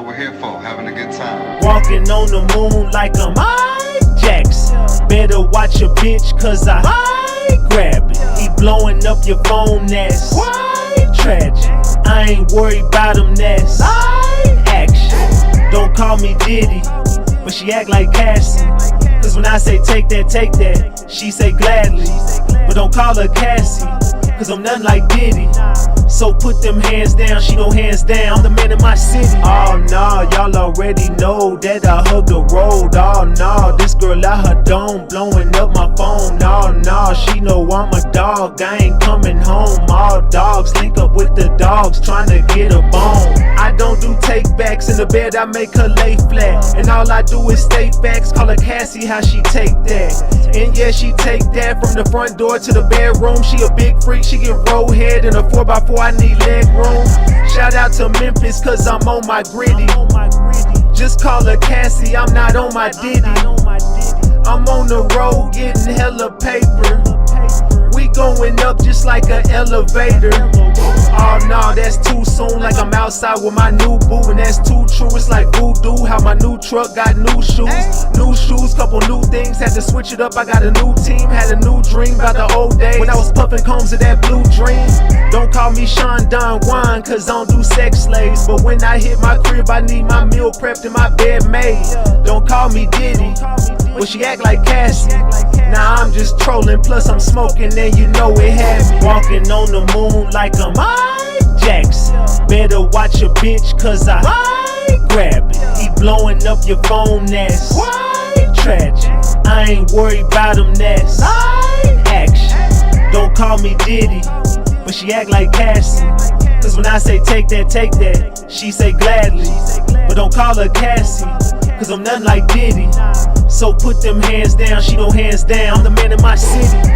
what we're here for, having a good time. Walking on the moon like I'm Mike Jackson. Better watch your bitch, cause I might grab it. He blowing up your phone, that's quite tragic. I ain't worried about him, that's live action. Don't call me Diddy, but she act like Cassie. Cause when I say take that, she say gladly. But don't call her Cassie, cause I'm nothing like Diddy. So put them hands down, she go hands down, I'm the man in my city. Oh nah, y'all already know that I hug the road. Oh nah, this girl out her dome, blowing up my phone. Oh nah, she know I'm a dog, I ain't coming home. All dogs link up with the dogs, trying to get a bone. I don't do take backs, in the bed I make her lay flat. And all I do is stay facts, call her Cassie, how she take that. And yeah, she take that from the front door to the bedroom. She a big freak, she get roll head in a 4x4, I need leg room. Shout out to Memphis, cause I'm on my gritty. Just call her Cassie, I'm not on my Diddy. I'm on the road getting hella paper. We going up just like an elevator. Oh no, that's too soon, like I'm outside with my new boo. And that's too true, it's like voodoo. How my new truck got new shoes. New shoes, couple new things, had to switch it up. I got a new team, had a new dream about the old days when I was puffing combs of that blue dream. Don't call me Sean Don Juan, cause I don't do sex slaves. But when I hit my crib, I need my meal prepped and my bed made. Don't call me Diddy, but she act like Cassie. Now I'm just trolling, plus I'm smoking, and you know it had me. Walking on the moon like I'm Mike Jackson. Better watch your bitch, cause I might grab it. He blowing up your phone, that's quite tragic. I ain't worried about him, that's live action. Don't call me Diddy, but she act like Cassie. Cause when I say take that, she say gladly. But don't call her Cassie, cause I'm nothing like Diddy. So put them hands down, she go hands down, I'm the man in my city.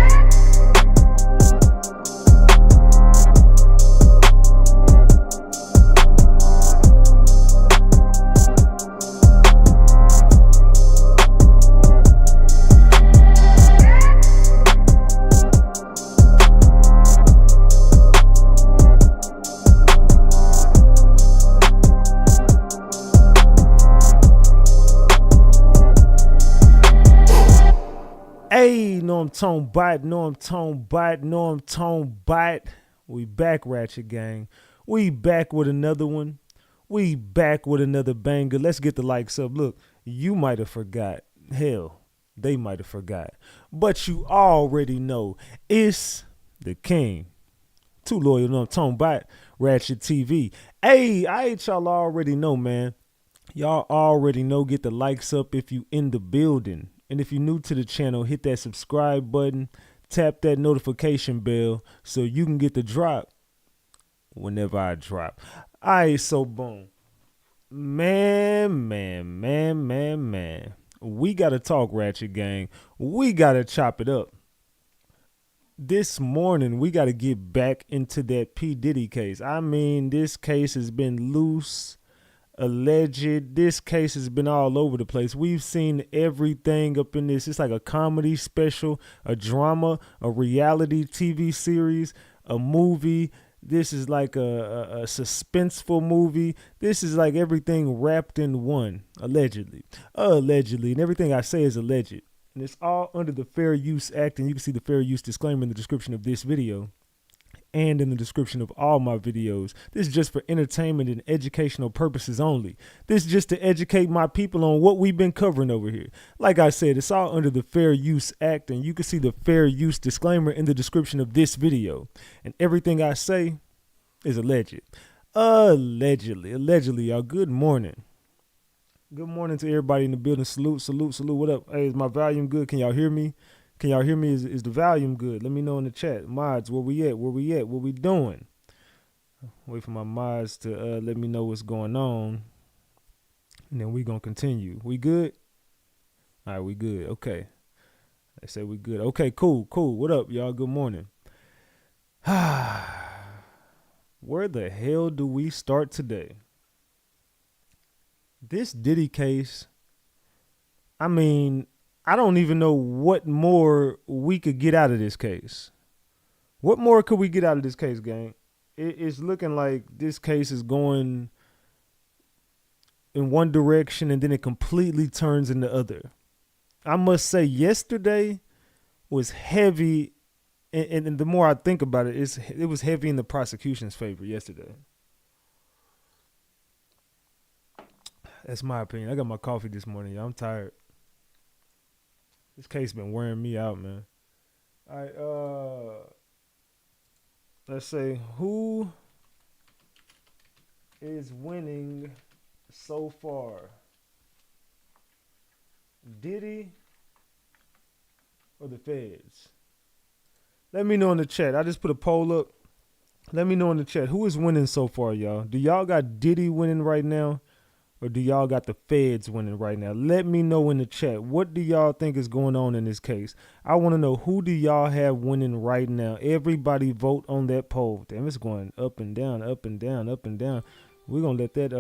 Hey, know I'm tone bite. We back, Ratchet Gang. We back with another one. We back with another banger. Let's get the likes up. Look, you might have forgot. Hell, they might have forgot. But you already know it's the king. Too loyal, know I'm tone bite. Ratchet TV. Hey, y'all already know, man. Y'all already know. Get the likes up if you in the building. And if you're new to the channel, hit that subscribe button, tap that notification bell so you can get the drop whenever I drop. All right, so boom. Man. We got to talk, Ratchet Gang. We got to chop it up. This morning, we got to get back into that P. Diddy case. I mean, this case has been loose. Alleged. This case has been all over the place. We've seen everything up in this. It's like a comedy special, a drama, a reality TV series, a movie. This is like a suspenseful movie. This is like everything wrapped in one, allegedly. And everything I say is alleged. And it's all under the Fair Use Act, and you can see the Fair Use disclaimer in the description of this video. And in the description of all my videos. This is just for entertainment and educational purposes only. This is just to educate my people on what we've been covering over here. Like I said, it's all under the Fair Use Act, and you can see the Fair Use disclaimer in the description of this video. And everything I say is alleged. Allegedly, y'all. Good morning. Good morning to everybody in the building. Salute. What up? Hey, is my volume good? Can y'all hear me? Can y'all hear me? Is the volume good? Let me know in the chat. Mods, where we at? What we doing? Wait for my mods to let me know what's going on. And then we gonna continue. We good? All right, we good. Okay. They say we good. Okay, cool. What up, y'all? Good morning. Where the hell do we start today? This Diddy case, I mean, I don't even know what more we could get out of this case. What more could we get out of this case, gang? It's looking like this case is going in one direction and then it completely turns in the other. I must say yesterday was heavy, and the more I think about it, it was heavy in the prosecution's favor yesterday. That's my opinion. I got my coffee this morning, y'all. I'm tired. This case been wearing me out, man. All right, let's say who is winning so far? Diddy or the feds? Let me know in the chat. I just put a poll up. Let me know in the chat who is winning so far, y'all. Do y'all got Diddy winning right now, or do y'all got the feds winning right now? Let me know in the chat. What do y'all think is going on in this case? I want to know, who do y'all have winning right now? Everybody vote on that poll. Damn, it's going up and down, up and down, up and down. We're gonna let that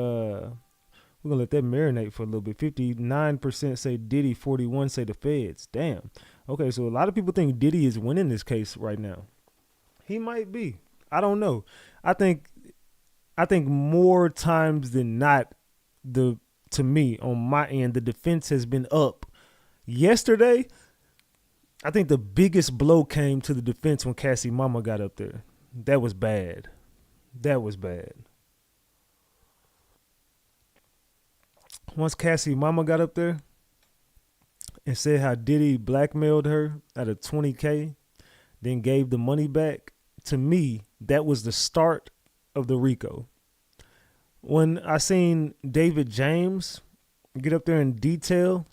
marinate for a little bit. 59% say Diddy, 41% say the feds. Damn. Okay, so a lot of people think Diddy is winning this case right now. He might be. I don't know. I think more times than not, to me, on my end, the defense has been up. Yesterday, I think the biggest blow came to the defense when Cassie mama got up there. That was bad. That was bad. Once Cassie mama got up there and said how Diddy blackmailed her out of $20K, then gave the money back, to me, that was the start of the RICO. When I seen David James get up there and detail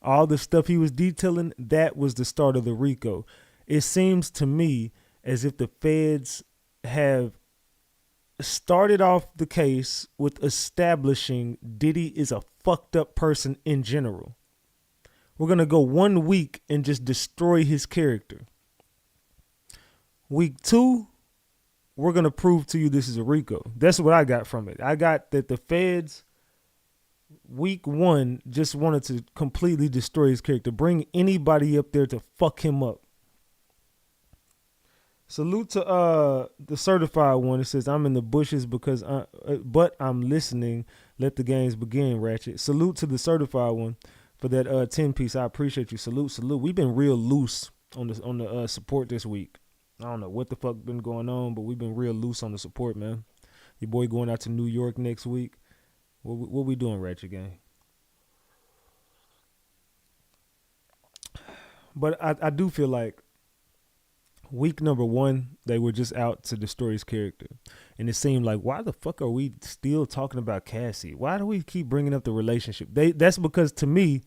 all the stuff he was detailing, that was the start of the RICO. It seems to me as if the feds have started off the case with establishing Diddy is a fucked up person in general. We're going to go 1 week and just destroy his character. Week 2, we're going to prove to you this is a RICO. That's what I got from it. I got that the feds, week 1, just wanted to completely destroy his character. Bring anybody up there to fuck him up. Salute to the certified one. It says, I'm in the bushes but I'm listening. Let the games begin, Ratchet. Salute to the certified one for that 10-piece. I appreciate you. Salute. We've been real loose on the support this week. I don't know what the fuck been going on, but we've been real loose on the support, man. Your boy going out to New York next week. What we doing, Ratchet Gang? But I do feel like week number 1, they were just out to destroy his character. And it seemed like, why the fuck are we still talking about Cassie? Why do we keep bringing up the relationship? That's because, to me,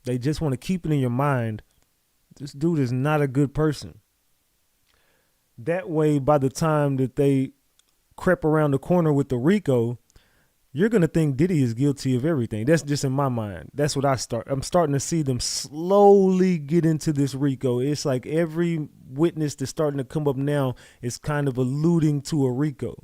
they just want to keep it in your mind. This dude is not a good person. That way, by the time that they creep around the corner with the RICO, you're going to think Diddy is guilty of everything. That's just in my mind. That's what I'm starting to see them slowly get into this RICO. It's like every witness that's starting to come up now is kind of alluding to a RICO.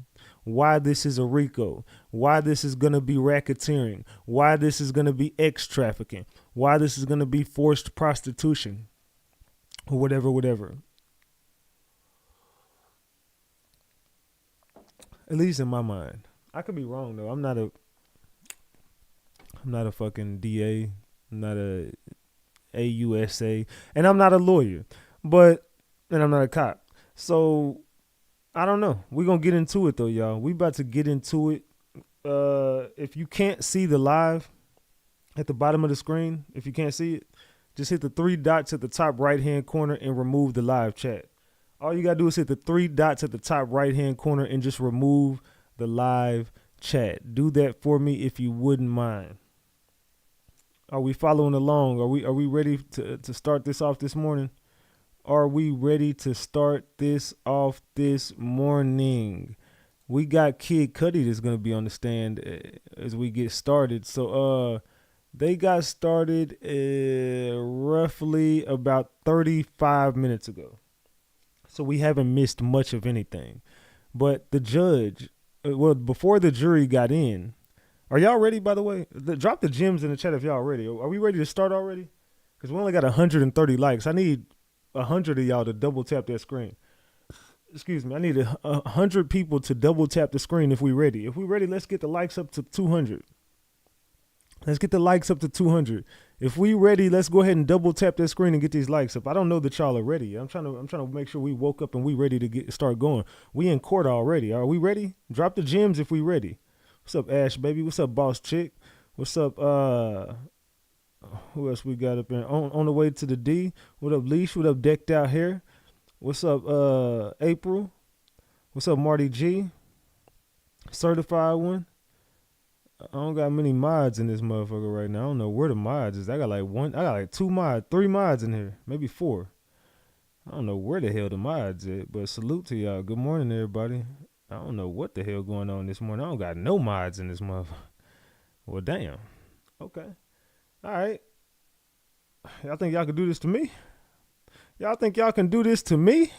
Why this is a RICO. Why this is going to be racketeering. Why this is going to be trafficking. Why this is going to be forced prostitution. Or whatever. At least in my mind. I could be wrong though. I'm not a fucking DA. I'm not a AUSA, and I'm not a lawyer, and I'm not a cop. So I don't know. We're gonna get into it though, y'all. We about to get into it. If you can't see the live at the bottom of the screen, if you can't see it, just hit the 3 dots at the top right hand corner and remove the live chat. All you gotta do is hit the 3 dots at the top right hand corner and just remove the live chat. Do that for me if you wouldn't mind. Are we following along? Are we ready to start this off this morning? Are we ready to start this off this morning? We got Kid Cudi that's gonna be on the stand as we get started. So they got started roughly about 35 minutes ago. So we haven't missed much of anything. But the judge, before the jury got in, are y'all ready, by the way? Drop the gems in the chat if y'all ready. Are we ready to start already? Because we only got 130 likes. I need 100 of y'all to double tap that screen. excuse me, I need 100 people to double tap the screen if we ready. If we ready, let's get the likes up to 200. Let's get the likes up to 200. If we ready, let's go ahead and double tap that screen and get these likes up. I don't know that y'all are ready. I'm trying to make sure we woke up and we ready to start going. We in court already. Are we ready? Drop the gems if we ready. What's up, Ash, baby? What's up, Boss Chick? What's up, who else we got up there? On the way to the D. What up, Leash? What up, Decked Out Hair? What's up, April? What's up, Marty G? Certified one. I don't got many mods in this motherfucker right now. I don't know where the mods is. I got like 3 mods in here. Maybe 4. I don't know where the hell the mods at, but salute to y'all. Good morning, everybody. I don't know what the hell going on this morning. I don't got no mods in this motherfucker. Well, damn. Okay. All right. Y'all think y'all can do this to me? Y'all think y'all can do this to me?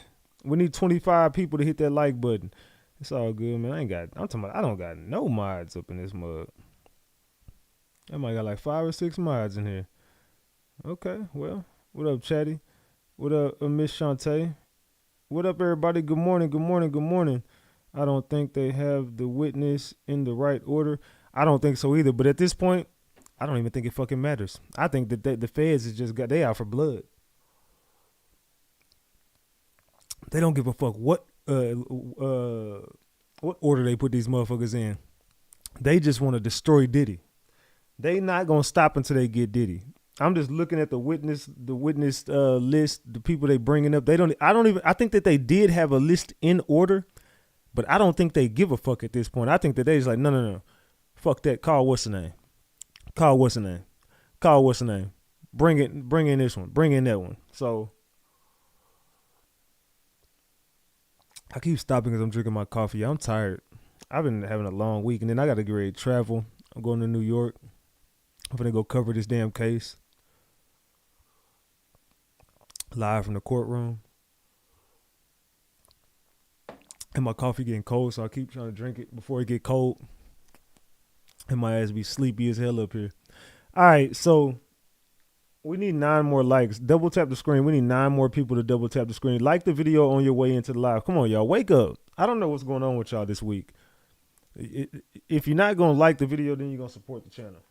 We need 25 people to hit that like button. It's all good, man. I'm talking about I don't got no mods up in this mug. I might got like 5 or 6 mods in here. Okay, well, what up, Chatty? What up, Miss Shantae? What up, everybody? Good morning, good morning, good morning. I don't think they have the witness in the right order. I don't think so either, but at this point, I don't even think it fucking matters. I think that the feds is just they out for blood. They don't give a fuck what order they put these motherfuckers in. They just want to destroy Diddy. They not gonna stop until they get Diddy. I'm just looking at the witness list, the people they bringing up. I think that they did have a list in order, but I don't think they give a fuck at this point. I think that they just like, no. Fuck that. Call what's the name? Bring in this one. Bring in that one. So I keep stopping because I'm drinking my coffee. I'm tired. I've been having a long week, and then I got to get ready to travel. I'm going to New York. I'm going to go cover this damn case. Live from the courtroom. And my coffee getting cold, so I keep trying to drink it before it get cold. And my ass be sleepy as hell up here. All right, so we need 9 more likes. Double tap the screen. We need 9 more people to double tap the screen. Like the video on your way into the live. Come on, y'all. Wake up. I don't know what's going on with y'all this week. If you're not going to like the video, then you're going to support the channel.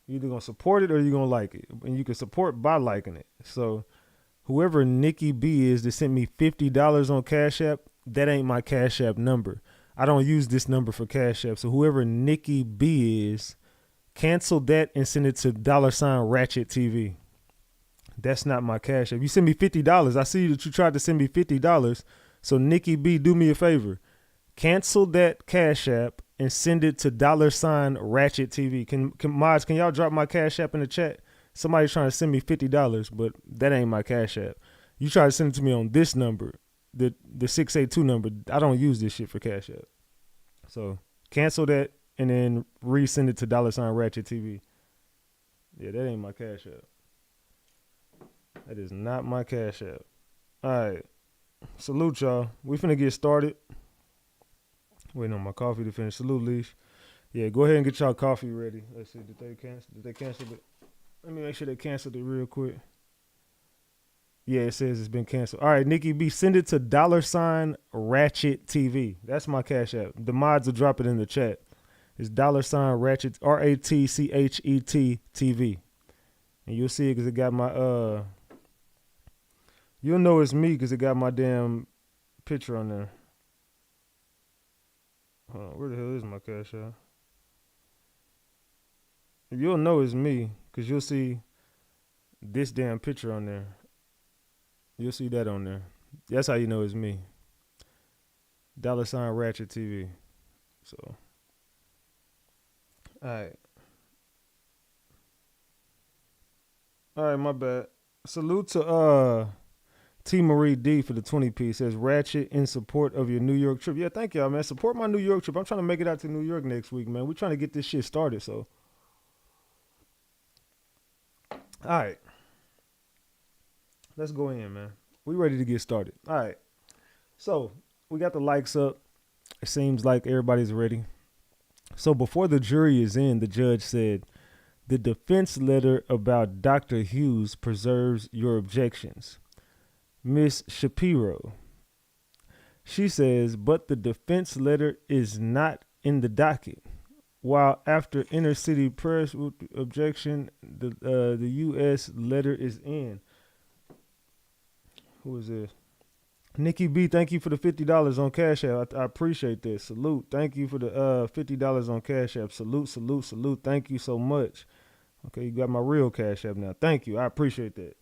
You're either going to support it or you're going to like it. And you can support by liking it. So whoever Nikki B is that sent me $50 on Cash App, that ain't my Cash App number. I don't use this number for Cash App. So whoever Nikki B is, cancel that and send it to $Ratchet TV. That's not my Cash App. You send me $50. I see that you tried to send me $50. So Nikki B, do me a favor. Cancel that Cash App and send it to $Ratchet TV. Can mods, can y'all drop my Cash App in the chat? Somebody's trying to send me $50, but that ain't my Cash App. You try to send it to me on this number, the 682 number. I don't use this shit for Cash App. So cancel that and then resend it to $Ratchet TV. Yeah, that ain't my Cash App. That is not my Cash App. All right. Salute, y'all. We finna get started. Waiting on my coffee to finish. Salute, Leash. Yeah, go ahead and get y'all coffee ready. Let's see. Did they cancel it? Let me make sure they canceled it real quick. Yeah, it says it's been canceled. All right, Nikki B, send it to $Ratchet TV. That's my Cash App. The mods will drop it in the chat. It's $Ratchet, RATCHET TV. And you'll see it because it got my, you'll know it's me because it got my damn picture on there. Hold on, where the hell is my Cash App? You'll know it's me because you'll see this damn picture on there. You'll see that on there. That's how you know it's me. $Ratchet TV. So, all right, my bad. Salute to T Marie D for the 20-piece. Says Ratchet in support of your New York trip. Yeah, thank y'all, man. Support my New York trip. I'm trying to make it out to New York next week, man. We're trying to get this shit started, so. All right. Let's go in, man. We ready to get started. All right. So we got the likes up. It seems like everybody's ready. So before the jury is in, the judge said, the defense letter about Dr. Hughes preserves your objections. Miss Shapiro, She says, but the defense letter is not in the docket. While after inner city press objection, the U.S. letter is in. Who is this? Nikki B, thank you for the $50 on Cash App. I appreciate this. Salute. Thank you for the $50 on Cash App. Salute, salute, salute. Thank you so much. Okay, you got my real Cash App now. Thank you. I appreciate that.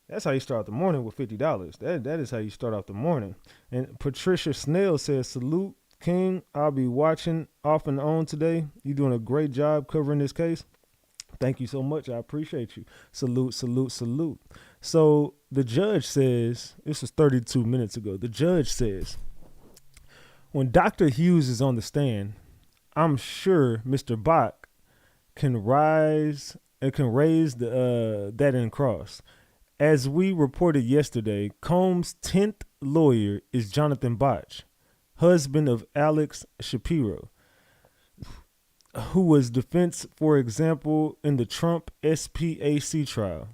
That's how you start the morning with $50. That is how you start off the morning. And Patricia Snell says, salute, King. I'll be watching off and on today. You're doing a great job covering this case. Thank you so much. I appreciate you. Salute, salute, salute. So the judge says, this was 32 minutes ago. The judge says, when Dr. Hughes is on the stand, I'm sure Mr. Bach can raise that in cross. As we reported yesterday, Combs' 10th lawyer is Jonathan Bach, husband of Alex Shapiro, who was defense, for example, in the Trump SPAC trial.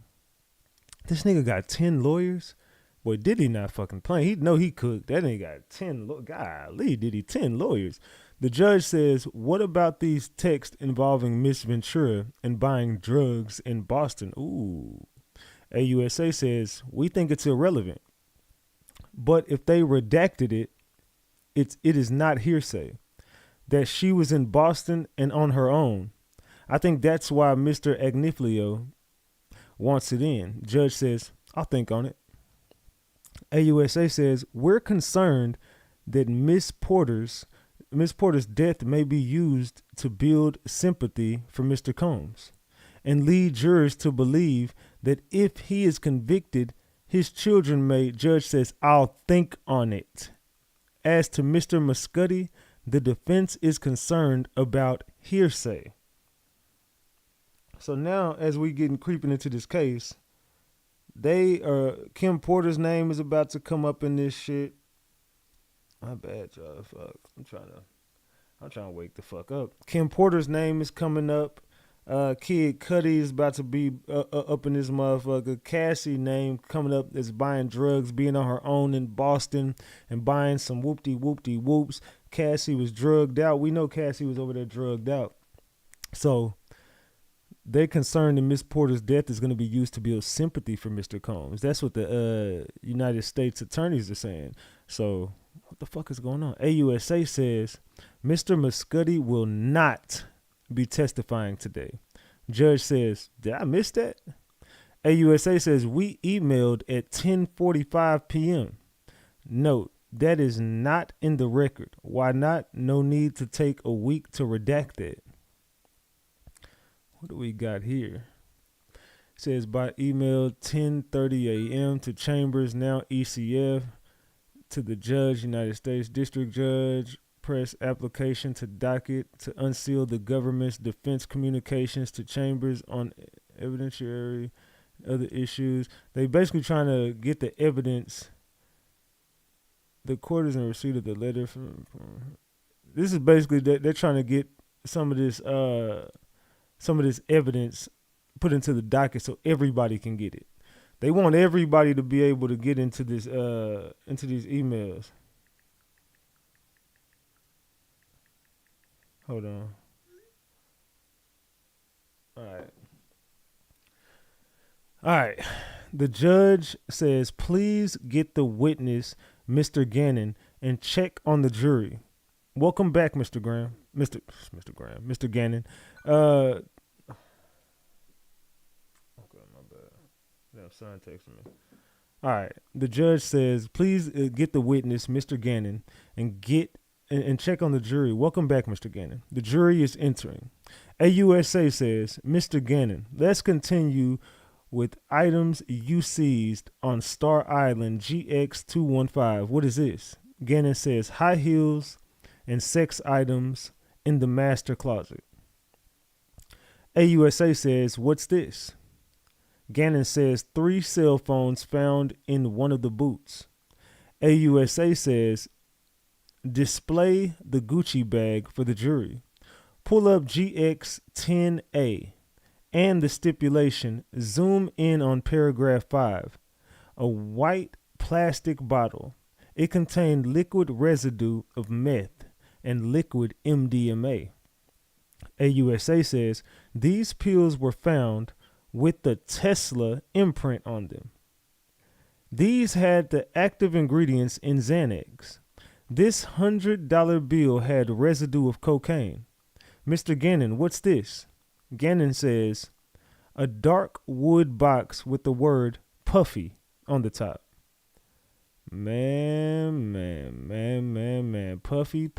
This nigga got 10 lawyers? Boy, Diddy not fucking playing. He know he cooked. That nigga got 10 golly, Diddy, 10 lawyers. The judge says, what about these texts involving Miss Ventura and buying drugs in Boston? Ooh. AUSA says, we think it's irrelevant. But if they redacted it, it is not hearsay. That she was in Boston and on her own. I think that's why Mr. Agniflio wants it in. Judge says, I'll think on it. AUSA says, we're concerned that Miss Porter's death may be used to build sympathy for Mr. Combs and lead jurors to believe that if he is convicted, his children may. Judge says, I'll think on it. As to Mr. Muscudi, the defense is concerned about hearsay. So now, as we getting creeping into this case, Kim Porter's name is about to come up in this shit. My bad, y'all. Fuck. I'm trying to wake the fuck up. Kim Porter's name is coming up. Kid Cudi is about to be up in this motherfucker. Cassie name coming up is buying drugs, being on her own in Boston and buying some whoopty-whoops. Cassie was drugged out. We know Cassie was over there drugged out. So they're concerned that Miss Porter's death is going to be used to build sympathy for Mr. Combs. That's what the United States attorneys are saying. So what the fuck is going on? AUSA says Mr. Muscudi will not be testifying today. Judge says, did I miss that? AUSA says, we emailed at 10:45 p.m. Note, that is not in the record. Why not? No need to take a week to redact that. What do we got here? It says by email 10:30 a.m. to Chambers, now ECF, to the judge, United States District Judge, press application to docket to unseal the government's defense communications to Chambers on evidentiary other issues. They basically trying to get the evidence. The court is in receipt of the letter from this is basically they're trying to get some of this evidence put into the docket so everybody can get it. They want everybody to be able to get into this into these emails. Hold on. All right. The judge says, please get the witness, Mr. Gannon, and check on the jury. Welcome back, Mr. Graham. Mr. Gannon. Okay, my bad. That son texting me. All right. The judge says, please get the witness, Mr. Gannon, and check on the jury. Welcome back, Mr. Gannon. The jury is entering. AUSA says, Mr. Gannon, let's continue with items you seized on Star Island GX215. What is this? Gannon says, high heels and sex items in the master closet. AUSA says, what's this? Gannon says, 3 cell phones found in one of the boots. AUSA says, display the Gucci bag for the jury. Pull up GX10A and the stipulation. Zoom in on paragraph 5. A white plastic bottle It contained liquid residue of meth and liquid MDMA. AUSA says these pills were found with the Tesla imprint on them. These had the active ingredients in Xanax. This $100 bill had residue of cocaine. Mr. Gannon, what's this? Gannon says, a dark wood box with the word Puffy on the top. Man. Puffy.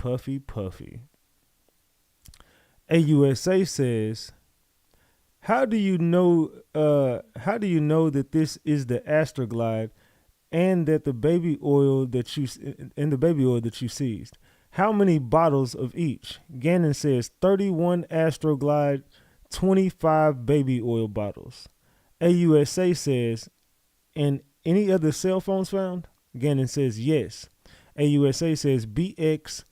AUSA says, how do you know that this is the Astroglide and that the baby oil that you seized? How many bottles of each? Gannon says 31 Astroglide, 25 baby oil bottles. AUSA says, and any other cell phones found? Gannon says yes. AUSA says BX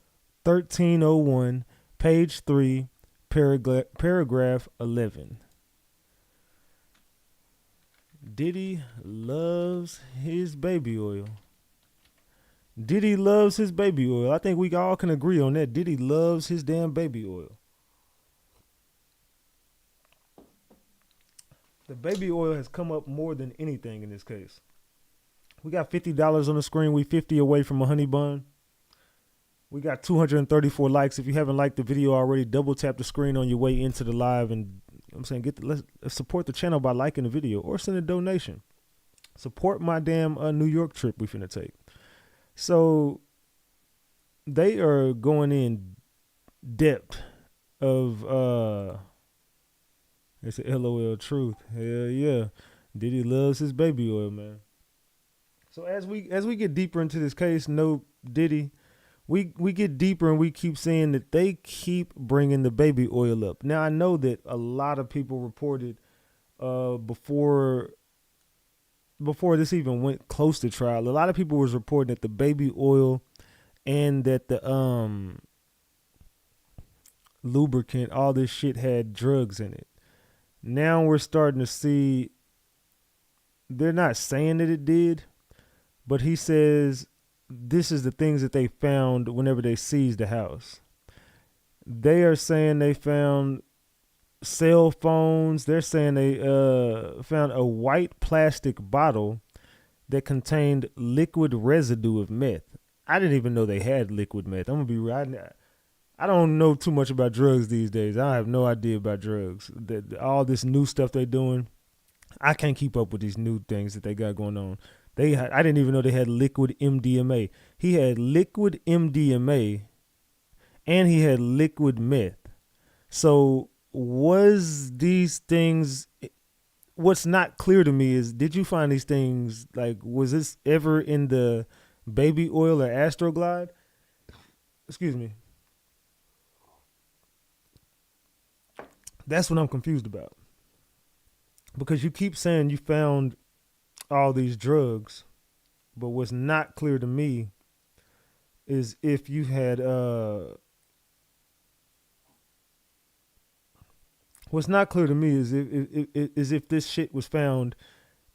1301, page 3, paragraph 11. Diddy loves his baby oil. Diddy loves his baby oil. I think we all can agree on that. Diddy loves his damn baby oil. The baby oil has come up more than anything in this case. We got $50 on the screen. We 50 away from a honey bun. We got 234 likes. If you haven't liked the video already, double tap the screen on your way into the live, and I'm saying let's support the channel by liking the video or send a donation. Support my damn New York trip we finna take. So they are going in depth of it's a LOL truth. Hell yeah. Diddy loves his baby oil, man. So as we get deeper into this case, no Diddy, we get deeper and we keep seeing that they keep bringing the baby oil up. Now I know that a lot of people reported before this even went close to trial, a lot of people was reporting that the baby oil and that the lubricant, all this shit had drugs in it. Now we're starting to see, they're not saying that it did, but he says this is the things that they found whenever they seized the house. They are saying they found cell phones. They're saying they found a white plastic bottle that contained liquid residue of meth. I didn't even know they had liquid meth. I'm gonna be right now. I don't know too much about drugs these days. I have no idea about drugs. All this new stuff they're doing, I can't keep up with these new things that they got going on. I didn't even know they had liquid MDMA. He had liquid MDMA and he had liquid meth. So was these things, what's not clear to me is, did you find these things, like, was this ever in the baby oil or Astroglide? Excuse me. That's what I'm confused about. Because you keep saying you found all these drugs, but what's not clear to me is if you had what's not clear to me is if this shit was found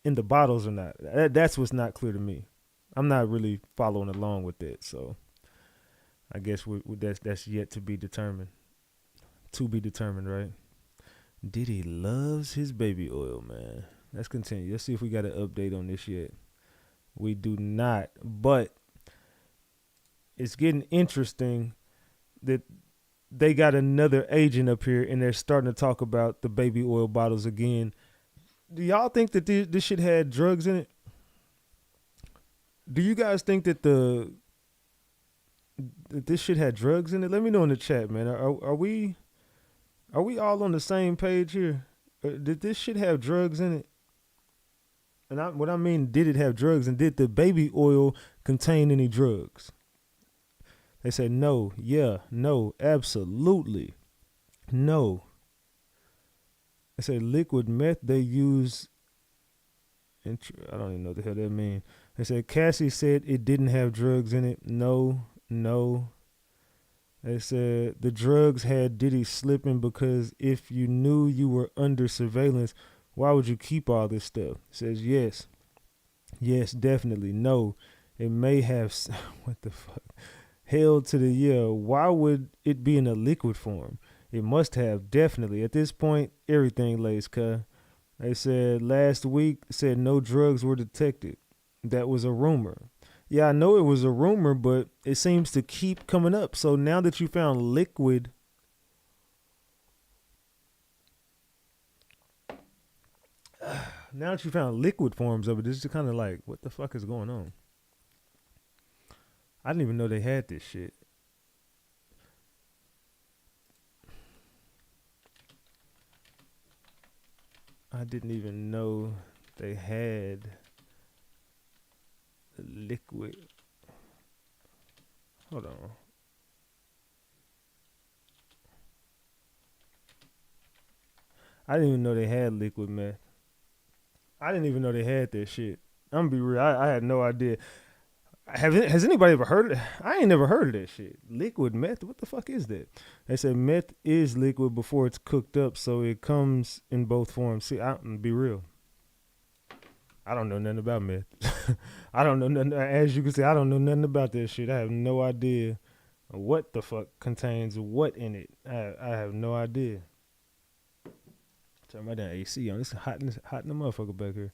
in the bottles or not. That's what's not clear to me. I'm not really following along with it, so I guess that's yet to be determined. To be determined, right? Diddy loves his baby oil, man. Let's continue. Let's see if we got an update on this yet. We do not, but it's getting interesting that they got another agent up here and they're starting to talk about the baby oil bottles again. Do y'all think that this shit had drugs in it? Do you guys think that that this shit had drugs in it? Let me know in the chat, man. Are we all on the same page here? Did this shit have drugs in it? And what I mean, did it have drugs? And did the baby oil contain any drugs? They say no, yeah, no, absolutely, no. They say liquid meth they use. I don't even know what the hell that means. They said Cassie said it didn't have drugs in it. No. They said the drugs had Diddy slipping because if you knew you were under surveillance, why would you keep all this stuff? It says yes, definitely. No, It may have what the fuck held to the Why would it be in a liquid form? It must have, definitely. At this point, everything lays cuh. They said last week said no drugs were detected. That was a rumor. Yeah, I know it was a rumor, but it seems to keep coming up. So now that you found liquid, forms of it, it's just kind of like, what the fuck is going on? I didn't even know they had this shit. I didn't even know they had the liquid. Hold on. I didn't even know they had liquid meth. I didn't even know they had that shit. I'm gonna be real. I had no idea. Has anybody ever heard of it? I ain't never heard of that shit. Liquid meth? What the fuck is that? They said meth is liquid before it's cooked up, so it comes in both forms. See, I'm be real. I don't know nothing about meth. I don't know nothing. As you can see, I don't know nothing about that shit. I have no idea what the fuck contains what in it. I have no idea. Turn my damn AC on. It's hot in the motherfucker back here.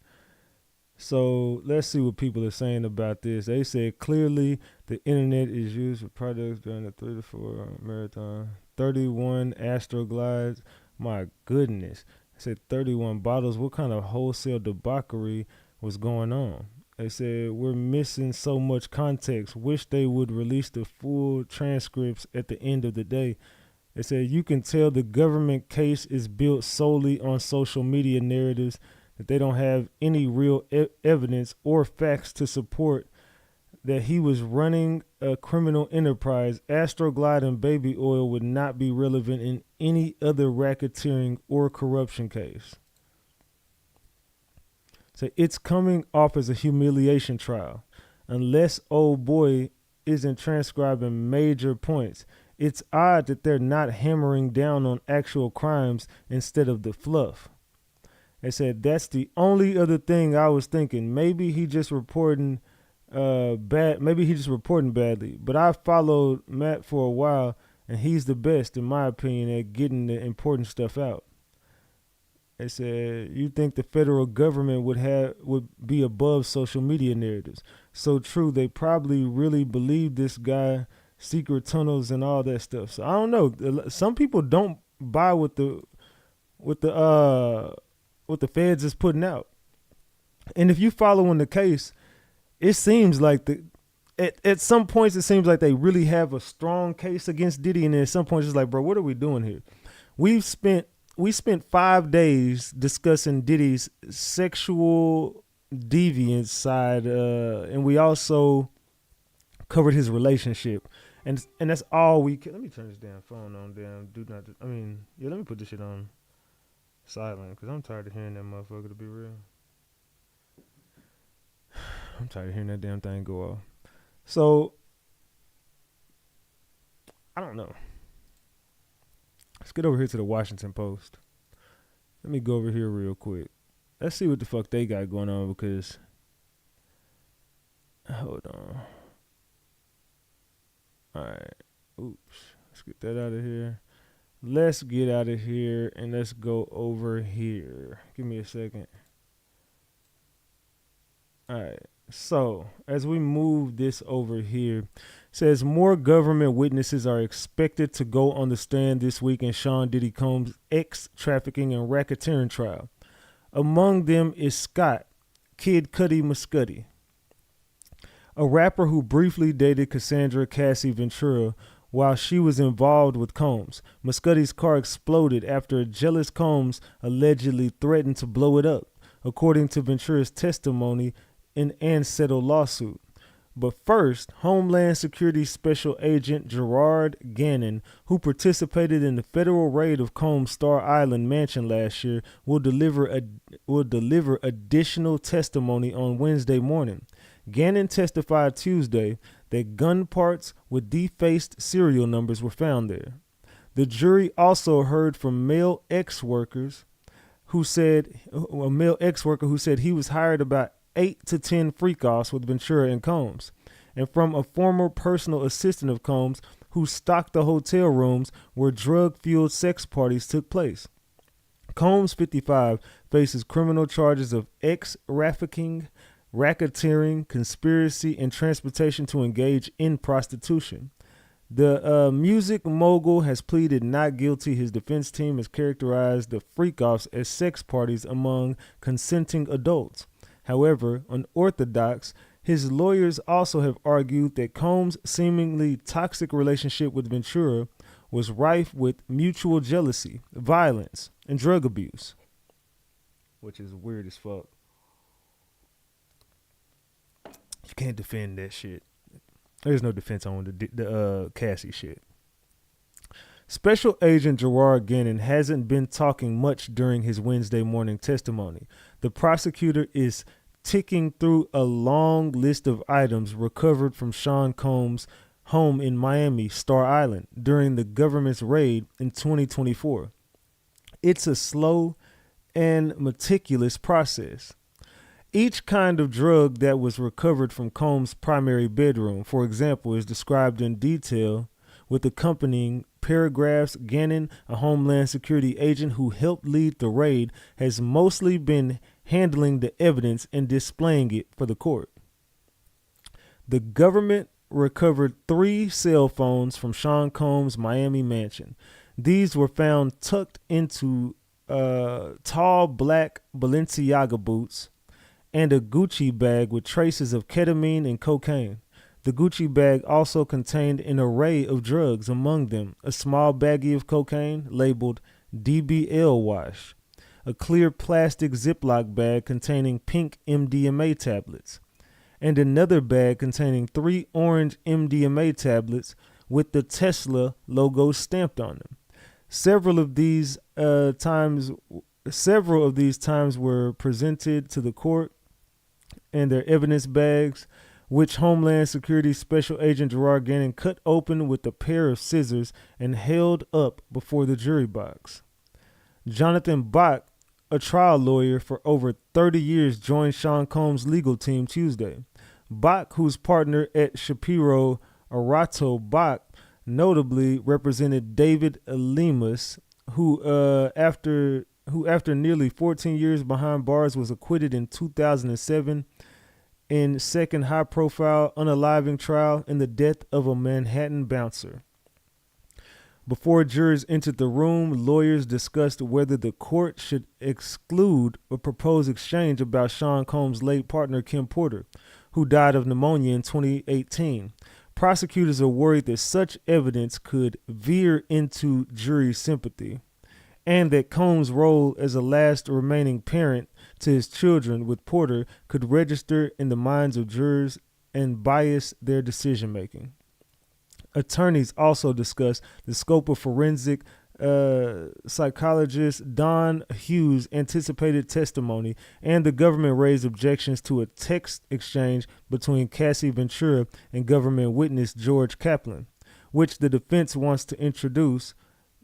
So let's see what people are saying about this. They said clearly the internet is used for products during the 3 to 4 marathon. 31 Astroglides. My goodness. They said 31 bottles. What kind of wholesale debauchery was going on? They said we're missing so much context. Wish they would release the full transcripts at the end of the day. They said you can tell the government case is built solely on social media narratives, that they don't have any real evidence or facts to support that he was running a criminal enterprise. Astroglide and baby oil would not be relevant in any other racketeering or corruption case. So it's coming off as a humiliation trial. Unless old boy isn't transcribing major points, it's odd that they're not hammering down on actual crimes instead of the fluff. They said that's the only other thing I was thinking. Maybe he just reporting Maybe he's just reporting badly. But I followed Matt for a while, and he's the best, in my opinion, at getting the important stuff out. They said you think the federal government would be above social media narratives. So true. They probably really believe this guy, secret tunnels and all that stuff. So I don't know. Some people don't buy what the feds is putting out. And if you following the case, it seems like at some points it seems like they really have a strong case against Diddy, and then at some points it's like, bro, what are we doing here? We spent 5 days discussing Diddy's sexual deviance side, and we also covered his relationship, and that's all we can. Let me turn this damn phone on. Let me put this shit on silent, because I'm tired of hearing that motherfucker, to be real. I'm tired of hearing that damn thing go off. So, I don't know. Let's get over here to the Washington Post. Let me go over here real quick. Let's see what the fuck they got going on, because... Hold on. Alright. Oops. Let's get that out of here. Let's get out of here and let's go over here. Give me a second. Alright. So, as we move this over here, it says more government witnesses are expected to go on the stand this week in Sean Diddy Combs' ex-trafficking and racketeering trial. Among them is Scott, Kid Cudi Muscudi, a rapper who briefly dated Cassandra Cassie Ventura while she was involved with Combs. Muscudi's car exploded after a jealous Combs allegedly threatened to blow it up, according to Ventura's testimony in an settled lawsuit. But first, Homeland Security Special Agent Gerard Gannon, who participated in the federal raid of Combs' Star Island mansion last year, will deliver additional testimony on Wednesday morning. Gannon testified Tuesday that gun parts with defaced serial numbers were found there. The jury also heard from a male ex-worker who said he was hired about 8 to 10 freak-offs with Ventura and Combs. and from a former personal assistant of Combs who stocked the hotel rooms where drug-fueled sex parties took place. Combs, 55, faces criminal charges of ex-trafficking, racketeering, conspiracy, and transportation to engage in prostitution. The music mogul has pleaded not guilty. His defense team has characterized the freak-offs as sex parties among consenting adults. However, unorthodox, his lawyers also have argued that Combs' seemingly toxic relationship with Ventura was rife with mutual jealousy, violence, and drug abuse. Which is weird as fuck. You can't defend that shit. There's no defense on the Cassie shit. Special Agent Gerard Gannon hasn't been talking much during his Wednesday morning testimony. The prosecutor is ticking through a long list of items recovered from Sean Combs' home in Miami, Star Island, during the government's raid in 2024. It's a slow and meticulous process. Each kind of drug that was recovered from Combs' primary bedroom, for example, is described in detail with accompanying paragraphs. Gannon, a Homeland Security agent who helped lead the raid, has mostly been handling the evidence and displaying it for the court. The government recovered 3 cell phones from Sean Combs' Miami mansion. These were found tucked into tall black Balenciaga boots and a Gucci bag with traces of ketamine and cocaine. The Gucci bag also contained an array of drugs, among them a small baggie of cocaine labeled DBL Wash, a clear plastic Ziploc bag containing pink MDMA tablets, and another bag containing 3 orange MDMA tablets with the Tesla logo stamped on them. Several of these times were presented to the court and their evidence bags, which Homeland Security Special Agent Gerard Gannon cut open with a pair of scissors and held up before the jury box. Jonathan Bach, a trial lawyer for over 30 years, joined Sean Combs' legal team Tuesday. Bach, whose partner at Shapiro Arato Bach, notably represented David Lemus, who after nearly 14 years behind bars was acquitted in 2007 in second high-profile unaliving trial in the death of a Manhattan bouncer. Before jurors entered the room, lawyers discussed whether the court should exclude a proposed exchange about Sean Combs' late partner Kim Porter, who died of pneumonia in 2018. Prosecutors are worried that such evidence could veer into jury sympathy, and that Combs' role as a last remaining parent to his children with Porter could register in the minds of jurors and bias their decision-making. Attorneys also discussed the scope of forensic psychologist Don Hughes' anticipated testimony, and the government raised objections to a text exchange between Cassie Ventura and government witness George Kaplan, which the defense wants to introduce.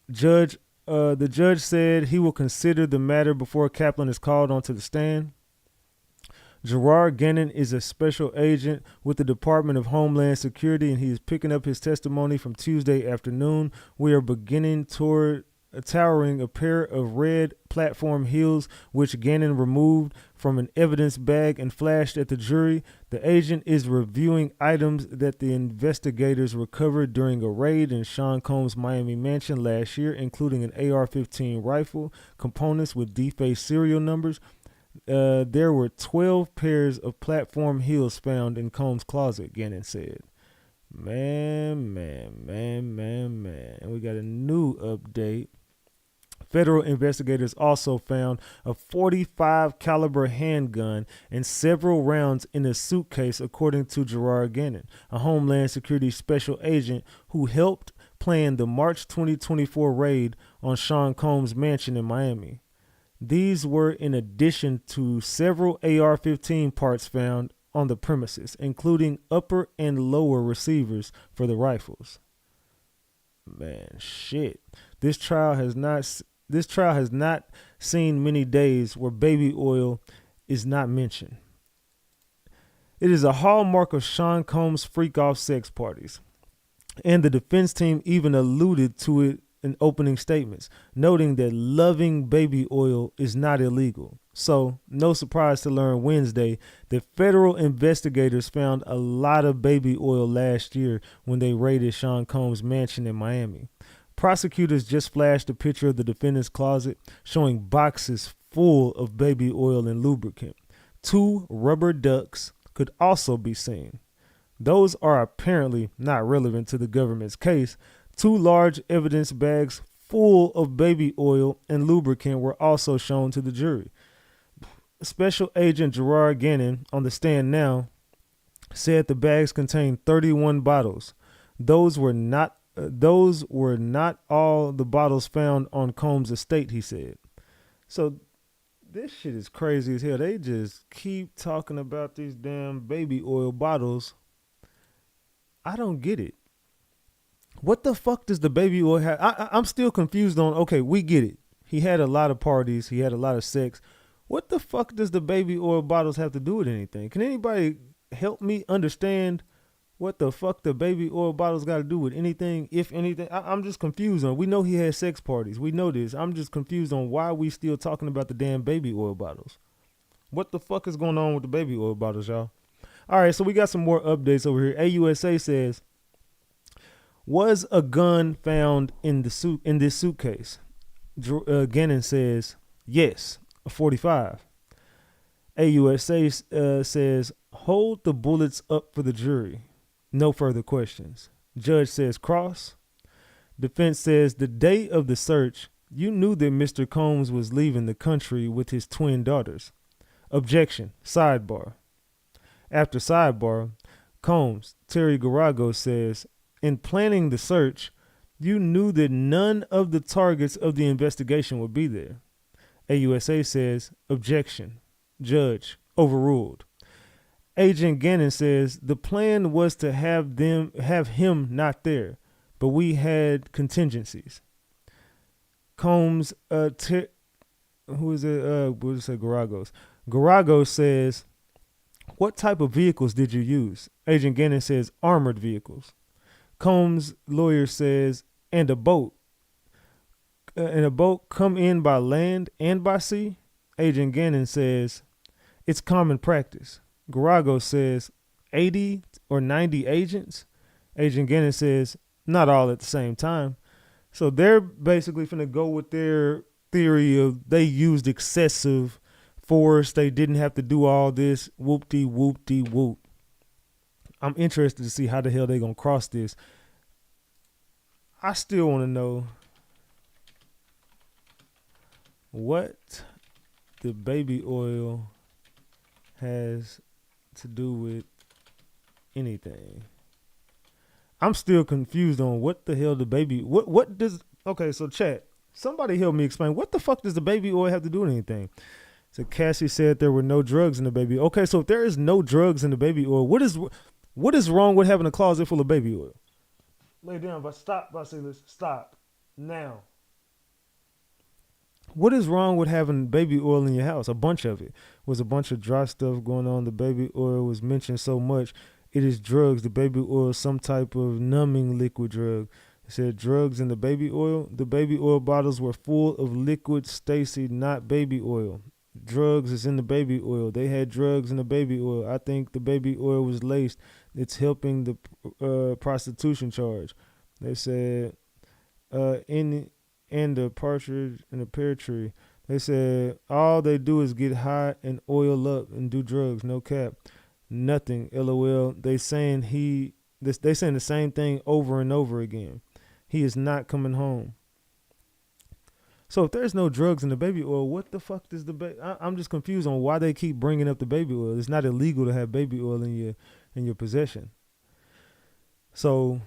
The judge said he will consider the matter before Kaplan is called onto the stand. Gerard Gannon is a special agent with the Department of Homeland Security, and he is picking up his testimony from Tuesday afternoon. We are beginning toward towering a pair of red platform heels, which Gannon removed from an evidence bag and flashed at the jury. The agent is reviewing items that the investigators recovered during a raid in Sean Combs' Miami mansion last year, including an AR-15 rifle, components with defaced serial numbers. There were 12 pairs of platform heels found in Combs' closet, Gannon said. Man. We got a new update. Federal investigators also found a .45 caliber handgun and several rounds in a suitcase, according to Gerard Gannon, a Homeland Security special agent who helped plan the March 2024 raid on Sean Combs' mansion in Miami. These were in addition to several AR-15 parts found on the premises, including upper and lower receivers for the rifles. Man, shit. This trial has not seen many days where baby oil is not mentioned. It is a hallmark of Sean Combs' freak-off sex parties. And the defense team even alluded to it in opening statements, noting that loving baby oil is not illegal. So, no surprise to learn Wednesday that federal investigators found a lot of baby oil last year when they raided Sean Combs' mansion in Miami. Prosecutors just flashed a picture of the defendant's closet showing boxes full of baby oil and lubricant. 2 rubber ducks could also be seen. Those are apparently not relevant to the government's case. 2 large evidence bags full of baby oil and lubricant were also shown to the jury. Special Agent Gerard Gannon, on the stand now, said the bags contained 31 bottles. Those were not all the bottles found on Combs' estate, he said. So this shit is crazy as hell. They just keep talking about these damn baby oil bottles. I don't get it. What the fuck does the baby oil have? I'm still confused on, okay, we get it. He had a lot of parties. He had a lot of sex. What the fuck does the baby oil bottles have to do with anything? Can anybody help me understand what the fuck the baby oil bottles got to do with anything, if anything? I'm just confused on. We know he had sex parties. We know this. I'm just confused on why we still talking about the damn baby oil bottles. What the fuck is going on with the baby oil bottles, y'all? All right, so we got some more updates over here. AUSA says, was a gun found in this suitcase? Gannon says, yes, a 45. AUSA says, hold the bullets up for the jury. No further questions. Judge says cross. Defense says the day of the search, you knew that Mr. Combs was leaving the country with his twin daughters. Objection. Sidebar. After sidebar, Combs, Terry Garagos says, in planning the search, you knew that none of the targets of the investigation would be there. AUSA says, objection. Judge, overruled. Agent Gannon says the plan was to have him not there, but we had contingencies. Combs, Garagos. Garagos says, what type of vehicles did you use? Agent Gannon says armored vehicles. Combs' lawyer says, and a boat. And a boat come in by land and by sea? Agent Gannon says, it's common practice. Garagos says, 80 or 90 agents? Agent Gannon says, not all at the same time. So they're basically finna go with their theory of they used excessive force. They didn't have to do all this whoop-de-whoop-de-whoop. I'm interested to see how the hell they gonna cross this. I still want to know what the baby oil has to do with anything. I'm still confused on what the hell the baby, what does, okay, so chat, somebody help me explain, what the fuck does the baby oil have to do with anything? So Cassie said there were no drugs in the baby. Okay, so if there is no drugs in the baby oil, what is wrong with having a closet full of baby oil? Lay down, but stop, Basilis, stop, now. What is wrong with having baby oil in your house? A bunch of it. Was a bunch of dry stuff going on. The baby oil was mentioned so much. It is drugs. The baby oil is some type of numbing liquid drug. It said drugs in the baby oil. The baby oil bottles were full of liquid Stacy, not baby oil. Drugs is in the baby oil. They had drugs in the baby oil. I think the baby oil was laced. It's helping the prostitution charge. They said in the partridge and the pear tree. They said all they do is get high and oil up and do drugs. No cap. Nothing. LOL. They saying they saying the same thing over and over again. He is not coming home. So if there's no drugs in the baby oil, what the fuck does I'm just confused on why they keep bringing up the baby oil. It's not illegal to have baby oil in your possession. So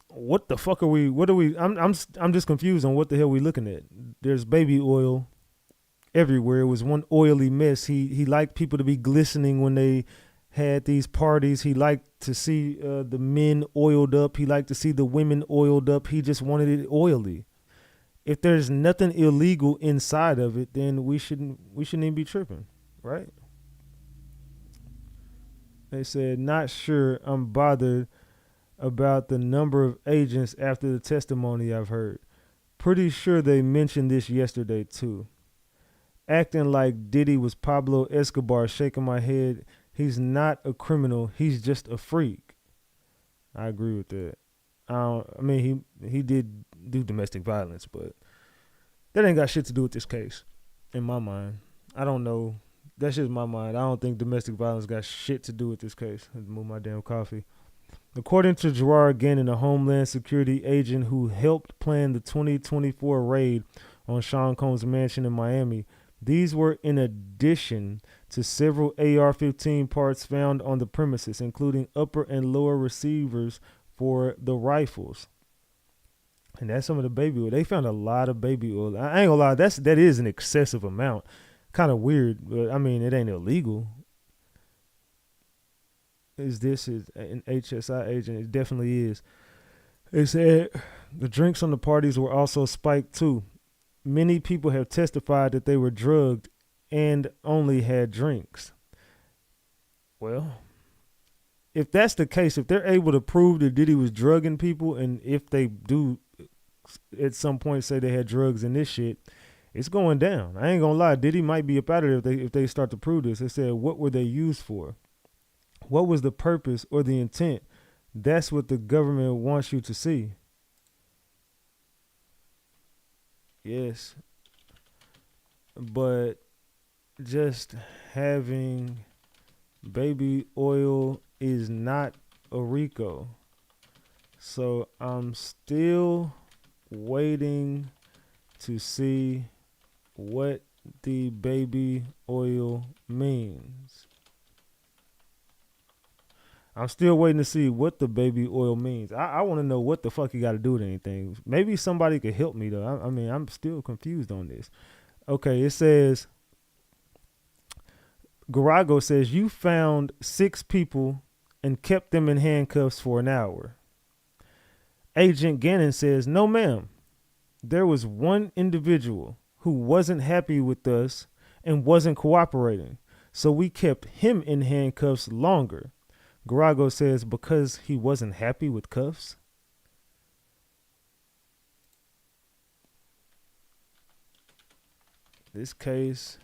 what the fuck I'm just confused on what the hell we looking at. There's baby oil everywhere. It was one oily mess. He liked people to be glistening when they had these parties. He liked to see the men oiled up. He liked to see the women oiled up. He just wanted it oily. If there's nothing illegal inside of it, then we shouldn't even be tripping, right? They said, not sure I'm bothered about the number of agents after the testimony I've heard. Pretty sure they mentioned this yesterday too. Acting like Diddy was Pablo Escobar, shaking my head. He's not a criminal. He's just a freak. I agree with that. I mean, he did do domestic violence, but that ain't got shit to do with this case, in my mind. I don't know. That's just my mind. I don't think domestic violence got shit to do with this case. I had to move my damn coffee. According to Gerard Gannon, a Homeland Security agent who helped plan the 2024 raid on Sean Combs' mansion in Miami, these were in addition to several AR-15 parts found on the premises, including upper and lower receivers for the rifles. And that's some of the baby oil. They found a lot of baby oil. I ain't gonna lie, that is an excessive amount. Kind of weird, but I mean, it ain't illegal. Is an HSI agent? It definitely is. They said the drinks on the parties were also spiked too. Many people have testified that they were drugged and only had drinks. Well, if that's the case, if they're able to prove that Diddy was drugging people, and if they do at some point say they had drugs in this shit, it's going down. I ain't gonna lie, Diddy might be up out of there if they start to prove this. They said, what were they used for? What was the purpose or the intent? That's what the government wants you to see. Yes. But just having baby oil is not a RICO. So I'm still waiting to see what the baby oil means. I'm still waiting to see what the baby oil means. I want to know what the fuck you got to do with anything. Maybe somebody could help me, though. I mean, I'm still confused on this. Okay, it says, Garago says, you found 6 people and kept them in handcuffs for an hour. Agent Gannon says, no, ma'am. There was one individual who wasn't happy with us and wasn't cooperating, so we kept him in handcuffs longer. Garago says, because he wasn't happy with cuffs? This case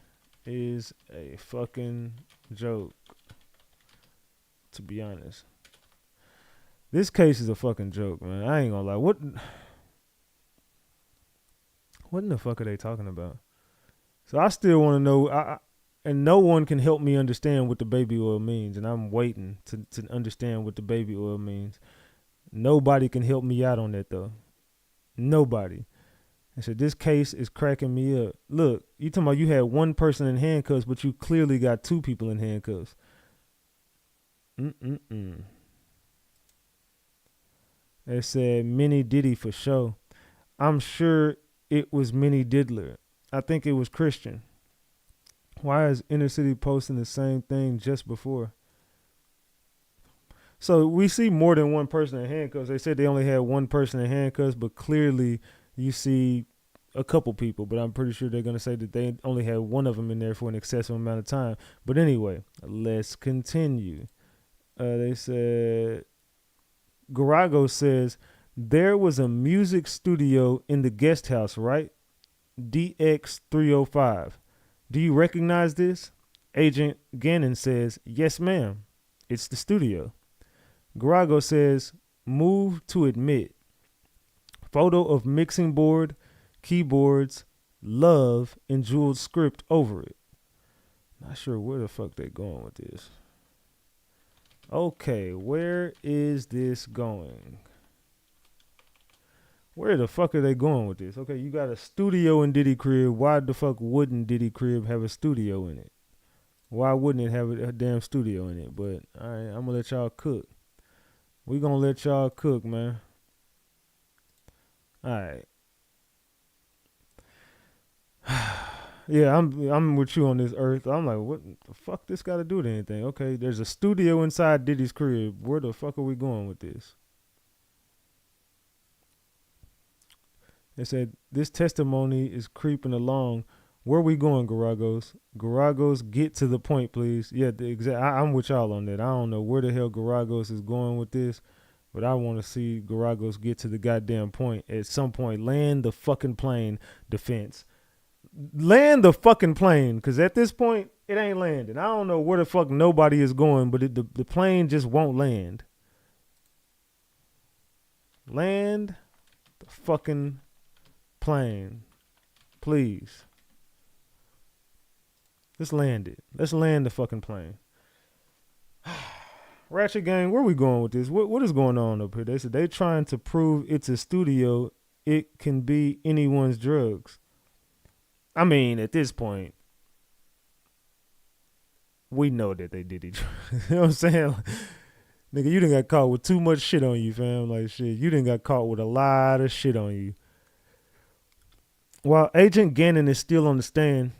is a fucking joke, to be honest. This case is a fucking joke, man. I ain't gonna lie. What in the fuck are they talking about? So I still want to know, and no one can help me understand what the baby oil means, and I'm waiting to understand what the baby oil means. Nobody can help me out on that, though. Nobody. I said, this case is cracking me up. Look, you talking about you had one person in handcuffs, but you clearly got 2 people in handcuffs. They said Minnie Diddy for sure. I'm sure it was Minnie Diddler. I think it was Christian. Why is Inner City posting the same thing just before? So we see more than one person in handcuffs. They said they only had one person in handcuffs, but clearly you see a couple people. But I'm pretty sure they're going to say that they only had one of them in there for an excessive amount of time. But anyway, let's continue. They said, Garago says, there was a music studio in the guest house, right? DX305. Do you recognize this? Agent Gannon says, yes, ma'am. It's the studio. Garago says, move to admit. Photo of mixing board, keyboards, love, and jeweled script over it. Not sure where the fuck they going with this. Okay, where is this going? Where the fuck are they going with this? Okay, you got a studio in Diddy crib. Why the fuck wouldn't Diddy crib have a studio in it? Why wouldn't it have a damn studio in it? But all right, I'm gonna let y'all cook. We gonna let y'all cook, man. All right. Yeah, I'm with you on this earth. I'm like, what the fuck this got to do with anything? Okay, there's a studio inside Diddy's crib. Where the fuck are we going with this? They said this testimony is creeping along. Where we going, Garagos? Garagos, get to the point, please. Yeah, I'm with y'all on that. I don't know where the hell Garagos is going with this, but I want to see Garagos get to the goddamn point. At some point, land the fucking plane, defense. Land the fucking plane, because at this point, it ain't landing. I don't know where the fuck nobody is going, but the plane just won't land. Land the fucking plane, please. Let's land it. Let's land the fucking plane. Ratchet Gang, where we going with this? What is going on up here? They said they trying to prove it's a studio. It can be anyone's drugs. I mean, at this point, we know that they did it. You know what I'm saying? Nigga, you done got caught with too much shit on you, fam. Like, shit, you done got caught with a lot of shit on you. While Agent Gannon is still on the stand,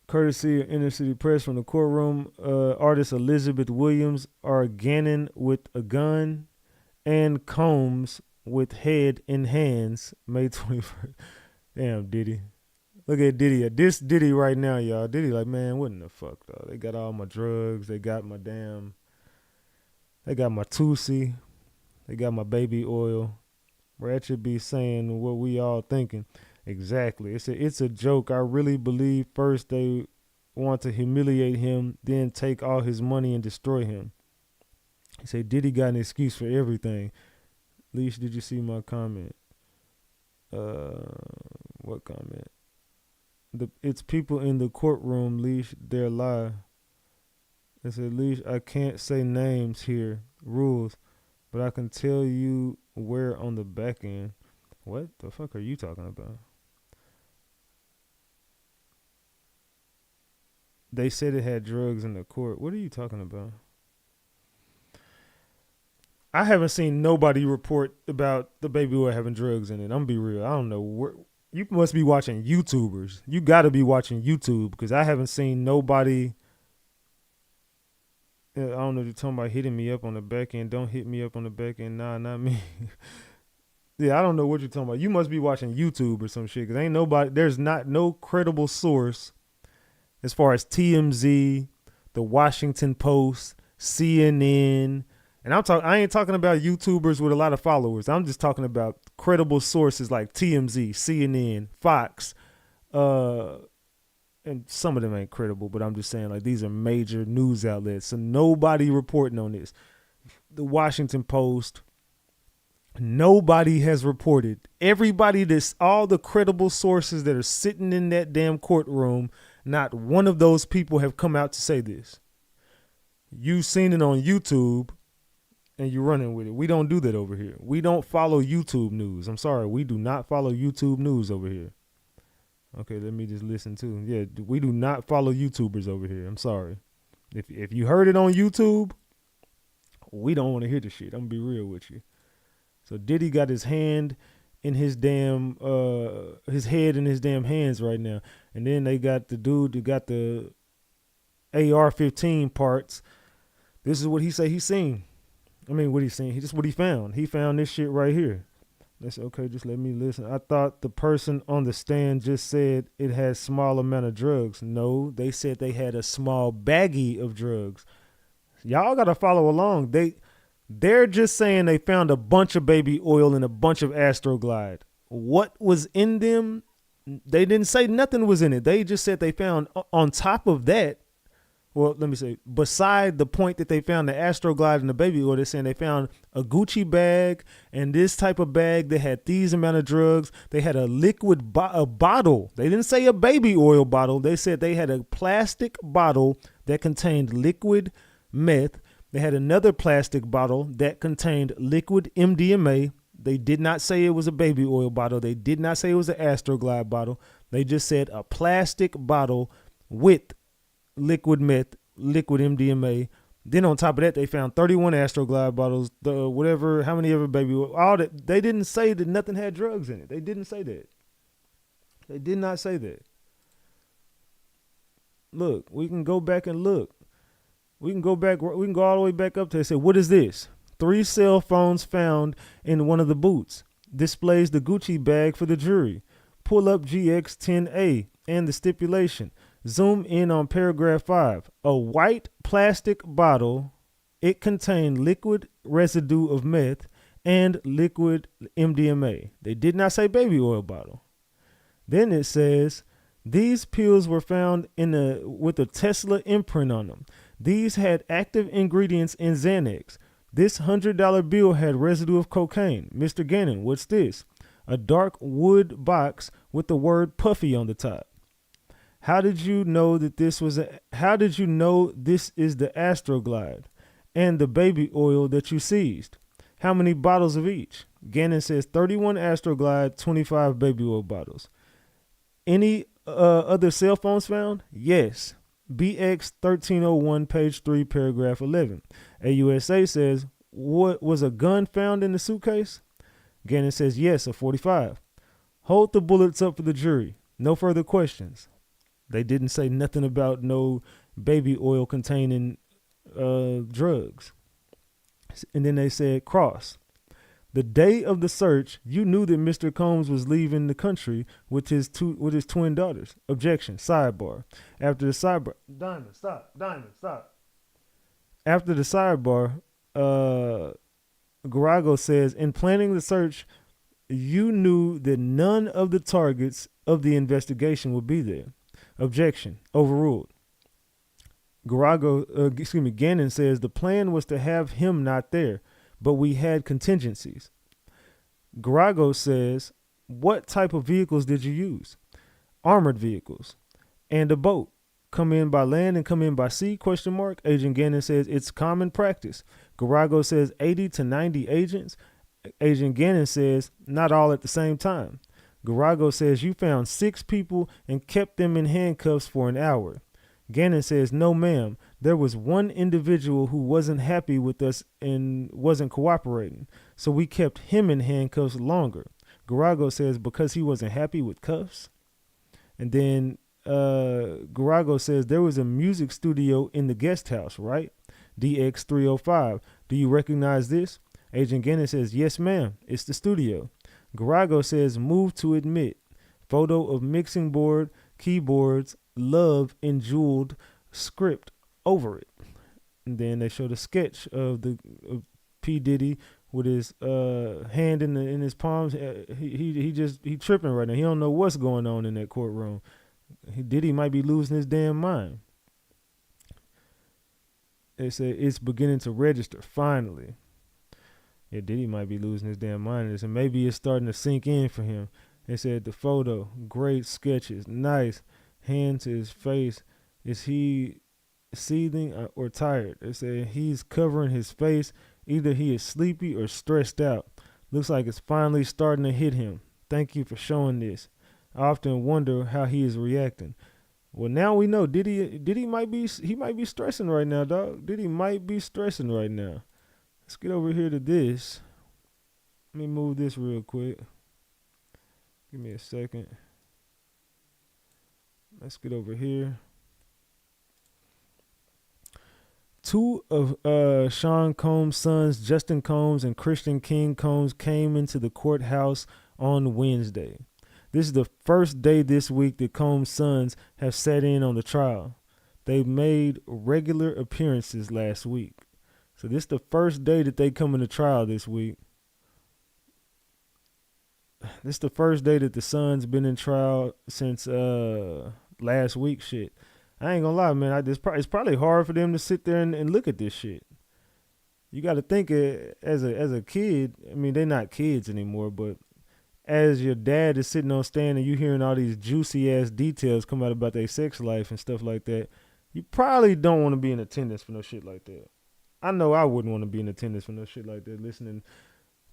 courtesy of Inner City Press from the courtroom, artist Elizabeth Williams are Gannon with a gun and Combs with head in hands May 21st. Damn, Diddy. Look at Diddy. This Diddy right now, y'all. Diddy like, man, what in the fuck, dog? They got all my drugs. They got my Tusi. They got my baby oil. Ratchet be saying what we all thinking. Exactly. It's a joke. I really believe first they want to humiliate him, then take all his money and destroy him. He said Diddy got an excuse for everything. Leash, did you see my comment? What comment? It's people in the courtroom, Leash, they're lie. It said, Leash, I can't say names here, rules, but I can tell you where on the back end. What the fuck are you talking about? They said it had drugs in the court. What are you talking about? I haven't seen nobody report about the baby oil having drugs in it. I'm gonna be real. I don't know where. You must be watching YouTubers. You got to be watching YouTube because I haven't seen nobody. I don't know if you're talking about hitting me up on the back end. Don't hit me up on the back end. Nah, not me. Yeah, I don't know what you're talking about. You must be watching YouTube or some shit because ain't nobody. There's not no credible source as far as TMZ, the Washington Post, CNN. And I ain't talking about YouTubers with a lot of followers. I'm just talking about credible sources like TMZ, CNN, Fox, and some of them ain't credible, but I'm just saying like these are major news outlets. So nobody reporting on this. The Washington Post, nobody has reported. Everybody, all the credible sources that are sitting in that damn courtroom, not one of those people have come out to say this. You've seen it on YouTube. And you're running with it. We don't do that over here. We don't follow YouTube news. I'm sorry. We do not follow YouTube news over here. Okay, let me just listen to. Yeah, we do not follow YouTubers over here. I'm sorry. If you heard it on YouTube, we don't want to hear the shit. I'm going to be real with you. So Diddy got his hand in his damn, his head in his damn hands right now. And then they got the dude that got the AR-15 parts. This is what he say he seen. I mean, what he's saying, just what he found. He found this shit right here. That's okay. Just let me listen. I thought the person on the stand just said it had small amount of drugs. No, they said they had a small baggie of drugs. Y'all got to follow along. They're just saying they found a bunch of baby oil and a bunch of Astroglide. What was in them? They didn't say nothing was in it. They just said they found on top of that. Well, let me say, beside the point that they found the Astroglide and the baby oil, they're saying they found a Gucci bag and this type of bag that had these amount of drugs. They had a liquid bottle. They didn't say a baby oil bottle. They said they had a plastic bottle that contained liquid meth. They had another plastic bottle that contained liquid MDMA. They did not say it was a baby oil bottle. They did not say it was an Astroglide bottle. They just said a plastic bottle with liquid meth, liquid MDMA. Then on top of that, they found 31 Astroglide bottles, how many ever baby oil, all that. They didn't say that nothing had drugs in it. They didn't say that. They did not say that. Look, we can go back and look. We can go all the way back up to, they said, what is this? 3 cell phones found in one of the boots. Displays the Gucci bag for the jury. Pull up GX10A. and the stipulation. Zoom in on paragraph 5. A white plastic bottle. It contained liquid residue of meth and liquid MDMA. They did not say baby oil bottle. Then it says, these pills were found with a Tesla imprint on them. These had active ingredients in Xanax. This $100 bill had residue of cocaine. Mr. Gannon, what's this? A dark wood box with the word puffy on the top. How did you know this is the Astroglide and the baby oil that you seized? How many bottles of each? Gannon says 31 Astroglide, 25 baby oil bottles. Any other cell phones found? Yes. BX 1301, page 3, paragraph 11. AUSA says, what was a gun found in the suitcase? Gannon says, yes, a 45. Hold the bullets up for the jury. No further questions. They didn't say nothing about no baby oil containing drugs. And then they said, cross. The day of the search, you knew that Mr. Combs was leaving the country with his twin daughters. Objection. Sidebar. After the sidebar, Diamond, stop. After the sidebar, Garago says, in planning the search, you knew that none of the targets of the investigation would be there. Objection. Overruled. Gannon says the plan was to have him not there, but we had contingencies. Garago says, what type of vehicles did you use? Armored vehicles and a boat. Come in by land and come in by sea, ? Agent Gannon says it's common practice. Garago says 80 to 90 agents. Agent Gannon says not all at the same time. Garago says you found 6 people and kept them in handcuffs for an hour. Gannon says, no, ma'am. There was one individual who wasn't happy with us and wasn't cooperating, so we kept him in handcuffs longer. Garago says because he wasn't happy with cuffs. And then Garago says there was a music studio in the guest house, right? DX 305. Do you recognize this? Agent Gannon says, yes, ma'am. It's the studio. Garago says, move to admit. Photo of mixing board, keyboards, love and jeweled script over it. And then they show the sketch of P. Diddy with his hand in his palms. He tripping right now. He don't know what's going on in that courtroom. Diddy might be losing his damn mind. They say it's beginning to register finally. Yeah, Diddy might be losing his damn mind, and maybe it's starting to sink in for him. They said the photo, great sketches, nice. Hand to his face. Is he seething or tired? They say he's covering his face. Either he is sleepy or stressed out. Looks like it's finally starting to hit him. Thank you for showing this. I often wonder how he is reacting. Well, now we know Diddy might be stressing right now, dog. Diddy might be stressing right now. Let's get over here to this. Let me move this real quick. Give me a second. Let's get over here. 2 of Sean Combs' sons, Justin Combs and Christian King Combs, came into the courthouse on Wednesday. This is the first day this week that Combs' sons have sat in on the trial. They made regular appearances last week. So this is the first day that they come into trial this week. This is the first day that the sons been in trial since last week. Shit, I ain't gonna lie, man. It's probably hard for them to sit there and look at this shit. You got to think as a kid. I mean, they're not kids anymore, but as your dad is sitting on stand and you hearing all these juicy ass details come out about their sex life and stuff like that, you probably don't want to be in attendance for no shit like that. I know I wouldn't want to be in attendance for no shit like that, listening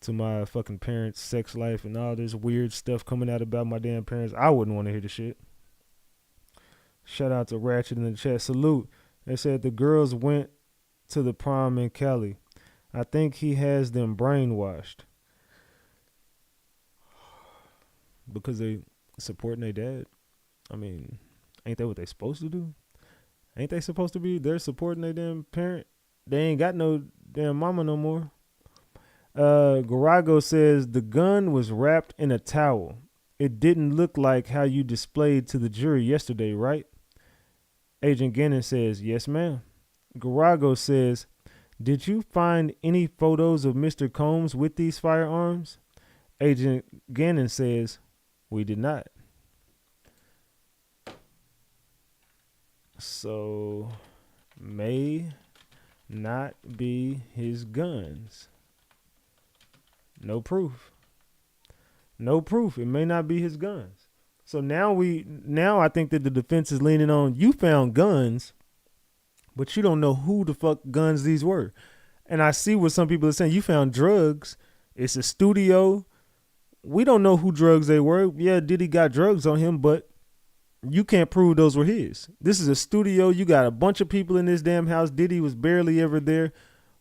to my fucking parents' sex life and all this weird stuff coming out about my damn parents. I wouldn't want to hear the shit. Shout out to Ratchet in the chat. Salute. They said the girls went to the prom in Cali. I think he has them brainwashed. Because they supporting their dad. I mean, ain't that what they supposed to do? Ain't they supposed to be? They're supporting their damn parent. They ain't got no damn mama no more. Garago says the gun was wrapped in a towel. it didn't look like how you displayed to the jury yesterday, right? Agent Gannon says, yes, ma'am. Garago says, did you find any photos of Mr. Combs with these firearms? Agent Gannon says, we did not. So, may not be his guns. No proof. No proof. It may not be his guns. So now I think that the defense is leaning on, you found guns, but you don't know who the fuck guns these were. And I see what some people are saying. You found drugs. It's a studio. We don't know who drugs they were. Yeah, Diddy got drugs on him, but you can't prove those were his. This is a studio. You got a bunch of people in this damn house. Diddy was barely ever there.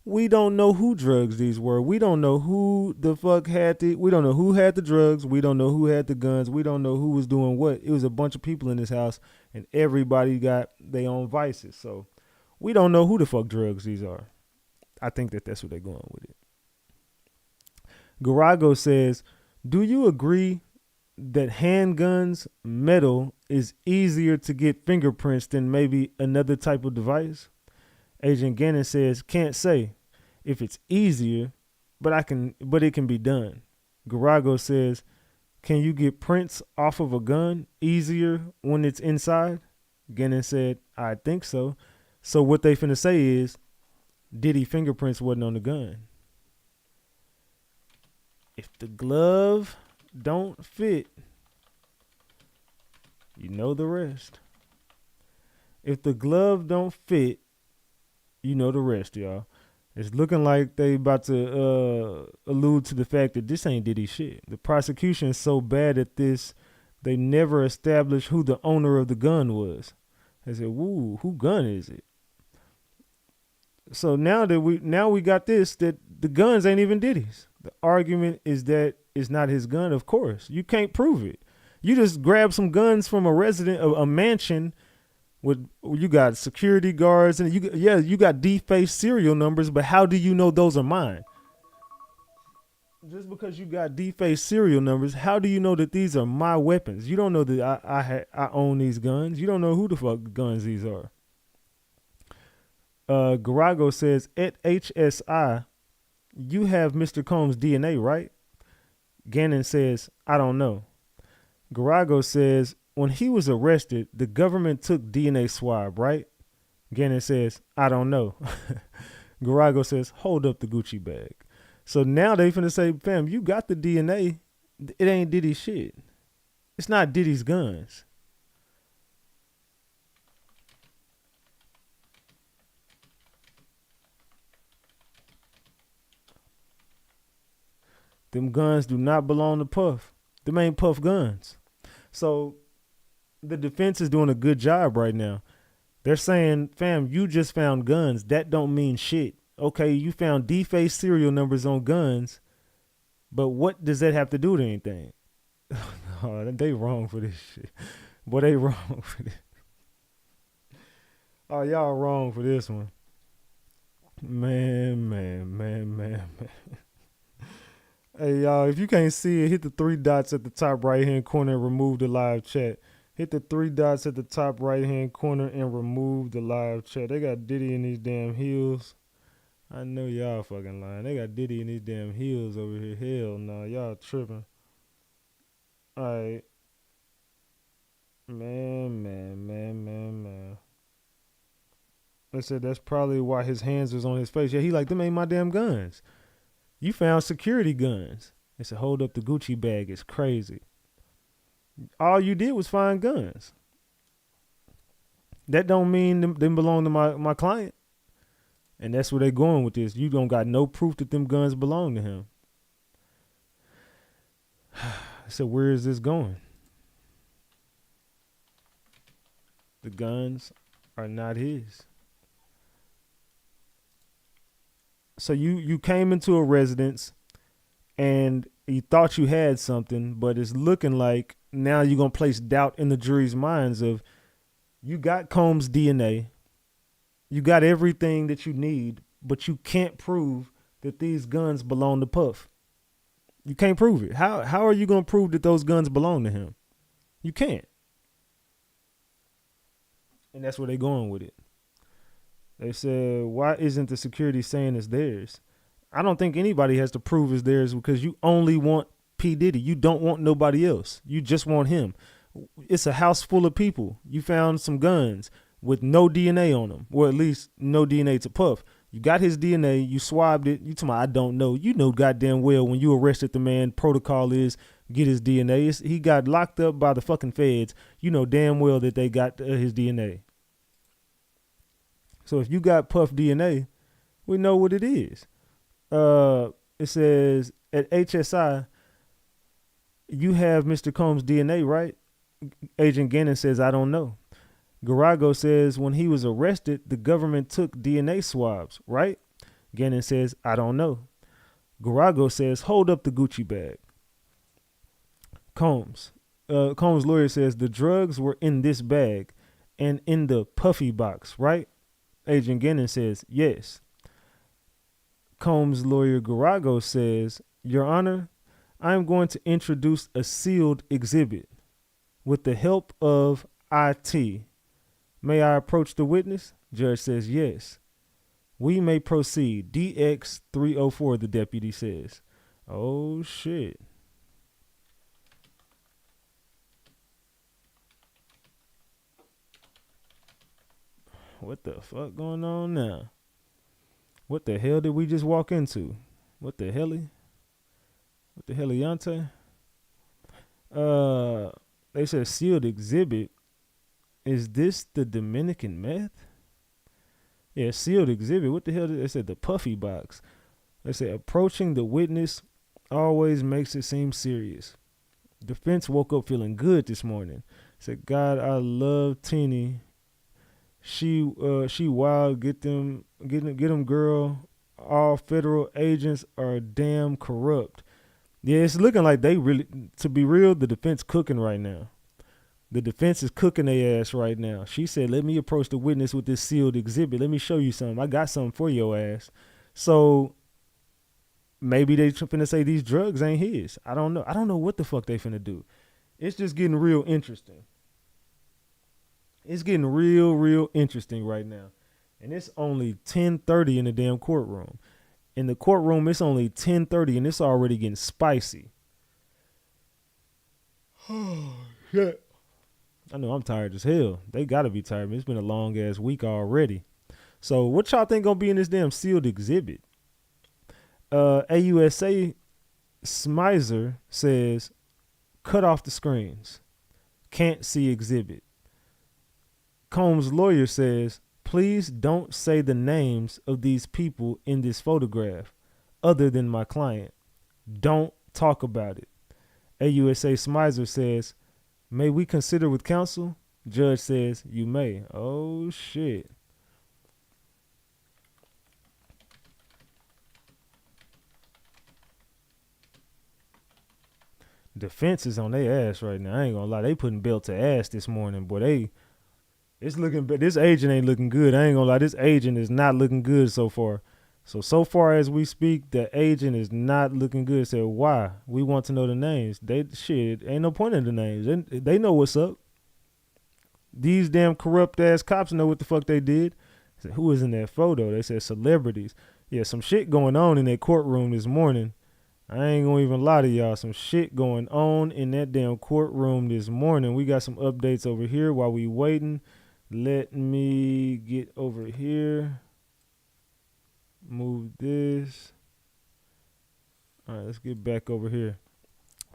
We don't know who drugs these were. We don't know who the fuck we don't know who had the drugs. We don't know who had the guns. We don't know who was doing what. It was a bunch of people in this house, and everybody got their own vices. So we don't know who the fuck drugs these are. I think that that's what they're going with it. Garago says, do you agree that handguns, metal, is easier to get fingerprints than maybe another type of device? Agent Gannon says, can't say if it's easier, but it can be done. Garago says, can you get prints off of a gun easier when it's inside? Gannon said, I think so. So what they finna say is, Diddy fingerprints wasn't on the gun. If the glove don't fit, you know the rest. If the glove don't fit, you know the rest, y'all. It's looking like they about to allude to the fact that this ain't Diddy shit. The prosecution is so bad at this, they never established who the owner of the gun was. They said, "Woo, who gun is it?" So now we got this, that the guns ain't even Diddy's. The argument is that it's not his gun. Of course, you can't prove it. You just grab some guns from a resident of a mansion. You got security guards and you got defaced serial numbers, but how do you know those are mine? Just because you got defaced serial numbers, how do you know that these are my weapons? You don't know that I own these guns. You don't know who the fuck guns these are. Garago says, at HSI, you have Mr. Combs' DNA, right? Gannon says, I don't know. Garago says, when he was arrested, the government took DNA swab, right? Gannon says, I don't know. Garago says, hold up the Gucci bag. So now they finna say, fam, you got the DNA. It ain't Diddy's shit. It's not Diddy's guns. Them guns do not belong to Puff. Them ain't Puff guns. So the defense is doing a good job right now. They're saying, fam, you just found guns. That don't mean shit. Okay, you found defaced serial numbers on guns, but what does that have to do with anything? Oh, they wrong for this shit. Boy, they wrong for this. Oh, y'all wrong for this one. Man. Hey, y'all, if you can't see it, hit the 3 dots at the top right-hand corner and remove the live chat. Hit the 3 dots at the top right-hand corner and remove the live chat. They got Diddy in these damn heels. I know y'all fucking lying. They got Diddy in these damn heels over here. Hell no, y'all tripping. All right. Man. They said that's probably why his hands was on his face. Yeah, he like, them ain't my damn guns. You found security guns. They said, hold up the Gucci bag. It's crazy. All you did was find guns. That don't mean them belong to my client. And that's where they going with this. You don't got no proof that them guns belong to him. So where is this going? The guns are not his. So you came into a residence and you thought you had something, but it's looking like now you're going to place doubt in the jury's minds of, you got Combs' DNA, you got everything that you need, but you can't prove that these guns belong to Puff. You can't prove it. How are you going to prove that those guns belong to him? You can't. And that's where they're going with it. They said, why isn't the security saying it's theirs? I don't think anybody has to prove it's theirs because you only want P. Diddy. You don't want nobody else. You just want him. It's a house full of people. You found some guns with no DNA on them, or at least no DNA to Puff. You got his DNA. You swabbed it. You told me, I don't know. You know goddamn well when you arrested the man, protocol is get his DNA. He got locked up by the fucking feds. You know damn well that they got his DNA. So if you got Puff DNA, we know what it is. It says at HSI, you have Mr. Combs' DNA, right? Agent Gannon says, I don't know. Garago says when he was arrested, the government took DNA swabs, right? Gannon says, I don't know. Garago says, hold up the Gucci bag. Combs' lawyer says the drugs were in this bag and in the puffy box, right? Agent Gannon says, yes. Combs' lawyer Garago says, Your Honor, I am going to introduce a sealed exhibit with the help of IT. May I approach the witness? Judge says, yes. We may proceed. DX 304, the deputy says. Oh, shit. What the fuck going on now? What the hell did we just walk into? What the helly? What the heliante? They said sealed exhibit. Is this the Dominican meth? Yeah, sealed exhibit. What the hell? They said the puffy box. They said approaching the witness always makes it seem serious. Defense woke up feeling good this morning. Said, God, I love Teeny. She wild. Get them, girl. All federal agents are damn corrupt. Yeah, it's looking like they really, to be real, the defense cooking right now. The defense is cooking their ass right now. She said, let me approach the witness with this sealed exhibit. Let me show you something. I got something for your ass. So maybe they finna say these drugs ain't his. I don't know. I don't know what the fuck they finna do. It's just getting real interesting. It's getting real interesting right now. And it's only 10:30 in the damn courtroom. In the courtroom, it's only 10:30 and it's already getting spicy. Oh, shit. I know I'm tired as hell. They gotta be tired. It's been a long ass week already. So what y'all think gonna be in this damn sealed exhibit? AUSA Smizer says, cut off the screens. Can't see exhibit. Combs' lawyer says, please don't say the names of these people in this photograph other than my client. Don't talk about it. AUSA Smizer says, may we consider with counsel? Judge says, you may. Oh, shit. Defense is on their ass right now. I ain't gonna lie. They putting belt to ass this morning, boy. It's looking bad. This agent ain't looking good. I ain't gonna lie. This agent is not looking good so far. So far as we speak, the agent is not looking good. Said, why? We want to know the names. Shit, ain't no point in the names. They know what's up. These damn corrupt ass cops know what the fuck they did. Said, who is in that photo? They said celebrities. Yeah, some shit going on in that courtroom this morning. I ain't gonna even lie to y'all. Some shit going on in that damn courtroom this morning. We got some updates over here while we waiting. Let me get over here. Move this. All right, let's get back over here.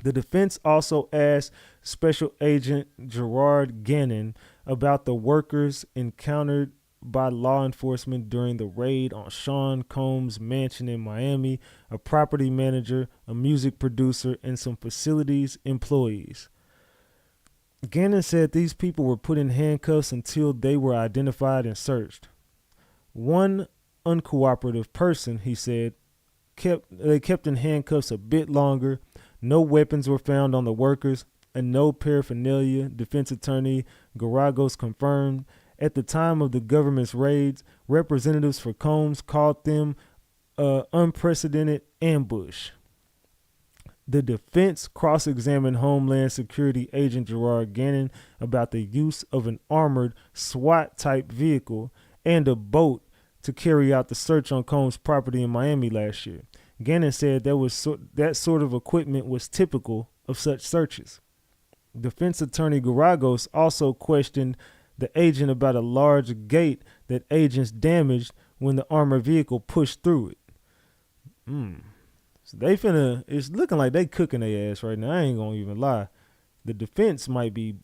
The defense also asked Special Agent Gerard Gannon about the workers encountered by law enforcement during the raid on Sean Combs' mansion in Miami, a property manager, a music producer, and some facilities employees. Gannon said these people were put in handcuffs until they were identified and searched. One uncooperative person, he said, they kept in handcuffs a bit longer. No weapons were found on the workers and no paraphernalia, defense attorney Garagos confirmed. At the time of the government's raids, representatives for Combs called them unprecedented ambush. The defense cross-examined Homeland Security agent Gerard Gannon about the use of an armored SWAT-type vehicle and a boat to carry out the search on Combs' property in Miami last year. Gannon said that sort of equipment was typical of such searches. Defense attorney Garagos also questioned the agent about a large gate that agents damaged when the armored vehicle pushed through it. So it's looking like they cooking their ass right now. I ain't gonna even lie. The defense might be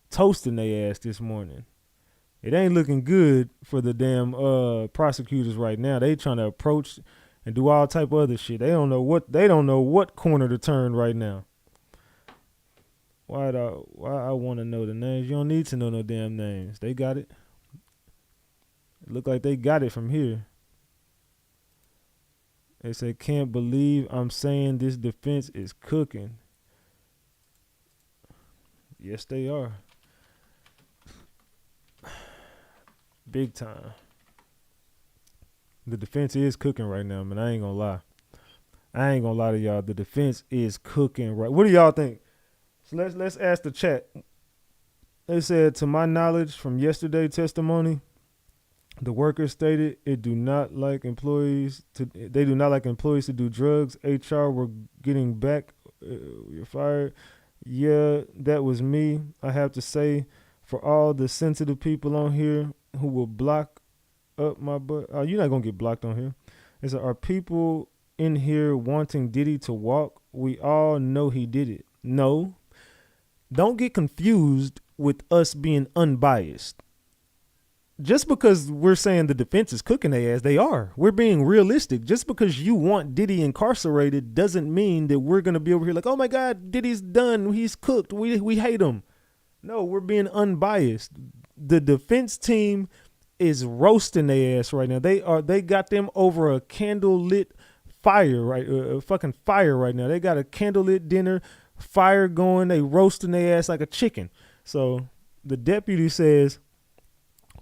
toasting their ass this morning. It ain't looking good for the damn prosecutors right now. They trying to approach and do all type of other shit. They don't know what corner to turn right now. Why I want to know the names? You don't need to know no damn names. They got it. It look like they got it from here. They said, can't believe I'm saying this defense is cooking. Yes, they are. Big time. The defense is cooking right now, man. I ain't gonna lie. I ain't gonna lie to y'all. The defense is cooking right. What do y'all think? So let's ask the chat. They said, to my knowledge from yesterday's testimony, the workers stated they do not like employees to do drugs. HR were getting back. You're fired. Yeah, that was me. I have to say, for all the sensitive people on here who will block up my butt. Oh, you're not gonna get blocked on here. They said, are people in here wanting Diddy to walk? We all know he did it. No. Don't get confused with us being unbiased. Just because we're saying the defense is cooking their ass, they are. We're being realistic. Just because you want Diddy incarcerated doesn't mean that we're going to be over here like, oh my God, Diddy's done. He's cooked. We hate him. No, we're being unbiased. The defense team is roasting their ass right now. They got them over a candlelit fire, right? A fucking fire right now. They got a candlelit dinner, fire going. They roasting their ass like a chicken. So the deputy says,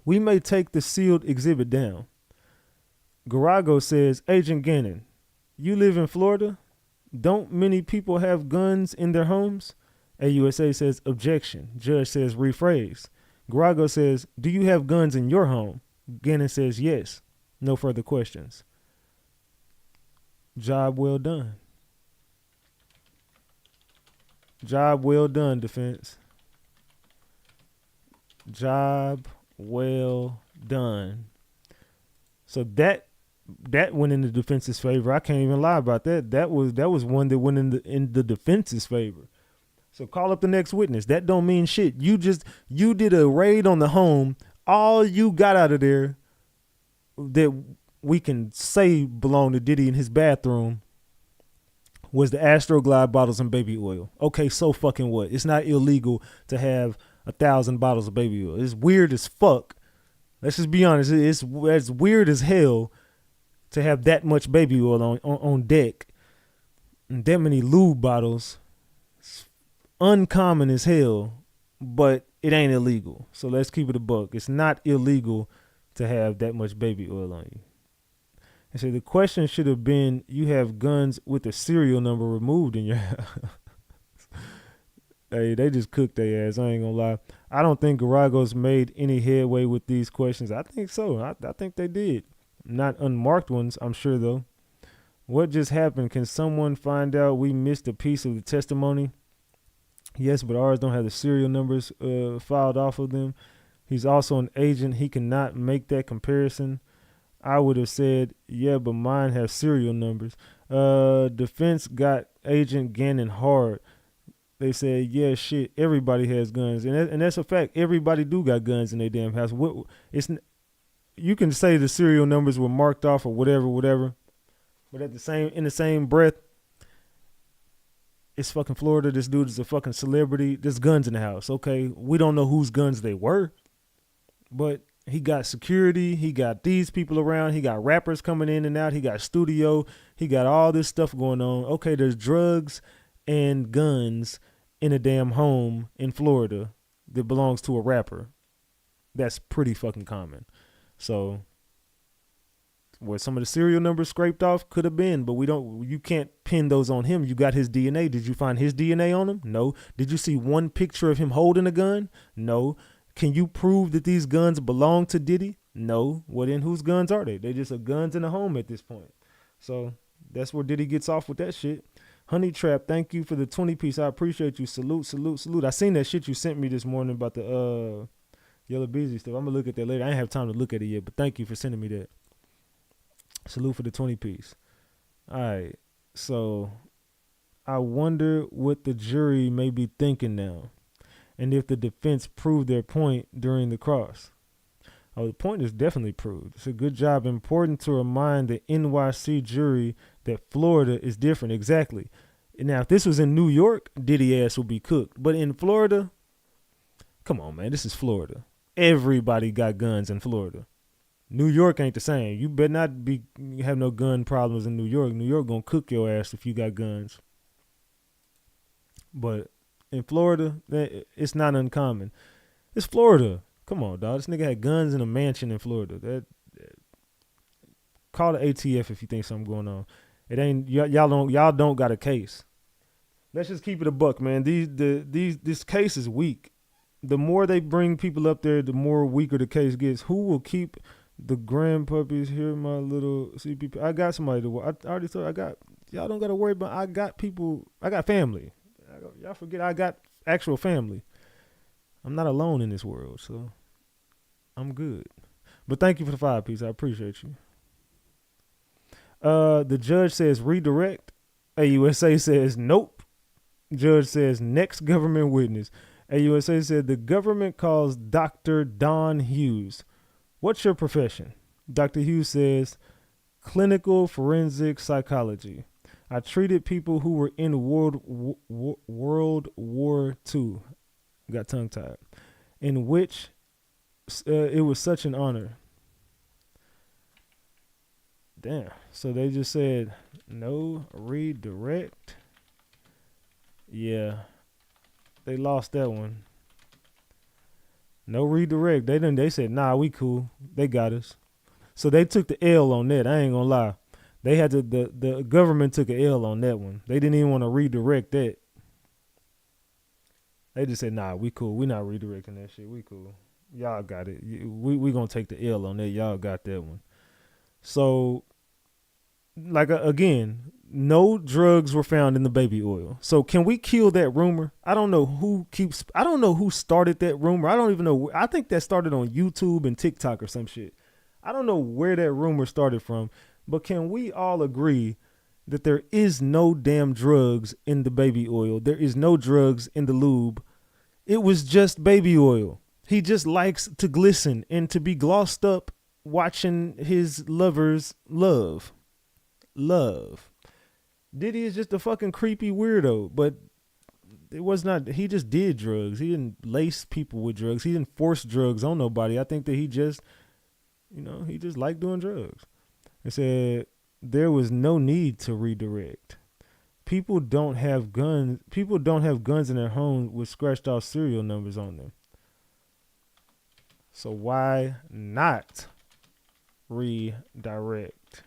we may take the sealed exhibit down. Garago says, Agent Gannon, you live in Florida? Don't many people have guns in their homes? AUSA says, objection. Judge says, rephrase. Garago says, do you have guns in your home? Gannon says, yes. No further questions. Job well done. Job well done, defense. Job well done. So that went in the defense's favor. I can't even lie about that. That was one that went in the defense's favor. So call up the next witness. That don't mean shit. You did a raid on the home. All you got out of there that we can say belonged to Diddy in his bathroom was the Astroglide bottles and baby oil. Okay, so fucking what? It's not illegal to have 1,000 bottles of baby oil. It's weird as fuck. Let's just be honest. It's weird as hell to have that much baby oil on deck and that many lube bottles. It's uncommon as hell, but it ain't illegal. So let's keep it a buck. It's not illegal to have that much baby oil on you. And so the question should have been, you have guns with the serial number removed in your house. Hey, they just cooked their ass. I ain't gonna lie. I don't think Garagos made any headway with these questions. I think so. I think they did. Not unmarked ones, I'm sure, though. What just happened? Can someone find out we missed a piece of the testimony? Yes, but ours don't have the serial numbers filed off of them. He's also an agent. He cannot make that comparison. I would have said, yeah, but mine have serial numbers. Defense got Agent Gannon hard. They said, yeah, shit, everybody has guns. And that's a fact. Everybody do got guns in their damn house. You can say the serial numbers were marked off or whatever. But in the same breath, it's fucking Florida. This dude is a fucking celebrity. There's guns in the house. Okay, we don't know whose guns they were. But he got security. He got these people around. He got rappers coming in and out. He got studio. He got all this stuff going on. Okay, there's drugs and guns in a damn home in Florida that belongs to a rapper. That's pretty fucking common. So Where some of the serial numbers scraped off could have been, but you can't pin those on him. You got his DNA. Did you find his DNA on him? No. Did you see one picture of him holding a gun? No. Can you prove that these guns belong to Diddy? No. Well, then whose guns are they? They just are guns in the home at this point. So that's where Diddy gets off with that shit. Honey Trap, thank you for the 20 piece. I appreciate you. Salute, salute, salute. I seen that shit you sent me this morning about the Yellow Busy stuff. I'm gonna look at that later. I ain't have time to look at it yet, but thank you for sending me that. Salute for the 20 piece. All right. So I wonder what the jury may be thinking now, and if the defense proved their point during the cross. Oh, the point is definitely proved. It's a good job. Important to remind the NYC jury that Florida is different. Exactly. Now, if this was in New York, Diddy ass would be cooked. But in Florida, come on, man. This is Florida. Everybody got guns in Florida. New York ain't the same. You better not have no gun problems in New York. New York gonna cook your ass if you got guns. But in Florida, it's not uncommon. It's Florida. Come on, dog. This nigga had guns in a mansion in Florida. Call the ATF if you think something going on. It ain't y'all don't got a case. Let's just keep it a buck, man. This case is weak. The more they bring people up there, the more weaker the case gets. Who will keep the grand puppies here? My little CPP. I got somebody to. I already told. Y'all don't got to worry about. I got people. I got family. Y'all forget I got actual family. I'm not alone in this world, so I'm good. But thank you for the 5 piece. I appreciate you. The judge says redirect. AUSA says nope. Judge says next government witness. AUSA said the government calls Dr. Don Hughes. What's your profession? Dr. Hughes says clinical forensic psychology. I treated people who were in World War II. Got tongue tied. In which it was such an honor. Damn. So they just said no redirect. Yeah. They lost that one. No redirect. They said, nah, we cool. They got us. So they took the L on that. I ain't gonna lie. They had to the government took a L on that one. They didn't even want to redirect that. They just said, nah, we cool. We not redirecting that shit. We cool. Y'all got it. We gonna take the L on that. Y'all got that one. So, like, again, no drugs were found in the baby oil. So can we kill that rumor? I don't know who started that rumor. I don't even know. I think that started on YouTube and TikTok or some shit. I don't know where that rumor started from, but can we all agree that there is no damn drugs in the baby oil? There is no drugs in the lube. It was just baby oil. He just likes to glisten and to be glossed up watching his lovers love. Diddy is just a fucking creepy weirdo, but it was not, he just did drugs. He didn't lace people with drugs. He didn't force drugs on nobody. I think that he just liked doing drugs. They said there was no need to redirect. People don't have guns in their home with scratched off serial numbers on them. So why not redirect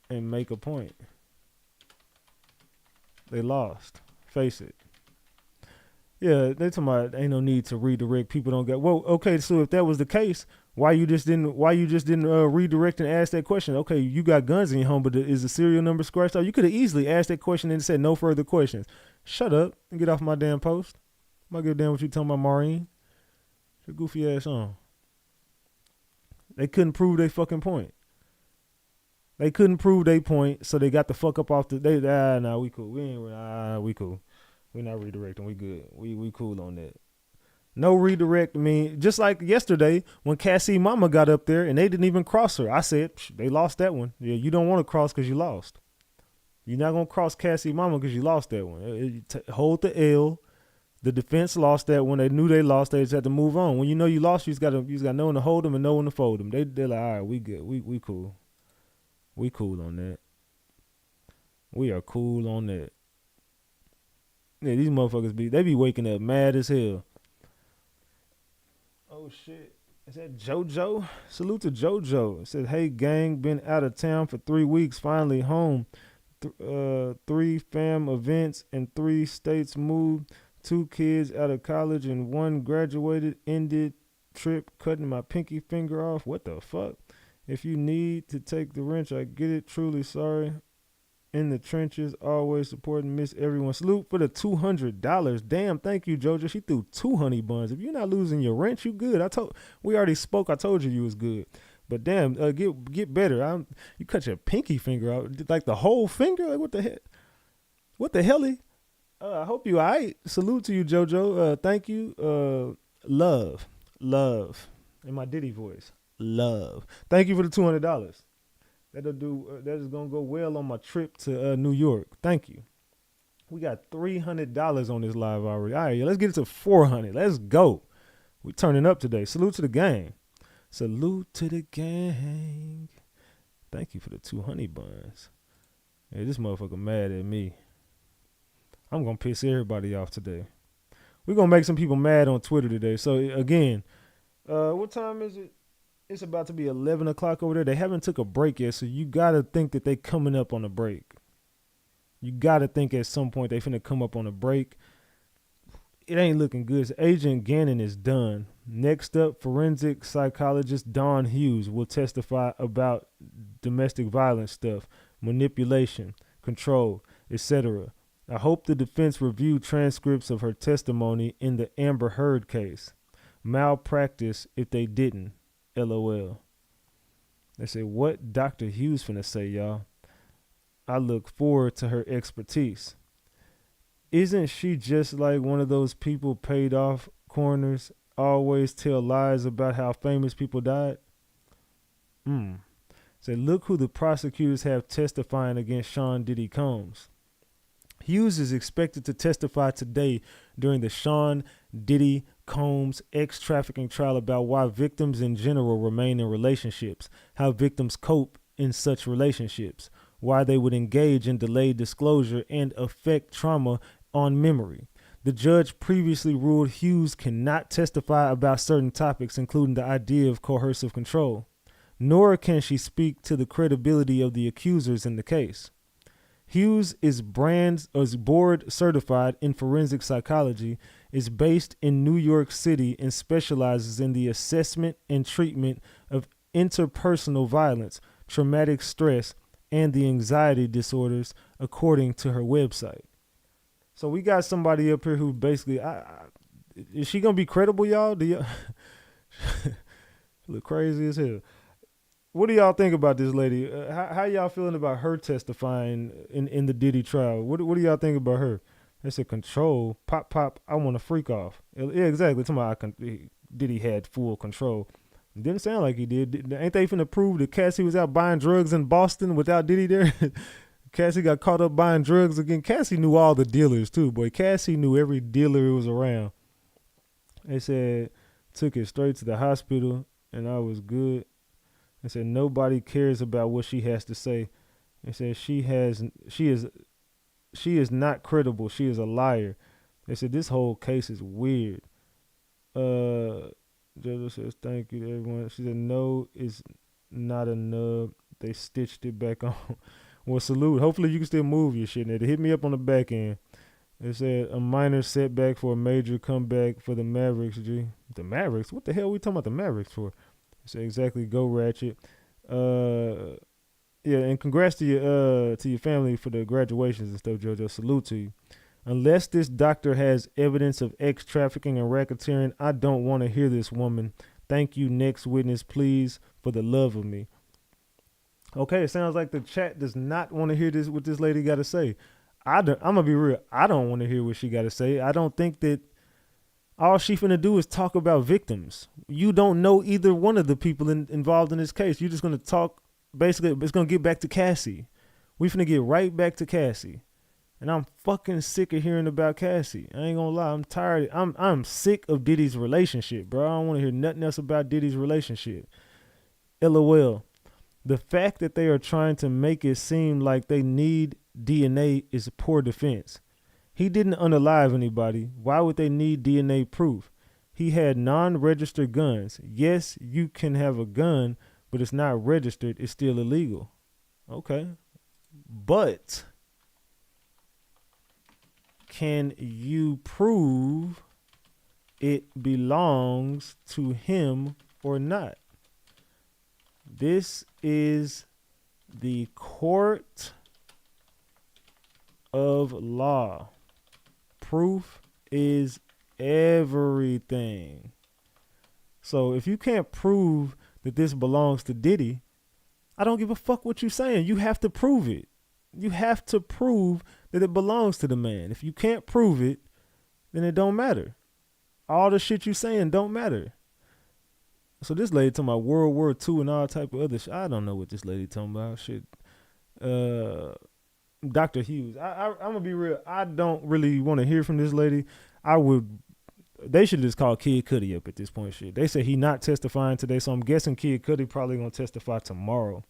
and make a point? They lost. Face it. Yeah, they talking about ain't no need to redirect. People don't get. Well, okay. So if that was the case, why you just didn't redirect and ask that question? Okay, you got guns in your home, but is the serial number scratched out? You could have easily asked that question and said no further questions. Shut up and get off my damn post. I'm not give a damn what you talking about, Maureen. Your goofy ass on. They couldn't prove their fucking point. They couldn't prove their point, so they got the fuck up off the. We cool. We cool. We not redirecting. We good. We cool on that. No redirect. I mean, just like yesterday when Cassie mama got up there and they didn't even cross her. I said they lost that one. Yeah, you don't want to cross because you lost. You're not gonna cross Cassie mama because you lost that one. Hold the L. The defense lost that one. They knew they lost. They just had to move on. When you know you lost, you just got to know when to hold them and know when to fold them. They're like, all right, we good. We cool. We cool on that. We are cool on that. Yeah, these motherfuckers be waking up mad as hell. Oh shit. Is that JoJo? Salute to JoJo. It said, hey, gang, been out of town for 3 weeks, finally home. 3 fam events and 3 states moved. 2 kids out of college and 1 graduated. Ended trip cutting my pinky finger off. What the fuck? If you need to take the wrench, I get it. Truly sorry. In the trenches, always supporting, miss everyone. Salute for the $200. Damn, thank you, JoJo. She threw 2 honey buns. If you're not losing your wrench, you good. We already spoke. I told you was good. But damn, get better. You cut your pinky finger out, like the whole finger. Like what the heck? What the hell? I hope you alright. Salute to you, JoJo. Thank you. Love, in my Diddy voice. Love. Thank you for the $200. That is gonna go well on my trip to New York. Thank you. We got $300 on this live already. All right, let's get it to $400. Let's go. We turning up today. Salute to the gang. Salute to the gang. Thank you for the 2 honey buns. Hey, this motherfucker mad at me. I'm gonna piss everybody off today. We're gonna make some people mad on Twitter today. So again, what time is it? It's about to be 11 o'clock over there. They haven't took a break yet, so you got to think that they coming up on a break. You got to think at some point they finna come up on a break. It ain't looking good. So Agent Gannon is done. Next up, forensic psychologist Don Hughes will testify about domestic violence stuff, manipulation, control, etc. I hope the defense review transcripts of her testimony in the Amber Heard case. Malpractice if they didn't. LOL. They say, what Dr. Hughes finna say, y'all? I look forward to her expertise. Isn't she just like one of those people paid off coroners always tell lies about how famous people died? Say, look who the prosecutors have testifying against Sean Diddy Combs. Hughes is expected to testify today during the Sean Diddy Combs ex-trafficking trial about why victims in general remain in relationships, how victims cope in such relationships, why they would engage in delayed disclosure and affect trauma on memory. The judge previously ruled Hughes cannot testify about certain topics, including the idea of coercive control, nor can she speak to the credibility of the accusers in the case. Hughes is board certified in forensic psychology, is based in New York City, and specializes in the assessment and treatment of interpersonal violence, traumatic stress, and the anxiety disorders, according to her website. So we got somebody up here who basically, is she gonna be credible, y'all? Do y'all look crazy as hell? What do y'all think about this lady? How y'all feeling about her testifying in the Diddy trial? What do y'all think about her? They said control, pop, I want to freak off. Yeah, exactly. Diddy had full control. It didn't sound like he did. Ain't they finna prove that Cassie was out buying drugs in Boston without Diddy there? Cassie got caught up buying drugs again. Cassie knew all the dealers too, boy. Cassie knew every dealer who was around. They said, took it straight to the hospital and I was good. They said nobody cares about what she has to say. They said she is not credible. She is a liar. They said this whole case is weird. Judge says thank you to everyone. She said no, it's not a nub. They stitched it back on. Well, salute. Hopefully you can still move your shit. Now, they hit me up on the back end. They said a minor setback for a major comeback for the Mavericks. G. The Mavericks? What the hell are we talking about the Mavericks for? They said exactly. Go Ratchet. Yeah, and congrats to your family for the graduations and stuff, JoJo. Salute to you. Unless this doctor has evidence of ex-trafficking and racketeering, I don't want to hear this woman. Thank you, next witness, please, for the love of me. Okay, it sounds like the chat does not want to hear this. What this lady got to say. I'm gonna be real. I don't want to hear what she got to say. I don't think that all she finna do is talk about victims. You don't know either one of the people involved in this case. You're just gonna talk. Basically, it's gonna get back to Cassie. We finna get right back to Cassie. And I'm fucking sick of hearing about Cassie. I ain't gonna lie. I'm tired. I'm sick of Diddy's relationship, bro. I don't want to hear nothing else about Diddy's relationship. LOL. The fact that they are trying to make it seem like they need DNA is poor defense. He didn't unalive anybody. Why would they need DNA proof? He had non-registered guns. Yes, you can have a gun, but it's not registered. It's still illegal. Okay. But can you prove it belongs to him or not? This is the court of law. Proof is everything. So if you can't prove that this belongs to Diddy, I don't give a fuck what you're saying. You have to prove it. You have to prove that it belongs to the man. If you can't prove it, then it don't matter. All the shit you saying don't matter. So this lady talking about World War II and all type of other shit. I don't know what this lady talking about. Shit. Dr. Hughes. I'm gonna be real. I don't really want to hear from this lady. They should just call Kid Cudi up at this point. Shit. They said he not testifying today, so I'm guessing Kid Cudi probably gonna testify tomorrow.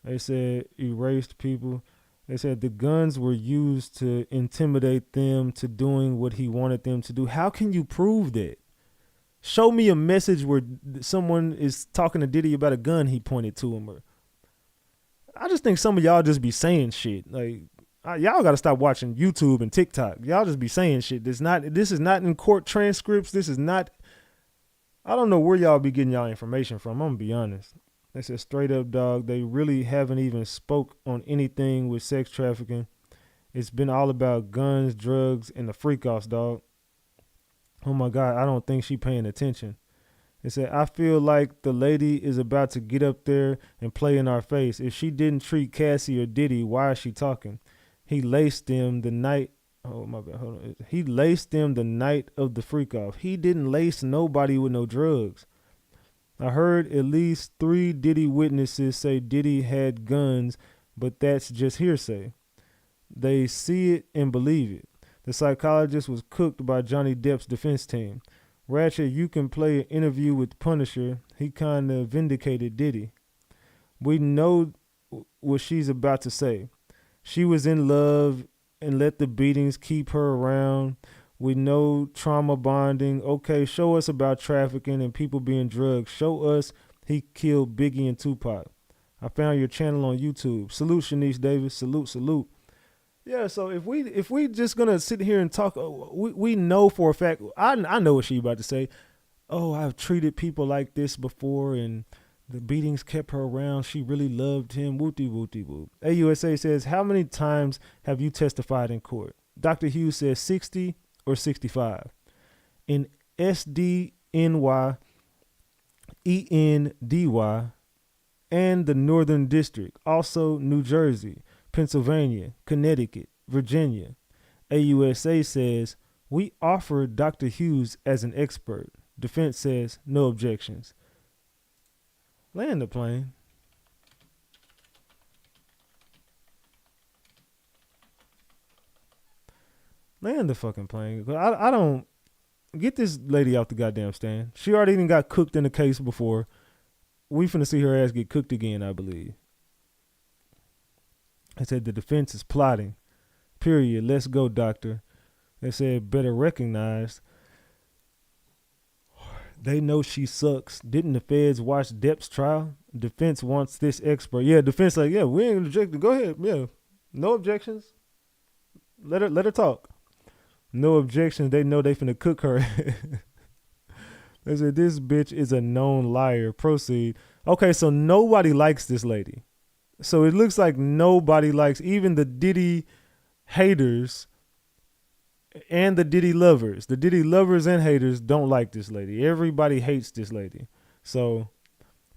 They said erased people. They said the guns were used to intimidate them to doing what he wanted them to do. How can you prove that? Show me a message where someone is talking to Diddy about a gun he pointed to him. I just think some of y'all just be saying shit. Like, y'all got to stop watching YouTube and TikTok. Y'all just be saying shit. This is not in court transcripts. This is not. I don't know where y'all be getting y'all information from. I'm going to be honest. They said straight up, dog, they really haven't even spoke on anything with sex trafficking. It's been all about guns, drugs, and the freak-offs, dog. Oh, my God, I don't think she paying attention. They said, I feel like the lady is about to get up there and play in our face. If she didn't treat Cassie or Diddy, why is she talking? He laced them the night. Oh, my bad. Hold on. He laced them the night of the freak-off. He didn't lace nobody with no drugs. I heard at least 3 Diddy witnesses say Diddy had guns, but that's just hearsay. They see it and believe it. The psychologist was cooked by Johnny Depp's defense team. Ratchet, you can play an interview with Punisher. He kind of vindicated Diddy. We know what she's about to say. She was in love and let the beatings keep her around. We know trauma bonding. Okay, show us about trafficking and people being drugged. Show us he killed Biggie and Tupac. I found your channel on YouTube. Salute, Shanice Davis. Salute, salute. Yeah, so if we just gonna sit here and talk, we know for a fact. I know what she about to say. Oh, I've treated people like this before, and the beatings kept her around. She really loved him. Wooty wooty woo. AUSA says, how many times have you testified in court? Dr. Hughes says 60 or 65. In SDNY, ENDY, and the Northern District, also New Jersey, Pennsylvania, Connecticut, Virginia. AUSA says, we offered Dr. Hughes as an expert. Defense says, no objections. Land the plane. Land the fucking plane. I don't get this lady out the goddamn stand. She already even got cooked in the case before. We finna see her ass get cooked again, I believe. I said the defense is plotting. Period. Let's go, doctor. They said better recognized. They know she sucks. Didn't the feds watch Depp's trial? Defense wants this expert. Yeah, defense like, yeah, we ain't objecting. Go ahead. Yeah. No objections. Let her talk. No objections. They know they finna cook her. They said this bitch is a known liar. Proceed. Okay, so nobody likes this lady. So it looks like nobody likes, even the Diddy haters and the Diddy lovers. The Diddy lovers and haters don't like this lady. Everybody hates this lady. So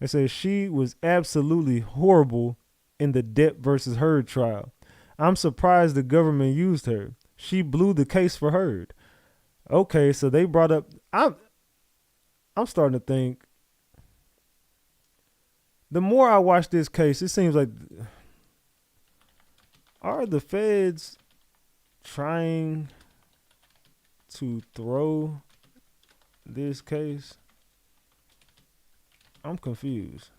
they say she was absolutely horrible in the Depp versus Heard trial. I'm surprised the government used her. She blew the case for Heard. Okay, so they brought up, I'm starting to think, the more I watch this case, it seems like, are the feds trying to throw this case? I'm confused.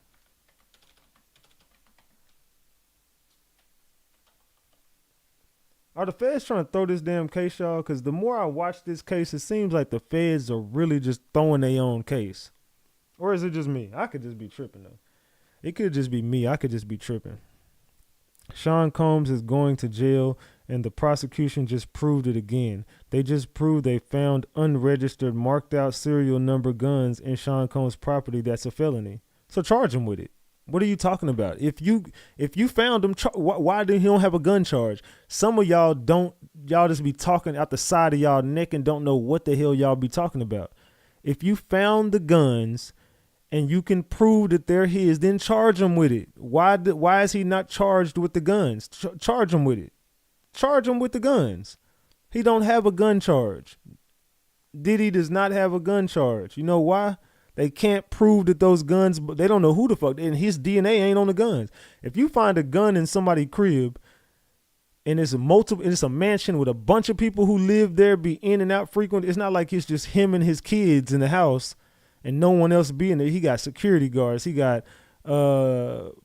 Are the feds trying to throw this damn case, y'all? Because the more I watch this case, it seems like the feds are really just throwing their own case. Or is it just me? I could just be tripping, though. It could just be me. I could just be tripping. Sean Combs is going to jail, and the prosecution just proved it again. They just proved they found unregistered, marked out serial number guns in Sean Combs' property. That's a felony. So charge him with it. What are you talking about? If you found him, why did he don't have a gun charge? Some of y'all don't. Y'all just be talking out the side of y'all neck and don't know what the hell y'all be talking about. If you found the guns and you can prove that they're his, then charge him with it. Why is he not charged with the guns? Charge him with it. Charge him with the guns. He don't have a gun charge. Diddy does not have a gun charge. You know why? They can't prove that those guns, but they don't know who the fuck, and his DNA ain't on the guns. If you find a gun in somebody's crib and it's a mansion with a bunch of people who live there, be in and out frequent, it's not like it's just him and his kids in the house and no one else being there. He got security guards, he got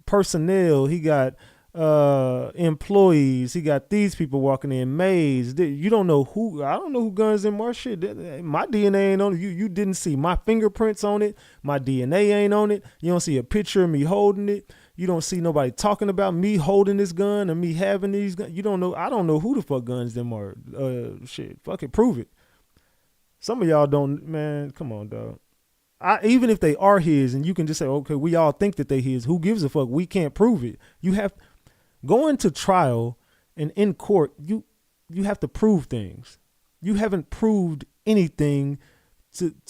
personnel, he got employees, he got these people walking in, maids. You don't know who. I don't know who guns in my shit. My DNA ain't on it. You didn't see my fingerprints on it. My DNA ain't on it. You don't see a picture of me holding it. You don't see nobody talking about me holding this gun or me having these guns. You don't know. I don't know who the fuck guns them are. Shit, fuck it, prove it. Some of y'all don't, man. Come on, dog. Even if they are his, and you can just say, okay, we all think that they his. Who gives a fuck? We can't prove it. You have. Going to trial and in court, you have to prove things. You haven't proved anything to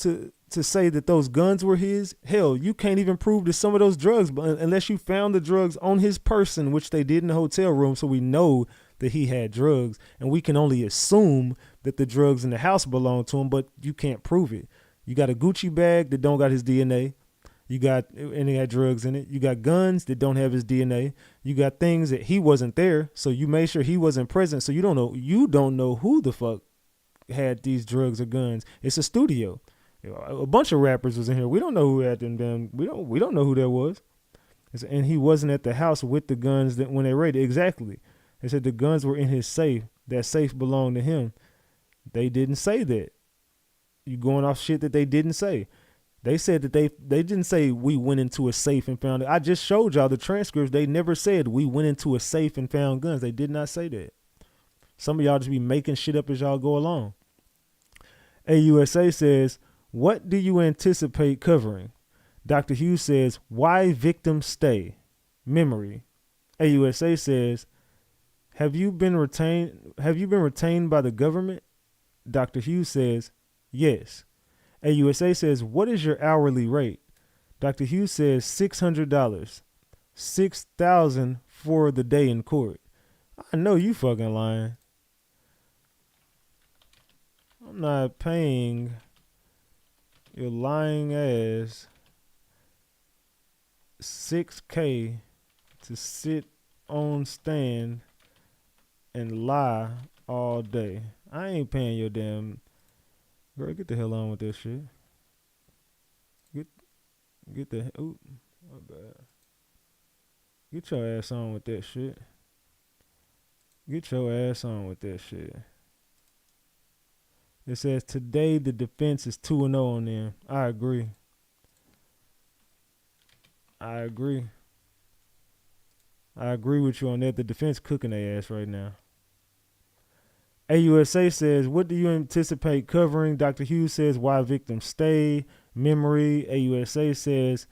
say that those guns were his. Hell, you can't even prove that some of those drugs, unless you found the drugs on his person, which they did in the hotel room, so we know that he had drugs, and we can only assume that the drugs in the house belong to him, but you can't prove it. You got a Gucci bag that don't got his DNA. And he had drugs in it. You got guns that don't have his DNA. You got things that he wasn't there, so you made sure he wasn't present. So you don't know who the fuck had these drugs or guns. It's a studio. A bunch of rappers was in here. We don't know who had them. We don't know who that was. And he wasn't at the house with the guns that when they raided. Exactly. They said the guns were in his safe. That safe belonged to him. They didn't say that. You going off shit that they didn't say. They said that they didn't say we went into a safe and found it. I just showed y'all the transcripts. They never said we went into a safe and found guns. They did not say that. Some of y'all just be making shit up as y'all go along. AUSA says, what do you anticipate covering? Dr. Hughes says, why victims stay? Memory. AUSA says, have you been retained by the government? Dr. Hughes says, yes. AUSA says, what is your hourly rate? Dr. Hughes says $600. $6,000 for the day in court. I know you fucking lying. I'm not paying your lying ass $6K to sit on stand and lie all day. I ain't paying your damn. Girl, get the hell on with this shit. Get the oop, my bad. Get your ass on with that shit. Get your ass on with that shit. It says today the defense is 2-0 on them. I agree. I agree with you on that. The defense cooking their ass right now. AUSA says, what do you anticipate covering? Dr. Hughes says, why victims stay? Memory. AUSA says,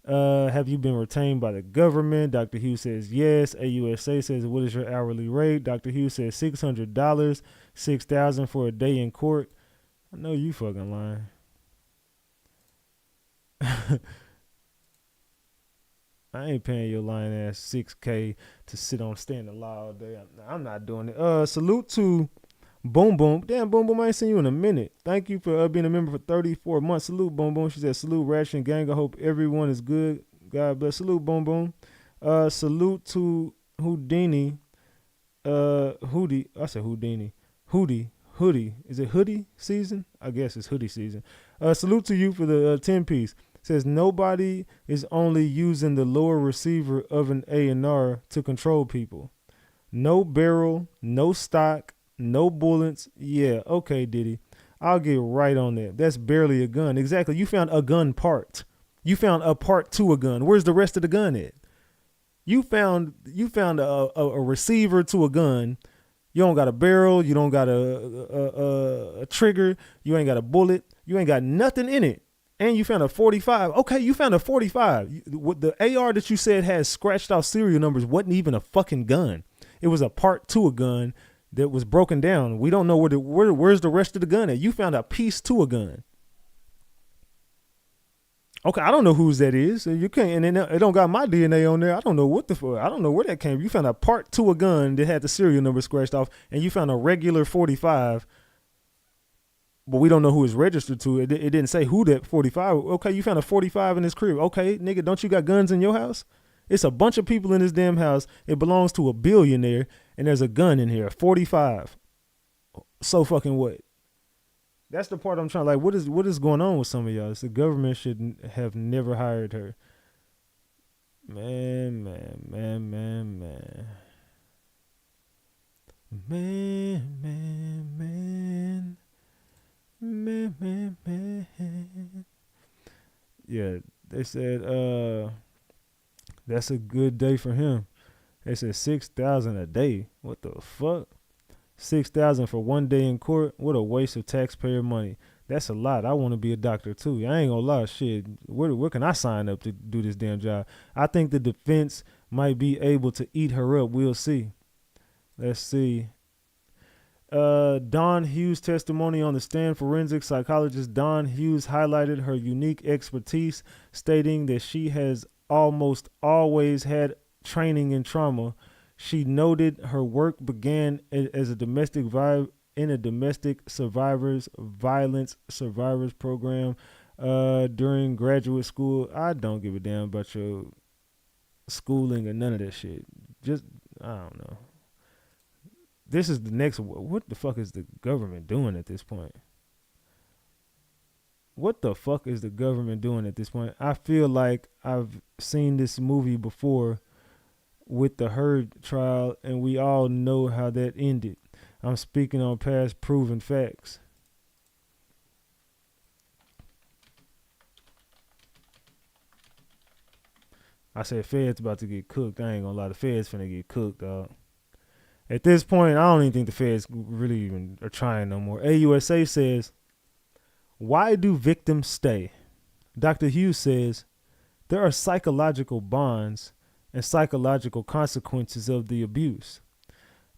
have you been retained by the government? Dr. Hughes says, yes. AUSA says, what is your hourly rate? Dr. Hughes says, $600, $6,000 for a day in court. I know you fucking lying. I ain't paying your lying ass $6K to sit on stand and lie all day. I'm not doing it. Salute to Boom Boom. Damn, Boom Boom, I ain't seen you in a minute. Thank you for being a member for 34 months. Salute, Boom Boom. She said, salute, Ration Gang. I hope everyone is good. God bless. Salute, Boom Boom. Salute to Houdini. Hoodie. I said Houdini. Hoodie. Is it hoodie season? I guess it's hoodie season. Salute to you for the 10-piece. Says nobody is only using the lower receiver of an A&R to control people. No barrel, no stock, no bullets. Yeah, okay, Diddy. I'll get right on that. That's barely a gun. Exactly. You found a gun part. You found a part to a gun. Where's the rest of the gun at? You found a receiver to a gun. You don't got a barrel. You don't got a trigger. You ain't got a bullet. You ain't got nothing in it. And you found a 45. Okay, you found a 45. The AR that you said has scratched out serial numbers wasn't even a fucking gun. It was a part to a gun that was broken down. We don't know where's the rest of the gun at. You found a piece to a gun. Okay, I don't know whose that is. You can't, and then it don't got my DNA on there. I don't know what the fuck. I don't know where that came from. You found a part to a gun that had the serial number scratched off, and you found a regular 45, but we don't know who it's registered to. It didn't say who that 45. Okay, you found a 45 in this crib. Okay, nigga, don't you got guns in your house? It's a bunch of people in this damn house. It belongs to a billionaire, and there's a gun in here, a 45. So fucking what? That's the part I'm trying. Like, what is going on with some of y'all? It's the government should have never hired her. Man. Yeah, they said that's a good day for him. They said 6,000 a day. What the fuck? 6,000 for one day in court. What a waste of taxpayer money. That's a lot. I want to be a doctor too. I ain't gonna lie. Shit, where can I sign up to do this damn job? I think the defense might be able to eat her up. We'll see. Let's see. Dawn Hughes' testimony on the stand. Forensic psychologist Dawn Hughes highlighted her unique expertise, stating that she has almost always had training in trauma. She noted her work began as a domestic survivors violence survivors program during graduate school. I don't give a damn about your schooling or none of that shit. Just, I don't know. This is the next. What the fuck is the government doing at this point? What the fuck is the government doing at this point? I feel like I've seen this movie before with the Heard trial, and we all know how that ended. I'm speaking on past proven facts. I said Fed's about to get cooked. I ain't gonna lie, the Fed's finna get cooked, dog. At this point, I don't even think the Feds really even are trying no more. AUSA says, why do victims stay? Dr. Hughes says, there are psychological bonds and psychological consequences of the abuse.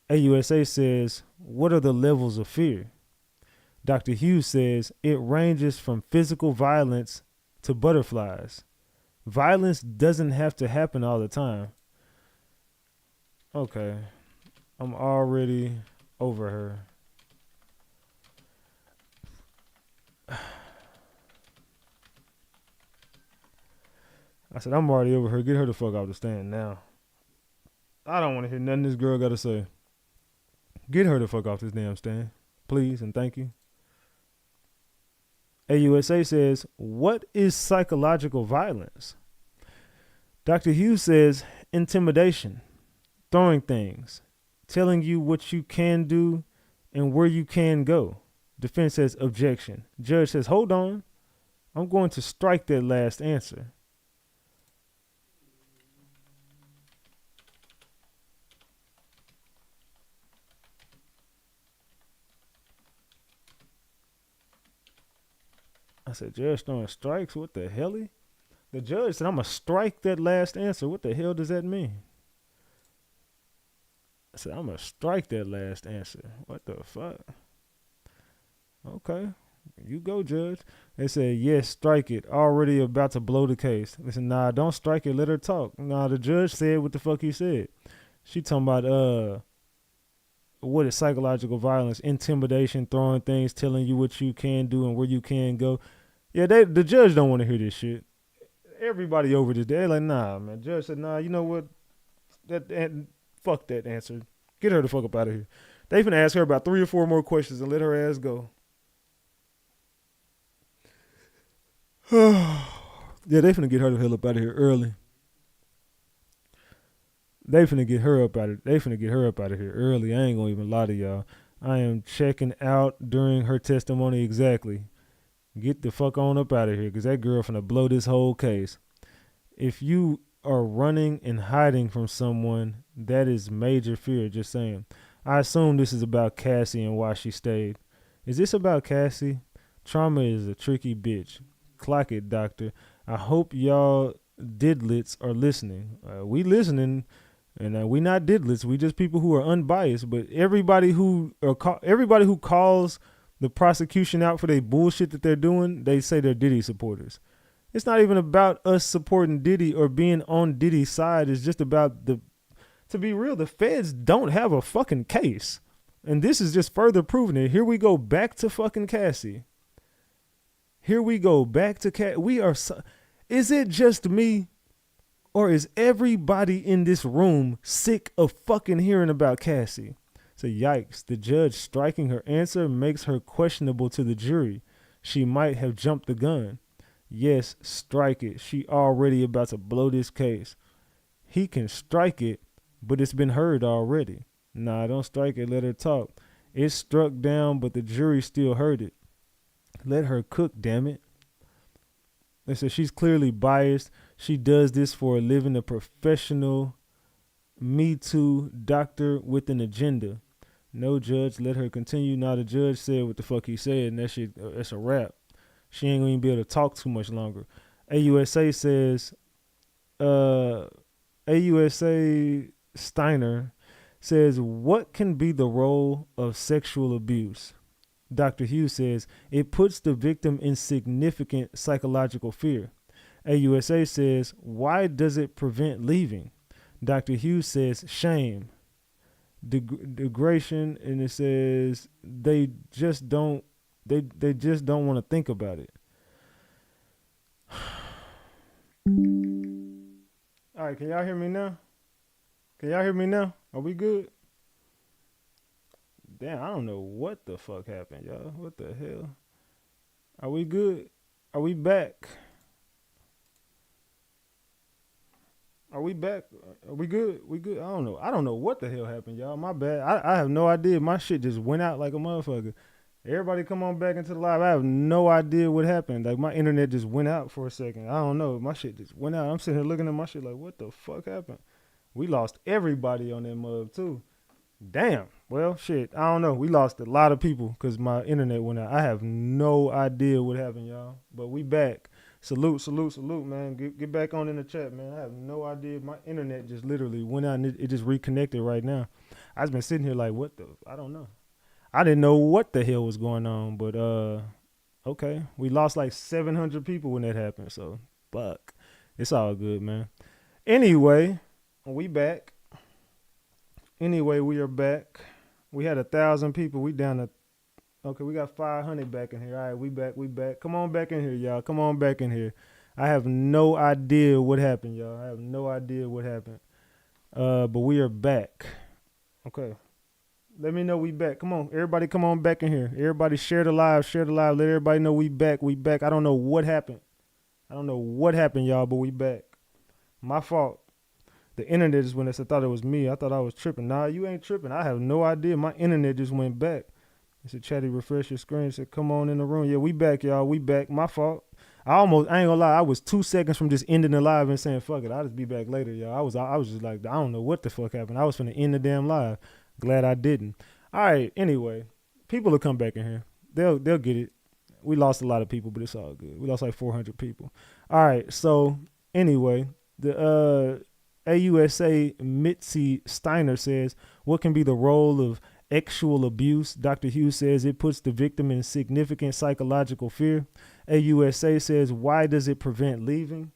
AUSA says, what are the levels of fear? Dr. Hughes says, it ranges from physical violence to butterflies. Violence doesn't have to happen all the time. Okay. I'm already over her. I said, I'm already over her. Get her the fuck off the stand now. I don't want to hear nothing this girl got to say. Get her the fuck off this damn stand. Please and thank you. AUSA says, what is psychological violence? Dr. Hughes says, intimidation, throwing things, telling you what you can do and where you can go. Defense says objection. Judge says, hold on. I'm going to strike that last answer. I said, Judge throwing strikes? What the hell? The judge said, I'm going to strike that last answer. What the hell does that mean? I said, I'm going to strike that last answer. What the fuck? Okay. You go, Judge. They said, yes, strike it. Already about to blow the case. They said, nah, don't strike it. Let her talk. Nah, the judge said what the fuck he said. She talking about, what is psychological violence, intimidation, throwing things, telling you what you can do and where you can go. Yeah, the judge don't want to hear this shit. Everybody over this, they're like, nah, man. Judge said, nah, you know what? Fuck that answer. Get her the fuck up out of here. They finna ask her about 3 or 4 more questions and let her ass go. Yeah, they finna get her the hell up out of here early. They finna get her up out of. They finna get her up out of here early. I ain't gonna even lie to y'all. I am checking out during her testimony exactly. Get the fuck on up out of here, because that girl finna blow this whole case. If you are running and hiding from someone, that is major fear, just saying. I assume this is about Cassie and why she stayed. Is this about Cassie? Trauma is a tricky bitch. Clock it, doctor. I hope y'all didlets are listening. We listening, and we not didlets. We just people who are unbiased. But everybody who calls the prosecution out for their bullshit that they're doing, they say they're Diddy supporters. It's not even about us supporting Diddy or being on Diddy's side. It's just about to be real, the feds don't have a fucking case. And this is just further proving it. Here we go back to fucking Cassie. Here we go back to is it just me, or is everybody in this room sick of fucking hearing about Cassie? So yikes, the judge striking her answer makes her questionable to the jury. She might have jumped the gun. Yes, strike it. She already about to blow this case. He can strike it, but it's been heard already. Nah, don't strike it. Let her talk. It's struck down, but the jury still heard it. Let her cook, damn it. They said she's clearly biased. She does this for a living, a professional Me Too doctor with an agenda. No, judge, let her continue. Now the judge said what the fuck he said, and that shit, that's a wrap. She ain't gonna even be able to talk too much longer. AUSA says, AUSA Steiner says, what can be the role of sexual abuse? Dr. Hughes says, it puts the victim in significant psychological fear. AUSA says, why does it prevent leaving? Dr. Hughes says, shame. Degradation, and it says they just don't want to think about it. All right, can y'all hear me now? Are we good? Damn, I don't know what the fuck happened, y'all. What the hell? Are we good? Are we back? Are we back? Are we good? We good? I don't know. I don't know what the hell happened, y'all. My bad. I have no idea. My shit just went out like a motherfucker. Everybody come on back into the live. I have no idea what happened. Like, my internet just went out for a second. I don't know. My shit just went out. I'm sitting here looking at my shit like, what the fuck happened? We lost everybody on that mug, too. Damn. Well, shit. I don't know. We lost a lot of people because my internet went out. I have no idea what happened, y'all. But we back. Salute, man. Get back on in the chat, man. I have no idea. My internet just literally went out and it just reconnected right now. I just been sitting here like, what the? I don't know. I didn't know what the hell was going on, but okay. We lost like 700 people when that happened, so fuck. It's all good, man. Anyway, we back. We are back. We had 1,000 people. We down to, okay, we got 500 back in here. All right, we back. Come on back in here, y'all. Come on back in here. I have no idea what happened, y'all. I have no idea what happened. But we are back. Okay. Let me know we back. Come on. Everybody come on back in here. Everybody share the live. Let everybody know we back. I don't know what happened. Y'all, but we back. My fault. The internet just went. I thought it was me. I thought I was tripping. Nah, you ain't tripping. I have no idea. My internet just went back. It said, Chatty, refresh your screen. It said, come on in the room. Yeah, we back, y'all. We back. My fault. I ain't gonna lie. I was 2 seconds from just ending the live and saying, fuck it. I'll just be back later, y'all. I was just like, I don't know what the fuck happened. I was finna end the damn live. Glad I didn't. All right. Anyway, people will come back in here. They'll get it. We lost a lot of people, but it's all good. We lost like 400 people. All right. So anyway, the AUSA Mitzi Steiner says, what can be the role of sexual abuse? Dr. Hughes says it puts the victim in significant psychological fear. AUSA says, why does it prevent leaving?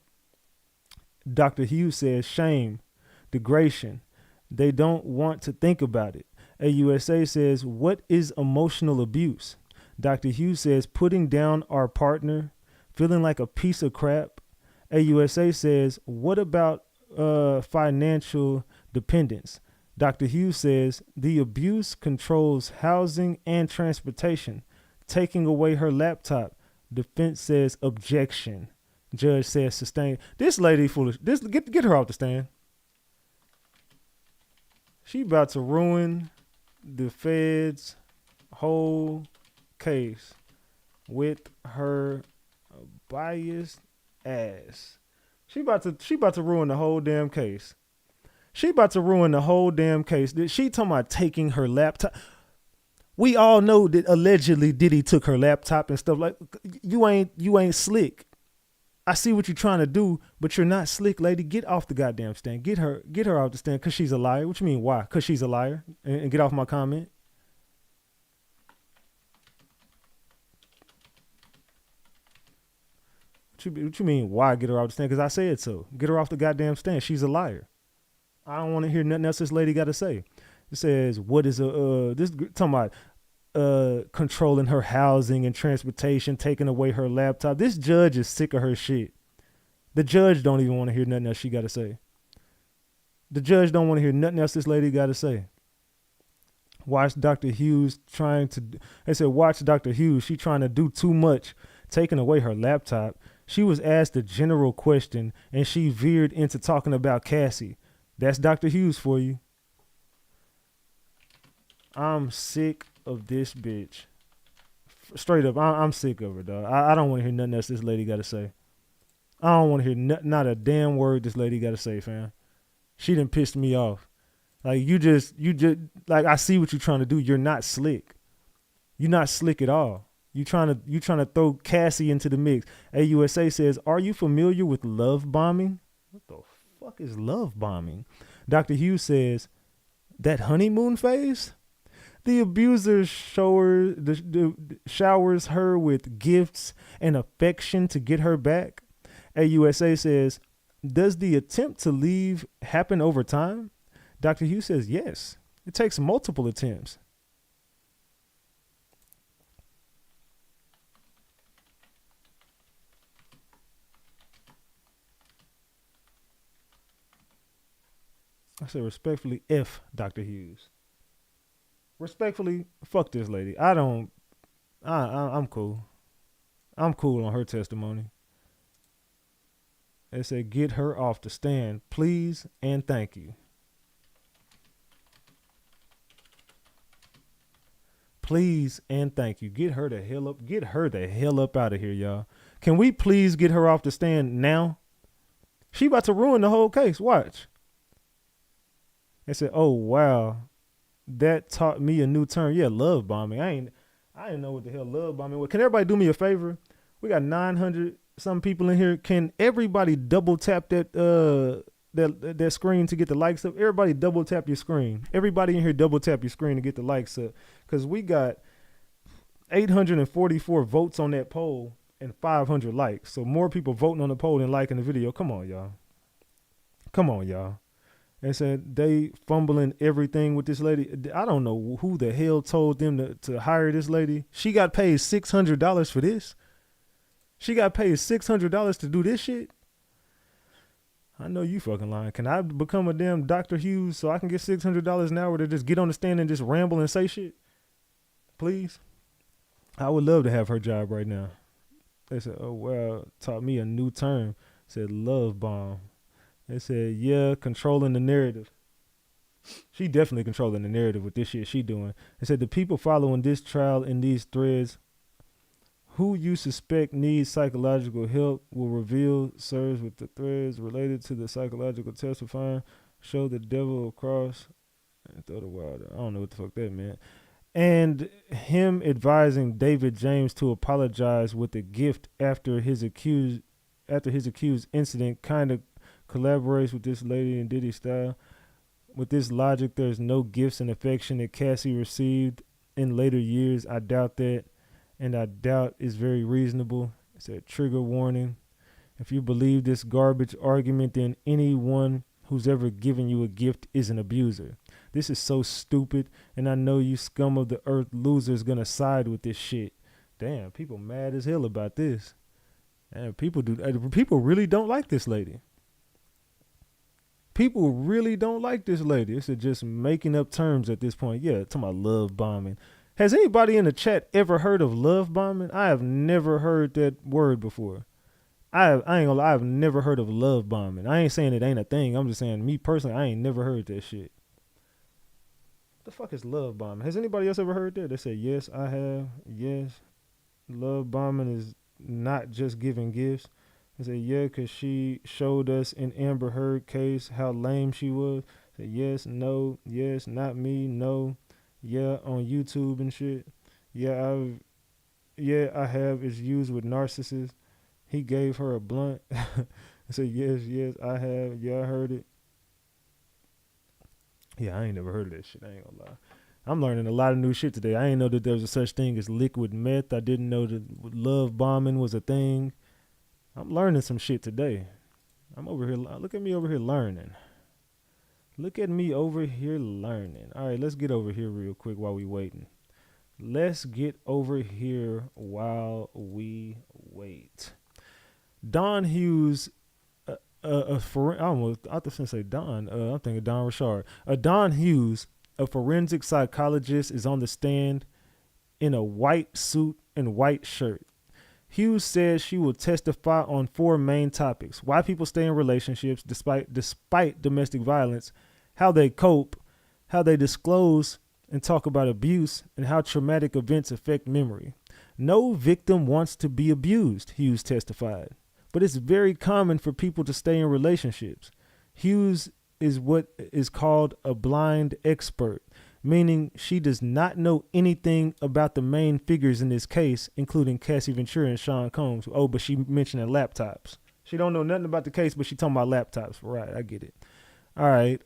Dr. Hughes says, shame, degradation. They don't want to think about it. AUSA says, what is emotional abuse? Dr. Hughes says, putting down our partner, feeling like a piece of crap. AUSA says, what about financial dependence? Dr. Hughes says, the abuse controls housing and transportation, taking away her laptop. Defense says, objection. Judge says, sustained. This lady foolish. Get her off the stand. She about to ruin the Fed's whole case with her biased ass. She about to ruin the whole damn case. She about to ruin the whole damn case. She talking about taking her laptop. We all know that allegedly Diddy took her laptop and stuff. Like, you ain't slick. I see what you're trying to do, but you're not slick, lady. Get off the goddamn stand. Get her off the stand because she's a liar. What you mean, why? Because she's a liar. And get off my comment. What you mean, why get her off the stand? Because I said so. Get her off the goddamn stand. She's a liar. I don't want to hear nothing else this lady got to say. It says, what is this talking about controlling her housing and transportation, taking away her laptop. This judge is sick of her shit. The judge don't even want to hear nothing else she got to say. The judge don't want to hear nothing else this lady got to say. Watch Dr. Hughes they said, watch Dr. Hughes. She trying to do too much, taking away her laptop. She was asked a general question and she veered into talking about Cassie. That's Dr. Hughes for you. I'm sick of this bitch. Straight up, I'm sick of her, dog. I don't want to hear nothing else this lady got to say. I don't want to hear not a damn word this lady got to say, fam. She done pissed me off. Like, you just, like, I see what you're trying to do. You're not slick. You're not slick at all. You trying to throw Cassie into the mix. AUSA says, are you familiar with love bombing? What the fuck is love bombing? Dr. Hughes says, that honeymoon phase? The abuser showers her with gifts and affection to get her back. AUSA says, does the attempt to leave happen over time? Dr. Hughes says, yes. It takes multiple attempts. I said respectfully, F Dr. Hughes. Respectfully, fuck this lady. I'm cool. I'm cool on her testimony. They said, get her off the stand, please and thank you. Please and thank you. Get her the hell up. Get her the hell up out of here, y'all. Can we please get her off the stand now? She about to ruin the whole case. Watch. They said, oh, wow. That taught me a new term. Yeah, love bombing. I didn't know what the hell love bombing was. Can everybody do me a favor? We got 900 some people in here. Can everybody double tap that screen to get the likes up? Everybody double tap your screen. Everybody in here double tap your screen to get the likes up. Because we got 844 votes on that poll and 500 likes. So more people voting on the poll than liking the video. Come on, y'all. Come on, y'all. They said they fumbling everything with this lady. I don't know who the hell told them to hire this lady. She got paid $600 for this. She got paid $600 to do this shit. I know you fucking lying. Can I become a damn Dr. Hughes so I can get $600 an hour to just get on the stand and just ramble and say shit? Please. I would love to have her job right now. They said, oh, well, taught me a new term. Said love bomb. They said, yeah, controlling the narrative. She definitely controlling the narrative with this shit she doing. They said the people following this trial in these threads, who you suspect needs psychological help, will reveal serves with the threads related to the psychological testifying, show the devil across, and throw the wild. I don't know what the fuck that meant. And him advising David James to apologize with a gift after his accused incident kind of collaborates with this lady in Diddy style. With this logic, there's no gifts and affection that Cassie received in later years. I doubt that, and I doubt is very reasonable. It's a trigger warning. If you believe this garbage argument, then anyone who's ever given you a gift is an abuser. This is so stupid, and I know you scum of the earth losers gonna side with this shit. Damn, people mad as hell about this. And people really don't like this lady. People really don't like this lady. It's just making up terms at this point. Yeah, talking about love bombing. Has anybody in the chat ever heard of love bombing? I have never heard that word before. I ain't gonna lie, I've never heard of love bombing. I ain't saying it ain't a thing. I'm just saying, me personally, I ain't never heard that shit. The fuck is love bombing? Has anybody else ever heard that? They say, yes, I have. Yes. Love bombing is not just giving gifts. They say, yeah, because she showed us in Amber Heard case how lame she was. Say, yes, no, yes, not me, no. Yeah, on YouTube and shit. Yeah, I have. It's used with narcissists. He gave her a blunt. I said, yes, I have. Yeah, I heard it. Yeah, I ain't never heard of that shit. I ain't gonna lie. I'm learning a lot of new shit today. I ain't know that there was a such thing as liquid meth. I didn't know that love bombing was a thing. I'm learning some shit today. I'm over here. Look at me over here learning. Look at me over here learning. All right, let's get over here real quick while we waiting. Let's get over here while we wait. Don Hughes, I was going to say Don. I'm thinking Don Richard. Don Hughes, a forensic psychologist, is on the stand in a white suit and white shirt. Hughes says she will testify on 4 main topics: why people stay in relationships despite domestic violence, how they cope, how they disclose and talk about abuse, and how traumatic events affect memory. No victim wants to be abused, Hughes testified, but it's very common for people to stay in relationships. Hughes is what is called a blind expert, meaning she does not know anything about the main figures in this case, including Cassie Ventura and Sean Combs. Oh, but she mentioned laptops. She don't know nothing about the case, but she talking about laptops. Right, I get it. All right.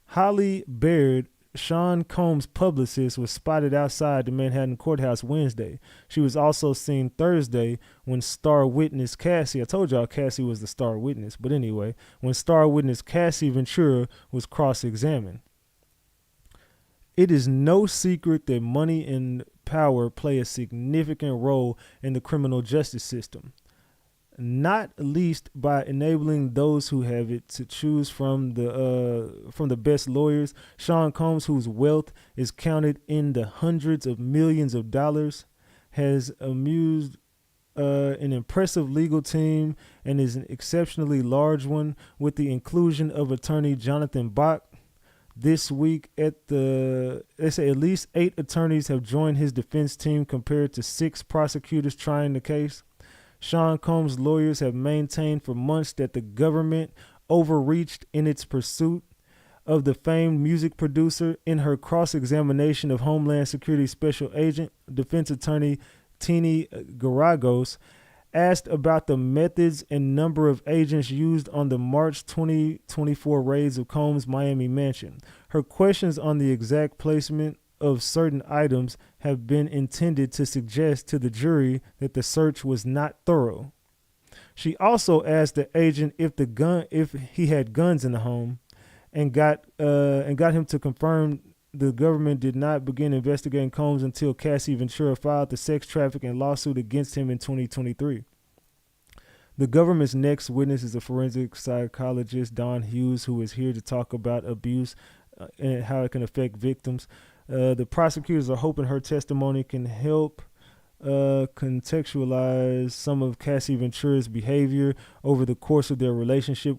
Holly Baird, Sean Combs' publicist, was spotted outside the Manhattan courthouse Wednesday. She was also seen Thursday when star witness Cassie, I told y'all Cassie was the star witness, but anyway, when star witness Cassie Ventura was cross-examined. It is no secret that money and power play a significant role in the criminal justice system, not least by enabling those who have it to choose from the best lawyers. Sean Combs, whose wealth is counted in the hundreds of millions of dollars, has amused an impressive legal team and is an exceptionally large one, with the inclusion of attorney Jonathan Bach. This week they say at least 8 attorneys have joined his defense team compared to 6 prosecutors trying the case. Sean Combs' lawyers have maintained for months that the government overreached in its pursuit of the famed music producer. In her cross-examination of Homeland Security Special Agent, defense attorney Tini Garagos asked about the methods and number of agents used on the March 2024 raids of Combs' Miami mansion. Her questions on the exact placement of certain items have been intended to suggest to the jury that the search was not thorough. She also asked the agent if he had guns in the home, and got him to confirm the government did not begin investigating Combs until Cassie Ventura filed the sex trafficking lawsuit against him in 2023. The government's next witness is a forensic psychologist, Don Hughes, who is here to talk about abuse and how it can affect victims. The prosecutors are hoping her testimony can help contextualize some of Cassie Ventura's behavior over the course of her relationship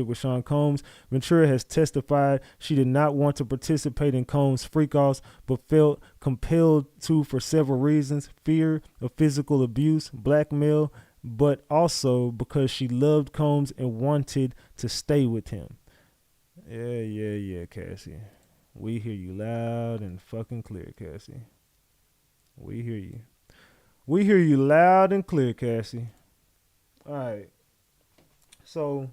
with Sean Combs. Ventura has testified she did not want to participate in Combs' freak-offs, but felt compelled to for several reasons: fear of physical abuse, blackmail, but also because she loved Combs and wanted to stay with him. Yeah, Cassie. We hear you loud and fucking clear, Cassie. We hear you. We hear you loud and clear, Cassie. All right. So,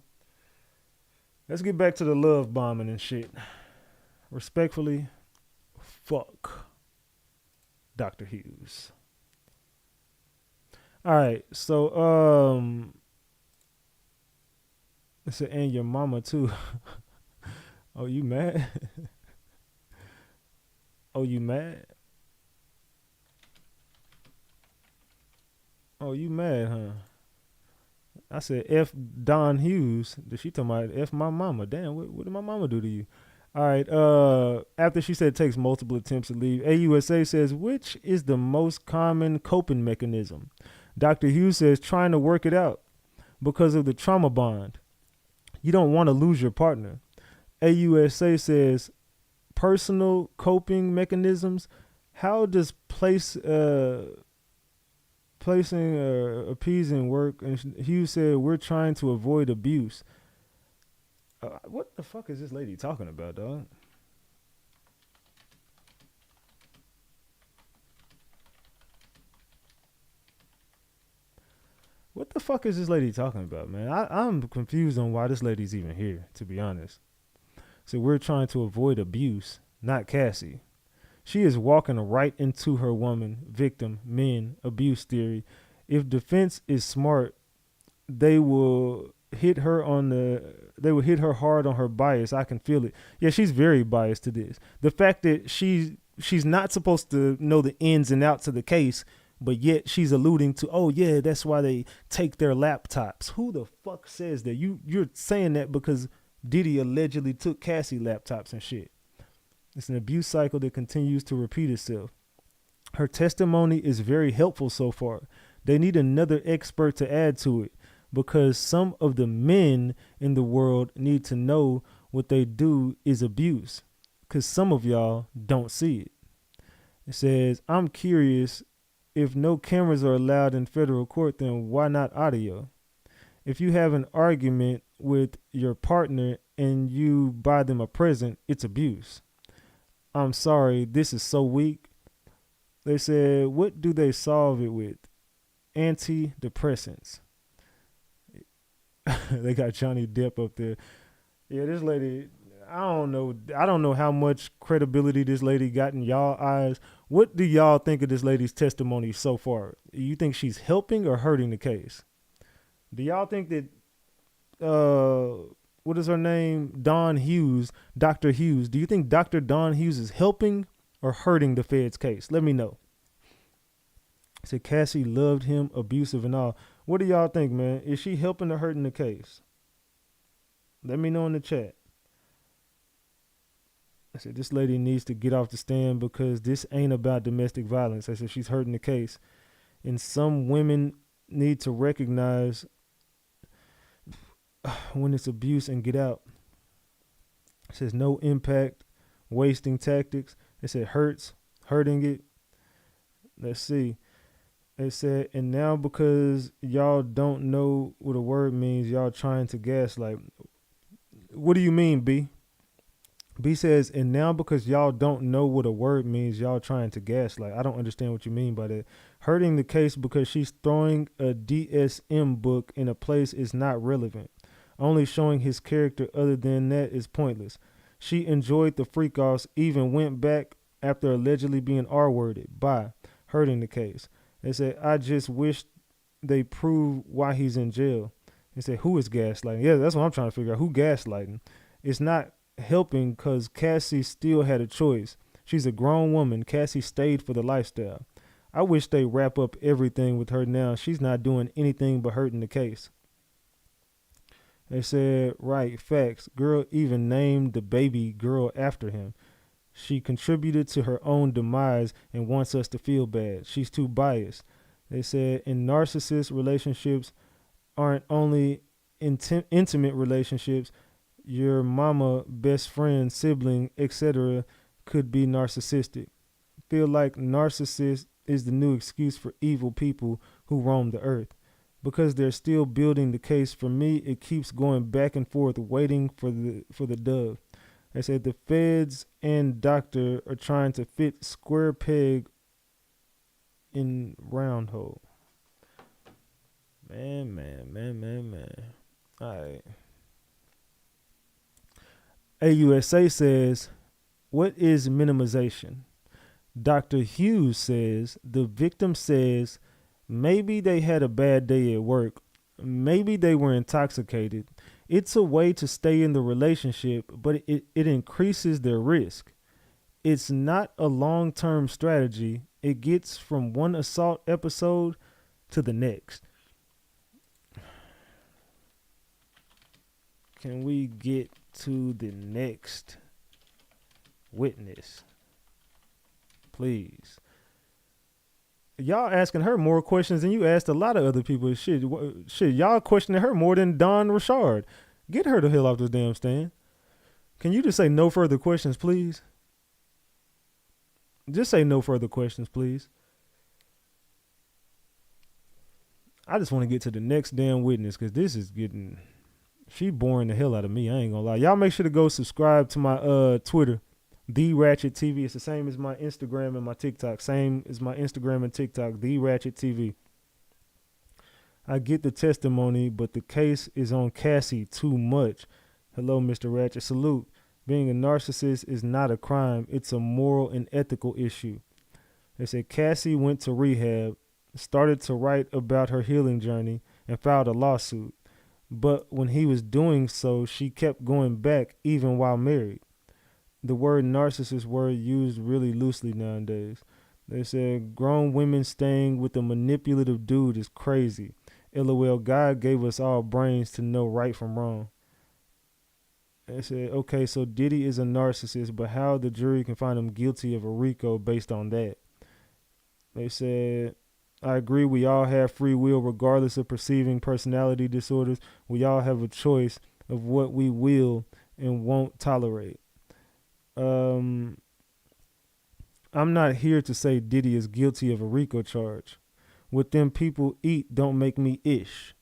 let's get back to the love bombing and shit. Respectfully, fuck Dr. Hughes. All right. So, I said, and your mama too. Oh, you mad? Oh, you mad? Oh, you mad, huh? I said, F Don Hughes. She talking about F my mama. Damn, what did my mama do to you? All right. After she said it takes multiple attempts to leave, AUSA says, which is the most common coping mechanism? Dr. Hughes says, trying to work it out because of the trauma bond. You don't want to lose your partner. AUSA says personal coping mechanisms. How does placing appeasing work? And Hughes said we're trying to avoid abuse. What the fuck is this lady talking about, dog? What the fuck is this lady talking about, man? I'm confused on why this lady's even here, to be honest. So we're trying to avoid abuse, not Cassie. She is walking right into her woman, victim, men, abuse theory. If defense is smart, they will hit her hard on her bias. I can feel it. Yeah, she's very biased to this. The fact that she's not supposed to know the ins and outs of the case, but yet she's alluding to, oh yeah, that's why they take their laptops. Who the fuck says that? You're saying that because Diddy allegedly took Cassie laptops and shit. It's an abuse cycle that continues to repeat itself. Her testimony is very helpful so far. They need another expert to add to it because some of the men in the world need to know what they do is abuse because some of y'all don't see it. It says, I'm curious, if no cameras are allowed in federal court, then why not audio? If you have an argument with your partner and you buy them a present, it's abuse. I'm sorry, this is so weak. They said, what do they solve it with? Antidepressants. They got Johnny Depp up there. Yeah, this lady, I don't know how much credibility this lady got in y'all eyes. What do y'all think of this lady's testimony so far? You think she's helping or hurting the case? Do y'all think that what is her name? Don Hughes, Dr. Hughes. Do you think Dr. Don Hughes is helping or hurting the Fed's case? Let me know. Said Cassie loved him, abusive and all. What do y'all think, man? Is she helping or hurting the case? Let me know in the chat. I said this lady needs to get off the stand because this ain't about domestic violence. I said she's hurting the case. And some women need to recognize when it's abuse and get out. It says no impact, wasting tactics. It said hurting it. Let's see. It said, and now because y'all don't know what a word means, y'all trying to gaslight. What do you mean, B? B says, and now because y'all don't know what a word means, y'all trying to gaslight. I don't understand what you mean by that. Hurting the case because she's throwing a DSM book in a place is not relevant. Only showing his character other than that is pointless. She enjoyed the freak-offs, even went back after allegedly being R-worded by hurting the case. They said, I just wish they prove why he's in jail. They said, who is gaslighting? Yeah, that's what I'm trying to figure out. Who gaslighting? It's not helping because Cassie still had a choice. She's a grown woman. Cassie stayed for the lifestyle. I wish they wrap up everything with her now. She's not doing anything but hurting the case. They said, right, facts. Girl even named the baby girl after him. She contributed to her own demise and wants us to feel bad. She's too biased. They said, in narcissist relationships aren't only intimate relationships. Your mama, best friend, sibling, etc. could be narcissistic. Feel like narcissist is the new excuse for evil people who roam the earth. Because they're still building the case, for me, it keeps going back and forth, waiting for the dove. They said the feds and doctor are trying to fit square peg in round hole. Man. All right. AUSA says, what is minimization? Dr. Hughes says, the victim says, maybe they had a bad day at work. Maybe they were intoxicated. It's a way to stay in the relationship, but it increases their risk. It's not a long-term strategy. It gets from one assault episode to the next. Can we get to the next witness, please? Y'all asking her more questions than you asked a lot of other people. Shit, y'all questioning her more than Don Richard. Get her the hell off this damn stand. Can you just say no further questions, please? Just say no further questions, please. I just want to get to the next damn witness because this is getting... She boring the hell out of me. I ain't gonna lie. Y'all make sure to go subscribe to my Twitter, The Ratchet TV. It's the same as my Instagram and my TikTok. Same as my Instagram and TikTok, The Ratchet TV. I get the testimony, but the case is on Cassie too much. Hello, Mr. Ratchet. Salute. Being a narcissist is not a crime. It's a moral and ethical issue. They said Cassie went to rehab, started to write about her healing journey, and filed a lawsuit. But when he was doing so, she kept going back even while married. The word narcissist word used really loosely nowadays. They said grown women staying with a manipulative dude is crazy. LOL, God gave us all brains to know right from wrong. They said, okay, so Diddy is a narcissist, but how the jury can find him guilty of a RICO based on that? They said, I agree, we all have free will regardless of perceiving personality disorders. We all have a choice of what we will and won't tolerate. I'm not here to say Diddy is guilty of a RICO charge. What them people eat don't make me ish.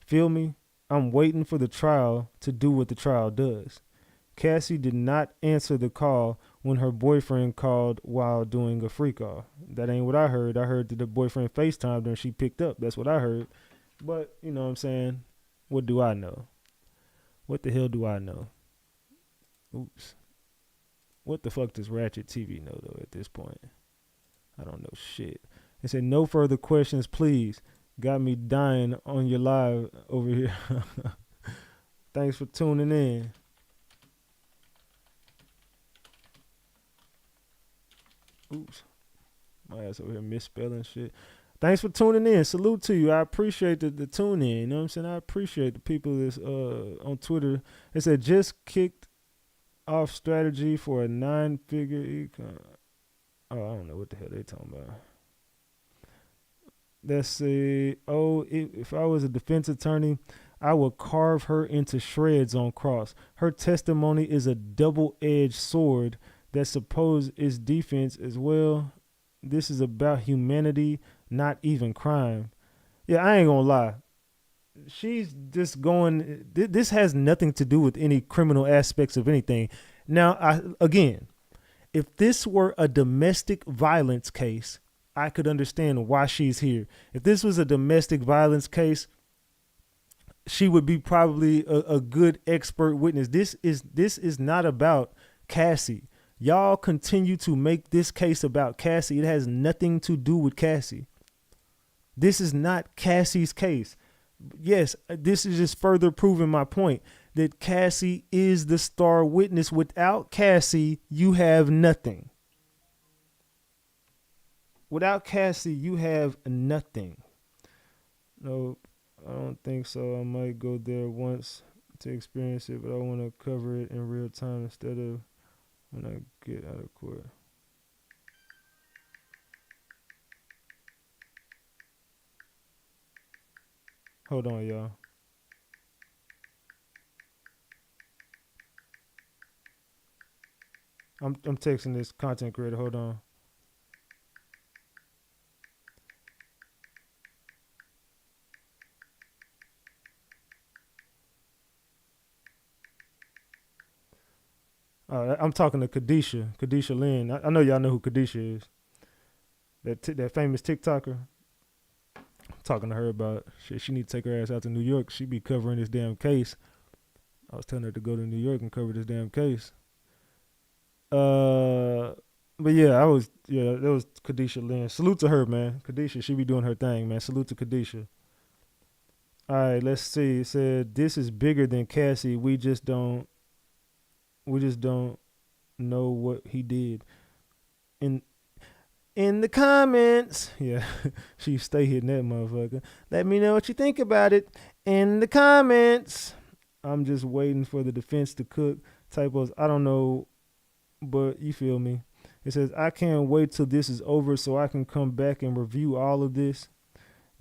Feel me? I'm waiting for the trial to do what the trial does. Cassie did not answer the call when her boyfriend called while doing a free call. That ain't what I heard. I heard that the boyfriend FaceTimed her and she picked up. That's what I heard. But, you know what I'm saying? What do I know? What the hell do I know? Oops. What the fuck does Ratchet TV know, though, at this point? I don't know shit. They said, no further questions, please. Got me dying on your live over here. Thanks for tuning in. Oops. My ass over here misspelling shit. Thanks for tuning in. Salute to you. I appreciate the tune in. You know what I'm saying? I appreciate the people that's on Twitter. They said just kicked off strategy for a 9-figure econ. Oh, I don't know what the hell they talking about. Let's see. Oh, if I was a defense attorney, I would carve her into shreds on cross. Her testimony is a double-edged sword that suppose is defense as well. This is about humanity, not even crime. Yeah, I ain't gonna lie. She's just going, this has nothing to do with any criminal aspects of anything. Now, again, if this were a domestic violence case, I could understand why she's here. If this was a domestic violence case, she would be probably a good expert witness. This is not about Cassie. Y'all continue to make this case about Cassie. It has nothing to do with Cassie. This is not Cassie's case. Yes, this is just further proving my point that Cassie is the star witness. Without Cassie, you have nothing. Without Cassie, you have nothing. No, I don't think so. I might go there once to experience it, but I want to cover it in real time instead of when I get out of court. Hold on, y'all. I'm texting this content creator. Hold on. I'm talking to Kadisha Lynn. I know y'all know who Kadisha is. That famous TikToker. I'm talking to her about shit. She need to take her ass out to New York. She be covering this damn case. I was telling her to go to New York and cover this damn case. But yeah, that was Kadisha Lynn. Salute to her, man. Kadisha, she be doing her thing, man. Salute to Kadisha. All right, let's see. It said this is bigger than Cassie. We just don't know what he did. In the comments, yeah, she stay hitting that motherfucker. Let me know what you think about it in the comments. I'm just waiting for the defense to cook. Typos, I don't know, but you feel me. It says, I can't wait till this is over so I can come back and review all of this.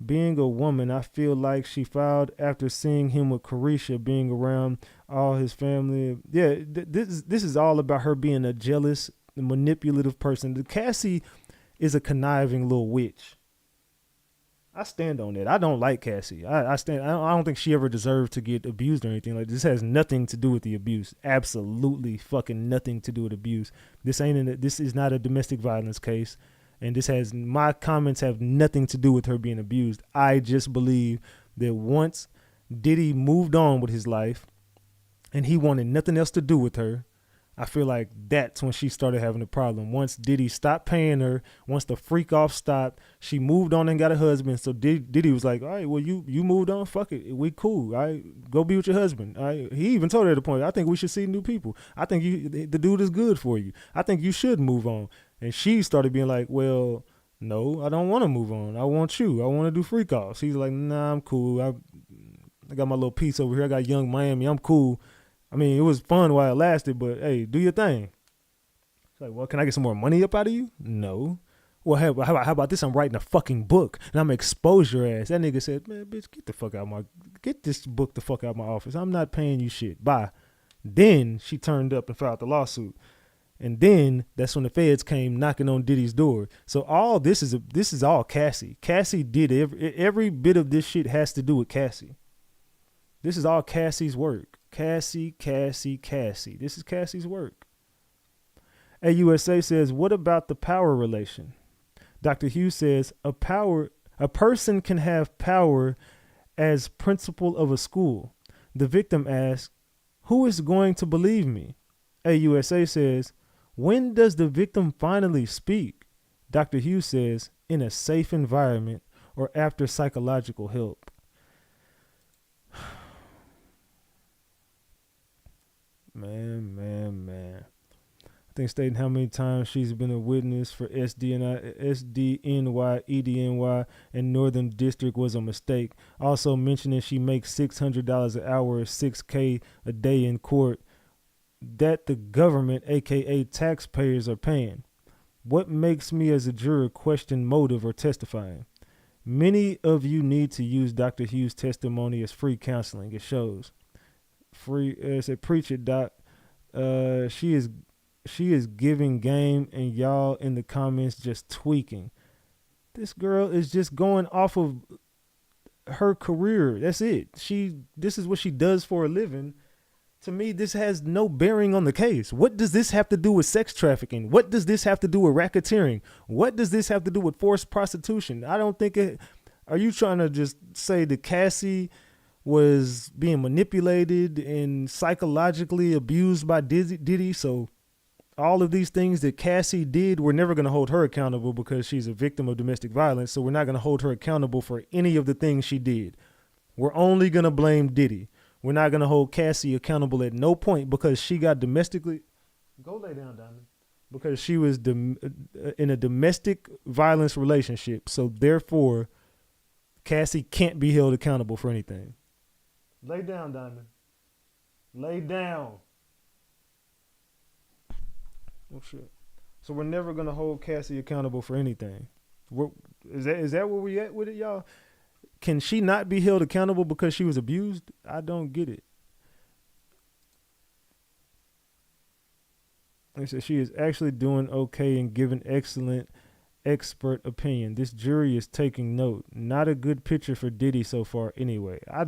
Being a woman, I feel like she filed after seeing him with Carisha, being around all his family. Yeah, this is all about her being a jealous, manipulative person. The Cassie is a conniving little witch. I stand on that. I don't like Cassie. I don't think she ever deserved to get abused or anything. Like, this has nothing to do with the abuse. Absolutely fucking nothing to do with abuse. This is not a domestic violence case, and my comments have nothing to do with her being abused. I just believe that once Diddy moved on with his life and he wanted nothing else to do with her, I feel like that's when she started having a problem. Once Diddy stopped paying her, once the freak off stopped, she moved on and got a husband. So Diddy was like, all right, well, you moved on. Fuck it. We cool. All right, go be with your husband. All right. He even told her at the point, I think we should see new people. I think the dude is good for you. I think you should move on. And she started being like, well, no, I don't want to move on. I want you. I want to do freak offs. He's like, nah, I'm cool. I got my little piece over here. I got Young Miami. I'm cool. I mean, it was fun while it lasted, but hey, do your thing. It's like, well, can I get some more money up out of you? No. Well, how about this? I'm writing a fucking book and I'm gonna expose your ass. That nigga said, man, bitch, get this book the fuck out of my office. I'm not paying you shit. Bye. Then she turned up and filed the lawsuit. And then that's when the feds came knocking on Diddy's door. So all this is all Cassie. Cassie did every bit of this shit has to do with Cassie. This is all Cassie's work. Cassie. This is Cassie's work. AUSA says, what about the power relation? Dr. Hughes says, a person can have power as principal of a school. The victim asks, who is going to believe me? AUSA says, when does the victim finally speak? Dr. Hughes says, in a safe environment or after psychological help. Man. I think stating how many times she's been a witness for SDNY, EDNY, and Northern District was a mistake. Also mentioning she makes $600 an hour or $6K a day in court that the government, aka taxpayers, are paying. What makes me as a juror question motive or testifying? Many of you need to use Dr. Hughes' testimony as free counseling. It shows. Said preach it, Doc. She is giving game, and y'all in the comments just tweaking. This girl is just going off of her career. That's it. This is what she does for a living. To me, this has no bearing on the case. What does this have to do with sex trafficking? What does this have to do with racketeering? What does this have to do with forced prostitution? I don't think it. Are you trying to just say that Cassie was being manipulated and psychologically abused by Diddy? So all of these things that Cassie did, we're never going to hold her accountable because she's a victim of domestic violence. So we're not going to hold her accountable for any of the things she did. We're only going to blame Diddy. We're not going to hold Cassie accountable at no point because she got domestically. Go lay down, Diamond. Because she was in a domestic violence relationship. So therefore, Cassie can't be held accountable for anything. Lay down, Diamond. Lay down. Oh, shit. So we're never going to hold Cassie accountable for anything. Is that where we at with it, y'all? Can she not be held accountable because she was abused? I don't get it. They said she is actually doing okay and giving excellent expert opinion. This jury is taking note. Not a good picture for Diddy so far anyway. I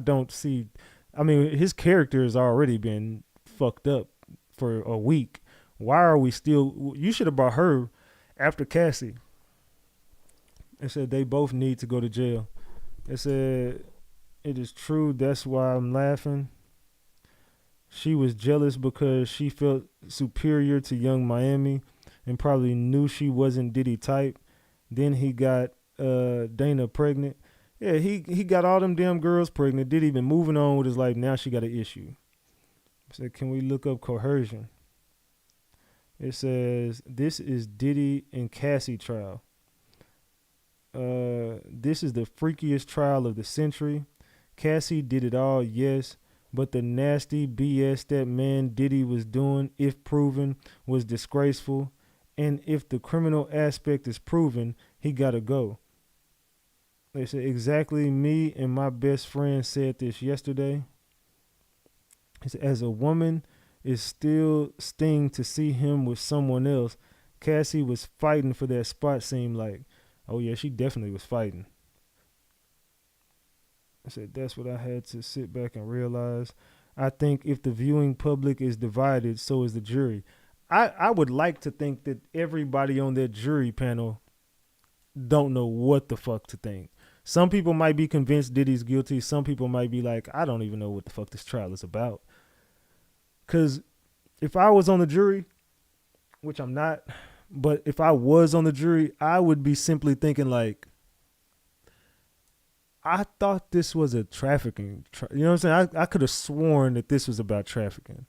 mean, his character has already been fucked up for a week. Why are we still? You should have brought her after Cassie. They said they both need to go to jail. They said it is true. That's why I'm laughing. She was jealous because she felt superior to Young Miami and probably knew she wasn't Diddy type. Then he got Dana pregnant. Yeah, he got all them damn girls pregnant. Diddy been moving on with his life. Now she got an issue. Said, can we look up coercion? It says this is Diddy and Cassie trial. This is the freakiest trial of the century. Cassie did it all, yes, but the nasty BS that man Diddy was doing, if proven, was disgraceful. And if the criminal aspect is proven, he gotta go. They said, exactly, me and my best friend said this yesterday. He said, as a woman, it still sting to see him with someone else. Cassie was fighting for that spot, seemed like. Oh yeah, she definitely was fighting. I said, that's what I had to sit back and realize. I think if the viewing public is divided, so is the jury. I would like to think that everybody on that jury panel don't know what the fuck to think. Some people might be convinced Diddy's guilty. Some people might be like, I don't even know what the fuck this trial is about. Because if I was on the jury, which I'm not, but if I was on the jury, I would be simply thinking like, I thought this was a trafficking. You know what I'm saying? I could have sworn that this was about trafficking.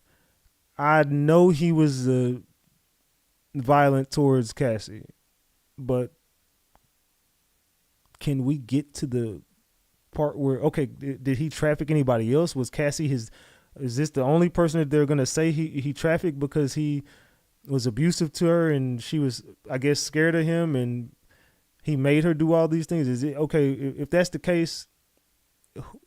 I know he was violent towards Cassie, but can we get to the part where, okay, did he traffic anybody else? Was Cassie is this the only person that they're going to say he trafficked because he was abusive to her and she was, I guess, scared of him and he made her do all these things? Is it okay if that's the case?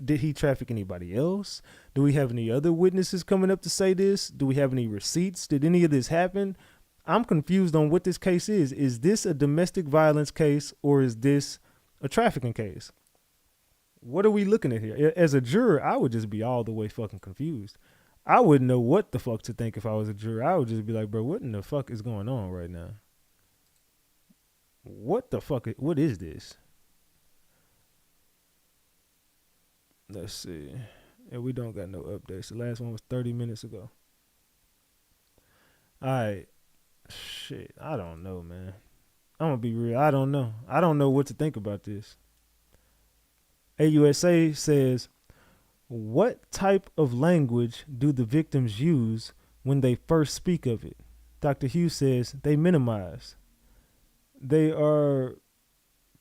Did he traffic anybody else? Do we have any other witnesses coming up to say this? Do we have any receipts? Did any of this happen? I'm confused on what this case is. Is this a domestic violence case or is this a trafficking case? What are we looking at here? As a juror, I would just be all the way fucking confused. I wouldn't know what the fuck to think if I was a juror. I would just be like, bro, what in the fuck is going on right now? What the fuck? What is this? Let's see. And we don't got no updates. The last one was 30 minutes ago. All right. Shit. I don't know, man. I'm going to be real. I don't know. I don't know what to think about this. AUSA says, what type of language do the victims use when they first speak of it? Dr. Hughes says they minimize. They are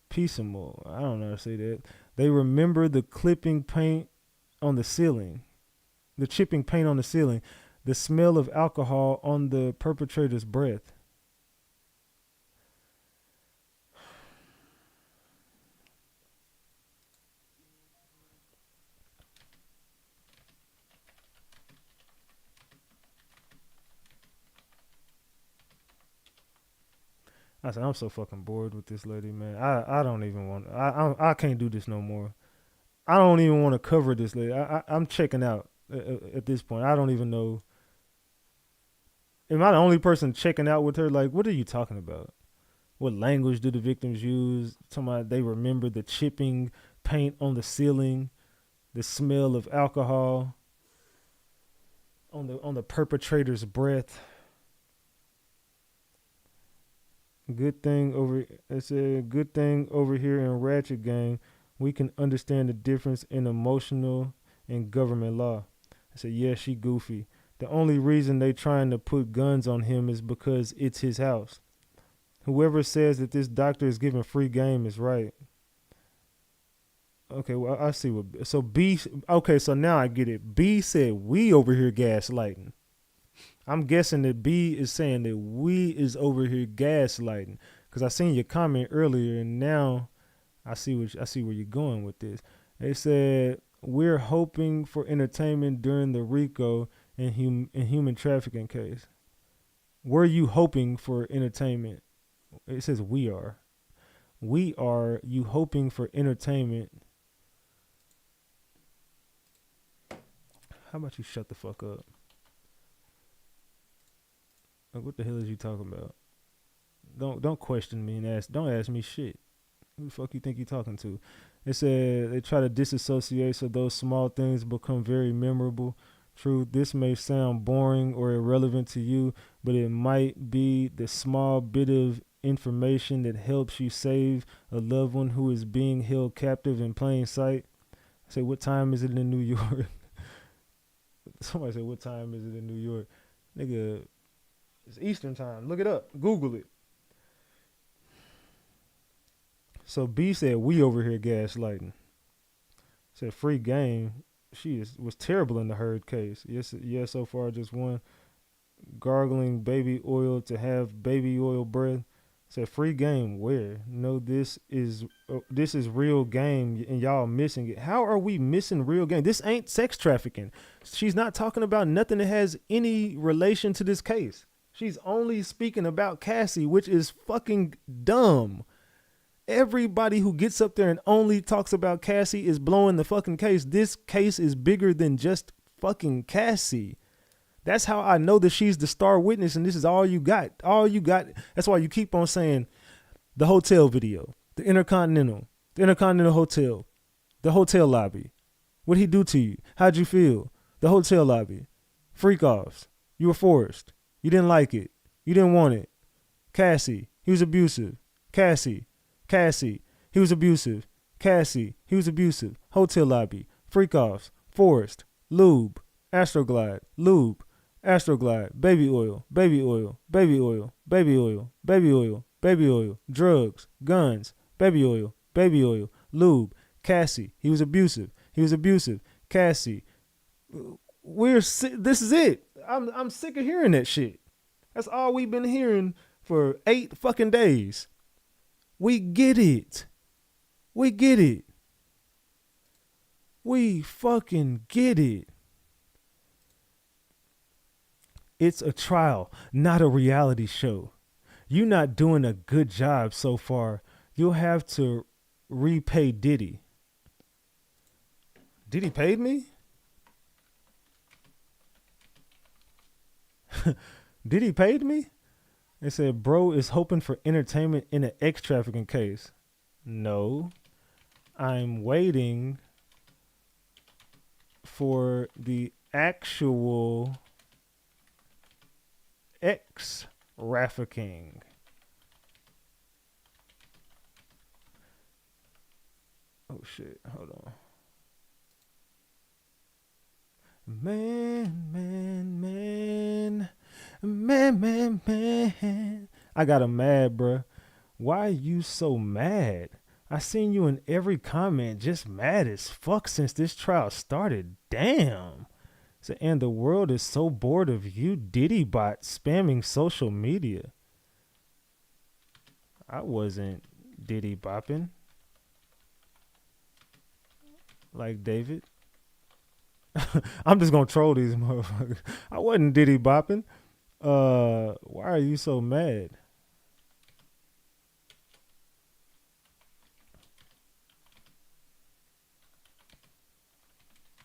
peaceable. I don't know how to say that. They remember the clipping paint on the ceiling, the chipping paint on the ceiling, the smell of alcohol on the perpetrator's breath. I said, I'm so fucking bored with this lady, man. I don't even want. I can't do this no more. I don't even want to cover this lady. I'm checking out at this point. I don't even know. Am I the only person checking out with her? Like, what are you talking about? What language do the victims use? Talking about they remember the chipping paint on the ceiling, the smell of alcohol on the perpetrator's breath. Good thing over here in Ratchet Gang, we can understand the difference in emotional and government law. I said, yeah, she goofy. The only reason they trying to put guns on him is because it's his house. Whoever says that this doctor is giving free game is right. Okay, well, I see what, so B, okay, so now I get it. B said we over here gaslighting. I'm guessing that B is saying that we is over here gaslighting, because I seen your comment earlier, and now I see where you're going with this. They said we're hoping for entertainment during the RICO and human trafficking case. Were you hoping for entertainment? It says we are. We are you hoping for entertainment? How about you shut the fuck up? Like, what the hell is you talking about? Don't question me and don't ask me shit. Who the fuck you think you talking to? They said they try to disassociate so those small things become very memorable. True, this may sound boring or irrelevant to you, but it might be the small bit of information that helps you save a loved one who is being held captive in plain sight. I say, what time is it in New York? Somebody said, what time is it in New York? Nigga, it's Eastern time. Look it up. Google it. So B said, we over here gaslighting. Said free game. She was terrible in the Heard case. Yes, so far just one. Gargling baby oil to have baby oil breath. Said free game where? No, this is real game and y'all missing it. How are we missing real game? This ain't sex trafficking. She's not talking about nothing that has any relation to this case. She's only speaking about Cassie, which is fucking dumb. Everybody who gets up there and only talks about Cassie is blowing the fucking case. This case is bigger than just fucking Cassie. That's how I know that she's the star witness and this is all you got. All you got. That's why you keep on saying the hotel video, the Intercontinental Hotel, the hotel lobby. What'd he do to you? How'd you feel? The hotel lobby. Freak offs. You were forced. You didn't like it. You didn't want it. Cassie, he was abusive. Cassie, he was abusive. Cassie, he was abusive. Hotel lobby. Freak offs. Forced. Lube. Astroglide. Lube. Astroglide, baby oil, baby oil, baby oil, baby oil, baby oil, baby oil, drugs, guns, baby oil, lube, Cassie, he was abusive, Cassie, this is it. I'm sick of hearing that shit. That's all we've been hearing for 8 fucking days. We get it. We fucking get it. It's a trial, not a reality show. You're not doing a good job so far. You'll have to repay Diddy. Diddy paid me? Diddy paid me? They said, bro is hoping for entertainment in an ex-trafficking case. No, I'm waiting for the actual ex-trafficking. Oh shit, hold on. Man. I got him mad, bruh. Why are you so mad? I seen you in every comment just mad as fuck since this trial started. Damn. And the world is so bored of you Diddy bots spamming social media. I wasn't Diddy bopping. Like David. I'm just gonna troll these motherfuckers. I wasn't Diddy bopping. Why are you so mad?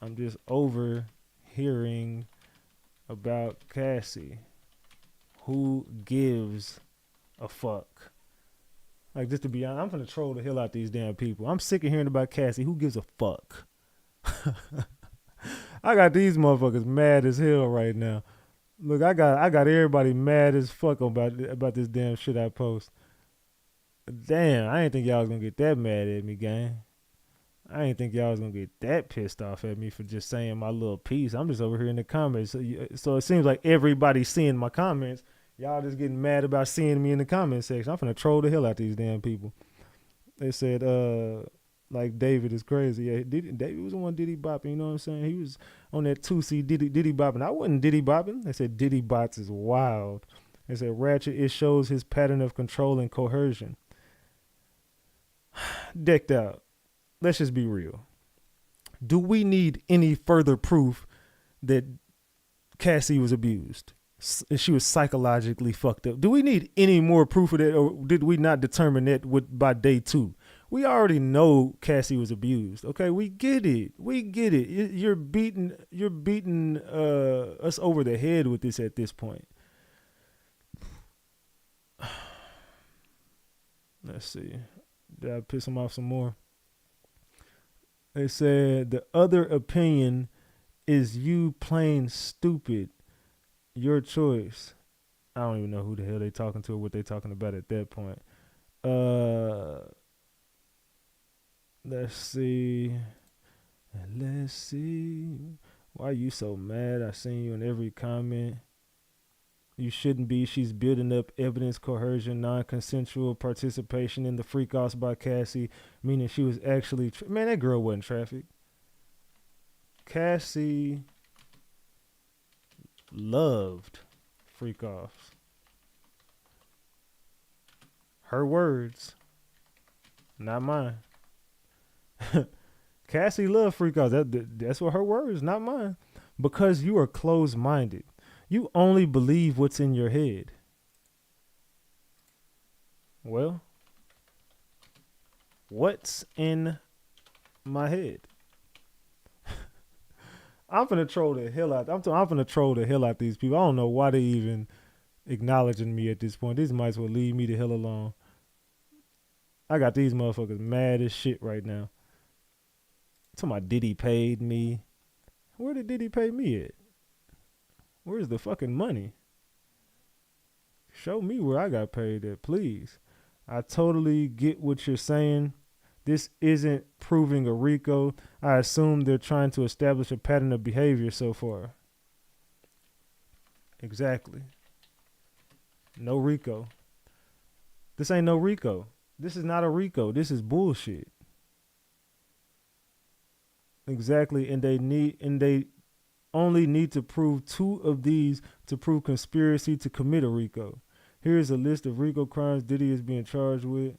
I'm just overhearing about Cassie. Who gives a fuck? Like, just to be honest, I'm gonna troll the hell out these damn people. I'm sick of hearing about Cassie. Who gives a fuck? I got these motherfuckers mad as hell right now. Look, I got everybody mad as fuck about this damn shit I post. Damn, I didn't think y'all was gonna get that mad at me, gang. I didn't think y'all was gonna get that pissed off at me for just saying my little piece. I'm just over here in the comments. So it seems like everybody's seeing my comments. Y'all just getting mad about seeing me in the comment section. I'm finna troll the hell out these damn people. They said, like David is crazy. Yeah, David was the one Diddy bopping, you know what I'm saying? He was on that 2C Diddy bopping. I wasn't Diddy bopping. They said Diddy bots is wild. They said Ratchet, it shows his pattern of control and coercion. Decked out. Let's just be real. Do we need any further proof that Cassie was abused? She was psychologically fucked up. Do we need any more proof of that, or did we not determine that by day 2? We already know Cassie was abused. Okay, we get it. You're beating us over the head with this at this point. Let's see. Did I piss him off some more? They said the other opinion is you plain stupid. Your choice. I don't even know who the hell they talking to or what they talking about at that point. Let's see. Why are you so mad? I seen you in every comment. You shouldn't be. She's building up evidence, coercion, non-consensual participation in the freak-offs by Cassie, meaning she was actually... Man, that girl wasn't trafficked. Cassie loved freak-offs. Her words, not mine. Cassie love freak outs. That's what her words, not mine. Because you are closed-minded. You only believe what's in your head. Well, what's in my head? I'm finna troll the hell out. I'm finna troll the hell out these people. I don't know why they even acknowledging me at this point. These might as well leave me the hell alone. I got these motherfuckers mad as shit right now. Talking about Diddy paid me. Where did Diddy pay me at? Where's the fucking money? Show me where I got paid at, please. I totally get what you're saying. This isn't proving a RICO. I assume they're trying to establish a pattern of behavior so far. Exactly. No RICO. This ain't no RICO. This is not a RICO. This is bullshit. Exactly, and they only need to prove 2 of these to prove conspiracy to commit a RICO. Here's a list of RICO crimes Diddy is being charged with.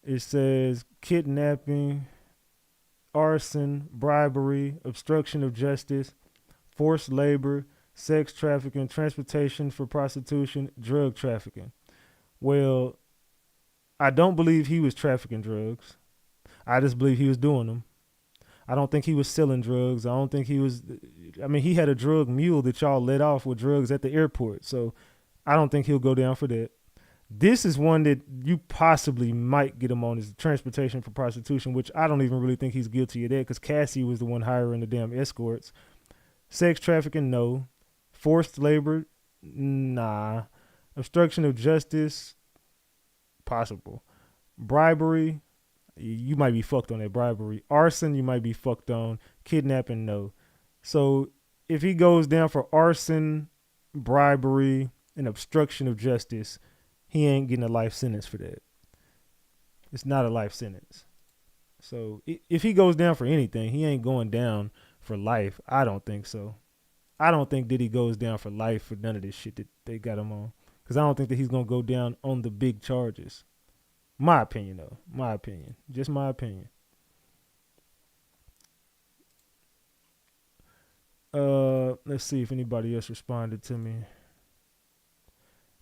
It says kidnapping, arson, bribery, obstruction of justice, forced labor, sex trafficking, transportation for prostitution, drug trafficking. Well, I don't believe he was trafficking drugs. I just believe he was doing them. I don't think he was selling drugs. I don't think he was. I mean, he had a drug mule that y'all let off with drugs at the airport. So I don't think he'll go down for that. This is one that you possibly might get him on, is transportation for prostitution, which I don't even really think he's guilty of that because Cassie was the one hiring the damn escorts. Sex trafficking, no. Forced labor, nah. Obstruction of justice, possible. Bribery, you might be fucked on that bribery. Arson, you might be fucked on. Kidnapping, no. So if he goes down for arson, bribery, and obstruction of justice, he ain't getting a life sentence for that. It's not a life sentence. So if he goes down for anything, he ain't going down for life. I don't think so. I don't think Diddy goes down for life for none of this shit that they got him on. Because I don't think that he's going to go down on the big charges. My opinion, though. My opinion. Just my opinion. Let's see if anybody else responded to me.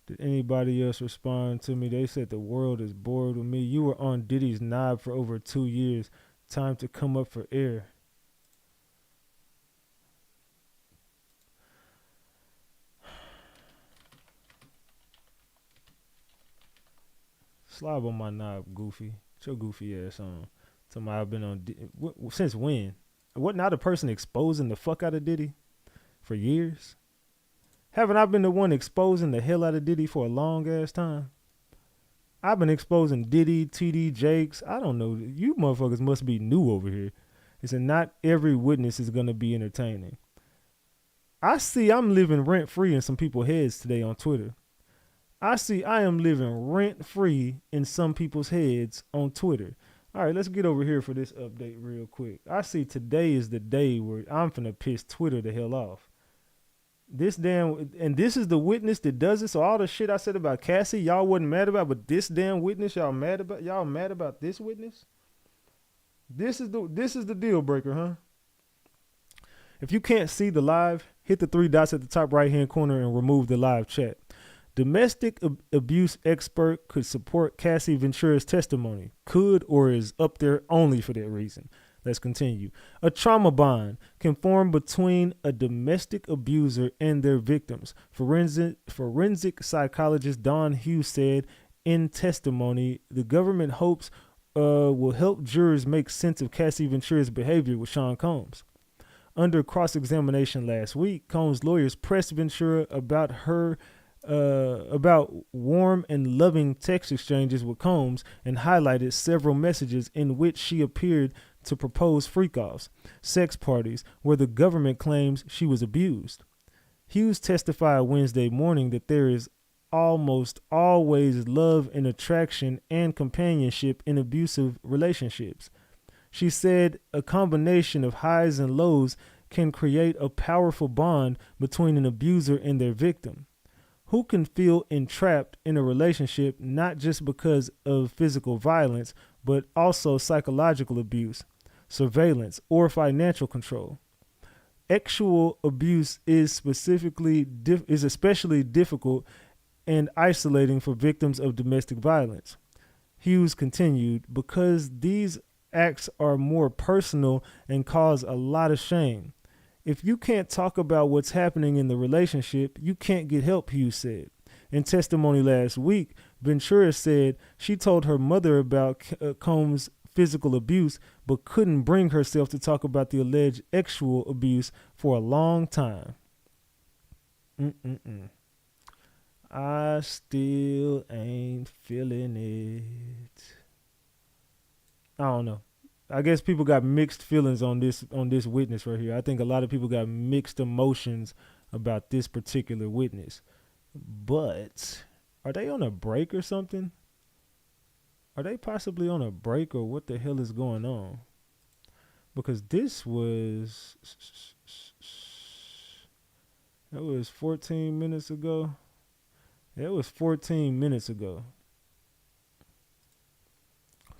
Did anybody else respond to me? They said the world is bored with me. You were on Diddy's knob for over 2 years. Time to come up for air. Slob on my knob, goofy. Get your goofy ass on. Tell me I've been on since when? Wasn't I the person exposing the fuck out of Diddy for years? Haven't I been the one exposing the hell out of Diddy for a long ass time? I've been exposing Diddy, TD, Jakes. I don't know. You motherfuckers must be new over here. It's not every witness is going to be entertaining. I see I'm living rent-free in some people's heads today on Twitter. I see I am living rent-free in some people's heads on Twitter. All right, let's get over here for this update real quick. I see today is the day where I'm finna piss Twitter the hell off. This is the witness that does it. So all the shit I said about Cassie, y'all wasn't mad about, but this damn witness, y'all mad about this witness? This is the deal breaker, huh? If you can't see the live, hit the 3 dots at the top right-hand corner and remove the live chat. Domestic abuse expert could support Cassie Ventura's testimony. Could or is up there only for that reason. Let's continue. A trauma bond can form between a domestic abuser and their victims. Forensic psychologist Don Hughes said in testimony, the government hopes will help jurors make sense of Cassie Ventura's behavior with Sean Combs. Under cross-examination last week, Combs' lawyers pressed Ventura about warm and loving text exchanges with Combs and highlighted several messages in which she appeared to propose freak-offs, sex parties, where the government claims she was abused. Hughes testified Wednesday morning that there is almost always love and attraction and companionship in abusive relationships. She said a combination of highs and lows can create a powerful bond between an abuser and their victim. who can feel entrapped in a relationship not just because of physical violence, but also psychological abuse, surveillance, or financial control. Sexual abuse is especially difficult and isolating for victims of domestic violence. Hughes continued, because these acts are more personal and cause a lot of shame. If you can't talk about what's happening in the relationship, you can't get help, Hughes said. In testimony last week, Ventura said she told her mother about Combs' physical abuse, but couldn't bring herself to talk about the alleged sexual abuse for a long time. I still ain't feeling it. I don't know. I guess people got mixed feelings on this witness right here. I think a lot of people got mixed emotions about this particular witness. But are they on a break or something? Are they possibly on a break, or what the hell is going on? Because that was 14 minutes ago. That was 14 minutes ago.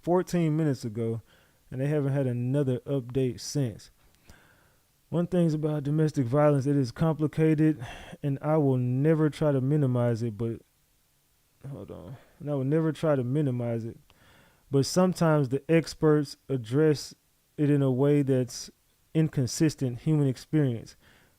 14 minutes ago. And they haven't had another update since. One thing's about domestic violence, it is complicated, and I will never try to minimize it, but hold on. And I will never try to minimize it. But sometimes the experts address it in a way that's inconsistent human experience.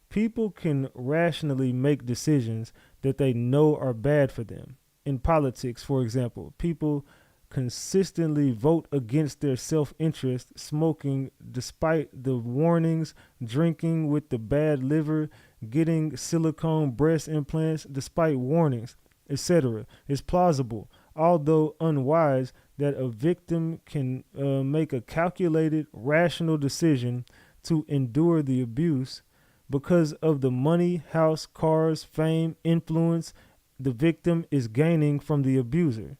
People can rationally make decisions that they know are bad for them. In politics, for example, people consistently vote against their self-interest, smoking despite the warnings, drinking with the bad liver, getting silicone breast implants despite warnings, etc. It's plausible, although unwise, that a victim can make a calculated, rational decision to endure the abuse because of the money, house, cars, fame, influence the victim is gaining from the abuser.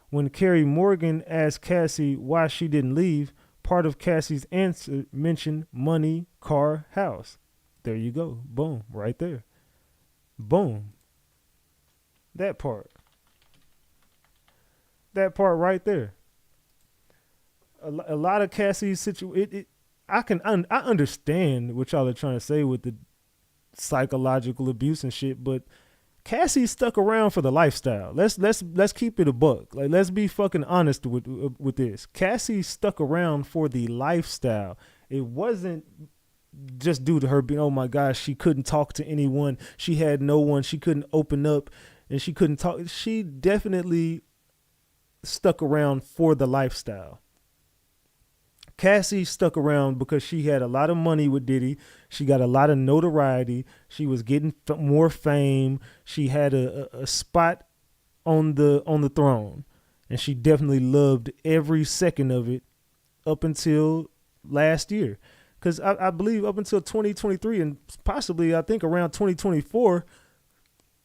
When Carrie Morgan asked Cassie why she didn't leave, part of Cassie's answer mentioned money, car, house. There you go. Boom. Right there. Boom. That part. That part right there. A lot of Cassie's situation. I understand what y'all are trying to say with the psychological abuse and shit, but Cassie stuck around for the lifestyle. Let's keep it a buck. Like, let's be fucking honest with this. Cassie stuck around for the lifestyle. It wasn't just due to her being, oh my gosh, she couldn't talk to anyone. She had no one. She couldn't open up and she couldn't talk. She definitely stuck around for the lifestyle. Cassie stuck around because she had a lot of money with Diddy. She got a lot of notoriety. She was getting more fame. She had a spot on the throne, and she definitely loved every second of it up until last year. Because I believe up until 2023 and possibly I think around 2024,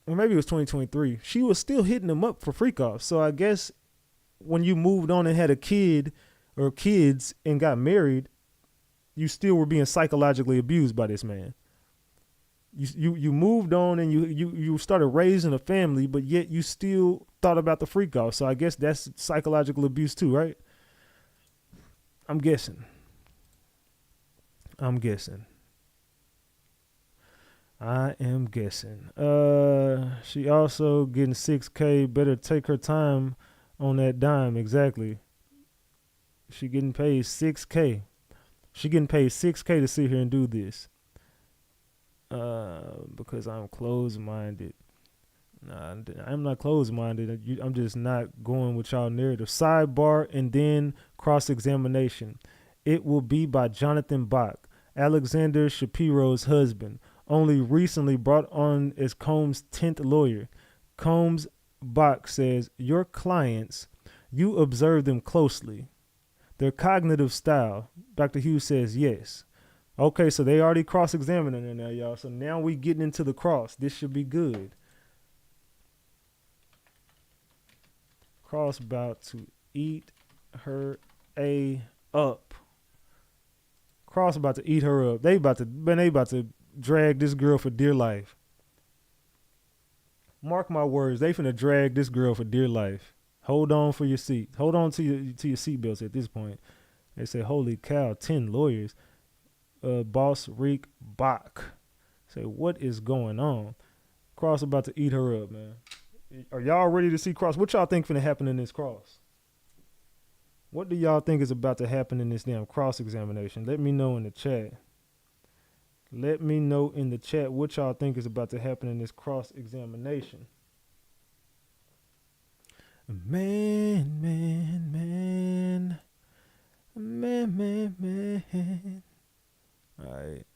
or maybe it was 2023, she was still hitting them up for freak offs. So I guess when you moved on and had a kid or kids and got married, you still were being psychologically abused by this man. You moved on and you started raising a family, but yet you still thought about the freak off. So I guess that's psychological abuse too, right? I'm guessing. I am guessing. She also getting $6K. Better take her time on that dime. Exactly. She getting paid $6K. She getting paid $6K to sit here and do this. Because I'm closed-minded. Nah, I'm not closed-minded. I'm just not going with y'all narrative. Sidebar and then cross-examination. It will be by Jonathan Bach, Alexander Shapiro's husband, only recently brought on as Combs' 10th lawyer. Combs Bach says, your clients, you observe them closely. Their cognitive style. Dr. Hughes says yes. Okay, so they already cross-examining her now, y'all. So now we getting into the cross. This should be good. Cross about to eat her up. Cross about to eat her up. They about to drag this girl for dear life. Mark my words, they finna drag this girl for dear life. Hold on for your seat. Hold on to your seatbelts at this point. They say, holy cow, 10 lawyers. Boss Reek Bach. Say, what is going on? Cross about to eat her up, man. Are y'all ready to see Cross? What y'all think finna happen in this Cross? What do y'all think is about to happen in this damn cross-examination? Let me know in the chat. Let me know in the chat what y'all think is about to happen in this cross-examination. Man. All right.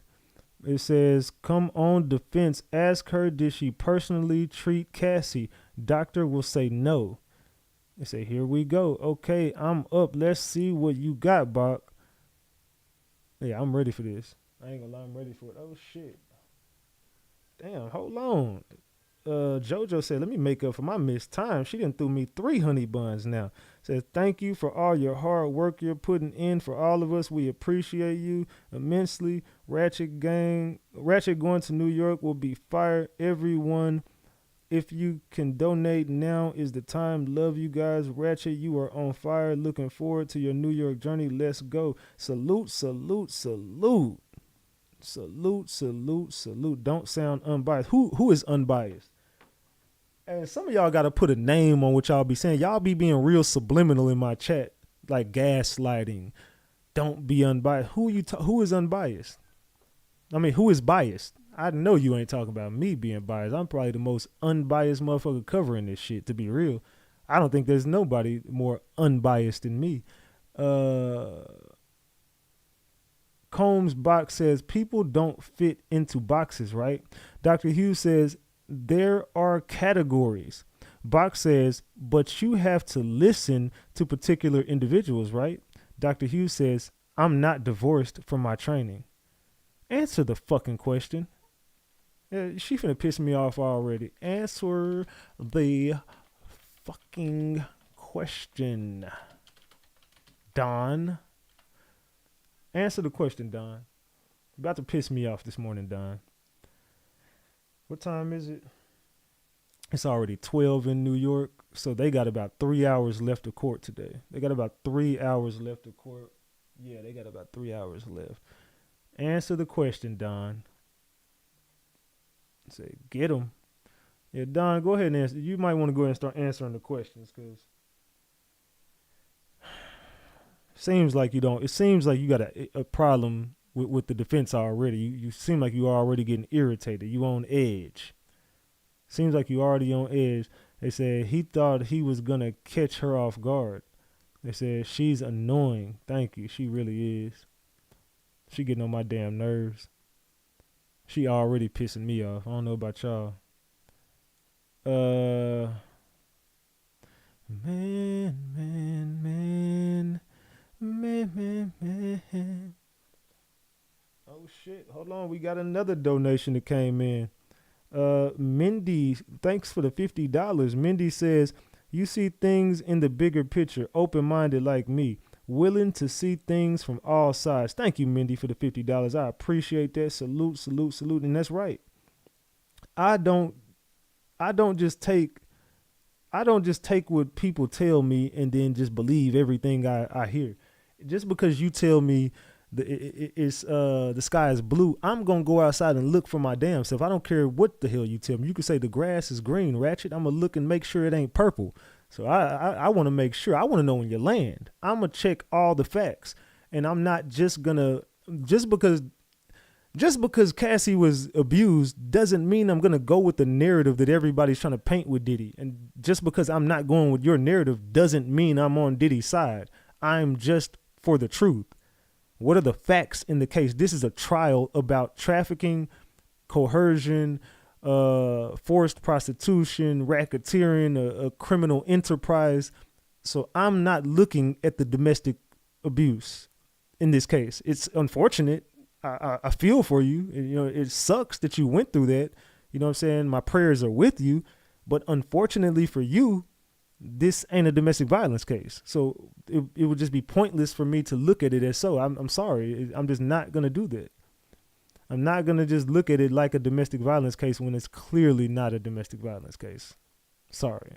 It says, come on defense. Ask her, did she personally treat Cassie? Doctor will say no. They say, here we go. Okay, I'm up. Let's see what you got, Bach. Yeah, I'm ready for this. I ain't gonna lie, I'm ready for it. Oh, shit. Damn, hold on. JoJo said, let me make up for my missed time. She done threw me 3 honey buns now. Says, thank you for all your hard work you're putting in for all of us. We appreciate you immensely. Ratchet going to New York will be fire. Everyone, if you can donate, now is the time. Love you guys. Ratchet, you are on fire. Looking forward to your New York journey. Let's go. Salute. Don't sound unbiased. Who is unbiased? And some of y'all got to put a name on what y'all be saying. Y'all be being real subliminal in my chat, like gaslighting. Don't be unbiased. Who is unbiased? I mean, who is biased? I know you ain't talking about me being biased. I'm probably the most unbiased motherfucker covering this shit, to be real. I don't think there's nobody more unbiased than me. Combs box says, people don't fit into boxes, right? Dr. Hughes says, there are categories. Box says, but you have to listen to particular individuals, right? Dr. Hughes says, I'm not divorced from my training. Answer the fucking question. Yeah, she finna piss me off already. Answer the fucking question, Don. Answer the question, Don. About to piss me off this morning, Don. What time is it? It's already 12 in New York, so they got about 3 hours left of court today. They got about 3 hours left of court. Yeah, they got about 3 hours left. Answer the question, Don. Say, get him. Yeah, Don, go ahead and answer. You might want to go ahead and start answering the questions, because it seems like you got a problem with the defense already. You seem like you are already getting irritated. You on edge. Seems like you already on edge. They said he thought he was going to catch her off guard. They said she's annoying. Thank you. She really is. She getting on my damn nerves. She already pissing me off. I don't know about y'all. Man. Oh shit, hold on, we got another donation that came in. Mindy, thanks for the $50. Mindy says, you see things in the bigger picture, open-minded like me, willing to see things from all sides. Thank you, Mindy, for the $50. I appreciate that. Salute. And that's right. I don't just take what people tell me and then just believe everything I hear. Just because you tell me the sky is blue, I'm going to go outside and look for my damn self. I don't care what the hell you tell me. You can say the grass is green, Ratchet. I'm going to look and make sure it ain't purple. So I want to make sure. I want to know when you land. I'm going to check all the facts. And I'm not just going to, just because Cassie was abused doesn't mean I'm going to go with the narrative that everybody's trying to paint with Diddy. And just because I'm not going with your narrative doesn't mean I'm on Diddy's side. I'm just for the truth. What are the facts in the case? This is a trial about trafficking, coercion, forced prostitution, racketeering, a criminal enterprise. So I'm not looking at the domestic abuse in this case. It's unfortunate. I feel for you. You know, it sucks that you went through that. You know what I'm saying? My prayers are with you. But unfortunately for you, this ain't a domestic violence case. So it would just be pointless for me to look at it as so. I'm sorry. I'm just not going to do that. I'm not going to just look at it like a domestic violence case when it's clearly not a domestic violence case. Sorry.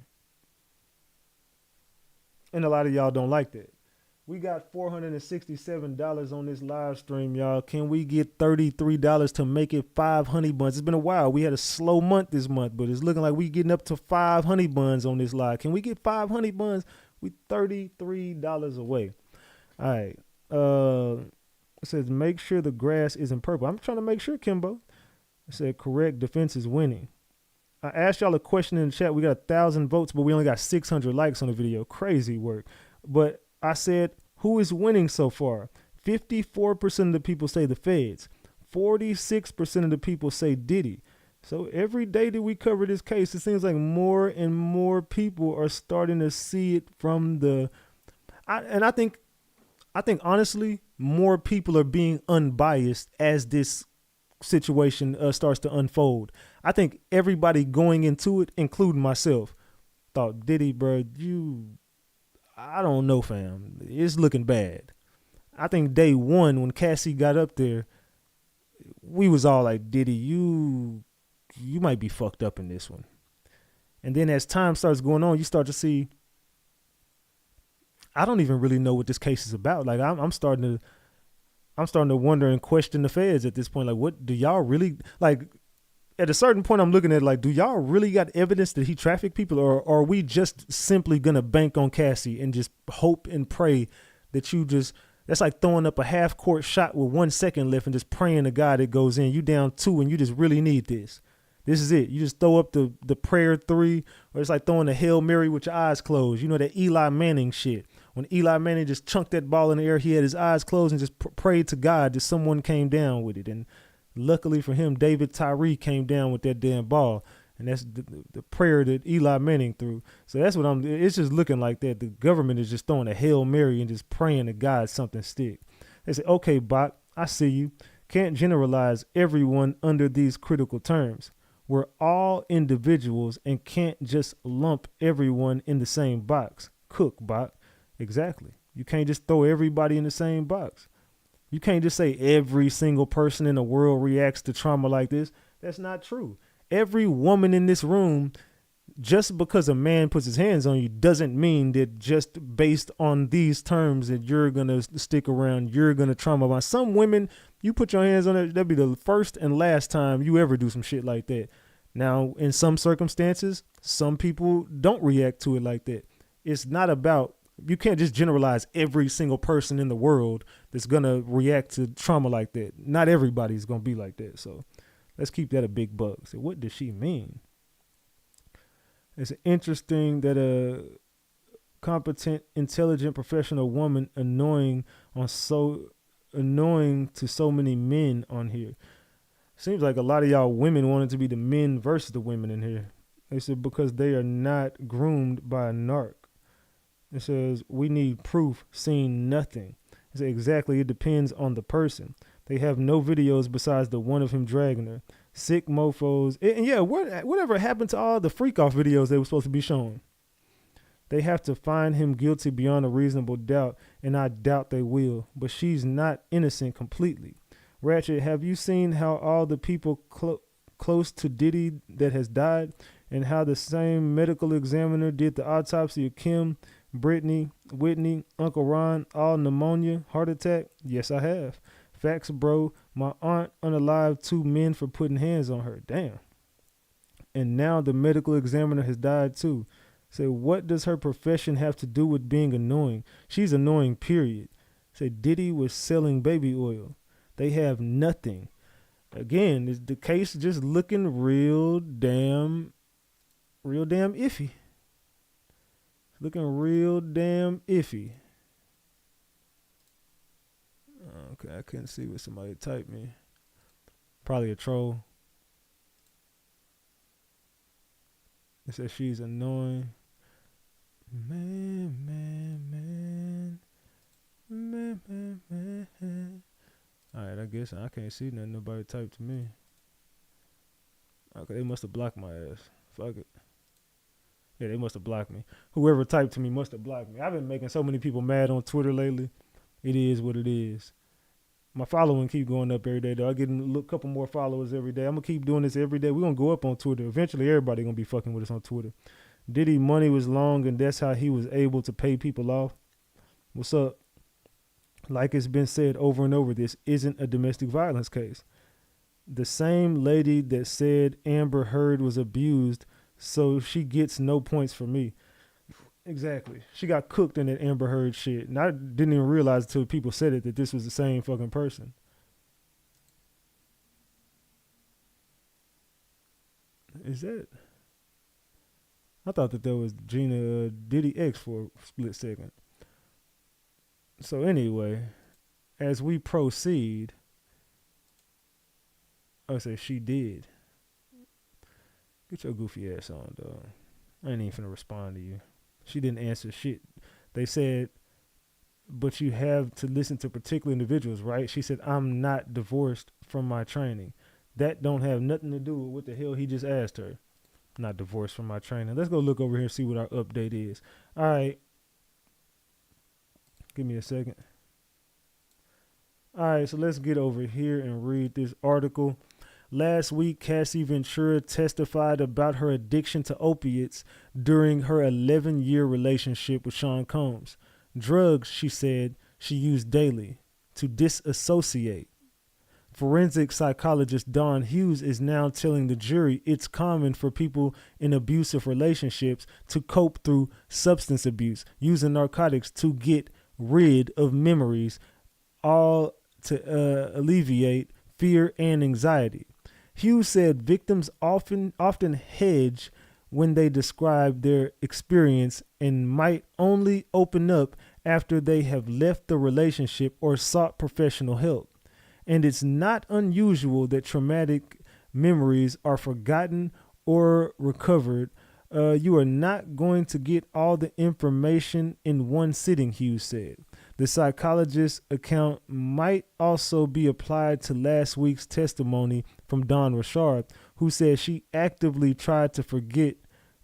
And a lot of y'all don't like that. We got $467 on this live stream, y'all. Can we get $33 to make it 5 honey buns? It's been a while. We had a slow month this month, but it's looking like we getting up to 5 honey buns on this live. Can we get 5 honey buns? We $33 away. All right. It says, make sure the grass isn't purple. I'm trying to make sure, Kimbo. It said, correct, defense is winning. I asked y'all a question in the chat. We got 1,000 votes, but we only got 600 likes on the video. Crazy work. But I said, who is winning so far? 54% of the people say the feds. 46% of the people say Diddy. So every day that we cover this case, it seems like more and more people are starting to see it from the... I think honestly, more people are being unbiased as this situation starts to unfold. I think everybody going into it, including myself, thought, Diddy, bro, I don't know, fam. It's looking bad. I think day one when Cassie got up there, we was all like, Diddy, you might be fucked up in this one. And then as time starts going on, you start to see, I don't even really know what this case is about. Like I'm starting to wonder and question the feds at this point. Like, what do y'all really like? At a certain point, I'm looking at like, do y'all really got evidence that he trafficked people, or are we just simply gonna bank on Cassie and just hope and pray that that's like throwing up a half court shot with 1 second left and just praying to God it goes in. You down 2 and you just really need this. This is it. You just throw up the prayer 3, or it's like throwing a Hail Mary with your eyes closed. You know, that Eli Manning shit. When Eli Manning just chunked that ball in the air, he had his eyes closed and just prayed to God that someone came down with it. And luckily for him, David Tyree came down with that damn ball. And that's the prayer that Eli Manning threw. So that's what it's just looking like that. The government is just throwing a Hail Mary and just praying to God something stick. They say, okay, Bach, I see you. Can't generalize everyone under these critical terms. We're all individuals and can't just lump everyone in the same box. Cook, Bach. Exactly. You can't just throw everybody in the same box. You can't just say every single person in the world reacts to trauma like this. That's not true. Every woman in this room, just because a man puts his hands on you doesn't mean that just based on these terms that you're going to stick around, you're going to trauma bond. Some women, you put your hands on it, that'll be the first and last time you ever do some shit like that. Now, in some circumstances, some people don't react to it like that. It's not about, you can't just generalize every single person in the world that's going to react to trauma like that. Not everybody's going to be like that. So let's keep that a big buck. So what does she mean? It's interesting that a competent, intelligent, professional woman annoying to so many men on here. Seems like a lot of y'all women wanted to be the men versus the women in here. They said because they are not groomed by a narc. It says we need proof, seen nothing. It says exactly, it depends on the person. They have no videos besides the one of him dragging her. Sick mofos. And yeah, whatever happened to all the freak off videos they were supposed to be showing? They have to find him guilty beyond a reasonable doubt, and I doubt they will. But she's not innocent completely. Ratchet, have you seen how all the people close to Diddy that has died, and how the same medical examiner did the autopsy of Kim, Brittany, Whitney, Uncle Ron, all pneumonia, heart attack? Yes, I have. Facts, bro. My aunt unalived 2 men for putting hands on her. Damn. And now the medical examiner has died too. Say, what does her profession have to do with being annoying? She's annoying, period. Say, Diddy was selling baby oil. They have nothing. Again, is the case just looking real damn iffy. Looking real damn iffy. Okay, I couldn't see what somebody typed me. Probably a troll. It says she's annoying. Man. Alright, I guess I can't see nothing nobody typed to me. Okay, they must have blocked my ass. Fuck it. Yeah, they must have blocked me. Whoever typed to me must have blocked me. I've been making so many people mad on Twitter lately. It is what it is. My following keep going up every day, though. I get a couple more followers every day. I'm going to keep doing this every day. We're going to go up on Twitter. Eventually, everybody going to be fucking with us on Twitter. Diddy money was long, and that's how he was able to pay people off. What's up? Like it's been said over and over, this isn't a domestic violence case. The same lady that said Amber Heard was abused, so she gets no points from me. Exactly. She got cooked in that Amber Heard shit. And I didn't even realize until people said it that this was the same fucking person. Is that? I thought that was Gina Diddy X for a split second. So anyway, as we proceed, I say she did. Get your goofy ass on, dog. I ain't even finna respond to you. She didn't answer shit. They said, but you have to listen to particular individuals, right? She said, I'm not divorced from my training. That don't have nothing to do with what the hell he just asked her. Not divorced from my training. Let's go look over here and see what our update is. All right. Give me a second. All right, so let's get over here and read this article. Last week, Cassie Ventura testified about her addiction to opiates during her 11-year relationship with Sean Combs. Drugs, she said, she used daily to disassociate. Forensic psychologist Dawn Hughes is now telling the jury it's common for people in abusive relationships to cope through substance abuse, using narcotics to get rid of memories, all to alleviate fear and anxiety. Hughes said victims often hedge when they describe their experience and might only open up after they have left the relationship or sought professional help. And it's not unusual that traumatic memories are forgotten or recovered. You are not going to get all the information in one sitting, Hughes said. The psychologist's account might also be applied to last week's testimony from Dawn Richard, who said she actively tried to forget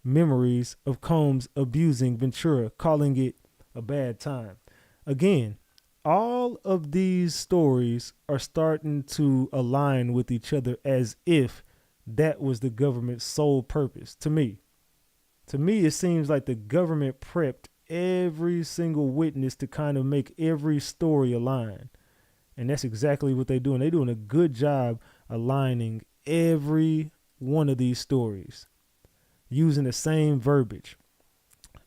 memories of Combs abusing Ventura, calling it a bad time. Again, all of these stories are starting to align with each other as if that was the government's sole purpose. To me, it seems like the government prepped every single witness to kind of make every story align. And that's exactly what they're doing. They're doing a good job aligning every one of these stories using the same verbiage.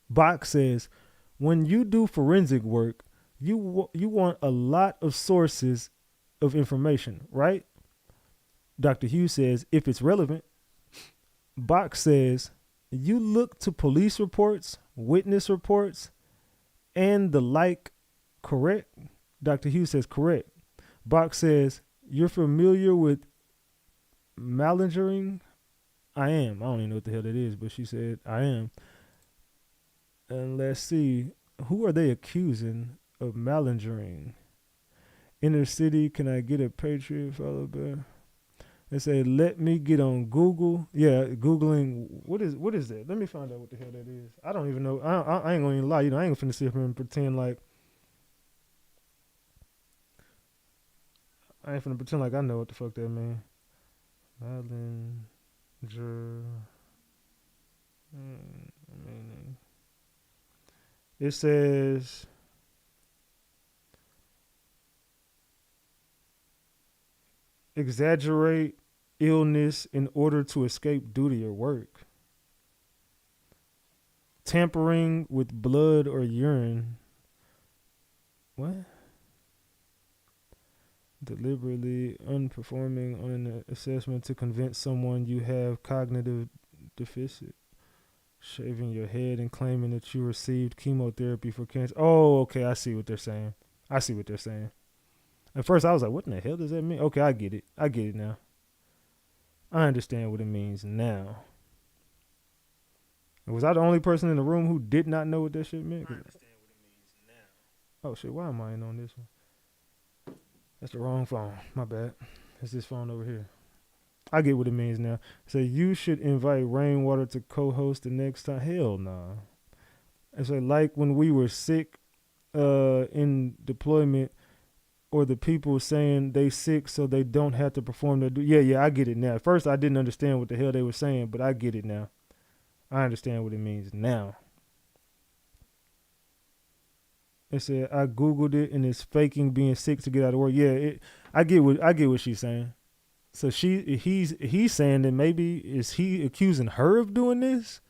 Bach says, when you do forensic work, you want a lot of sources of information, right? Dr. Hughes says, if it's relevant. Bach says, you look to police reports, witness reports, and the like, correct? Dr. Hughes says, correct. Bach says, you're familiar with malingering? I am. I don't even know what the hell that is, but she said, I am. And let's see, who are they accusing of malingering? Inner city, can I get a Patriot followed by? They say, let me get on Google. Yeah, Googling. What is that? Let me find out what the hell that is. I don't even know. I ain't gonna even lie. I ain't gonna finna sit here and pretend like. I ain't finna pretend like I know what the fuck that mean. Malinger. It says. Exaggerate illness in order to escape duty or work. Tampering with blood or urine. What? Deliberately unperforming on an assessment to convince someone you have cognitive deficit. Shaving your head and claiming that you received chemotherapy for cancer. Oh, okay. I see what they're saying. At first, I was like, what in the hell does that mean? Okay, I get it. I get it now. I understand what it means now. Was I the only person in the room who did not know what that shit meant? I understand what it means now. Oh, shit. Why am I in on this one? That's the wrong phone. My bad. It's this phone over here. I get what it means now. So you should invite Rainwater to co-host the next time. Hell nah. It's like when we were sick in deployment, or the people saying they sick so they don't have to perform their duty. Yeah, I get it now. At first, I didn't understand what the hell they were saying, but I get it now. I understand what it means now. It said I googled it and it's faking being sick to get out of work. Yeah, I get what she's saying. So he's saying that maybe is he accusing her of doing this?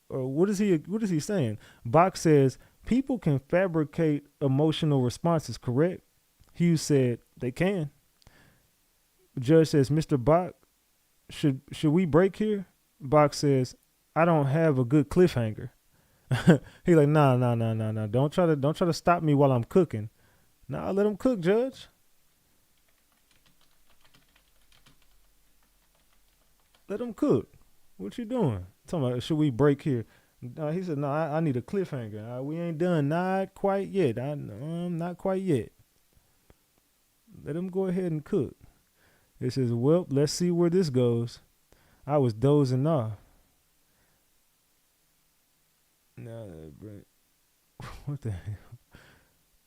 Or what is he saying? Bach says people can fabricate emotional responses, correct? Hughes said they can. The judge says, Mr. Bach, should we break here? Bach says, I don't have a good cliffhanger. He like, nah. Don't try to stop me while I'm cooking. Nah, let him cook, Judge. Let him cook. What you doing? Talking about, should we break here? He said, no, I need a cliffhanger. We ain't done. Not quite yet. Not quite yet. Let him go ahead and cook. It says, well, let's see where this goes. I was dozing off. No, what the hell?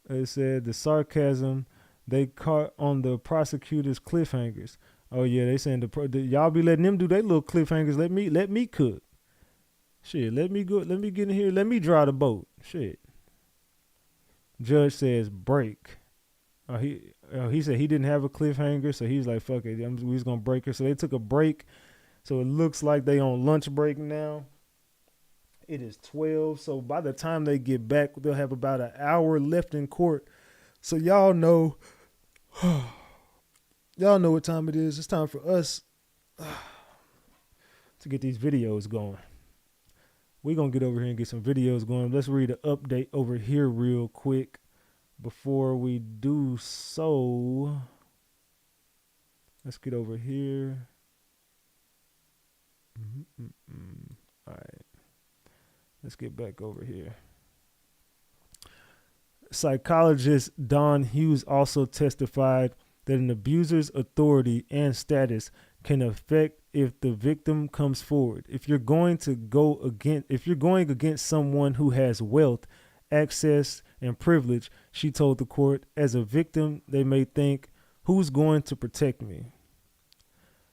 It said the sarcasm they caught on the prosecutor's cliffhangers. Oh yeah, they saying y'all be letting them do their little cliffhangers. Let me cook. Shit, let me go. Let me get in here. Let me drive the boat. Shit. Judge says break. He said he didn't have a cliffhanger, so he's like, fuck it, we just gonna break her. So they took a break. So it looks like they on lunch break now. It is 12, so by the time they get back, they'll have about an hour left in court. So y'all know what time it is. It's time for us to get these videos going. We're going to get over here and get some videos going. Let's read an update over here real quick before we do so. Let's get over here. All right. Let's get back over here. Psychologist Don Hughes also testified that an abuser's authority and status can affect if the victim comes forward. If you're going against someone who has wealth, access, and privilege, she told the court, as a victim, they may think, who's going to protect me?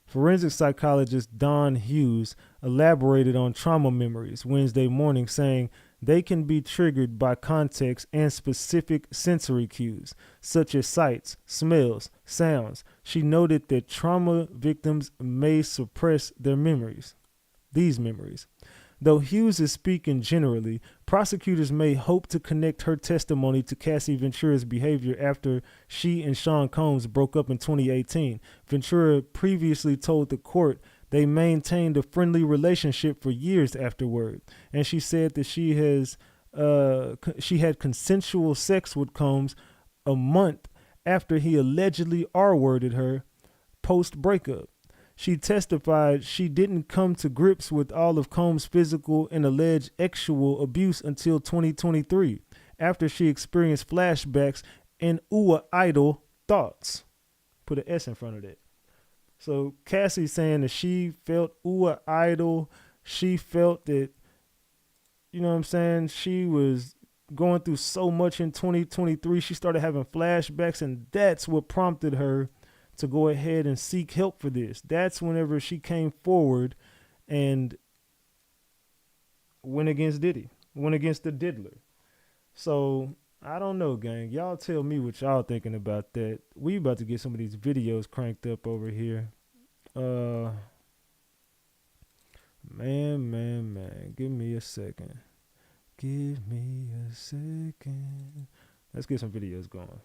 Forensic psychologist Don Hughes elaborated on trauma memories Wednesday morning, saying they can be triggered by context and specific sensory cues, such as sights, smells, sounds. She noted that trauma victims may suppress these memories. Though Hughes is speaking generally, prosecutors may hope to connect her testimony to Cassie Ventura's behavior after she and Sean Combs broke up in 2018. Ventura previously told the court they maintained a friendly relationship for years afterward, and she said that she had consensual sex with Combs a month after he allegedly R-worded her post-breakup. She testified she didn't come to grips with all of Combs' physical and alleged sexual abuse until 2023, after she experienced flashbacks and idle thoughts. Put an S in front of that. So Cassie saying that she felt idle. She felt that, you know what I'm saying, she was going through so much in 2023. She started having flashbacks, and that's what prompted her to go ahead and seek help for this. That's whenever she came forward and went against Diddy, went against the diddler. So I don't know, gang. Y'all tell me what y'all thinking about that. We about to get some of these videos cranked up over here. Man. Give me a second. Let's get some videos going.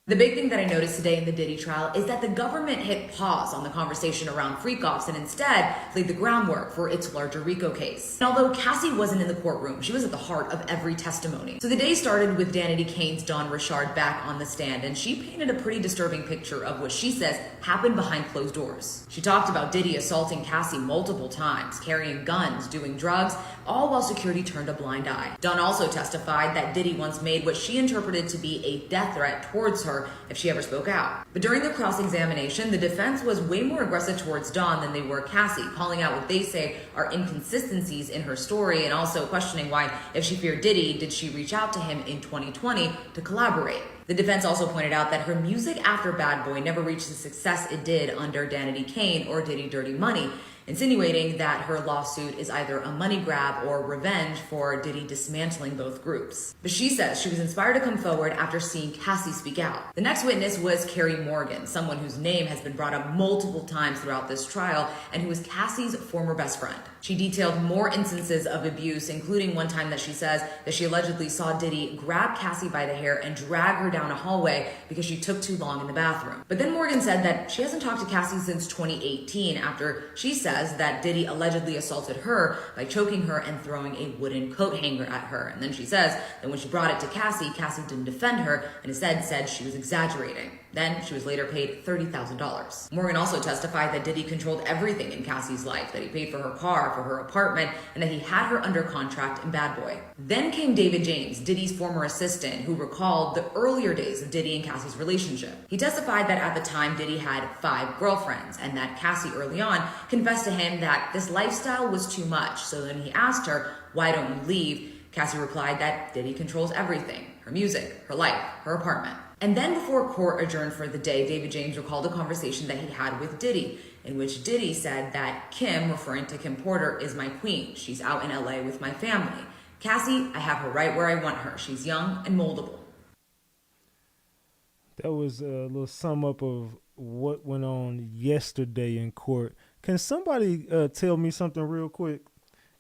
The big thing that I noticed today in the Diddy trial is that the government hit pause on the conversation around freak-offs and instead laid the groundwork for its larger RICO case. And although Cassie wasn't in the courtroom, she was at the heart of every testimony. So the day started with Danity Kane's Dawn Richard back on the stand, and she painted a pretty disturbing picture of what she says happened behind closed doors. She talked about Diddy assaulting Cassie multiple times, carrying guns, doing drugs, all while security turned a blind eye. Dawn also testified that Diddy once made what she interpreted to be a death threat towards her her if she ever spoke out. But during the cross-examination, the defense was way more aggressive towards Dawn than they were Cassie, calling out what they say are inconsistencies in her story and also questioning why, if she feared Diddy, did she reach out to him in 2020 to collaborate. The defense also pointed out that her music after Bad Boy never reached the success it did under Danity Kane or Diddy Dirty Money, insinuating that her lawsuit is either a money grab or revenge for Diddy dismantling both groups. But she says she was inspired to come forward after seeing Cassie speak out. The next witness was Carrie Morgan, someone whose name has been brought up multiple times throughout this trial and who was Cassie's former best friend. She detailed more instances of abuse, including one time that she says that she allegedly saw Diddy grab Cassie by the hair and drag her down a hallway because she took too long in the bathroom. But then Morgan said that she hasn't talked to Cassie since 2018 after she says that Diddy allegedly assaulted her by choking her and throwing a wooden coat hanger at her. And then she says that when she brought it to Cassie, Cassie didn't defend her and instead said she was exaggerating. Then she was later paid $30,000. Morgan also testified that Diddy controlled everything in Cassie's life, that he paid for her car, for her apartment, and that he had her under contract in Bad Boy. Then came David James, Diddy's former assistant, who recalled the earlier days of Diddy and Cassie's relationship. He testified that at the time Diddy had 5 girlfriends and that Cassie early on confessed to him that this lifestyle was too much. So then he asked her, "Why don't you leave?" Cassie replied that Diddy controls everything, her music, her life, her apartment. And then before court adjourned for the day, David James recalled a conversation that he had with Diddy, in which Diddy said that Kim, referring to Kim Porter, is my queen. She's out in LA with my family. Cassie, I have her right where I want her. She's young and moldable. That was a little sum up of what went on yesterday in court. Can somebody tell me something real quick?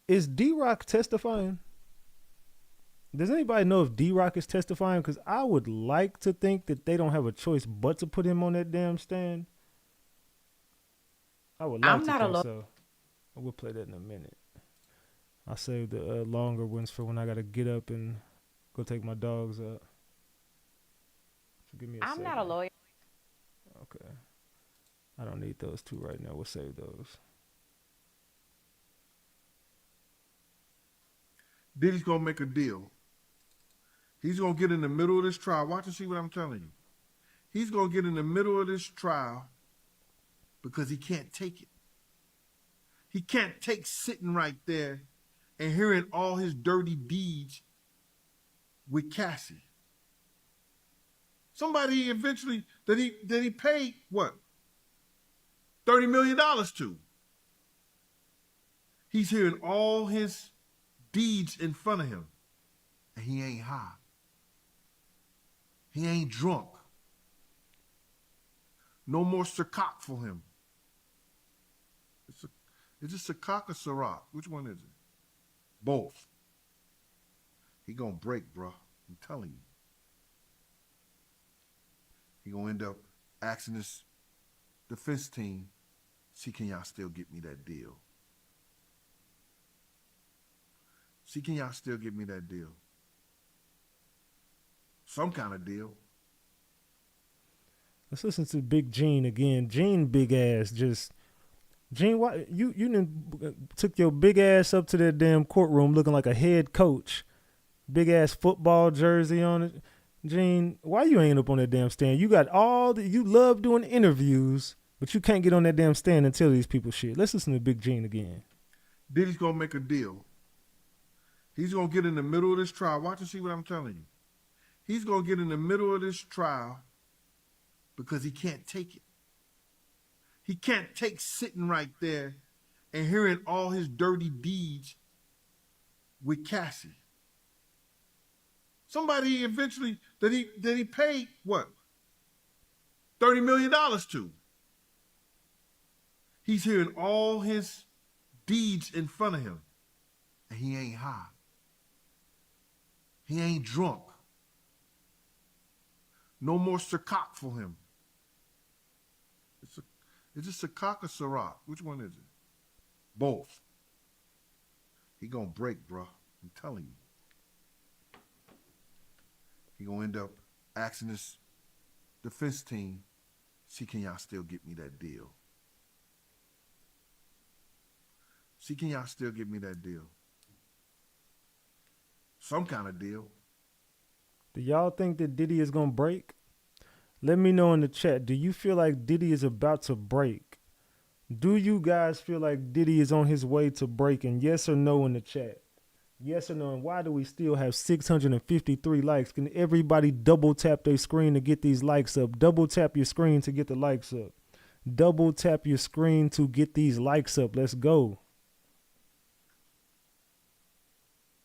Is D-Rock testifying? Does anybody know if D-Rock is testifying? Because I would like to think that they don't have a choice but to put him on that damn stand. I would like to think so. We'll play that in a minute. I'll save the longer ones for when I got to get up and go take my dogs out. So give me a second. I'm not a lawyer. Okay. I don't need those two right now. We'll save those. Diddy's going to make a deal. He's going to get in the middle of this trial. Watch and see what I'm telling you. He's going to get in the middle of this trial because he can't take it. He can't take sitting right there and hearing all his dirty deeds with Cassie. Somebody eventually that he paid, what, $30 million to. He's hearing all his deeds in front of him, and he ain't high. He ain't drunk. No more Sirkak for him. Is it Sirkak or Ciroc? Which one is it? Both. He gonna break, bro. I'm telling you. He gonna end up asking this defense team, see, can y'all still get me that deal? See, can y'all still get me that deal? Some kind of deal. Let's listen to Big Gene again. Gene, big ass, Gene, why you took your big ass up to that damn courtroom looking like a head coach, big ass football jersey on it. Gene, why you ain't up on that damn stand? You got you love doing interviews, but you can't get on that damn stand and tell these people shit. Let's listen to Big Gene again. Diddy's gonna make a deal. He's gonna get in the middle of this trial. Watch and see what I'm telling you. He's gonna get in the middle of this trial because he can't take it. He can't take sitting right there and hearing all his dirty deeds with Cassie. Somebody eventually that he paid, what, $30 million to. He's hearing all his deeds in front of him, and he ain't high. He ain't drunk. No more Sirkak for him. Is it Sirkak or Ciroc? Which one is it? Both. He gonna break, bro. I'm telling you. He gonna end up asking this defense team, see, can y'all still get me that deal? See, can y'all still get me that deal? Some kind of deal. Do y'all think that Diddy is gonna break? Let me know in the chat. Do you feel like Diddy is about to break? Do you guys feel like Diddy is on his way to breaking? Yes or no in the chat? Yes or no? And why do we still have 653 likes? Can everybody double tap their screen to get these likes up? Double tap your screen to get the likes up. Double tap your screen to get these likes up. Let's go.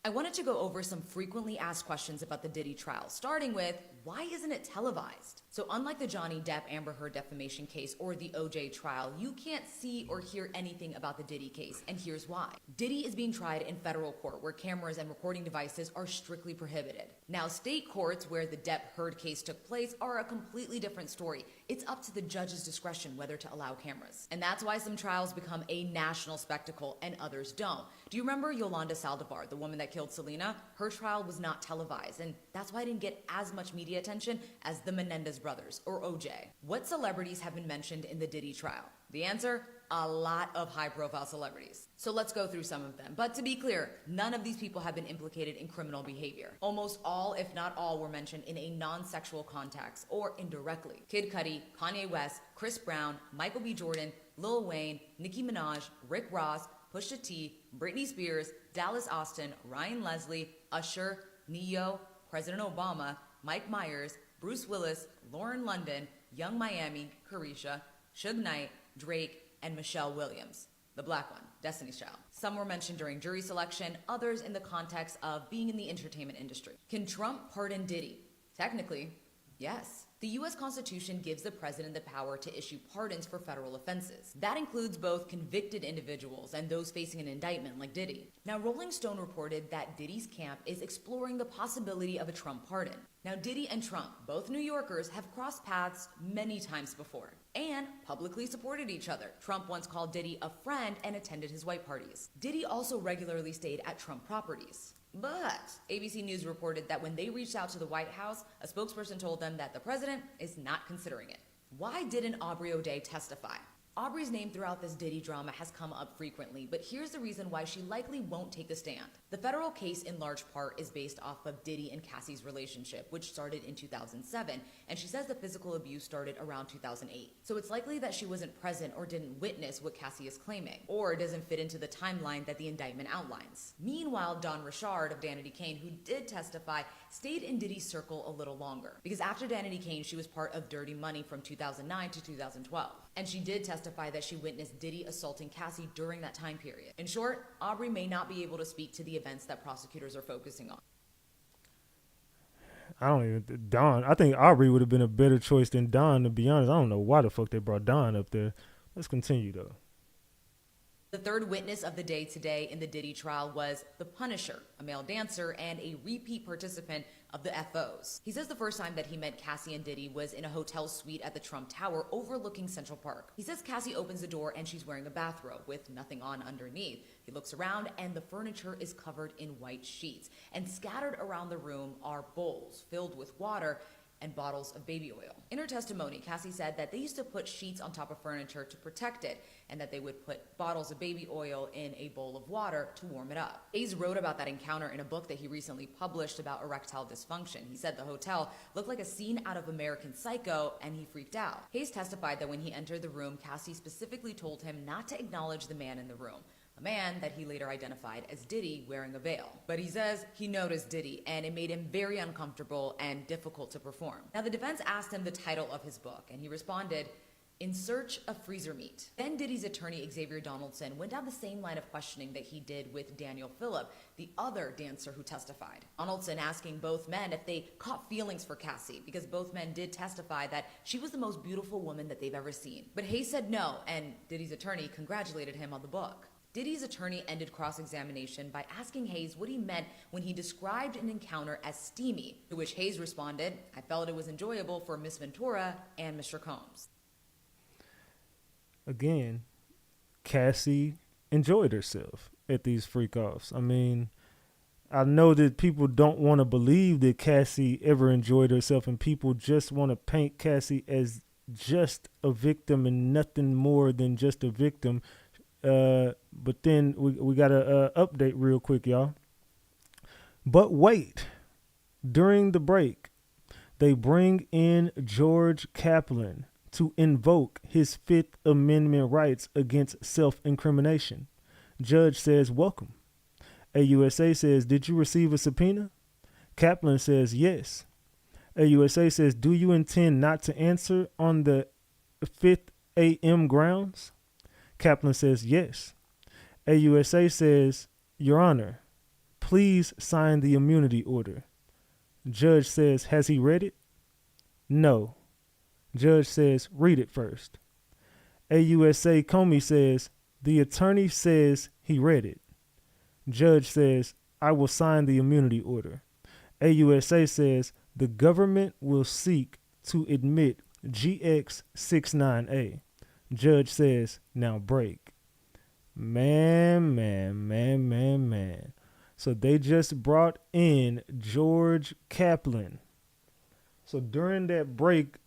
I wanted to go over some frequently asked questions about the Diddy trial, starting with, why isn't it televised? So unlike the Johnny Depp Amber Heard defamation case or the OJ trial, you can't see or hear anything about the Diddy case, and here's why. Diddy is being tried in federal court where cameras and recording devices are strictly prohibited. Now, state courts where the Depp Heard case took place are a completely different story. It's up to the judge's discretion whether to allow cameras. And that's why some trials become a national spectacle and others don't. Do you remember Yolanda Saldivar, the woman that killed Selena? Her trial was not televised, and that's why it didn't get as much media attention as the Menendez brothers or OJ. What celebrities have been mentioned in the Diddy trial? The answer? A lot of high-profile celebrities. So let's go through some of them. But to be clear, none of these people have been implicated in criminal behavior. Almost all, if not all, were mentioned in a non-sexual context or indirectly. Kid Cudi, Kanye West, Chris Brown, Michael B. Jordan, Lil Wayne, Nicki Minaj, Rick Ross, Pusha T, Britney Spears, Dallas Austin, Ryan Leslie, Usher, Neo, President Obama, Mike Myers, Bruce Willis, Lauren London, Young Miami, Carisha, Suge Knight, Drake, and Michelle Williams, the black one, Destiny's Child. Some were mentioned during jury selection, others in the context of being in the entertainment industry. Can Trump pardon Diddy? Technically, yes. The U.S. Constitution gives the president the power to issue pardons for federal offenses. That includes both convicted individuals and those facing an indictment like Diddy. Now, Rolling Stone reported that Diddy's camp is exploring the possibility of a Trump pardon. Now, Diddy and Trump, both New Yorkers, have crossed paths many times before and publicly supported each other. Trump once called Diddy a friend and attended his white parties. Diddy also regularly stayed at Trump properties. But ABC News reported that when they reached out to the White House, a spokesperson told them that the president is not considering it. Why didn't Aubrey O'Day testify? Aubrey's name throughout this Diddy drama has come up frequently, but here's the reason why she likely won't take the stand. The federal case in large part is based off of Diddy and Cassie's relationship, which started in 2007, and she says the physical abuse started around 2008. So it's likely that she wasn't present or didn't witness what Cassie is claiming, or doesn't fit into the timeline that the indictment outlines. Meanwhile, Don Richard of Danity Kane, who did testify, stayed in Diddy's circle a little longer, because after Danity Kane, she was part of Dirty Money from 2009 to 2012. And she did testify that she witnessed Diddy assaulting Cassie during that time period. In short, Aubrey may not be able to speak to the events that prosecutors are focusing on. I think Aubrey would have been a better choice than Don, to be honest. I don't know why the fuck they brought Don up there. Let's continue, though. The third witness of the day today in the Diddy trial was the Punisher, a male dancer and a repeat participant of the FOs. He says the first time that he met Cassie and Diddy was in a hotel suite at the Trump Tower overlooking Central Park. He says Cassie opens the door and she's wearing a bathrobe with nothing on underneath. He looks around and the furniture is covered in white sheets, and scattered around the room are bowls filled with water and bottles of baby oil. In her testimony, Cassie said that they used to put sheets on top of furniture to protect it, and that they would put bottles of baby oil in a bowl of water to warm it up. Hayes wrote about that encounter in a book that he recently published about erectile dysfunction. He said the hotel looked like a scene out of American Psycho, and he freaked out. Hayes testified that when he entered the room, Cassie specifically told him not to acknowledge the man in the room, a man that he later identified as Diddy wearing a veil. But he says he noticed Diddy, and it made him very uncomfortable and difficult to perform. Now, the defense asked him the title of his book, and he responded, "In Search of Freezer Meat." Then Diddy's attorney, Xavier Donaldson, went down the same line of questioning that he did with Daniel Phillip, the other dancer who testified. Donaldson asking both men if they caught feelings for Cassie, because both men did testify that she was the most beautiful woman that they've ever seen. But Hayes said no, and Diddy's attorney congratulated him on the book. Diddy's attorney ended cross-examination by asking Hayes what he meant when he described an encounter as steamy, to which Hayes responded, "I felt it was enjoyable for Miss Ventura and Mr. Combs." Again, Cassie enjoyed herself at these freak-offs. I mean, I know that people don't want to believe that Cassie ever enjoyed herself, and people just want to paint Cassie as just a victim and nothing more than just a victim. But then we got a update real quick, y'all. But wait, during the break, They bring in George Kaplan to invoke his Fifth Amendment rights against self-incrimination. Judge says, welcome. AUSA says, did you receive a subpoena? Kaplan says, yes. AUSA says, do you intend not to answer on the 5th AM grounds? Kaplan says, yes. AUSA says, Your Honor, please sign the immunity order. Judge says, has he read it? No. Judge says, read it first. AUSA Comey says, the attorney says he read it. Judge says, I will sign the immunity order. AUSA says, the government will seek to admit GX69A. Judge says, now break. Man. So they just brought in George Kaplan. So during the break,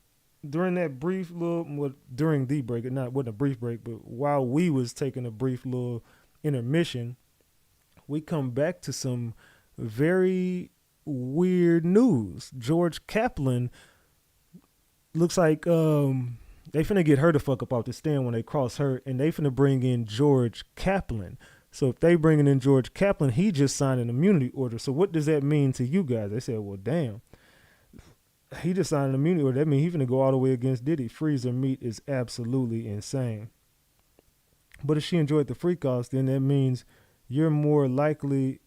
it wasn't a brief break, but while we was taking a brief little intermission, we come back to some very weird news. George Kaplan looks like they finna get her the fuck up off the stand when they cross her, and they finna bring in George Kaplan. So if they bringing in George Kaplan, he just signed an immunity order. So what does that mean to you guys? They said, well, damn. He just signed an immunity order. That means he's finna go all the way against Diddy. Freezer meat is absolutely insane. But if she enjoyed the free calls, then that means you more than likely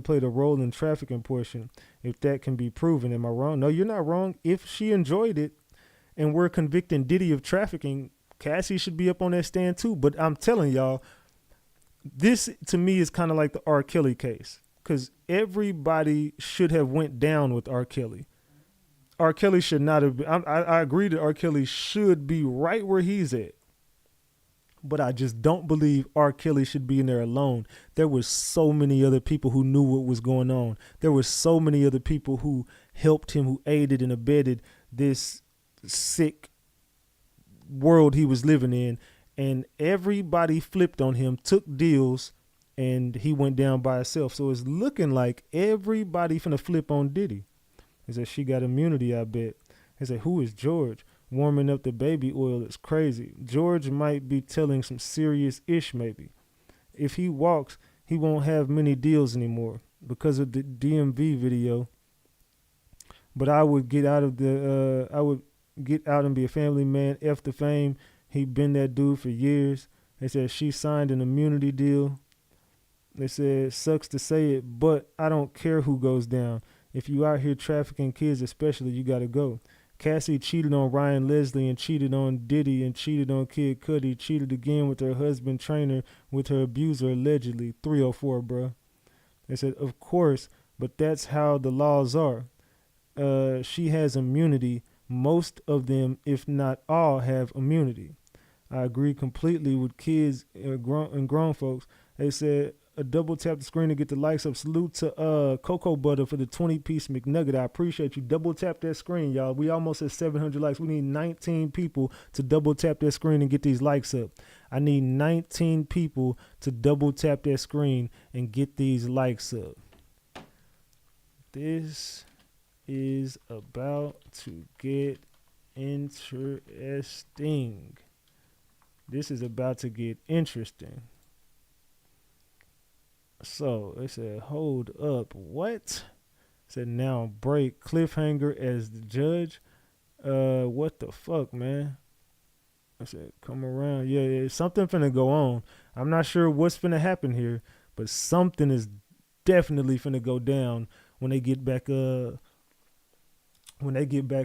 played a role in trafficking portion, if that can be proven. Am I wrong? No, you're not wrong. If she enjoyed it and we're convicting Diddy of trafficking, Cassie should be up on that stand too. But I'm telling y'all, this to me is kind of like the R. Kelly case, because everybody should have went down with R. Kelly. R. Kelly should not have been. I agree that R. Kelly should be right where he's at. But I just don't believe R. Kelly should be in there alone. There were so many other people who knew what was going on. There were so many other people who helped him, who aided and abetted this sick world he was living in. And everybody flipped on him, took deals, and he went down by himself. So it's looking like everybody finna flip on Diddy. He said, she got immunity, I bet. He said, who is George? Warming up the baby oil is crazy. George might be telling some serious ish maybe. If he walks, he won't have many deals anymore because of the DMV video. But I would get out and be a family man. F the fame. He been that dude for years. They said she signed an immunity deal. They said, sucks to say it, but I don't care who goes down. If you out here trafficking kids especially, you got to go. Cassie cheated on Ryan Leslie and cheated on Diddy and cheated on Kid Cudi, cheated again with her husband trainer with her abuser allegedly. 304, bro. They said, of course, but that's how the laws are. She has immunity. Most of them, if not all, have immunity. I agree completely with kids and grown folks. They said, double tap the screen to get the likes up. Salute to Cocoa Butter for the 20-piece McNugget. I appreciate you. Double tap that screen, y'all. We almost at 700 likes. We need 19 people to double tap that screen and get these likes up. I need 19 people to double tap that screen and get these likes up. This is about to get interesting. This is about to get interesting. So they said, hold up. What? Said now break. Cliffhanger as the judge. What the fuck, man? I said, come around. Yeah, something finna go on. I'm not sure what's finna happen here, but something is definitely finna go down when they get back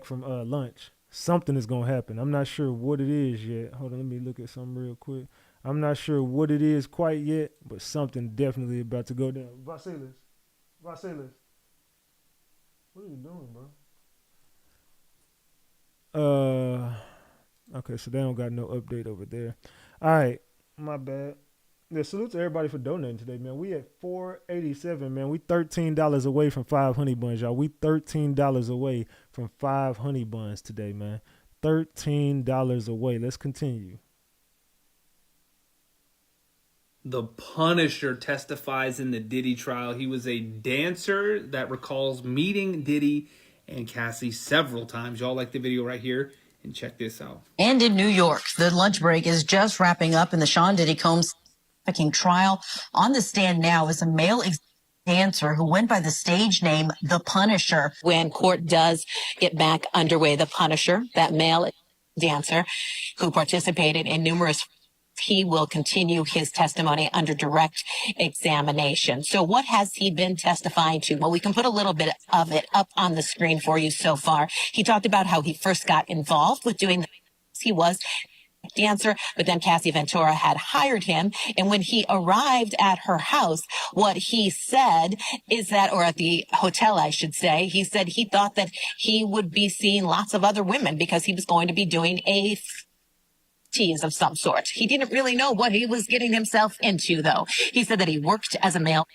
from lunch. Something is gonna happen. I'm not sure what it is yet. Hold on, let me look at something real quick. I'm not sure what it is quite yet, but something definitely about to go down. Vasilis. What are you doing, bro? Okay, so they don't got no update over there. All right, my bad. Yeah, salute to everybody for donating today, man. We at $4.87, man. We $13 away from 5 honey buns, y'all. We $13 away from 5 honey buns today, man. $13 away. Let's continue. The Punisher testifies in the Diddy trial. He was a dancer that recalls meeting Diddy and Cassie several times. Y'all like the video right here, and check this out. And in New York, the lunch break is just wrapping up in the Sean Diddy Combs trafficking trial. On the stand now is a male dancer who went by the stage name The Punisher. When court does get back underway, The Punisher, that male dancer who participated in numerous, he will continue his testimony under direct examination. So what has he been testifying to? Well, we can put a little bit of it up on the screen for you so far. He talked about how he first got involved with doing he was a dancer, but then Cassie Ventura had hired him. And when he arrived at her house, what he said is that, or at the hotel, I should say, he said he thought that he would be seeing lots of other women because he was going to be doing a tease of some sort. He didn't really know what he was getting himself into, though. He said that he worked as a male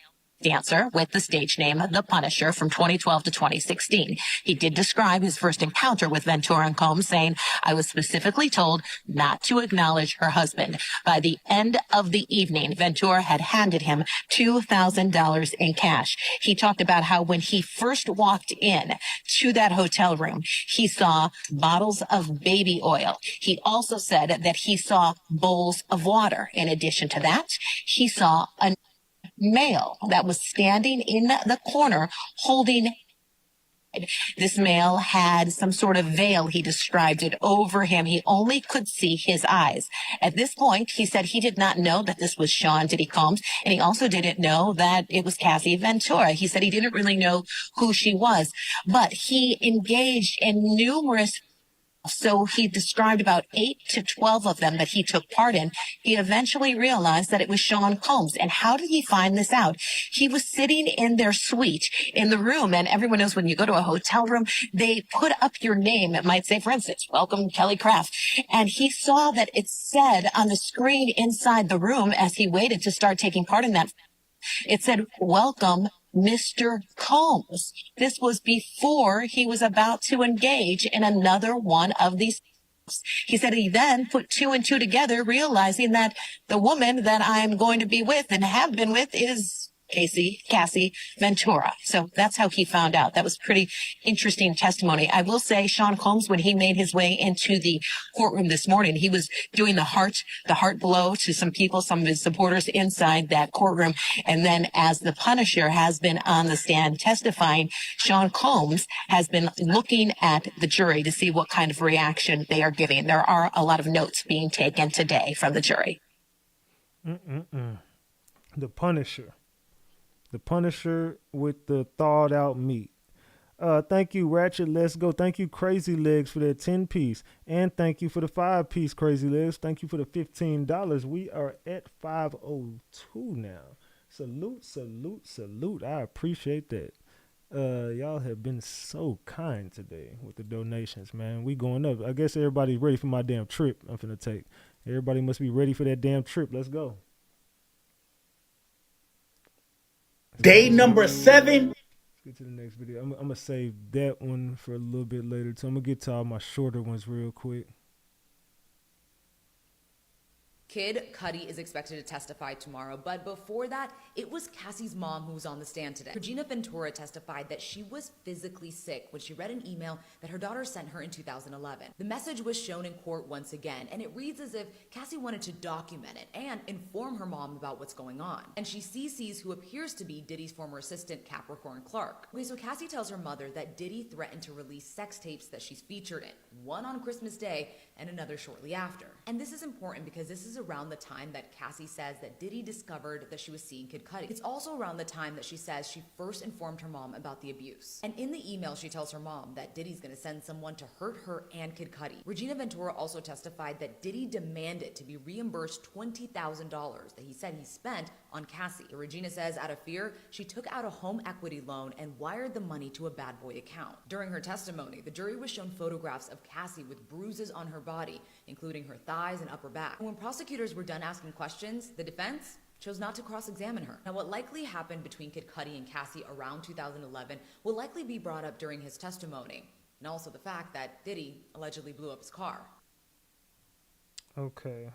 dancer with the stage name The Punisher from 2012 to 2016. He did describe his first encounter with Ventura and Combs, saying, "I was specifically told not to acknowledge her husband." By the end of the evening, Ventura had handed him $2,000 in cash. He talked about how when he first walked in to that hotel room, he saw bottles of baby oil. He also said that he saw bowls of water. In addition to that, he saw a male that was standing in the corner holding. This male had some sort of veil, he described it, over him. He only could see his eyes. At this point, he said he did not know that this was Sean Diddy Combs, and he also didn't know that it was Cassie Ventura. He said he didn't really know who she was, but he engaged in numerous. So he described about 8 to 12 of them that he took part in. He eventually realized that it was Sean Combs. And how did he find this out? He was sitting in their suite in the room. And everyone knows when you go to a hotel room, they put up your name. It might say, for instance, "Welcome, Kelly Craft." And he saw that it said on the screen inside the room as he waited to start taking part in that. It said, "Welcome, Mr. Combs." This was before he was about to engage in another one of these. He said he then put 2 and 2 together, realizing that the woman that I'm going to be with and have been with is Cassie Ventura. So that's how he found out. That was pretty interesting testimony. I will say Sean Combs, when he made his way into the courtroom this morning, he was doing the heart blow to some people, some of his supporters inside that courtroom. And then as the Punisher has been on the stand testifying, Sean Combs has been looking at the jury to see what kind of reaction they are giving. There are a lot of notes being taken today from the jury. The Punisher. The Punisher with the thawed out meat. Thank you, Ratchet. Let's go. Thank you, Crazy Legs, for that 10-piece. And thank you for the 5-piece, Crazy Legs. Thank you for the $15. We are at 502 now. Salute, salute, salute. I appreciate that. Y'all have been so kind today with the donations, man. We going up. I guess everybody's ready for my damn trip I'm finna take. Everybody must be ready for that damn trip. Let's go. Day number 7. Let's get to the next video. I'm going to save that one for a little bit later. So I'm going to get to all my shorter ones real quick. Kid Cudi is expected to testify tomorrow, but before that, it was Cassie's mom who was on the stand today. Regina Ventura testified that she was physically sick when she read an email that her daughter sent her in 2011. The message was shown in court once again, and it reads as if Cassie wanted to document it and inform her mom about what's going on. And she CCs who appears to be Diddy's former assistant, Capricorn Clark. Okay, so Cassie tells her mother that Diddy threatened to release sex tapes that she's featured in, one on Christmas Day and another shortly after. And this is important because this is around the time that Cassie says that Diddy discovered that she was seeing Kid Cudi. It's also around the time that she says she first informed her mom about the abuse. And in the email, she tells her mom that Diddy's gonna send someone to hurt her and Kid Cudi. Regina Ventura also testified that Diddy demanded to be reimbursed $20,000 that he said he spent on Cassie. Regina says out of fear, she took out a home equity loan and wired the money to a bad boy account. During her testimony, the jury was shown photographs of Cassie with bruises on her body, including her thighs and upper back. And when prosecutors were done asking questions, the defense chose not to cross-examine her. Now, what likely happened between Kid Cudi and Cassie around 2011 will likely be brought up during his testimony, and also the fact that Diddy allegedly blew up his car. Okay.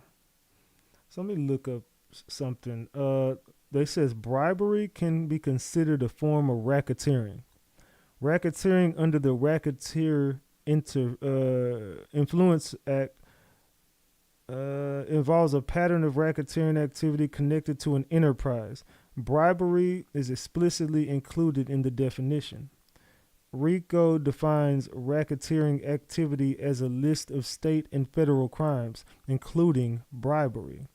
So let me look up something. They says bribery can be considered a form of racketeering, Racketeering under the Racketeer Influence Act involves a pattern of racketeering activity connected to an enterprise. Bribery is explicitly included in the definition. RICO defines racketeering activity as a list of state and federal crimes, including bribery.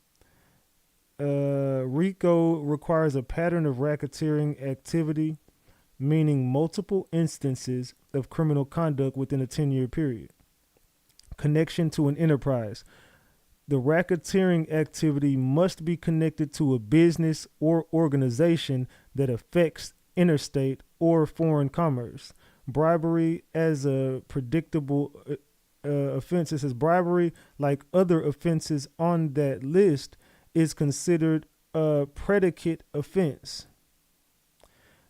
RICO requires a pattern of racketeering activity, meaning multiple instances of criminal conduct within a 10-year period. Connection to an enterprise. The racketeering activity must be connected to a business or organization that affects interstate or foreign commerce. Bribery as a predictable offense. It says bribery, like other offenses on that list, is considered a predicate offense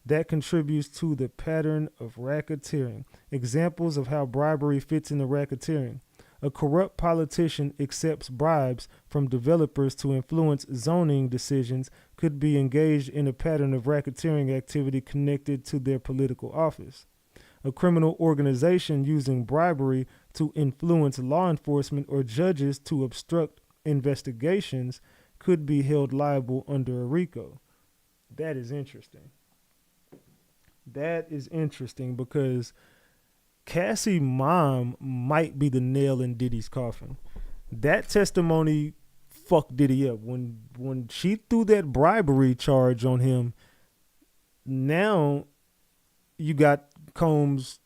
that contributes to the pattern of racketeering. Examples of how bribery fits into racketeering. A corrupt politician accepts bribes from developers to influence zoning decisions could be engaged in a pattern of racketeering activity connected to their political office. A criminal organization using bribery to influence law enforcement or judges to obstruct investigations could be held liable under a RICO. That is interesting. That is interesting because Cassie mom might be the nail in Diddy's coffin. That testimony fucked Diddy up. When she threw that bribery charge on him, now you got Combs.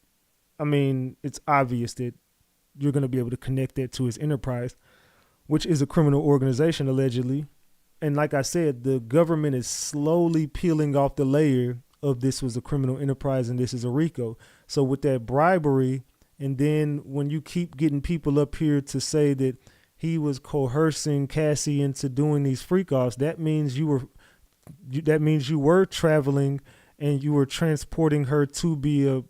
I mean, it's obvious that you're going to be able to connect that to his enterprise, which is a criminal organization, allegedly. And like I said, the government is slowly peeling off the layer of this was a criminal enterprise and this is a RICO. So with that bribery, and then when you keep getting people up here to say that he was coercing Cassie into doing these freak-offs, that means you were traveling and you were transporting her to be a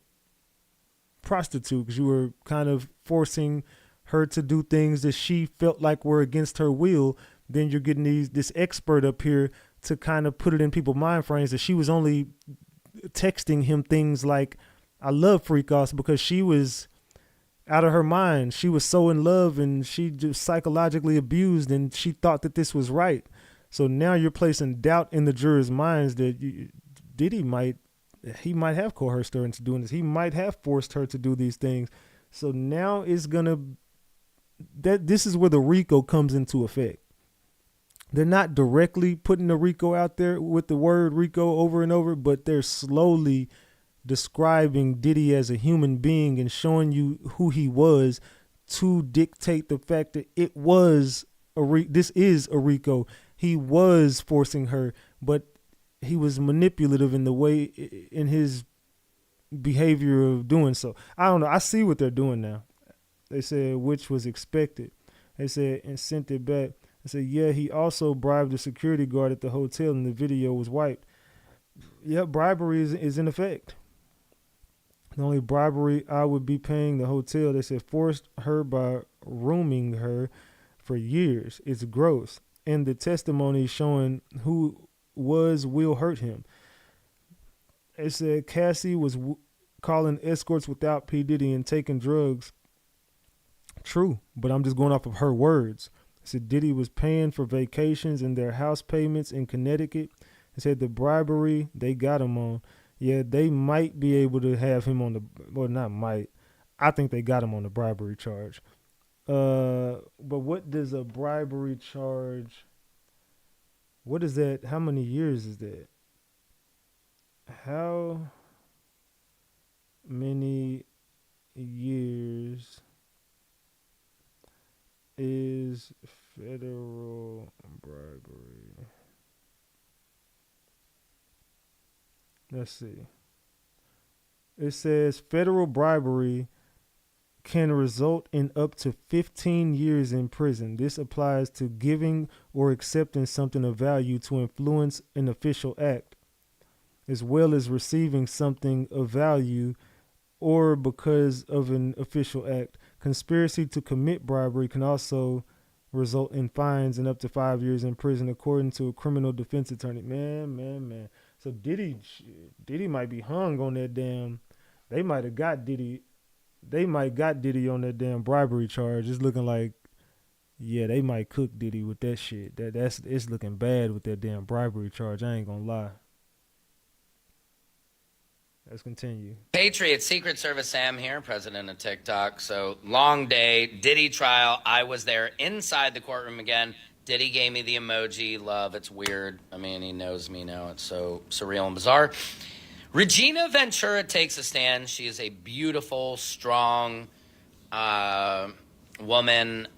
prostitute, because you were kind of forcing her to do things that she felt like were against her will. Then you're getting this expert up here to kind of put it in people's mind frames that she was only texting him things like, I love freak-offs, because she was out of her mind. She was so in love and she just psychologically abused and she thought that this was right. So now you're placing doubt in the jurors' minds that Diddy might have coerced her into doing this. He might have forced her to do these things. So now this is where the RICO comes into effect. They're not directly putting the RICO out there with the word RICO over and over, but they're slowly describing Diddy as a human being and showing you who he was to dictate the fact that this is a RICO. He was forcing her, but he was manipulative in his behavior of doing so. I don't know. I see what they're doing now. They said, which was expected. They said, and sent it back. They said, yeah, he also bribed the security guard at the hotel and the video was wiped. Yeah, bribery is in effect. The only bribery I would be paying the hotel, they said, forced her by rooming her for years. It's gross. And the testimony showing who will hurt him. It said Cassie was calling escorts without P. Diddy and taking drugs. True, but I'm just going off of her words. It said Diddy was paying for vacations and their house payments in Connecticut. It said the bribery they got him on. Yeah, they might be able to have him on not might. I think they got him on the bribery charge. But what does a bribery charge? What is that? How many years is that? How many years is federal bribery? Let's see. It says federal bribery can result in up to 15 years in prison. This applies to giving or accepting something of value to influence an official act, as well as receiving something of value or because of an official act. Conspiracy to commit bribery can also result in fines and up to 5 years in prison, according to a criminal defense attorney. Man. So Diddy might be hung on that damn They might have got Diddy. They might got Diddy on that damn bribery charge. It's looking like, yeah, they might cook Diddy with that shit. It's looking bad with that damn bribery charge. I ain't gonna lie. Let's continue. Patriot Secret Service Sam here, president of TikTok. So long day, Diddy trial. I was there inside the courtroom again. Diddy gave me the emoji. Love, it's weird. I mean, he knows me now. It's so surreal and bizarre. Regina Ventura takes a stand. She is a beautiful, strong woman.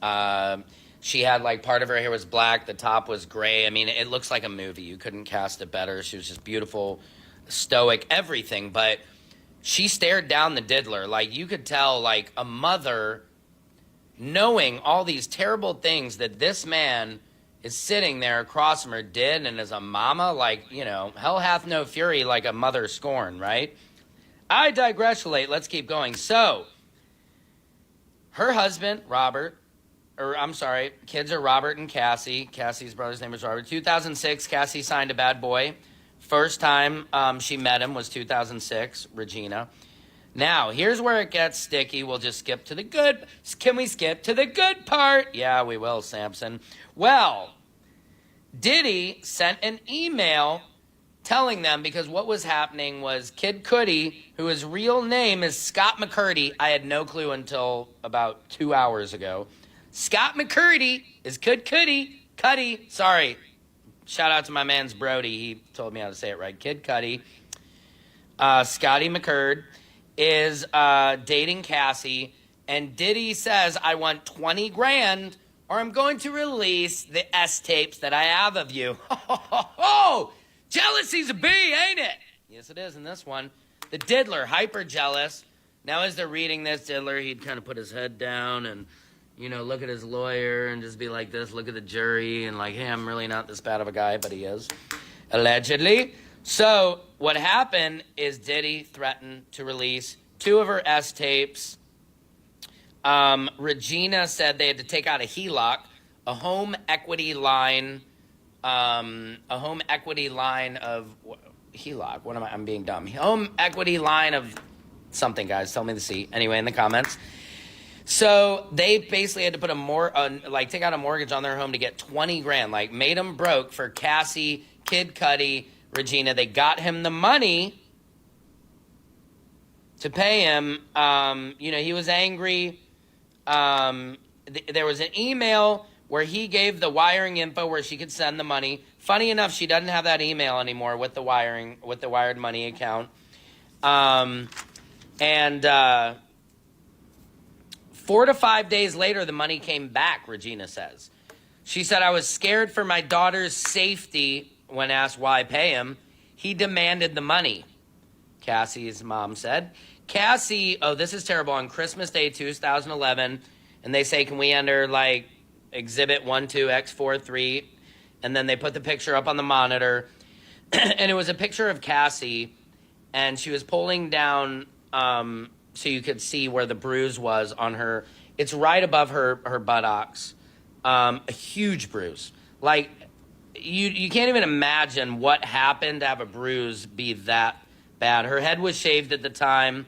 She had like part of her hair was black. The top was gray. I mean, it looks like a movie. You couldn't cast it better. She was just beautiful, stoic, everything. But she stared down the diddler. Like you could tell, like a mother knowing all these terrible things that this man is sitting there across from her did, and as a mama, like, you know, hell hath no fury like a mother scorn, right? I digress. Let's keep going. So, her husband, kids are Robert and Cassie. Cassie's brother's name is Robert. 2006, Cassie signed a bad boy. First time she met him was 2006, Regina. Now, here's where it gets sticky. We'll just skip to the good. Can we skip to the good part? Yeah, we will, Samson. Well, Diddy sent an email telling them, because what was happening was Kid Cudi, who his real name is Scott McCurdy. I had no clue until about 2 hours ago. Scott McCurdy is Kid Cudi. Sorry. Shout out to my man's Brody. He told me how to say it right. Kid Cudi. Scotty McCurd is dating Cassie, and Diddy says, I want 20 grand or I'm going to release the S-tapes that I have of you. Oh, jealousy's a bee, ain't it? Yes, it is in this one. The diddler, hyper jealous. Now as they're reading this, diddler, he'd kind of put his head down and, you know, look at his lawyer and just be like this, look at the jury and like, hey, I'm really not this bad of a guy, but he is, allegedly. So what happened is Diddy threatened to release 2 of her S-tapes. Regina said they had to take out a HELOC, a home equity line of HELOC. What am I'm being dumb. Home equity line of something, guys. Tell me the C. Anyway, in the comments. So they basically had to put take out a mortgage on their home to get 20 grand, like made them broke for Cassie, Kid Cudi, Regina. They got him the money to pay him. He was angry. There was an email where he gave the wiring info where she could send the money. Funny enough, she doesn't have that email anymore with the wired money account. 4 to 5 days later, the money came back, Regina says. She said, I was scared for my daughter's safety. When asked why pay him, he demanded the money, Cassie's mom said. Cassie, this is terrible, on Christmas Day 2011, and they say, can we enter like exhibit 12X43? And then they put the picture up on the monitor, and it was a picture of Cassie, and she was pulling down so you could see where the bruise was on her. It's right above her buttocks, a huge bruise. Like, you can't even imagine what happened to have a bruise be that bad. Her head was shaved at the time.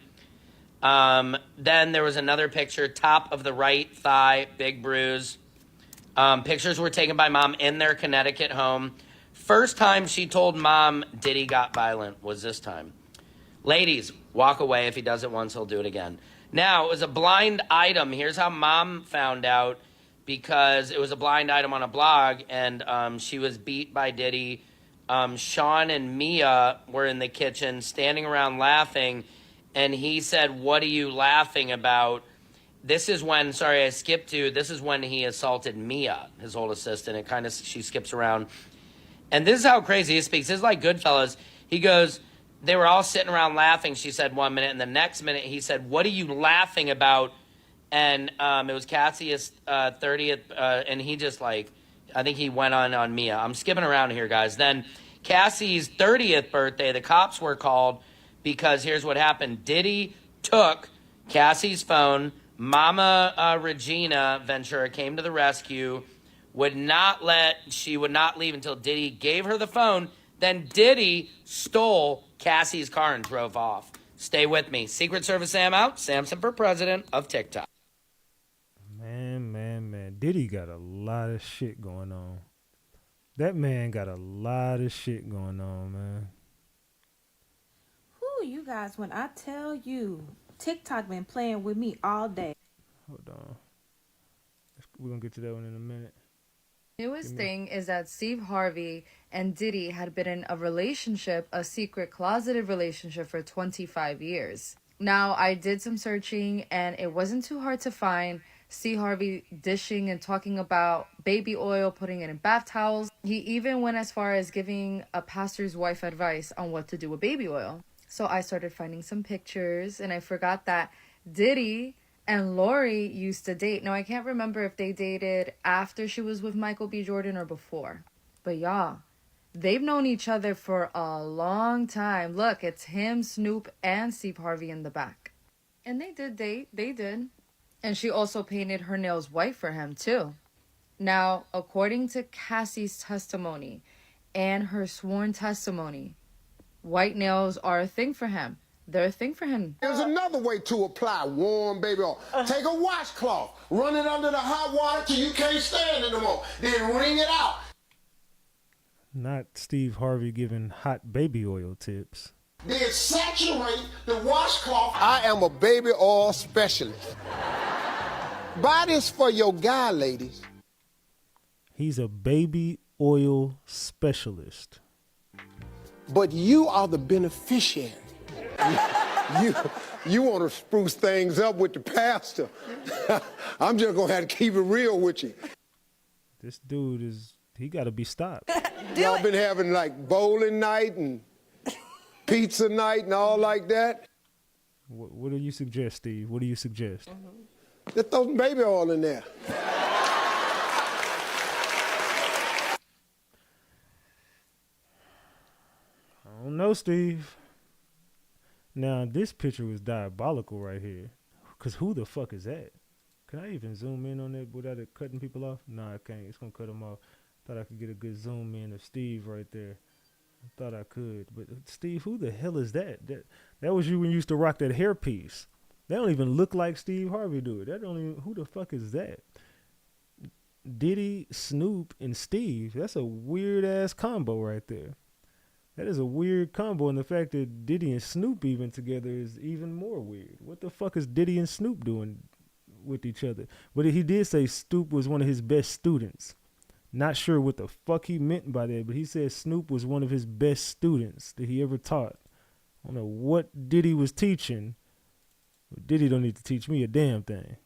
Then there was another picture, top of the right thigh, big bruise. Pictures were taken by mom in their Connecticut home. First time she told mom Diddy got violent was this time. Ladies, walk away. If he does it once, he'll do it again. Now, it was a blind item. Here's how mom found out, because it was a blind item on a blog, and she was beat by Diddy. Sean and Mia were in the kitchen standing around laughing, and he said, what are you laughing about? This is when, this is when he assaulted Mia, his old assistant. She skips around. And this is how crazy he speaks. This is like Goodfellas. He goes, they were all sitting around laughing, she said 1 minute, and the next minute he said, what are you laughing about? And it was Cassie's 30th, and he just I think he went on Mia. I'm skipping around here, guys. Then Cassie's 30th birthday, the cops were called because here's what happened. Diddy took Cassie's phone. Mama Regina Ventura came to the rescue, she would not leave until Diddy gave her the phone. Then Diddy stole Cassie's car and drove off. Stay with me. Secret Service Sam out. Samson for president of TikTok. Man. Diddy got a lot of shit going on. That man got a lot of shit going on, man. Who you guys, when I tell you, TikTok been playing with me all day. Hold on. We're going to get to that one in a minute. Newest thing is that Steve Harvey and Diddy had been in a relationship, a secret closeted relationship for 25 years. Now, I did some searching and it wasn't too hard to find Steve Harvey dishing and talking about baby oil, putting it in bath towels. He even went as far as giving a pastor's wife advice on what to do with baby oil. So I started finding some pictures and I forgot that Diddy and Lori used to date. Now, I can't remember if they dated after she was with Michael B. Jordan or before. But y'all, they've known each other for a long time. Look, it's him, Snoop, and Steve Harvey in the back. And they did date. They did. And she also painted her nails white for him, too. Now, according to Cassie's testimony and her sworn testimony, white nails are a thing for him. They're a thing for him. There's another way to apply warm baby oil. Take a washcloth, run it under the hot water till you can't stand it no more. Then wring it out. Not Steve Harvey giving hot baby oil tips. Then saturate the washcloth. I am a baby oil specialist. Buy this for your guy, ladies. He's a baby oil specialist. But you are the beneficiary. You want to spruce things up with the pastor. I'm just going to have to keep it real with you. This dude he got to be stopped. Y'all been having like bowling night and pizza night and all like that? What do you suggest, Steve? What do you suggest? Just throw some baby oil in there. I don't know, Steve. Now, this picture was diabolical right here. Because who the fuck is that? Can I even zoom in on it without it cutting people off? No, I can't. It's going to cut them off. Thought I could get a good zoom in of Steve right there. I thought I could. But, Steve, who the hell is that? That was you when you used to rock that hairpiece. That don't even look like Steve Harvey do it. Who the fuck is that? Diddy, Snoop, and Steve. That's a weird-ass combo right there. That is a weird combo, and the fact that Diddy and Snoop even together is even more weird. What the fuck is Diddy and Snoop doing with each other? But he did say Snoop was one of his best students. Not sure what the fuck he meant by that, but he said Snoop was one of his best students that he ever taught. I don't know what Diddy was teaching, but Diddy don't need to teach me a damn thing.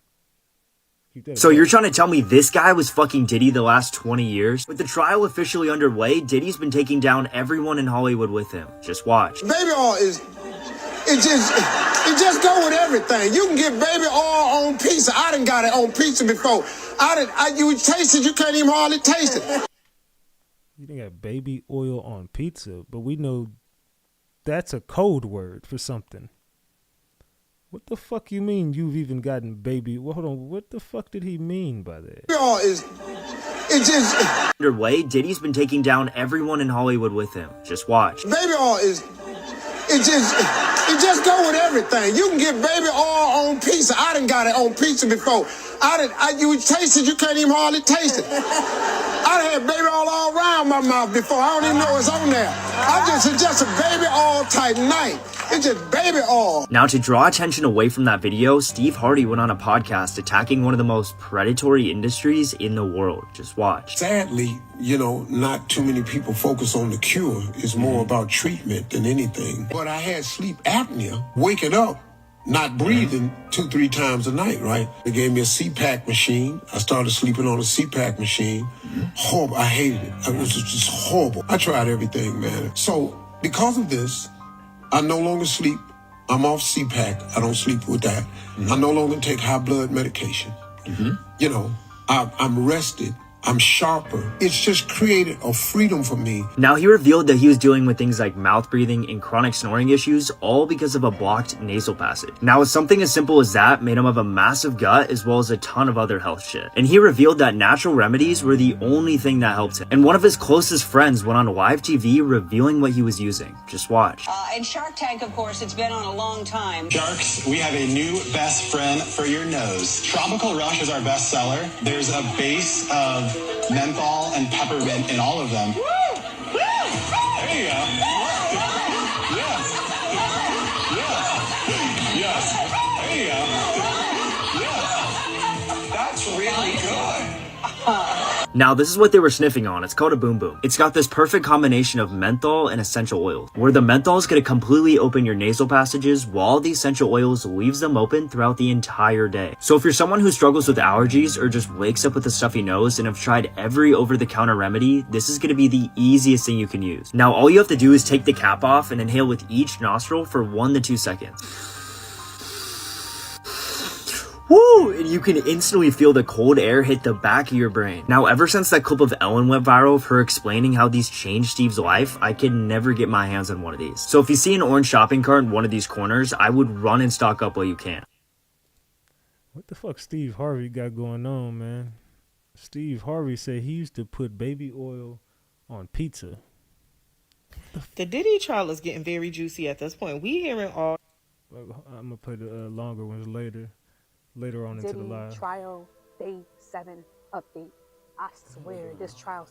So you're trying to tell me this guy was fucking Diddy the last 20 years? With the trial officially underway, Diddy's been taking down everyone in Hollywood with him. Just watch. Baby oil it just go with everything. You can get baby oil on pizza. I done got it on pizza before. You taste it, you can't even hardly taste it. You didn't got baby oil on pizza, but we know that's a code word for something. What the fuck you mean you've even gotten baby? Well, hold on. What the fuck did he mean by that? Underway, Diddy's been taking down everyone in Hollywood with him. Just watch. Baby oil it just go with everything. You can get baby oil on pizza. I done got it on pizza before. You taste it, you can't even hardly taste it. I done had baby oil all around my mouth before. I don't even know it's on there. It's just a baby oil type night. It's just baby oil. Now, to draw attention away from that video, Steve Harvey went on a podcast attacking one of the most predatory industries in the world. Just watch. Sadly, not too many people focus on the cure. It's more about treatment than anything. But I had sleep apnea, waking up, not breathing 2-3 times a night, right? They gave me a CPAP machine. I started sleeping on a CPAP machine. Horrible. I hated it. It was just horrible. I tried everything, man. So because of this, I no longer sleep. I'm off CPAC. I don't sleep with that. I no longer take high blood medication. I'm rested. I'm sharper. It's just created a freedom for me. Now, he revealed that he was dealing with things like mouth breathing and chronic snoring issues, all because of a blocked nasal passage. Now, something as simple as that made him have a massive gut as well as a ton of other health shit. And he revealed that natural remedies were the only thing that helped him. And one of his closest friends went on live TV revealing what he was using. Just watch. And Shark Tank, of course, it's been on a long time. Sharks, we have a new best friend for your nose. Tropical Rush is our best seller. There's a base of menthol and peppermint in all of them. Woo! Woo! There you go. Yes. Yes. Yes. There you go. Yes. That's really good. Now, this is what they were sniffing on. It's called a boom boom. It's got this perfect combination of menthol and essential oils, where the menthol is going to completely open your nasal passages while the essential oils leaves them open throughout the entire day. So if you're someone who struggles with allergies or just wakes up with a stuffy nose and have tried every over-the-counter remedy, this is going to be the easiest thing you can use. Now, all you have to do is take the cap off and inhale with each nostril for 1 to 2 seconds. Woo! And you can instantly feel the cold air hit the back of your brain. Now, ever since that clip of Ellen went viral of her explaining how these changed Steve's life, I can never get my hands on one of these. So if you see an orange shopping cart in one of these corners, I would run and stock up while you can. What the fuck Steve Harvey got going on, man? Steve Harvey said he used to put baby oil on pizza. The Diddy trial is getting very juicy at this point. We hearing all... I'm going to play the longer ones later on into the live. Trial day 7 update. I swear this trial.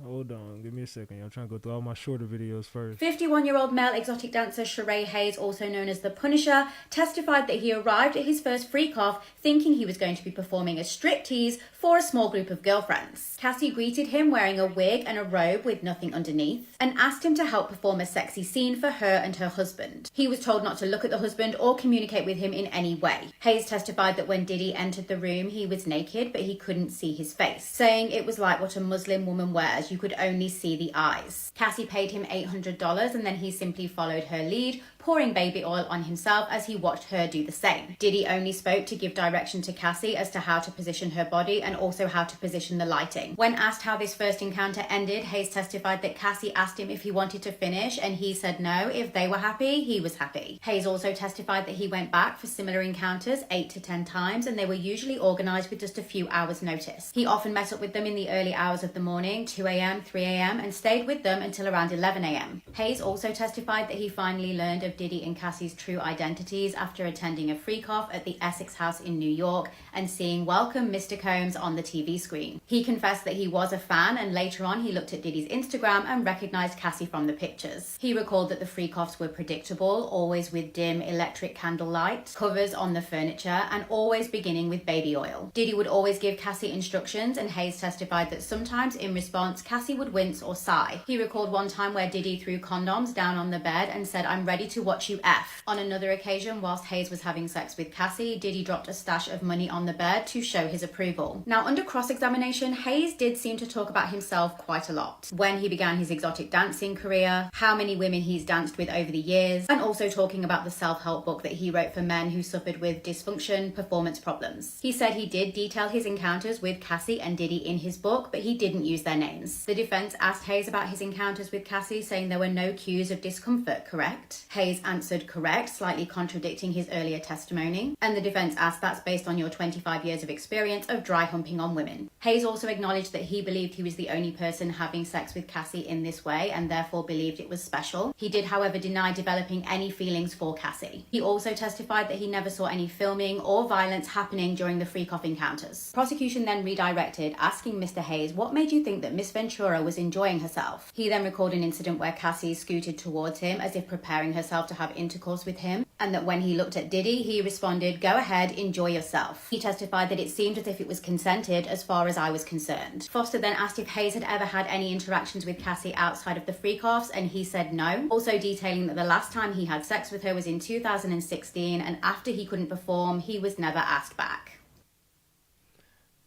Hold on, give me a second. I'm trying to go through all my shorter videos first. 51-year-old male exotic dancer Sheree Hayes, also known as the Punisher, testified that he arrived at his first freak-off thinking he was going to be performing a striptease for a small group of girlfriends. Cassie greeted him wearing a wig and a robe with nothing underneath and asked him to help perform a sexy scene for her and her husband. He was told not to look at the husband or communicate with him in any way. Hayes testified that when Diddy entered the room, he was naked, but he couldn't see his face, saying it was like what a Muslim woman wears. You could only see the eyes. Cassie paid him $800 and then he simply followed her lead, pouring baby oil on himself as he watched her do the same. Diddy only spoke to give direction to Cassie as to how to position her body and also how to position the lighting. When asked how this first encounter ended, Hayes testified that Cassie asked him if he wanted to finish and he said no. If they were happy, he was happy. Hayes also testified that he went back for similar encounters 8 to 10 times and they were usually organized with just a few hours notice. He often met up with them in the early hours of the morning, 2 a.m., 3 a.m., and stayed with them until around 11 a.m. Hayes also testified that he finally learned of Diddy and Cassie's true identities after attending a freak-off at the Essex House in New York and seeing Welcome Mr. Combs on the TV screen. He confessed that he was a fan and later on he looked at Diddy's Instagram and recognized Cassie from the pictures. He recalled that the freak-offs were predictable, always with dim electric candlelight, covers on the furniture, and always beginning with baby oil. Diddy would always give Cassie instructions and Hayes testified that sometimes in response, Cassie would wince or sigh. He recalled one time where Diddy threw condoms down on the bed and said, "I'm ready to watch you F." On another occasion, whilst Hayes was having sex with Cassie, Diddy dropped a stash of money on the bed to show his approval. Now, under cross-examination, Hayes did seem to talk about himself quite a lot. When he began his exotic dancing career, how many women he's danced with over the years, and also talking about the self-help book that he wrote for men who suffered with dysfunction, performance problems. He said he did detail his encounters with Cassie and Diddy in his book, but he didn't use their names. The defense asked Hayes about his encounters with Cassie, saying there were no cues of discomfort, correct? Hayes answered correct, slightly contradicting his earlier testimony. And the defense asked, that's based on your 25 years of experience of dry humping on women. Hayes also acknowledged that he believed he was the only person having sex with Cassie in this way and therefore believed it was special. He did, however, deny developing any feelings for Cassie. He also testified that he never saw any filming or violence happening during the freak-off encounters. Prosecution then redirected, asking Mr. Hayes, what made you think that Miss Ventura was enjoying herself? He then recalled an incident where Cassie scooted towards him as if preparing herself to have intercourse with him, and that when he looked at Diddy, he responded, "Go ahead, enjoy yourself." He testified that it seemed as if it was consented as far as I was concerned. Foster then asked if Hayes had ever had any interactions with Cassie outside of the freak-offs, and he said no, also detailing that the last time he had sex with her was in 2016, and after he couldn't perform, he was never asked back.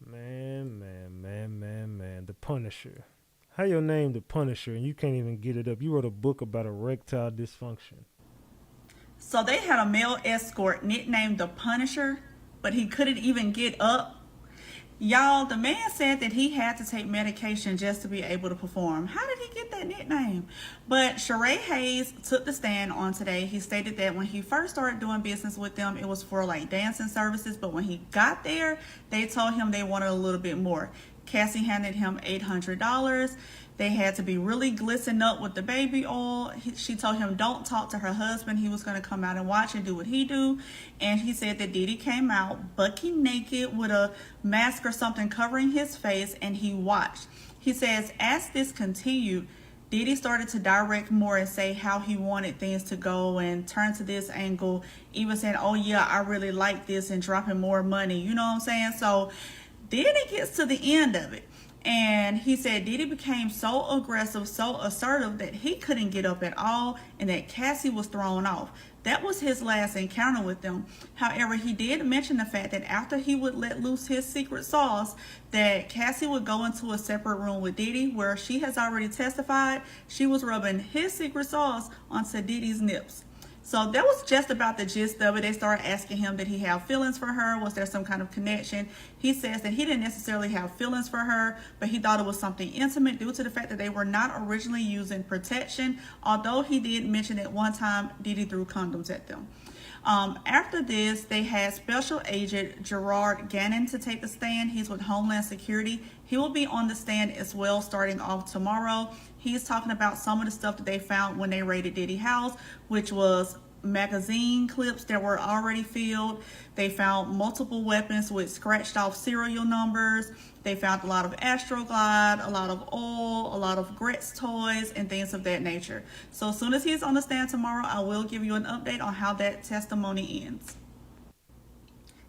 Man, the Punisher. How your name the Punisher and you can't even get it up? You wrote a book about erectile dysfunction. So they had a male escort nicknamed the Punisher, but he couldn't even get up. Y'all, the man said that he had to take medication just to be able to perform. How did he get that nickname? But Sheree Hayes took the stand on today. He stated that when he first started doing business with them, it was for like dancing services. But when he got there, they told him they wanted a little bit more. Cassie handed him $800. They had to be really glistening up with the baby oil. She told him don't talk to her husband. He was going to come out and watch and do what he do. And he said that Diddy came out bucky naked with a mask or something covering his face, and he watched. He says as this continued, Diddy started to direct more and say how he wanted things to go and turn to this angle, even saying, oh yeah, I really like this, and dropping more money. You know what I'm saying? So Diddy gets to the end of it. And he said Diddy became so aggressive, so assertive that he couldn't get up at all, and that Cassie was thrown off. That was his last encounter with them. However, he did mention the fact that after he would let loose his secret sauce, that Cassie would go into a separate room with Diddy, where she has already testified she was rubbing his secret sauce onto Diddy's nips. So that was just about the gist of it. They started asking him, did he have feelings for her? Was there some kind of connection? He says that he didn't necessarily have feelings for her, but he thought it was something intimate due to the fact that they were not originally using protection, although he did mention at one time Diddy threw condoms at them. After this, they had Special Agent Gerard Gannon to take the stand. He's with Homeland Security. He will be on the stand as well starting off tomorrow. He's talking about some of the stuff that they found when they raided Diddy's house, which was magazine clips that were already filled. They found multiple weapons with scratched off serial numbers. They found a lot of Astroglide, a lot of oil, a lot of Gretz toys, and things of that nature. So as soon as he's on the stand tomorrow, I will give you an update on how that testimony ends.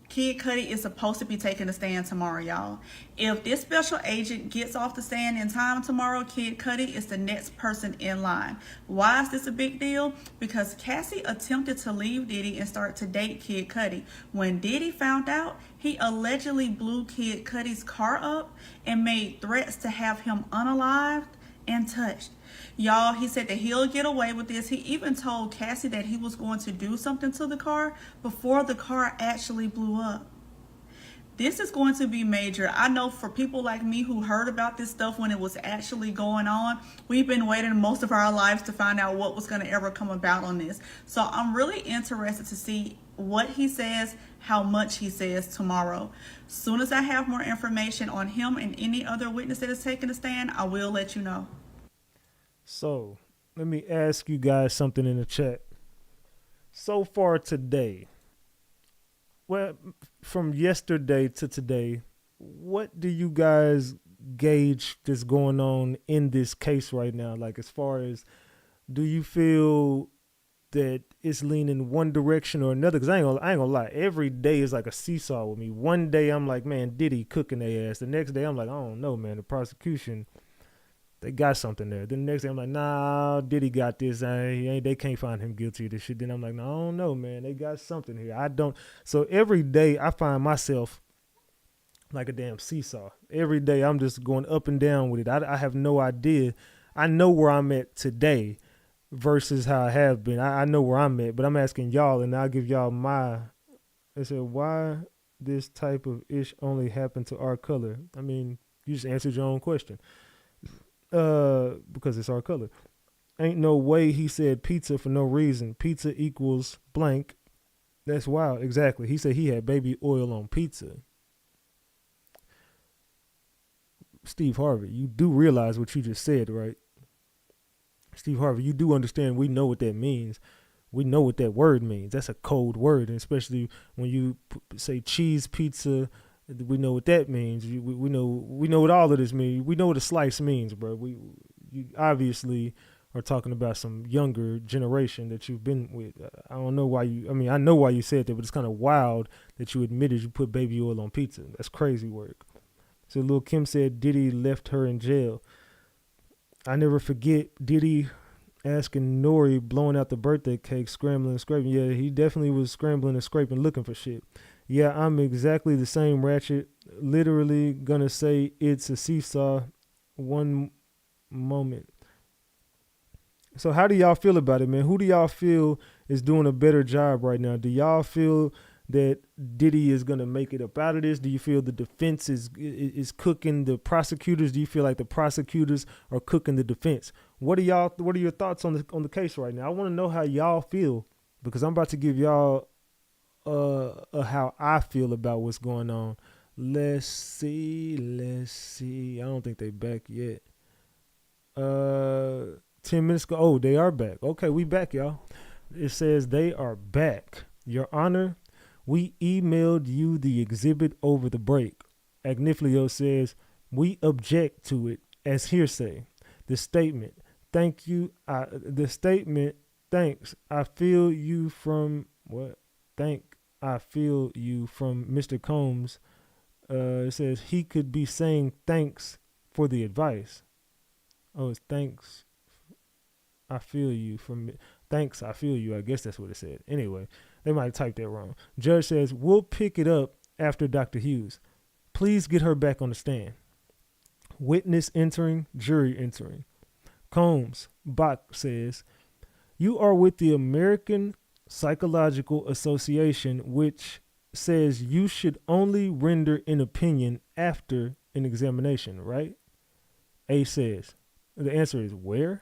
Kid Cudi is supposed to be taking the stand tomorrow, y'all. If this special agent gets off the stand in time tomorrow, Kid Cudi is the next person in line. Why is this a big deal? Because Cassie attempted to leave Diddy and start to date Kid Cudi. When Diddy found out, he allegedly blew Kid Cudi's car up and made threats to have him unalived and touched. Y'all, he said that he'll get away with this. He even told Cassie that he was going to do something to the car before the car actually blew up. This is going to be major. I know for people like me who heard about this stuff when it was actually going on, we've been waiting most of our lives to find out what was going to ever come about on this. So I'm really interested to see what he says, how much he says tomorrow. Soon as I have more information on him and any other witness that is taking a stand, I will let you know. So, let me ask you guys something in the chat. So far today, well, from yesterday to today, what do you guys gauge that's going on in this case right now? Like, as far as, do you feel that it's leaning one direction or another? Because I ain't gonna lie, every day is like a seesaw with me. One day I'm like, man, Diddy cooking their ass. The next day I'm like, I don't know, man, the prosecution, they got something there. Then the next day I'm like, nah, Diddy got this. They can't find him guilty of this shit. Then I'm like, no, I don't know, man. They got something here. I don't. So every day I find myself like a damn seesaw. Every day I'm just going up and down with it. I have no idea. I know where I'm at today versus how I have been. I know where I'm at, but I'm asking y'all, and I'll give y'all my. They said, why this type of ish only happened to our color? I mean, you just answered your own question. Because it's our color. Ain't no way he said pizza for no reason. Pizza equals blank. That's wild. Exactly. He said he had baby oil on pizza. Steve Harvey, you do realize what you just said, right? Steve Harvey, you do understand we know what that means. We know what that word means. That's a code word, and especially when you say cheese pizza, we know what that means. We know what all of this means. We know what a slice means, bro. You obviously are talking about some younger generation that you've been with. I don't know why you. I mean, I know why you said that, but it's kind of wild that you admitted you put baby oil on pizza. That's crazy work. So Lil' Kim said Diddy left her in jail. I never forget Diddy asking Nori blowing out the birthday cake, scrambling and scraping. Yeah, he definitely was scrambling and scraping, looking for shit. Yeah, I'm exactly the same, Ratchet. Literally gonna say it's a seesaw. One moment. So how do y'all feel about it, man? Who do y'all feel is doing a better job right now? Do y'all feel that Diddy is going to make it up out of this? Do you feel the defense is cooking the prosecutors? Do you feel like the prosecutors are cooking the defense? What are your thoughts on the case right now? I want to know how y'all feel, because I'm about to give y'all how I feel about what's going on. Let's see. I don't think they back yet. 10 minutes ago. Oh, they are back. Okay, we back, y'all. It says they are back. Your Honor, we emailed you the exhibit over the break. Agniflio says, we object to it as hearsay. The statement, thanks. I feel you from Mr. Combs. It says he could be saying thanks for the advice. Oh, it's thanks. I feel you from thanks. I feel you. I guess that's what it said. Anyway, they might have typed that wrong. Judge says, we'll pick it up after Dr. Hughes. Please get her back on the stand. Witness entering, jury entering. Combs, Bach says, you are with the American Psychological Association, which says you should only render an opinion after an examination, right? A says, the answer is where?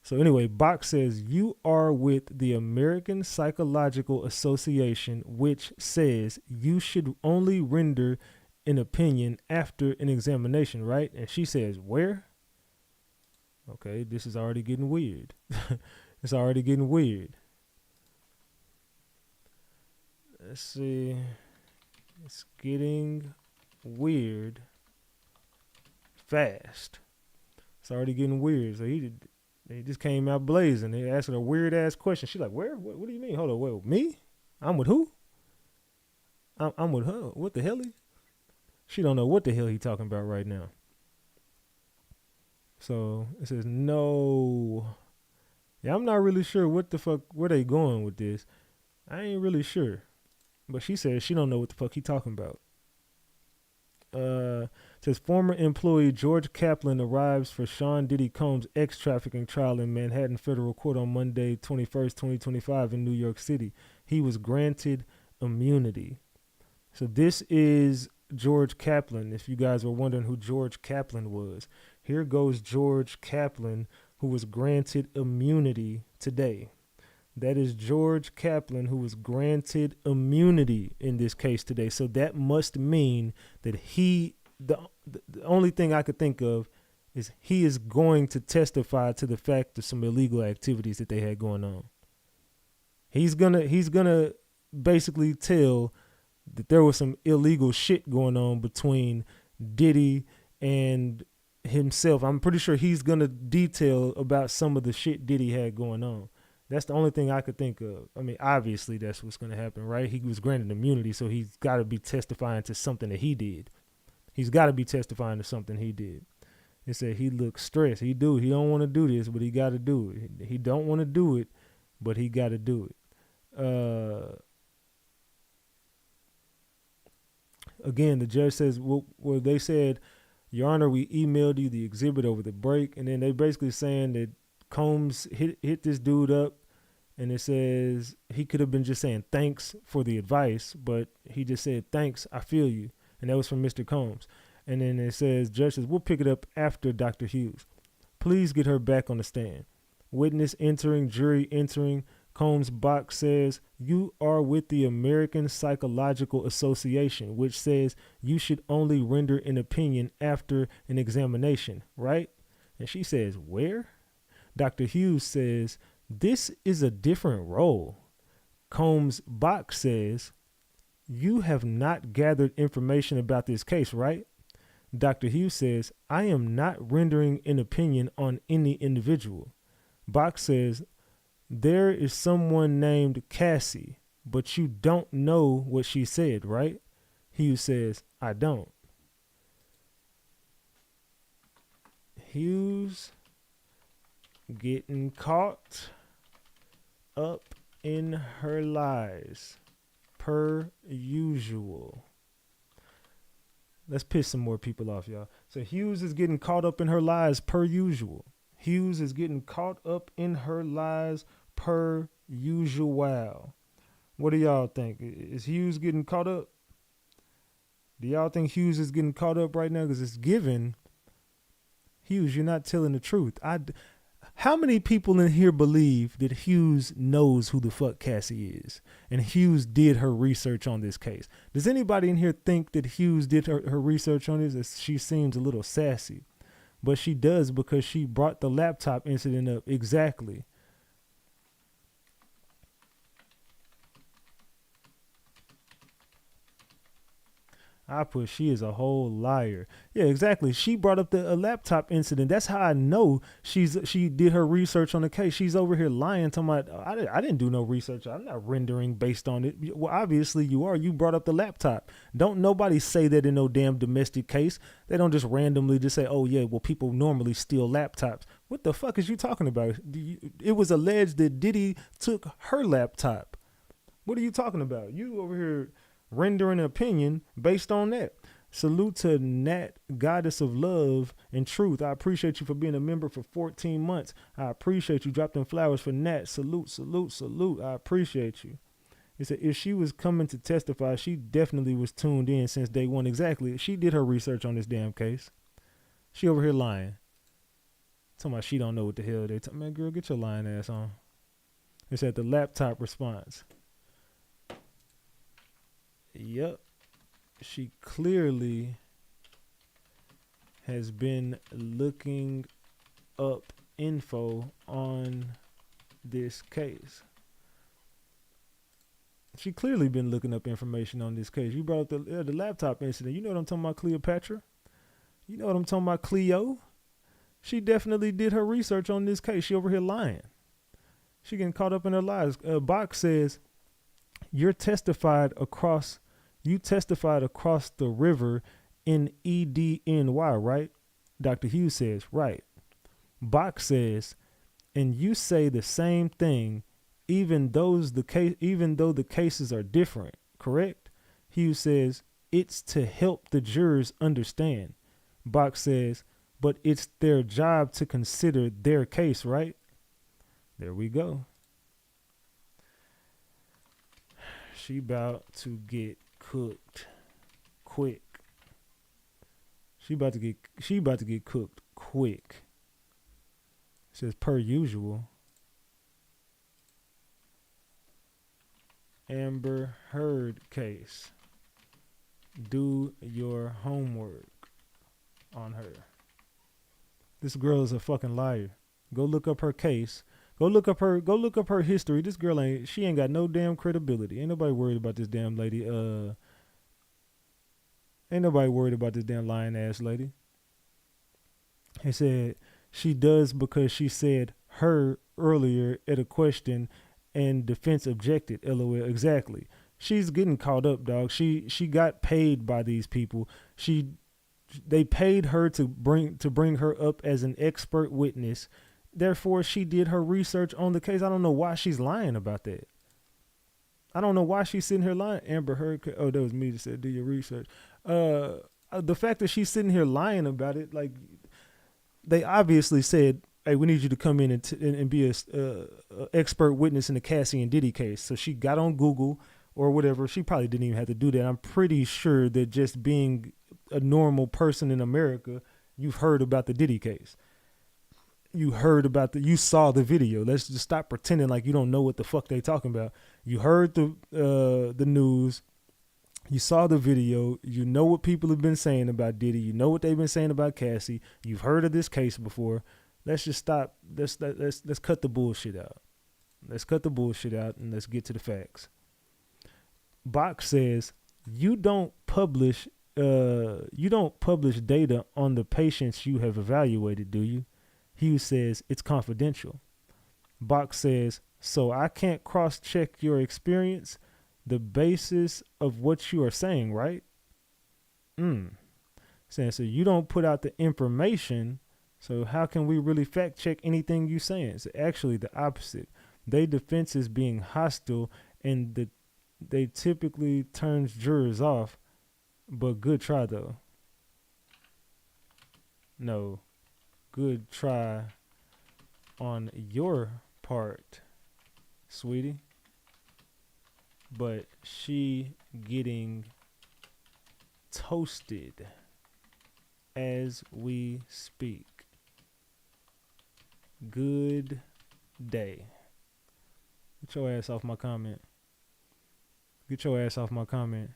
So anyway, Bach says you are with the American Psychological Association, which says you should only render an opinion after an examination, right? And she says where? Okay, this is already getting weird. It's already getting weird. Let's see. It's getting weird fast. It's already getting weird. So they just came out blazing. They asked her a weird ass question. She's like, where? What do you mean? Hold on, wait, me? I'm with who? I'm with her. What the hell? She don't know what the hell he talking about right now. So it says no. Yeah, I'm not really sure what the fuck, where they going with this. I ain't really sure. But she says she don't know what the fuck he talking about. Says former employee George Kaplan arrives for Sean Diddy Combs' ex-trafficking trial in Manhattan Federal Court on Monday, 21st, 2025 in New York City. He was granted immunity. So this is George Kaplan. If you guys were wondering who George Kaplan was, here goes George Kaplan, who was granted immunity today. That is George Kaplan, who was granted immunity in this case today. So that must mean that the only thing I could think of is he is going to testify to the fact of some illegal activities that they had going on. He's gonna basically tell that there was some illegal shit going on between Diddy and himself. I'm pretty sure he's gonna detail about some of the shit Diddy had going on. That's the only thing I could think of. I mean, obviously that's what's going to happen, right? He was granted immunity, so he's got to be testifying to something that he did. He's got to be testifying to something he did. It said he looks stressed. He don't want to do this, but he got to do it. He don't want to do it, but he got to do it. Again, the judge says, well, they said, Your Honor, we emailed you the exhibit over the break, and then they basically saying that Combs hit this dude up. And it says he could have been just saying thanks for the advice, but he just said, thanks, I feel you. And that was from Mr. Combs. And then it says, judge says, we'll pick it up after Dr. Hughes. Please get her back on the stand. Witness entering, jury entering. Combs box says, you are with the American Psychological Association, which says you should only render an opinion after an examination, right? And she says, where? Dr. Hughes says, this is a different role. Combs box says, you have not gathered information about this case, right? Dr. Hughes says, I am not rendering an opinion on any individual. Box says, there is someone named Cassie, but you don't know what she said, right? Hughes says, I don't. Hughes getting caught up in her lies per usual. Let's piss some more people off, y'all. So Hughes is getting caught up in her lies per usual. Hughes is getting caught up in her lies per usual. What do y'all think? Is Hughes getting caught up? Do y'all think Hughes is getting caught up right now? Because it's given, Hughes, you're not telling the truth. How many people in here believe that Hughes knows who the fuck Cassie is and Hughes did her research on this case? Does anybody in here think that Hughes did her research on this? She seems a little sassy, but she does because she brought the laptop incident up. Exactly. I put she is a whole liar. Yeah, exactly. She brought up the laptop incident. That's how I know she did her research on the case. She's over here lying, talking about I didn't do no research. I'm not rendering based on it. Well, obviously you are. You brought up the laptop. Don't nobody say that in no damn domestic case. They don't just randomly just say, oh yeah, well people normally steal laptops. What the fuck is you talking about? It was alleged that Diddy took her laptop. What are you talking about? You over here rendering an opinion based on that. Salute to Nat, Goddess of Love and Truth. I appreciate you for being a member for 14 months. I appreciate you. Drop them flowers for Nat. Salute, salute, salute. I appreciate you. It said if she was coming to testify, she definitely was tuned in since day one. Exactly. She did her research on this damn case. She over here lying. Talking about she don't know what the hell they talking. Man, girl, get your lying ass on. It said the laptop response. Yep. She clearly has been looking up info on this case. She clearly been looking up information on this case. You brought up the laptop incident. You know what I'm talking about, Cleopatra? You know what I'm talking about, Cleo? She definitely did her research on this case. She over here lying. She getting caught up in her lies. Bach says, you testified across the river in EDNY, right? Dr. Hughes says, right. Bach says, and you say the same thing, even though the cases are different, correct? Hughes says, it's to help the jurors understand. Bach says, but it's their job to consider their case, right? There we go. She about to get cooked quick. She about to get cooked quick. It says per usual. Amber Heard case. Do your homework on her. This girl is a fucking liar. Go look up her case. Go look up her history. This girl ain't got no damn credibility. Ain't nobody worried about this damn lady. Ain't nobody worried about this damn lying ass lady. He said she does because she said her earlier at a question and defense objected. LOL. Exactly. She's getting caught up, dog. She got paid by these people. They paid her to bring her up as an expert witness. Therefore, she did her research on the case. I don't know why she's lying about that. I don't know why she's sitting here lying. Amber Heard. Oh, that was me that said, do your research. The fact that she's sitting here lying about it, like, they obviously said, hey, we need you to come in and be a expert witness in the Cassie and Diddy case. So she got on Google or whatever. She probably didn't even have to do that. I'm pretty sure that just being a normal person in America, you've heard about the Diddy case. You saw the video. Let's just stop pretending like you don't know what the fuck they talking about. You heard the news. You saw the video. You know what people have been saying about Diddy. You know what they've been saying about Cassie. You've heard of this case before. Let's just stop. Let's cut the bullshit out. Let's cut the bullshit out and let's get to the facts. Bach says you don't publish data on the patients you have evaluated, do you? Hughes says it's confidential. Bach says, so I can't cross-check your experience, the basis of what you are saying, right? Saying, so you don't put out the information, so how can we really fact-check anything you saying? It's actually the opposite. They defense is being hostile, and they typically turns jurors off, but good try, though. No. Good try on your part, sweetie. but she getting toasted as we speak. Good day. Get your ass off my comment. Get your ass off my comment.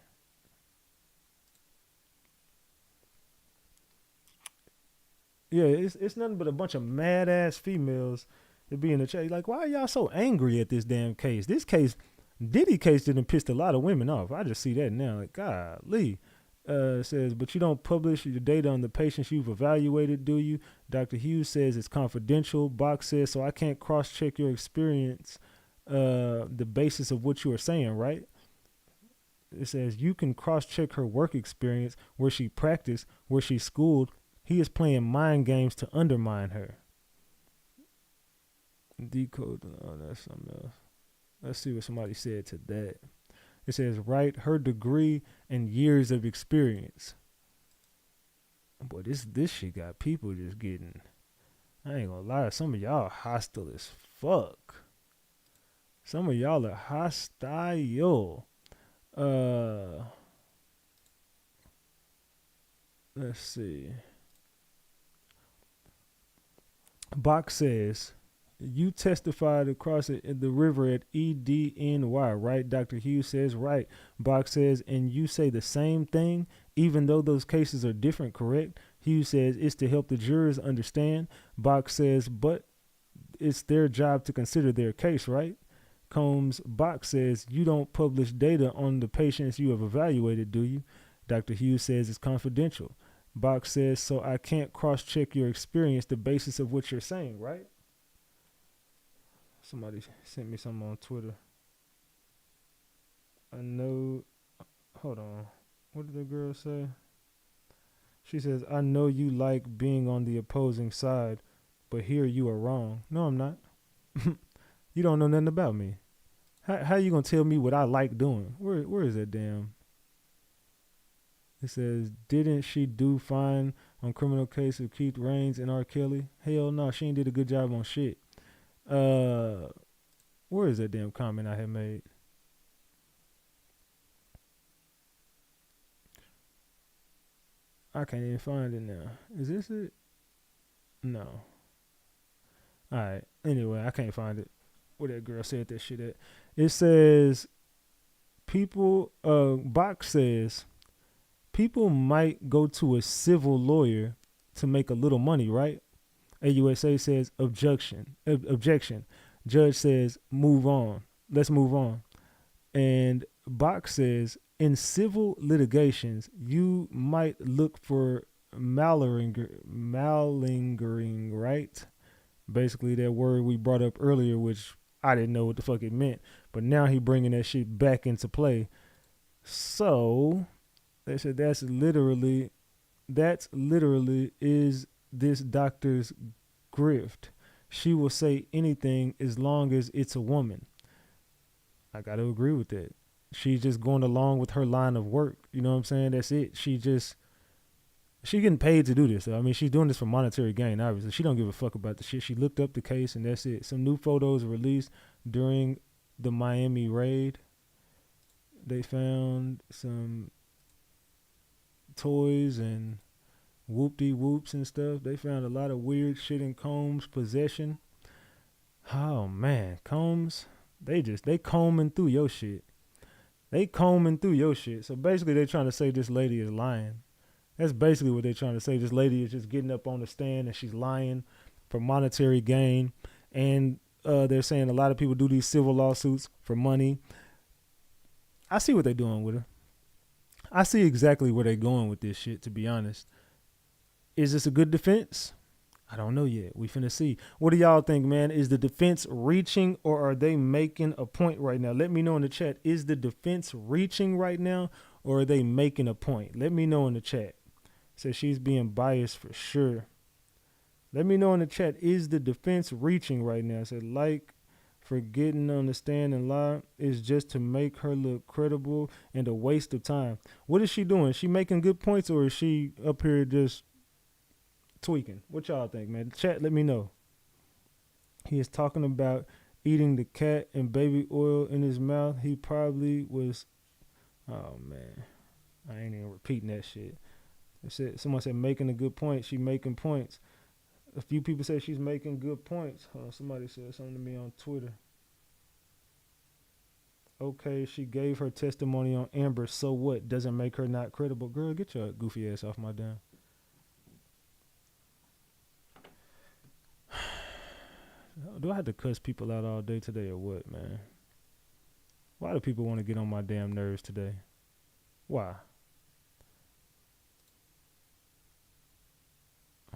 Yeah, it's nothing but a bunch of mad ass females that be in the chat. Like, why are y'all so angry at this damn case? This case, Diddy case, didn't piss a lot of women off. I just see that now. Like, golly. Says, but you don't publish your data on the patients you've evaluated, do you? Dr. Hughes says it's confidential. Box says, so I can't cross-check your experience, the basis of what you are saying, right? It says, you can cross-check her work experience, where she practiced, where she schooled. He is playing mind games to undermine her. Decode. Oh, that's something else. Let's see what somebody said to that. It says, right, her degree and years of experience. Boy, this shit got people just getting, I ain't gonna lie, some of y'all hostile as fuck. Some of y'all are hostile. Let's see. Box says, you testified across the river at EDNY, right? Dr. Hughes says, right. Box says, and you say the same thing, even though those cases are different, correct? Hughes says, it's to help the jurors understand. Box says, but it's their job to consider their case, right? Combs, Box says, you don't publish data on the patients you have evaluated, do you? Dr. Hughes says, it's confidential. Box says, so I can't cross-check your experience, the basis of what you're saying, right? Somebody sent me something on Twitter. I know. Hold on. What did the girl say? She says, I know you like being on the opposing side, but here you are wrong. No, I'm not. You don't know nothing about me. How you gonna tell me what I like doing? Where is that damn? It says, didn't she do fine on criminal case of Keith Raines and R. Kelly? Hell no, she ain't did a good job on shit. Where is that damn comment I had made? I can't even find it now. Is this it? No. Alright. Anyway, I can't find it. Where that girl said that shit at. It says, Box says, people might go to a civil lawyer to make a little money, right? AUSA says, objection. Judge says, move on. Let's move on. And Box says, in civil litigations, you might look for malingering, right? Basically, that word we brought up earlier, which I didn't know what the fuck it meant. But now he bringing that shit back into play. So, they said that's literally is this doctor's grift. She will say anything as long as it's a woman. I got to agree with that. She's just going along with her line of work. You know what I'm saying? That's it. She getting paid to do this. I mean, she's doing this for monetary gain, obviously. She don't give a fuck about the shit. She looked up the case and that's it. Some new photos released during the Miami raid. They found some toys and whoop-de-whoops and stuff. They found a lot of weird shit in Combs' possession. Oh man, Combs, they combing through your shit. So basically they're trying to say this lady is lying. That's basically what they're trying to say. This lady is just getting up on the stand and she's lying for monetary gain. And they're saying a lot of people do these civil lawsuits for money. I see what they're doing with her. I see exactly where they're going with this shit, to be honest. Is this a good defense? I don't know yet. We finna see. What do y'all think, man? Is the defense reaching or are they making a point right now? Let me know in the chat. Is the defense reaching right now or are they making a point? Let me know in the chat. Says she's being biased for sure. Let me know in the chat. Is the defense reaching right now? Said like for getting on the stand and lie is just to make her look credible and a waste of time. What is she doing? Is she making good points or is she up here just tweaking? What y'all think, man? Chat, let me know. He is talking about eating the cat and baby oil in his mouth. He probably was. Oh man, I ain't even repeating that shit. Someone said making a good point. She making points. A few people say she's making good points. Somebody said something to me on Twitter. Okay, she gave her testimony on Amber. So what? Doesn't make her not credible. Girl, get your goofy ass off my damn. Do I have to cuss people out all day today or what, man? Why do people want to get on my damn nerves today? Why?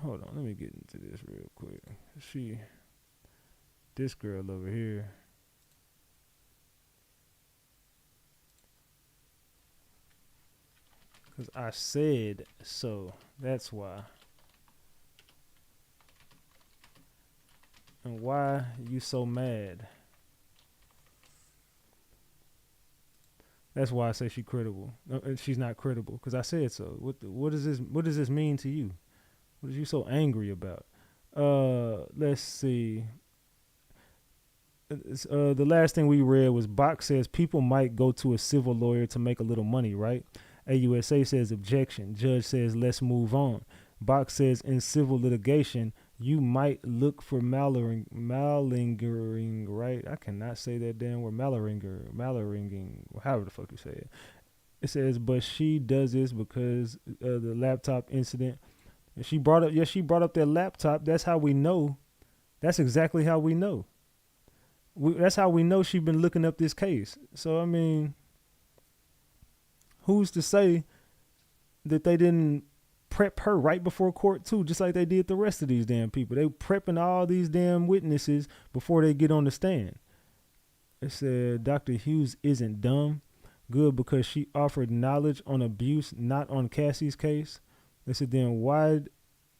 Hold on, let me get into this real quick. This girl over here. Because I said so. That's why. And why you so mad? That's why I say she's credible. She's not credible because I said so. What does this mean to you? What are you so angry about? Let's see. The last thing we read was Bach says people might go to a civil lawyer to make a little money, right? AUSA says objection. Judge says let's move on. Bach says in civil litigation, you might look for malingering, right? I cannot say that damn word, malingering, however the fuck you say it. It says, but she does this because of the laptop incident. And she brought up that laptop. That's how we know. That's exactly how we know. That's how we know she's been looking up this case. So, I mean, who's to say that they didn't prep her right before court too, just like they did the rest of these damn people. They prepping all these damn witnesses before they get on the stand. It said Dr. Hughes isn't dumb. Good, because she offered knowledge on abuse, not on Cassie's case. They said then why'd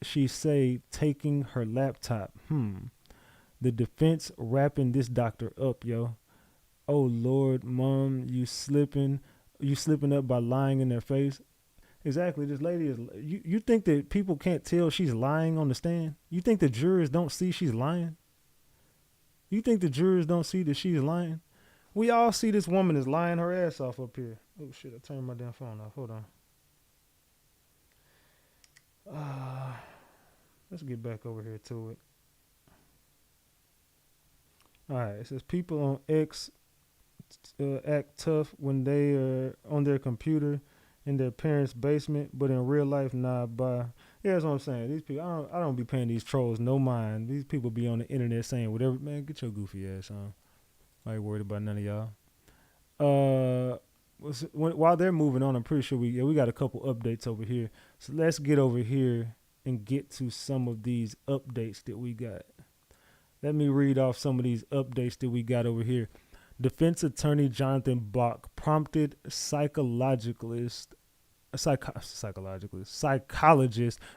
she say taking her laptop? The defense wrapping this doctor up, yo. Oh Lord, Mom, you slipping up by lying in their face. Exactly. This lady is. You think that people can't tell she's lying on the stand? You think the jurors don't see she's lying? You think the jurors don't see that she's lying? We all see this woman is lying her ass off up here. Oh shit! I turned my damn phone off. Hold on. Let's get back over here to it. All right. It says people on X act tough when they are on their computer in their parents' basement, but in real life, nah, yeah, that's what I'm saying. These people, I don't be paying these trolls no mind. These people be on the internet saying whatever. Man, get your goofy ass on. I ain't worried about none of y'all. While they're moving on, I'm pretty sure we got a couple updates over here. So let's get over here and get to some of these updates that we got. Let me read off some of these updates that we got over here. Defense attorney Jonathan Bach prompted psychologist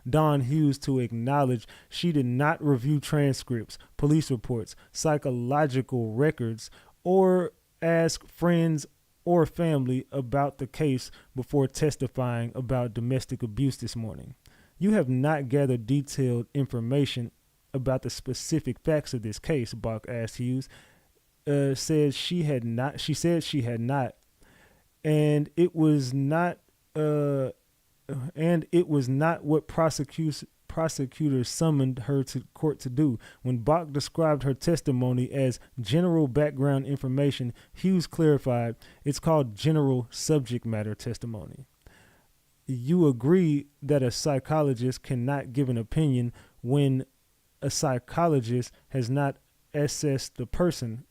Don Hughes to acknowledge she did not review transcripts, police reports, psychological records, or ask friends or family about the case before testifying about domestic abuse this morning. You have not gathered detailed information about the specific facts of this case, Bach asked Hughes. Said she had not. She said she had not, and it was not. And it was not what prosecutors summoned her to court to do. When Bach described her testimony as general background information, Hughes clarified it's called general subject matter testimony. You agree that a psychologist cannot give an opinion when a psychologist has not assessed the person.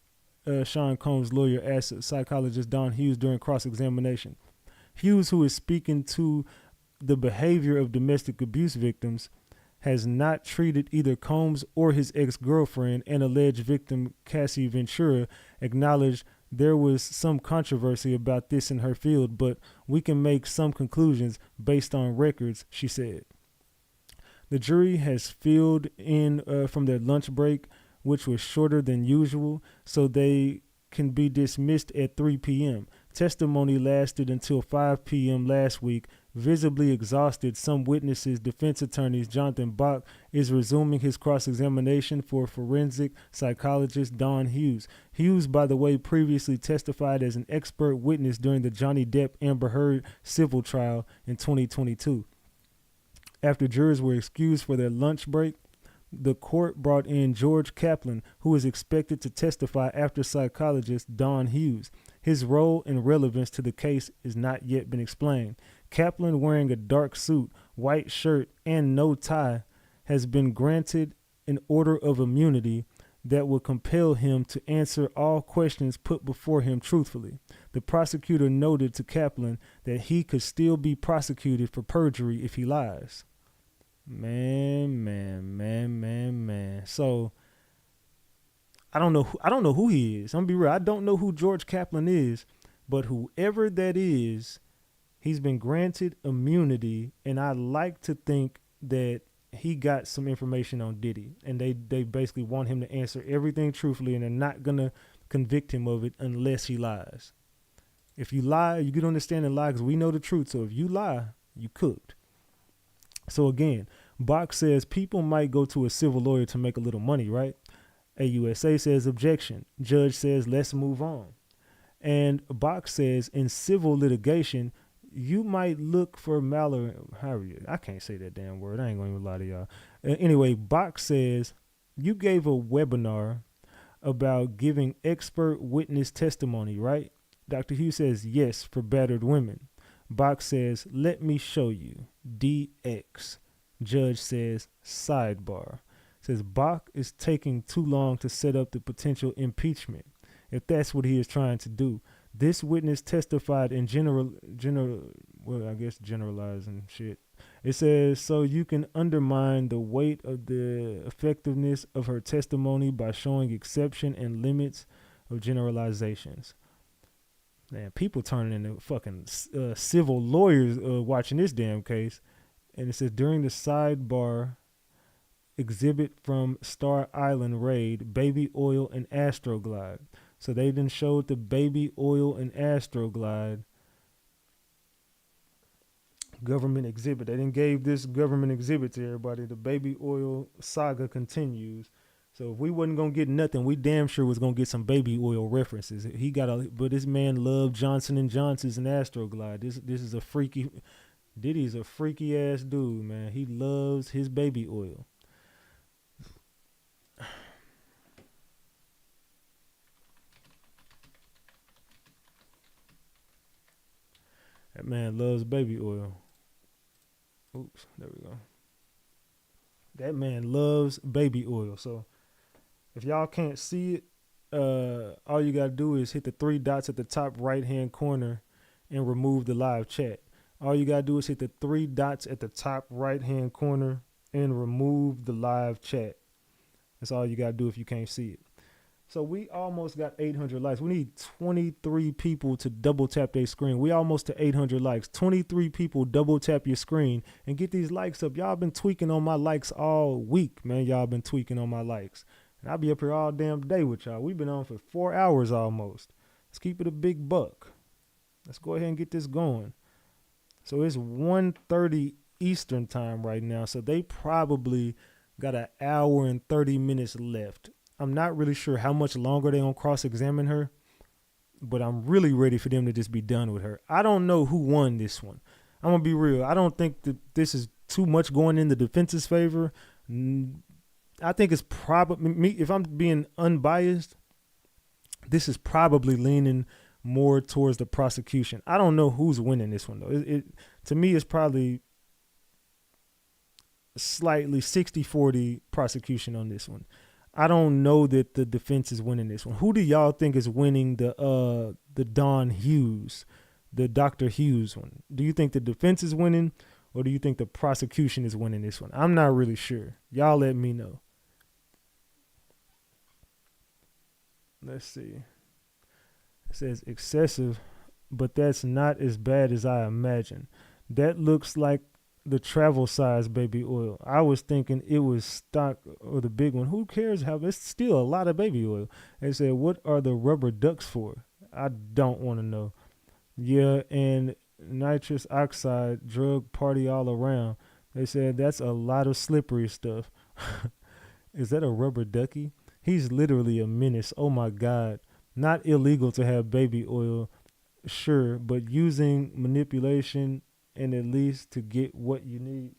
Sean Combs' lawyer asked psychologist Don Hughes during cross-examination. Hughes, who is speaking to the behavior of domestic abuse victims, has not treated either Combs or his ex-girlfriend and alleged victim Cassie Ventura, acknowledged there was some controversy about this in her field, but we can make some conclusions based on records, she said. The jury has filled in from their lunch break, which was shorter than usual, so they can be dismissed at 3 p.m. Testimony lasted until 5 p.m. last week Visibly exhausted, some witnesses, defense attorneys, Jonathan Bach is resuming his cross-examination for forensic psychologist Don Hughes. Hughes, by the way, previously testified as an expert witness during the Johnny Depp Amber Heard civil trial in 2022. After jurors were excused for their lunch break, the court brought in George Kaplan, who is expected to testify after psychologist Don Hughes. His role and relevance to the case is not yet been explained. Kaplan, wearing a dark suit, white shirt, and no tie, has been granted an order of immunity that will compel him to answer all questions put before him truthfully. The prosecutor noted to Kaplan that he could still be prosecuted for perjury if he lies. Man. So I don't know who he is. I'm gonna be real. I don't know who George Kaplan is, but whoever that is, he's been granted immunity, and I like to think that he got some information on Diddy, and they basically want him to answer everything truthfully, and they're not gonna convict him of it unless he lies. If you lie, you can understand and lie, because we know the truth. So if you lie, you cooked. So again, Bach says people might go to a civil lawyer to make a little money, right? AUSA says objection. Judge says let's move on. And Bach says in civil litigation, you might look for I can't say that damn word. I ain't going to lie to y'all. Anyway, Bach says you gave a webinar about giving expert witness testimony, right? Dr. Hughes says yes, for battered women. Bach says, let me show you. DX. Judge says, sidebar. Says Bach is taking too long to set up the potential impeachment, if that's what he is trying to do. This witness testified in generalizing shit. It says, so you can undermine the weight of the effectiveness of her testimony by showing exception and limits of generalizations. Man, people turning into fucking civil lawyers watching this damn case. And it says, during the sidebar exhibit from Star Island raid, baby oil and Astroglide. So they then showed the baby oil and Astroglide government exhibit. They then gave this government exhibit to everybody. The baby oil saga continues. So if we wasn't gonna get nothing, we damn sure was gonna get some baby oil references. But this man loved Johnson & Johnson's and Astroglide. This is a freaky, Diddy's a freaky ass dude, man. He loves his baby oil. That man loves baby oil. Oops, there we go. That man loves baby oil. So if y'all can't see it, all you got to do is hit the three dots at the top right-hand corner and remove the live chat. All you got to do is hit the three dots at the top right-hand corner and remove the live chat. That's all you got to do if you can't see it. So we almost got 800 likes. We need 23 people to double tap their screen. We almost to 800 likes. 23 people double tap your screen and get these likes up. Y'all been tweaking on my likes all week, man. Y'all been tweaking on my likes. And I'll be up here all damn day with y'all. We've been on for 4 hours almost. Let's keep it a big buck. Let's go ahead and get this going. So it's 1:30 Eastern time right now. So they probably got an hour and 30 minutes left. I'm not really sure how much longer they're going to cross-examine her, but I'm really ready for them to just be done with her. I don't know who won this one. I'm going to be real. I don't think that this is too much going in the defense's favor. I think it's probably, if I'm being unbiased, this is probably leaning more towards the prosecution. I don't know who's winning this one, though. To me, it's probably slightly 60-40 prosecution on this one. I don't know that the defense is winning this one. Who do y'all think is winning the Don Hughes, the Dr. Hughes one? Do you think the defense is winning, or do you think the prosecution is winning this one? I'm not really sure. Y'all let me know. Let's see. It says excessive, but that's not as bad as I imagine. That looks like the travel size baby oil. I was thinking it was stock or the big one. Who cares how? It's still a lot of baby oil. They said, what are the rubber ducks for? I don't want to know. Yeah, and now nitrous oxide drug party all around. They said that's a lot of slippery stuff. Is that a rubber ducky? He's literally a menace. Oh my God. Not illegal to have baby oil, sure, but using manipulation and at least to get what you need.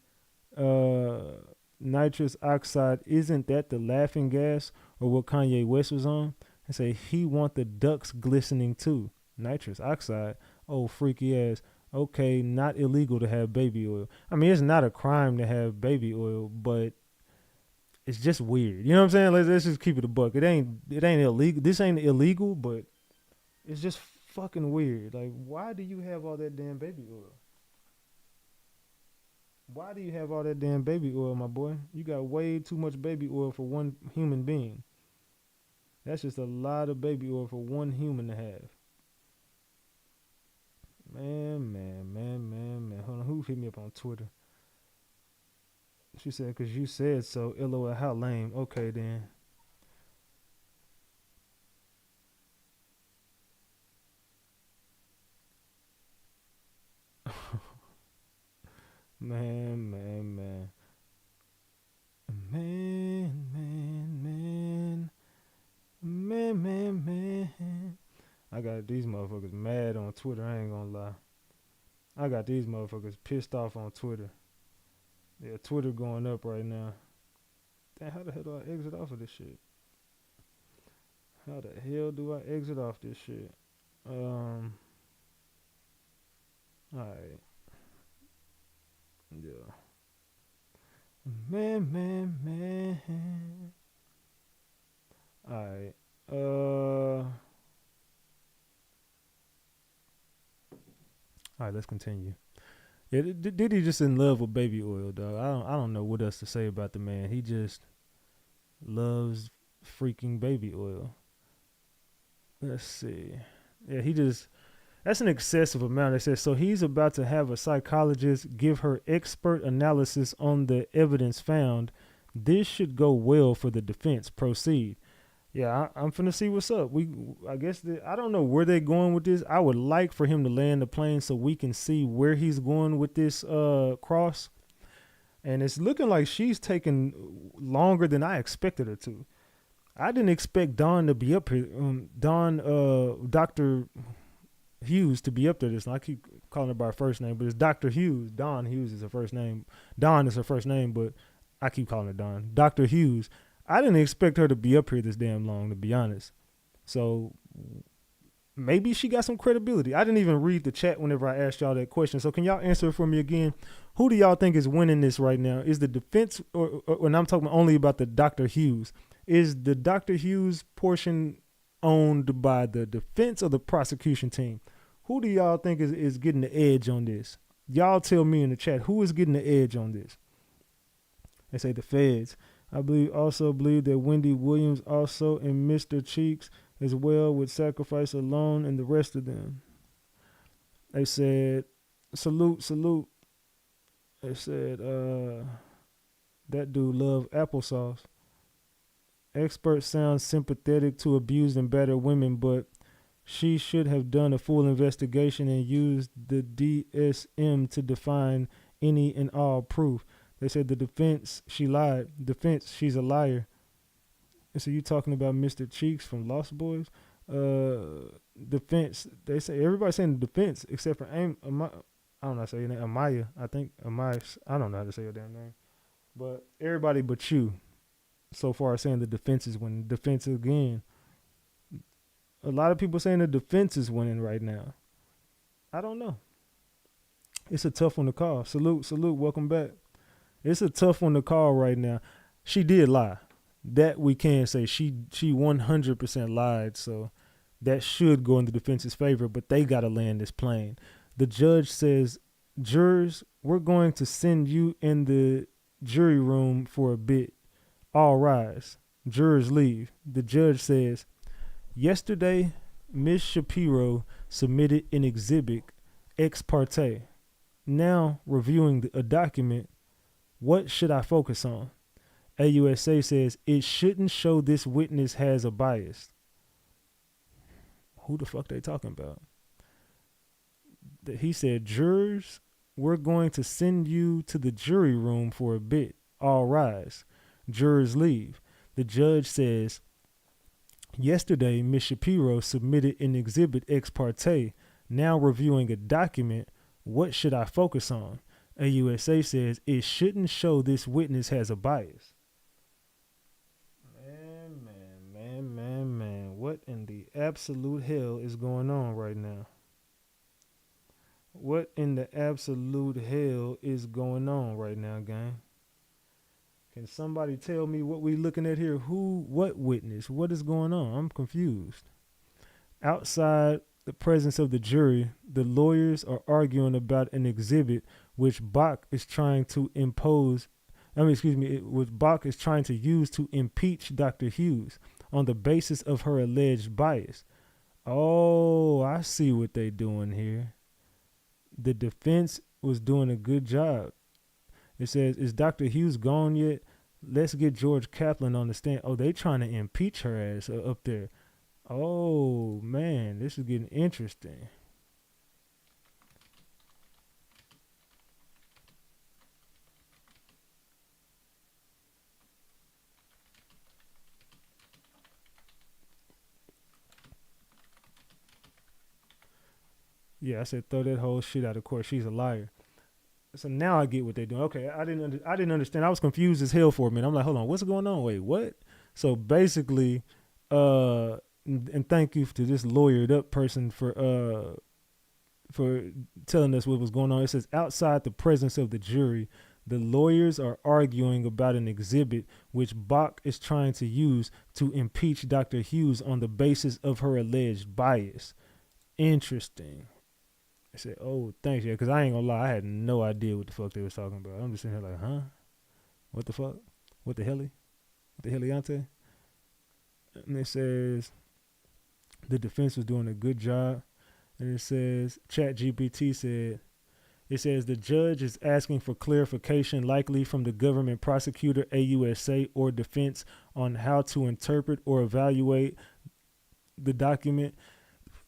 Nitrous oxide, isn't that the laughing gas or what Kanye West was on? They say he want the ducks glistening too. Nitrous oxide, oh freaky ass. Okay, not illegal to have baby oil. I mean, it's not a crime to have baby oil, but it's just weird. You know what I'm saying? Let's just keep it a buck. It ain't illegal. This ain't illegal, but it's just fucking weird. Like, why do you have all that damn baby oil? Why do you have all that damn baby oil, my boy? You got way too much baby oil for one human being. That's just a lot of baby oil for one human to have. Man. Hold on, who hit me up on Twitter? She said, "Cause you said so." LOL, how lame. Okay, then. Man. I got these motherfuckers mad on Twitter, I ain't gonna lie. I got these motherfuckers pissed off on Twitter. Yeah, Twitter going up right now. Damn, how the hell do I exit off of this shit? How the hell do I exit off this shit? Alright. Yeah. Man. Alright. Alright, let's continue. Yeah, Diddy just in love with baby oil, dog. I don't know what else to say about the man. He just loves freaking baby oil. Let's see. Yeah, that's an excessive amount. It says, so he's about to have a psychologist give her expert analysis on the evidence found. This should go well for the defense. Proceed. Yeah, I'm finna see what's up. I guess I don't know where they're going with this. I would like for him to land the plane so we can see where he's going with this cross. And it's looking like she's taking longer than I expected her to. I didn't expect Dawn to be up here. Dr. Hughes to be up there this time. I keep calling her by her first name, but it's Dr. Hughes. Dawn Hughes is her first name. Dawn is her first name, but I keep calling her Dawn. Dr. Hughes. I didn't expect her to be up here this damn long, to be honest. So maybe she got some credibility. I didn't even read the chat whenever I asked y'all that question. So can y'all answer it for me again? Who do y'all think is winning this right now? Is the defense, or when I'm talking only about the Dr. Hughes, is the Dr. Hughes portion owned by the defense or the prosecution team? Who do y'all think is getting the edge on this? Y'all tell me in the chat, who is getting the edge on this? They say the feds. I also believe that Wendy Williams also and Mr. Cheeks as well would sacrifice alone and the rest of them. They said, salute. They said, that dude loved applesauce. Experts sound sympathetic to abused and battered women, but she should have done a full investigation and used the DSM to define any and all proof. They said the defense, she lied. Defense, she's a liar. And so you talking about Mr. Cheeks from Lost Boys? Defense, they say everybody's saying the defense except for I don't know how to say your name, Amaya. I think Amaya. I don't know how to say your damn name, but everybody but you so far saying the defense is winning. Defense again. A lot of people saying the defense is winning right now. I don't know. It's a tough one to call. Salute. Welcome back. It's a tough one to call right now. She did lie. That we can say. She 100% lied, so that should go in the defense's favor, but they got to land this plane. The judge says, jurors, we're going to send you in the jury room for a bit. All rise. Jurors leave. The judge says, yesterday, Ms. Shapiro submitted an exhibit ex parte. Now, reviewing a document, what should I focus on? AUSA says it shouldn't show this witness has a bias. Who the fuck they talking about? He said, jurors, we're going to send you to the jury room for a bit. All rise. Jurors leave. The judge says, yesterday, Ms. Shapiro submitted an exhibit ex parte. Now reviewing a document, what should I focus on? AUSA says it shouldn't show this witness has a bias. Man. What in the absolute hell is going on right now? What in the absolute hell is going on right now, gang? Can somebody tell me what we looking at here? What witness? What is going on? I'm confused. Outside the presence of the jury, the lawyers are arguing about an exhibit which Bach is trying to which Bach is trying to use to impeach Dr. Hughes on the basis of her alleged bias. Oh, I see what they doing here. The defense was doing a good job. It says, is Dr. Hughes gone yet? Let's get George Kaplan on the stand. Oh, they trying to impeach her ass up there. Oh, man, this is getting interesting. Yeah, I said throw that whole shit out of court. She's a liar. So now I get what they're doing. Okay, I didn't understand. I was confused as hell for a minute. I'm like, hold on, what's going on? Wait, what? So basically, and thank you to this lawyered up person for telling us what was going on. It says outside the presence of the jury, the lawyers are arguing about an exhibit which Bach is trying to use to impeach Dr. Hughes on the basis of her alleged bias. Interesting. I said, oh, thanks, yeah, because I ain't gonna lie, I had no idea what the fuck they was talking about. I'm just sitting here like, huh? What the fuck? What the helly? What the heliante? And it says the defense was doing a good job. And it says, ChatGPT said, it says the judge is asking for clarification, likely from the government prosecutor, AUSA, or defense on how to interpret or evaluate the document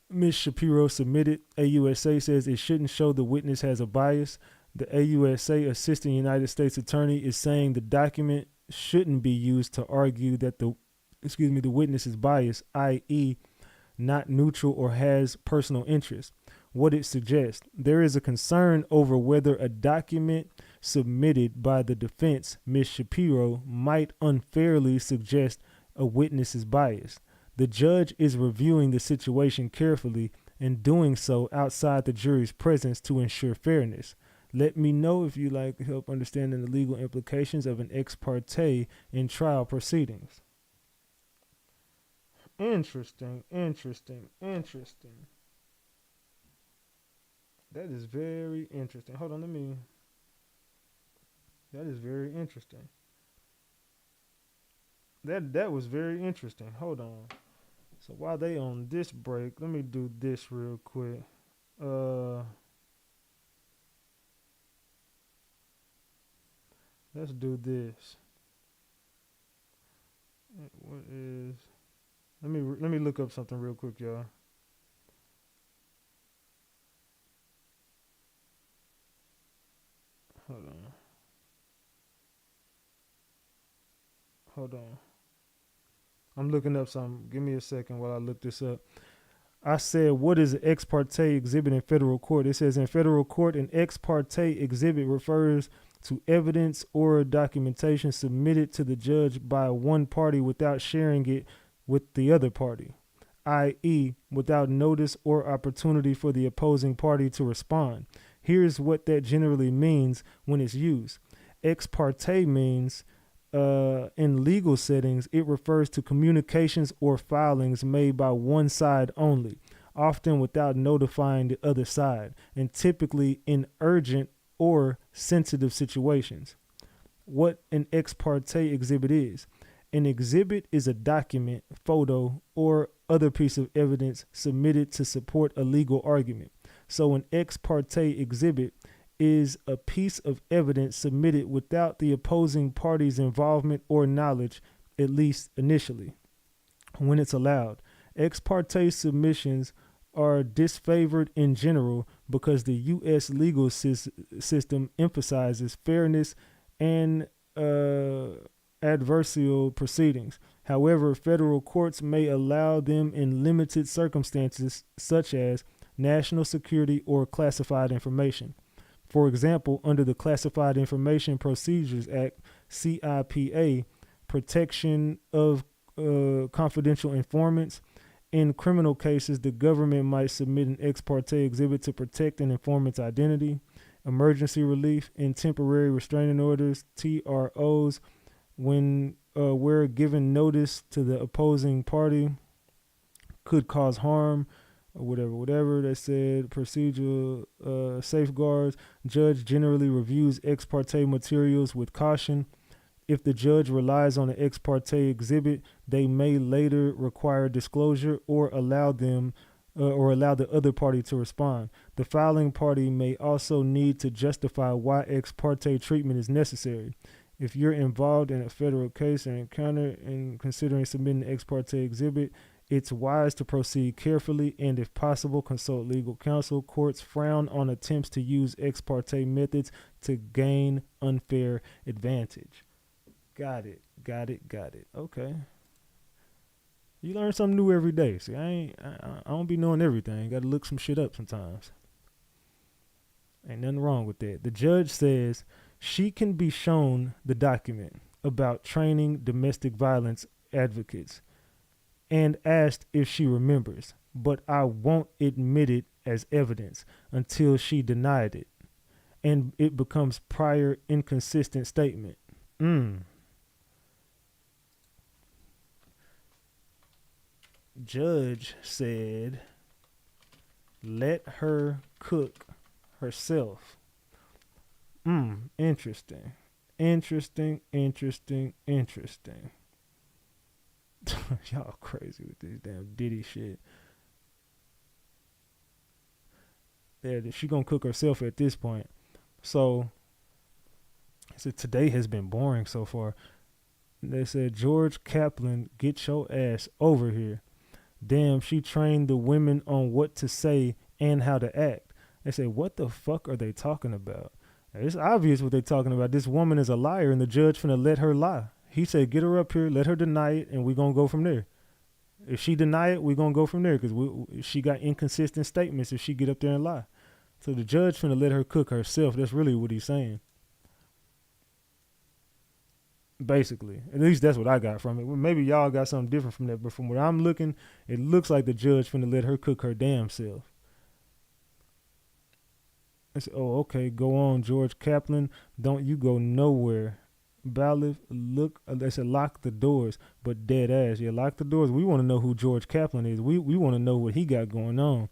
Ms. Shapiro submitted. AUSA says it shouldn't show the witness has a bias. The AUSA assistant United States attorney is saying the document shouldn't be used to argue that the witness is biased, i.e., not neutral or has personal interest. What it suggests, there is a concern over whether a document submitted by the defense, Ms. Shapiro, might unfairly suggest a witness is biased. The judge is reviewing the situation carefully and doing so outside the jury's presence to ensure fairness. Let me know if you like help understanding the legal implications of an ex parte in trial proceedings. Interesting. That is very interesting. Hold on, that is very interesting. That was very interesting. Hold on. So while they on this break, let me do this real quick. Let's do this. What is? Let me look up something real quick, y'all. Hold on. I'm looking up something. Give me a second while I look this up. I said, what is an ex parte exhibit in federal court? It says in federal court, an ex parte exhibit refers to evidence or documentation submitted to the judge by one party without sharing it with the other party, i.e., without notice or opportunity for the opposing party to respond. Here's what that generally means when it's used. Ex parte means in legal settings, it refers to communications or filings made by one side only, often without notifying the other side, and typically in urgent or sensitive situations. What an ex parte exhibit is. An exhibit is a document, photo, or other piece of evidence submitted to support a legal argument. So an ex parte exhibit is a piece of evidence submitted without the opposing party's involvement or knowledge, at least initially, when it's allowed. Ex parte submissions are disfavored in general because the U.S. legal system emphasizes fairness and adversarial proceedings. However, federal courts may allow them in limited circumstances, such as national security or classified information. For example, under the Classified Information Procedures Act, CIPA, protection of confidential informants. In criminal cases, the government might submit an ex parte exhibit to protect an informant's identity. Emergency relief and temporary restraining orders, TROs, when where given notice to the opposing party could cause harm, or whatever they said. Procedural safeguards. Judge generally reviews ex parte materials with caution. If the judge relies on an ex parte exhibit, they may later require disclosure or allow the other party to respond. The filing party may also need to justify why ex parte treatment is necessary. If you're involved in a federal case and considering submitting an ex parte exhibit, it's wise to proceed carefully and, if possible, consult legal counsel. Courts frown on attempts to use ex parte methods to gain unfair advantage. Got it. Okay. You learn something new every day. See, I don't be knowing everything. Got to look some shit up sometimes. Ain't nothing wrong with that. The judge says she can be shown the document about training domestic violence advocates and asked if she remembers, but I won't admit it as evidence until she denied it, and it becomes prior inconsistent statement. Judge said, let her cook herself. Interesting. Y'all crazy with this damn Diddy shit. Yeah, she gonna cook herself at this point. So, I said today has been boring so far. They said, George Kaplan, get your ass over here. Damn, she trained the women on what to say and how to act. They said, what the fuck are they talking about? It's obvious what they're talking about. This woman is a liar, and the judge finna let her lie. He said, get her up here, let her deny it, and we're going to go from there. If she deny it, we're going to go from there because she got inconsistent statements if she get up there and lie. So the judge finna let her cook herself. That's really what he's saying. Basically. At least that's what I got from it. Well, maybe y'all got something different from that, but from what I'm looking, it looks like the judge finna let her cook her damn self. I said, oh, okay, go on, George Kaplan. Don't you go nowhere. Balif, look, they said lock the doors, but dead ass. Yeah, lock the doors. We want to know who George Kaplan is. We want to know what he got going on.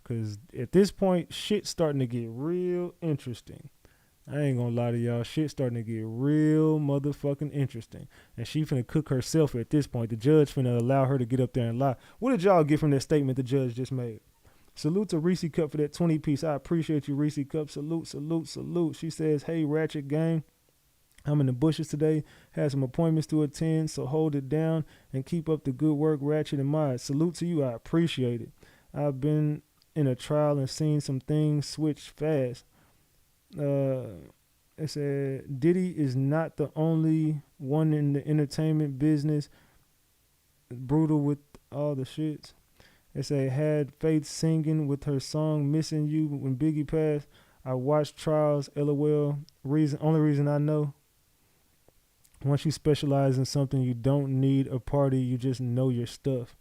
Because at this point, shit's starting to get real interesting. I ain't gonna lie to y'all. Shit's starting to get real motherfucking interesting. And she finna cook herself at this point. The judge finna allow her to get up there and lie. What did y'all get from that statement the judge just made? Salute to Reese Cup for that 20 piece. I appreciate you, Reese Cup. Salute. She says, hey, Ratchet Gang. I'm in the bushes today. Had some appointments to attend, so hold it down and keep up the good work, Ratchet and Mod. Salute to you. I appreciate it. I've been in a trial and seen some things switch fast. It said Diddy is not the only one in the entertainment business brutal with all the shits. It said had Faith singing with her song Missing You when Biggie passed. I watched trials, LOL. Only reason I know. Once you specialize in something, you don't need a party. You just know your stuff.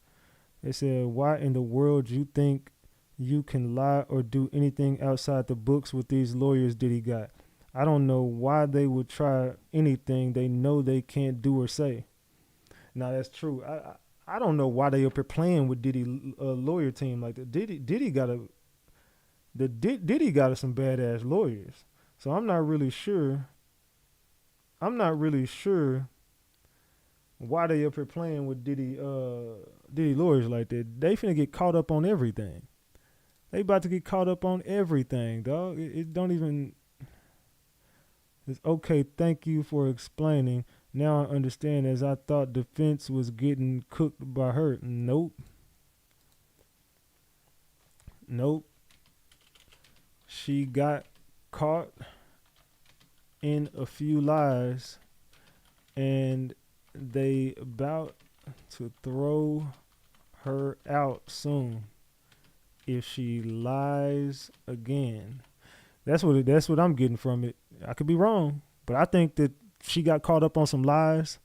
It said, why in the world you think you can lie or do anything outside the books with these lawyers Diddy got? I don't know why they would try anything they know they can't do or say. Now, that's true. I don't know why they up here playing with Diddy lawyer team like that. Diddy got some badass lawyers. So I'm not really sure why they up here playing with Diddy lawyers like that. They finna get caught up on everything. They about to get caught up on everything, dog. It don't even. It's okay. Thank you for explaining. Now I understand, as I thought defense was getting cooked by her. Nope. Nope. She got caught in a few lies, and they about to throw her out soon if she lies again. That's what I'm getting from it. I could be wrong, but I think that she got caught up on some lies,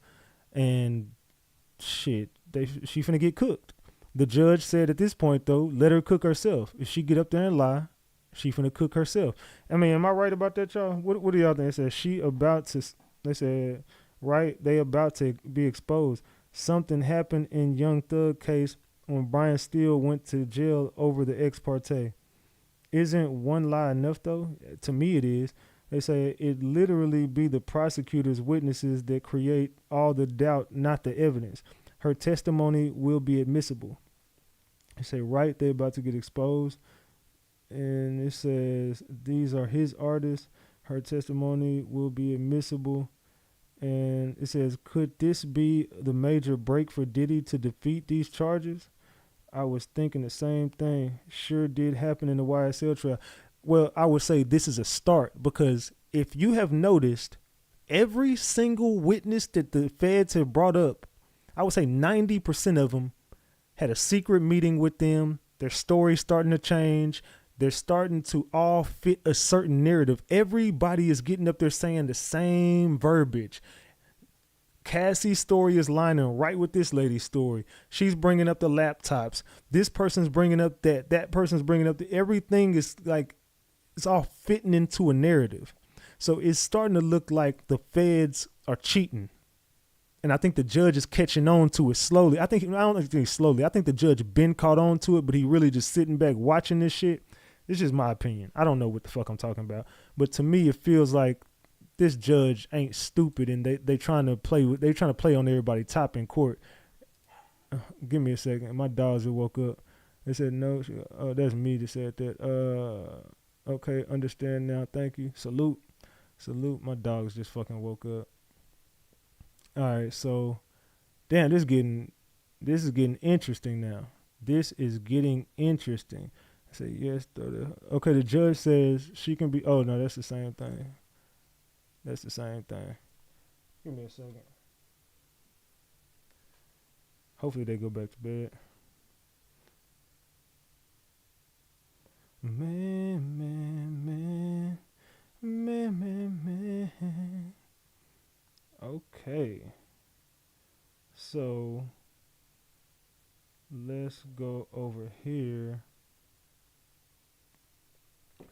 and shit, she finna get cooked. The judge said at this point though, let her cook herself. If she get up there and lie, she finna cook herself. I mean, am I right about that, y'all? What do y'all think? It says she about to. They said right. They about to be exposed. Something happened in Young Thug case when Brian Steele went to jail over the ex parte. Isn't one lie enough though? To me, it is. They say it literally be the prosecutor's witnesses that create all the doubt, not the evidence. Her testimony will be admissible. They say right. They're about to get exposed. And it says these are his artists. Her testimony will be admissible. And it says, could this be the major break for Diddy to defeat these charges? I was thinking the same thing. Sure did happen in the YSL trial. Well, I would say this is a start, because if you have noticed, every single witness that the feds have brought up, I would say 90% of them had a secret meeting with them. Their story's starting to change. They're starting to all fit a certain narrative. Everybody is getting up there saying the same verbiage. Cassie's story is lining right with this lady's story. She's bringing up the laptops. This person's bringing up that. That person's bringing up the. Everything is like, it's all fitting into a narrative. So it's starting to look like the feds are cheating. And I think the judge is catching on to it slowly. I don't think slowly. I think the judge been caught on to it, but he really just sitting back watching this shit. It's just my opinion. I don't know what the fuck I'm talking about. But to me, it feels like this judge ain't stupid, and they trying to play on everybody top in court. Give me a second. My dogs have woke up. They said no. Oh, that's me that said that. Okay, understand now. Thank you. Salute. My dogs just fucking woke up. All right, so damn, this is getting interesting now. This is getting interesting. I say yes. Okay, the judge says she can be. Oh no, that's the same thing. That's the same thing. Give me a second. Hopefully they go back to bed. Man. Okay. So let's go over here.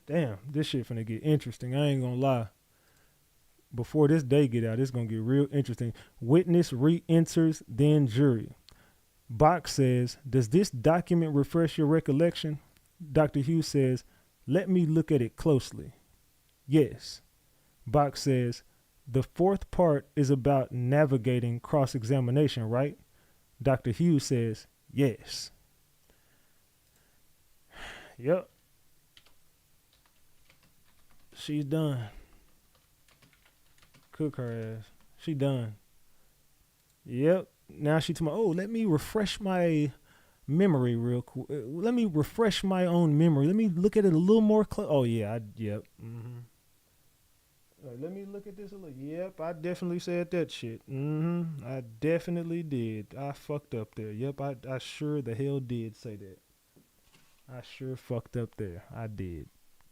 Damn, this shit finna get interesting. I ain't gonna lie. Before this day get out, it's gonna get real interesting. Witness re-enters, then jury. Box says, does this document refresh your recollection? Dr. Hughes says, let me look at it closely. Yes. Box says, the fourth part is about navigating cross-examination, right? Dr. Hughes says, yes. Yep. She's done. Cook her ass. She done. Yep. Now she told me, oh, let me refresh my memory real quick. Let me refresh my own memory. Let me look at it a little more close. Oh, yeah. Yep. Mm-hmm. Let me look at this a little. Yep, I definitely said that shit. I definitely did. I fucked up there. Yep, I sure the hell did say that. I sure fucked up there. I did.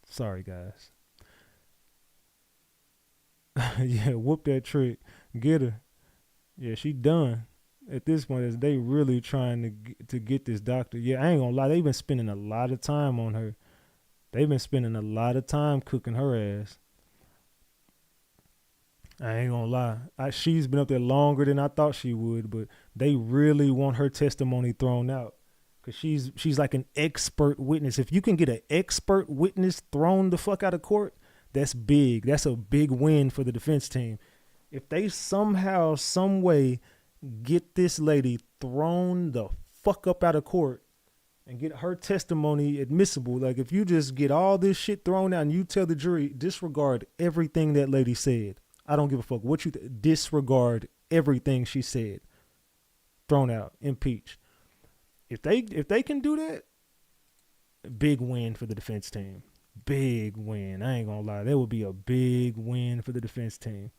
Sorry, guys. Yeah, whoop that trick. Get her. Yeah, she done. At this point, is they really trying to get this doctor. Yeah, I ain't gonna lie. They've been spending a lot of time on her. They've been spending a lot of time cooking her ass. I ain't gonna lie. She's been up there longer than I thought she would, but they really want her testimony thrown out. Because she's like an expert witness. If you can get an expert witness thrown the fuck out of court, that's big. That's a big win for the defense team. If they somehow, some way get this lady thrown the fuck up out of court and get her testimony admissible, like if you just get all this shit thrown out and you tell the jury, disregard everything that lady said. I don't give a fuck what you disregard everything she said. Thrown out, impeached. If they can do that, big win for the defense team. Big win. I ain't gonna lie. That would be a big win for the defense team.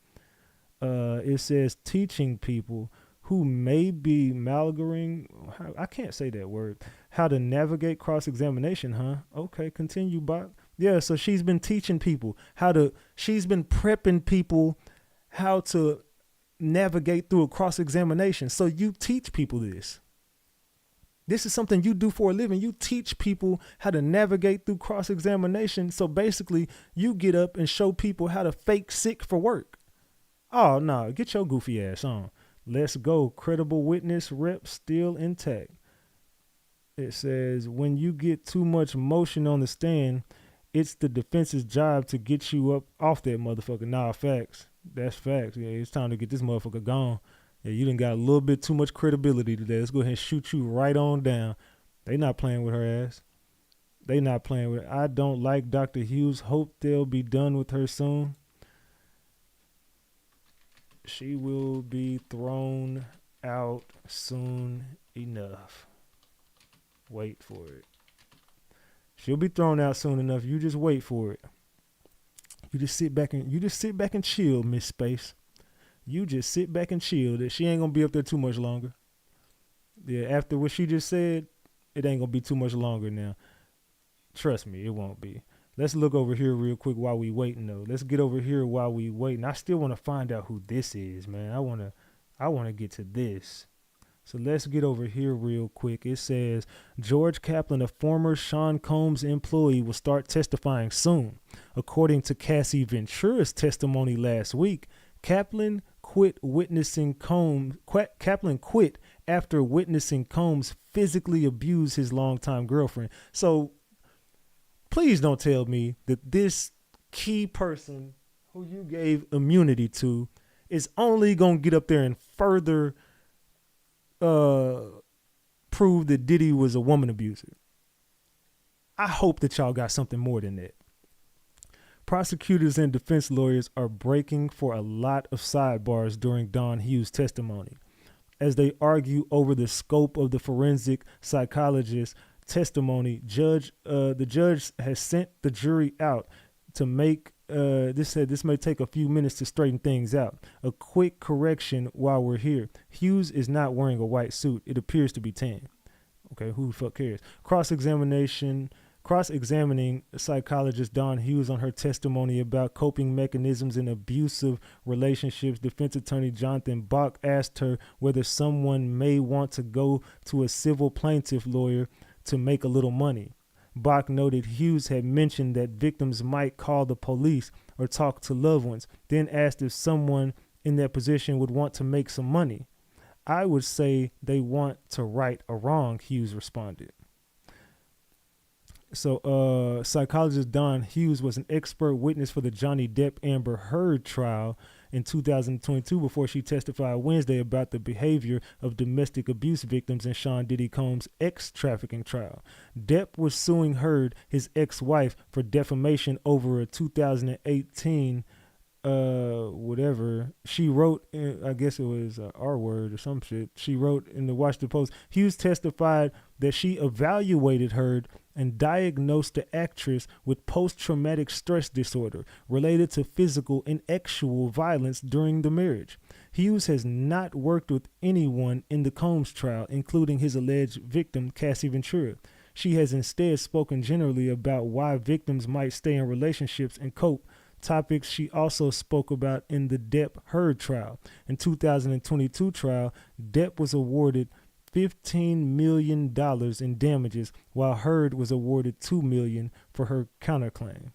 It says teaching people who may be malingering, I can't say that word, how to navigate cross-examination, huh? Okay, continue, Bach. Yeah, so she's been teaching people she's been prepping people how to navigate through a cross-examination. So you teach people this. This is something you do for a living. You teach people how to navigate through cross-examination. So basically, you get up and show people how to fake sick for work. Oh, no, get your goofy ass on. Let's go. Credible witness rep still intact. It says, when you get too much motion on the stand, it's the defense's job to get you up off that motherfucker. Nah, facts. That's facts. Yeah, it's time to get this motherfucker gone. Yeah, you done got a little bit too much credibility today. Let's go ahead and shoot you right on down. They not playing with her ass. They not playing with her. I don't like Dr. Hughes. Hope they'll be done with her soon. She will be thrown out soon enough. Wait for it. She'll be thrown out soon enough. You just wait for it. You just sit back and chill, Miss Space. You just sit back and chill. That she ain't gonna be up there too much longer. Yeah, after what she just said, it ain't gonna be too much longer now. Trust me, it won't be. Let's look over here real quick while we waiting though. Let's get over here while we waiting. I still want to find out who this is, man. I wanna get to this. So let's get over here real quick. It says George Kaplan, a former Sean Combs employee, will start testifying soon. According to Cassie Ventura's testimony last week, Kaplan quit after witnessing Combs physically abuse his longtime girlfriend. So please don't tell me that this key person who you gave immunity to is only going to get up there and further prove that Diddy was a woman abuser. I hope that y'all got something more than that. Prosecutors and defense lawyers are breaking for a lot of sidebars during Don Hughes' testimony as they argue over the scope of the forensic psychologist's testimony. The judge has sent the jury out to make this may take a few minutes to straighten things out. A quick correction while we're here. Hughes is not wearing a white suit. It appears to be tan. Okay, who the fuck cares? Cross-examining psychologist Don Hughes on her testimony about coping mechanisms in abusive relationships, defense attorney Jonathan Bach asked her whether someone may want to go to a civil plaintiff lawyer to make a little money. Bach noted Hughes had mentioned that victims might call the police or talk to loved ones, then asked if someone in that position would want to make some money. I would say they want to right a wrong, Hughes responded. So psychologist Don Hughes was an expert witness for the Johnny Depp Amber Heard trial in 2022 before she testified Wednesday about the behavior of domestic abuse victims in Sean Diddy Combs' ex-trafficking trial. Depp was suing Heard, his ex-wife, for defamation over a 2018 whatever she wrote, I guess it was R word or some shit. She wrote in the Washington Post. Hughes testified that she evaluated Heard and diagnosed the actress with post-traumatic stress disorder related to physical and sexual violence during the marriage. Hughes has not worked with anyone in the Combs trial, including his alleged victim, Cassie Ventura. She has instead spoken generally about why victims might stay in relationships and cope, topics she also spoke about in the Depp-Heard trial. In 2022 trial, Depp was awarded $15 million in damages, while Heard was awarded $2 million for her counterclaim.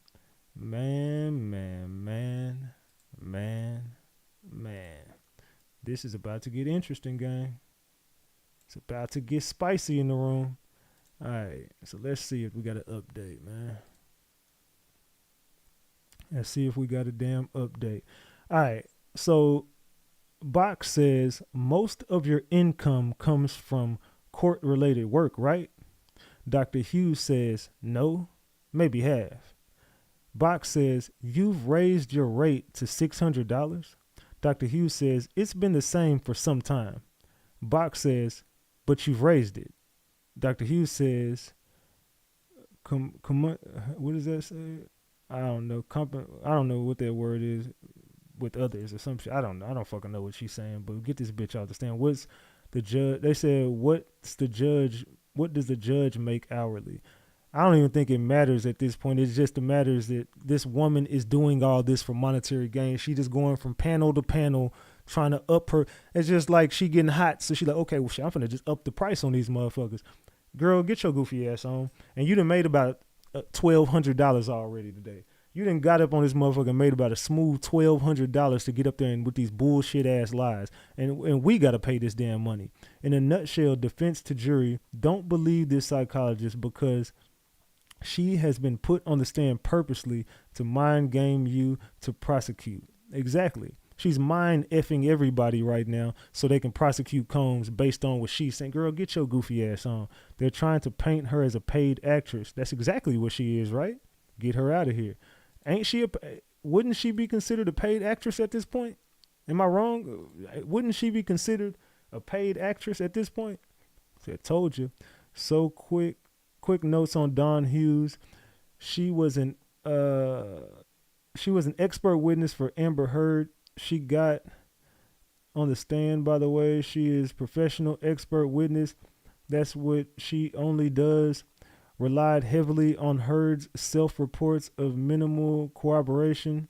Man. This is about to get interesting, gang. It's about to get spicy in the room. All right, so let's see if we got an update, man. Let's see if we got a damn update. All right, so Box says most of your income comes from court-related work, right? Dr. Hughes says no, maybe half. Box says you've raised your rate to $600. Dr. Hughes says it's been the same for some time. Box says, but you've raised it. Dr. Hughes says, what does that say? I don't know. I don't know what that word is with others or some shit. I don't know. I don't fucking know what she's saying. But get this bitch out the stand. What's the judge? They said, what's the judge? What does the judge make hourly? I don't even think it matters at this point. It's just the matters that this woman is doing all this for monetary gain. She just going from panel to panel trying to up her. It's just like she getting hot. So she like, okay, well, shit, I'm finna just up the price on these motherfuckers. Girl, get your goofy ass on. And you done made about $1,200 already today. You done got up on this motherfucker and made about a smooth $1,200 to get up there and with these bullshit ass lies. And we got to pay this damn money. In a nutshell, defense to jury, don't believe this psychologist because she has been put on the stand purposely to mind game you to prosecute. Exactly. She's mind effing everybody right now so they can prosecute Combs based on what she's saying. Girl, get your goofy ass on. They're trying to paint her as a paid actress. That's exactly what she is, right? Get her out of here. Ain't she wouldn't she be considered a paid actress at this point? Am I wrong? Wouldn't she be considered a paid actress at this point? See, I told you. So quick notes on Dawn Hughes. She was an expert witness for Amber Heard. She got on the stand, by the way. She is professional expert witness. That's what she only does. Relied heavily on Heard's self-reports of minimal cooperation,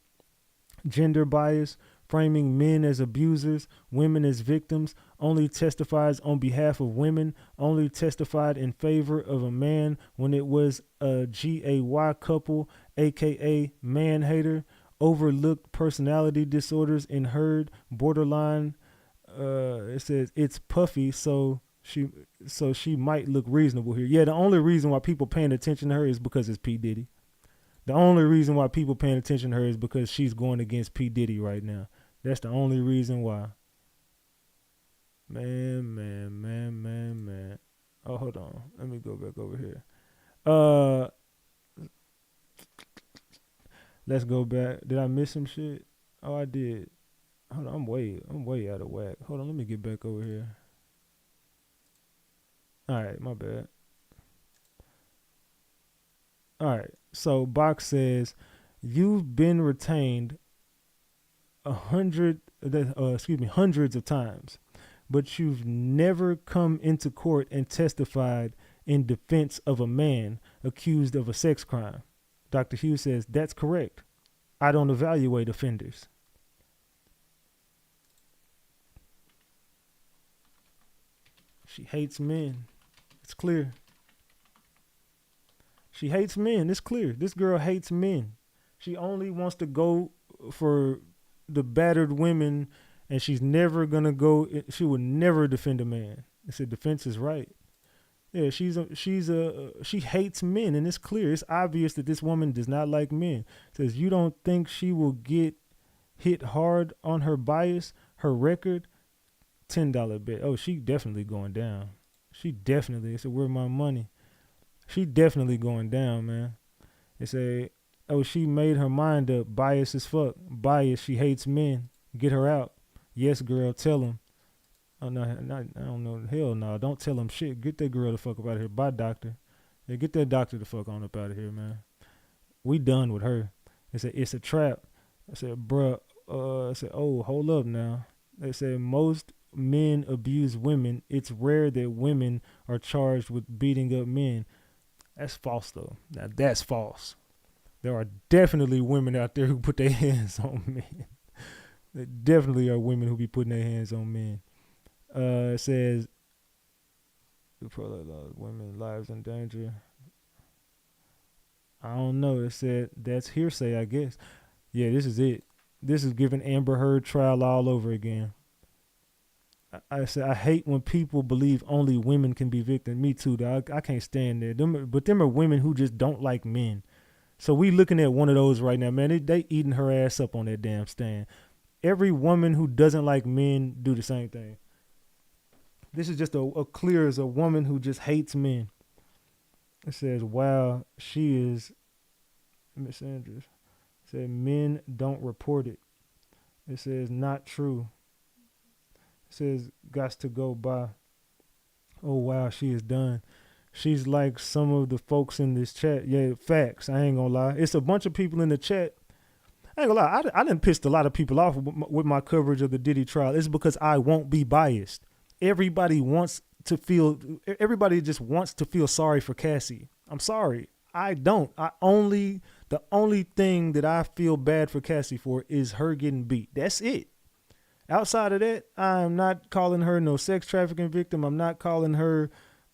gender bias, framing men as abusers, women as victims, only testifies on behalf of women, only testified in favor of a man when it was a GAY couple, aka man hater, overlooked personality disorders in Heard, borderline, it says it's puffy, so she might look reasonable here. Yeah, the only reason why people paying attention to her is because it's P. Diddy. The only reason why people paying attention to her is because she's going against P. Diddy right now. That's the only reason why. Man. Oh, hold on. Let me go back over here. Let's go back. Did I miss some shit? Oh, I did. Hold on, I'm way out of whack. Hold on, let me get back over here. All right, my bad. All right, so Box says, you've been retained hundreds of times, but you've never come into court and testified in defense of a man accused of a sex crime. Dr. Hughes says, that's correct. I don't evaluate offenders. She hates men. It's clear. She hates men. It's clear. This girl hates men. She only wants to go for the battered women, and she's never going to go. She would never defend a man. I said defense is right. Yeah, she hates men, and it's clear. It's obvious that this woman does not like men. Says, you don't think she will get hit hard on her bias, her record? $10 bet. Oh, she definitely going down. She definitely. It's a where's my money? She definitely going down, man. It's she made her mind up. Bias as fuck. Bias. She hates men. Get her out. Yes, girl. Tell him. Oh no, I don't know. Hell no. Don't tell him shit. Get that girl the fuck up out of here. Bye, doctor. Yeah, get that doctor the fuck on up out of here, man. We done with her. It's a trap. I said, bruh. I said, oh, hold up now. They said most men abuse women. It's rare that women are charged with beating up men. That's false, though. Now, that's false. There are definitely women out there who put their hands on men. There definitely are women who be putting their hands on men. It says, women's lives in danger. I don't know. It said, that's hearsay, I guess. Yeah, this is it. This is giving Amber Heard trial all over again. I said, I hate when people believe only women can be victims. Me too, dog. I can't stand that. But them are women who just don't like men. So we looking at one of those right now, man. They eating her ass up on that damn stand. Every woman who doesn't like men do the same thing. This is just a clear as a woman who just hates men. It says, wow, she is Miss Andrews. It said, men don't report it. It says, not true. It says, gots to go by. Oh, wow, she is done. She's like some of the folks in this chat. Yeah, facts. I ain't gonna lie. It's a bunch of people in the chat. I ain't gonna lie. I done pissed a lot of people off with my coverage of the Diddy trial. It's because I won't be biased. Everybody just wants to feel sorry for Cassie. I'm sorry. I don't. The only thing that I feel bad for Cassie for is her getting beat. That's it. Outside of that, I'm not calling her no sex trafficking victim. I'm not calling her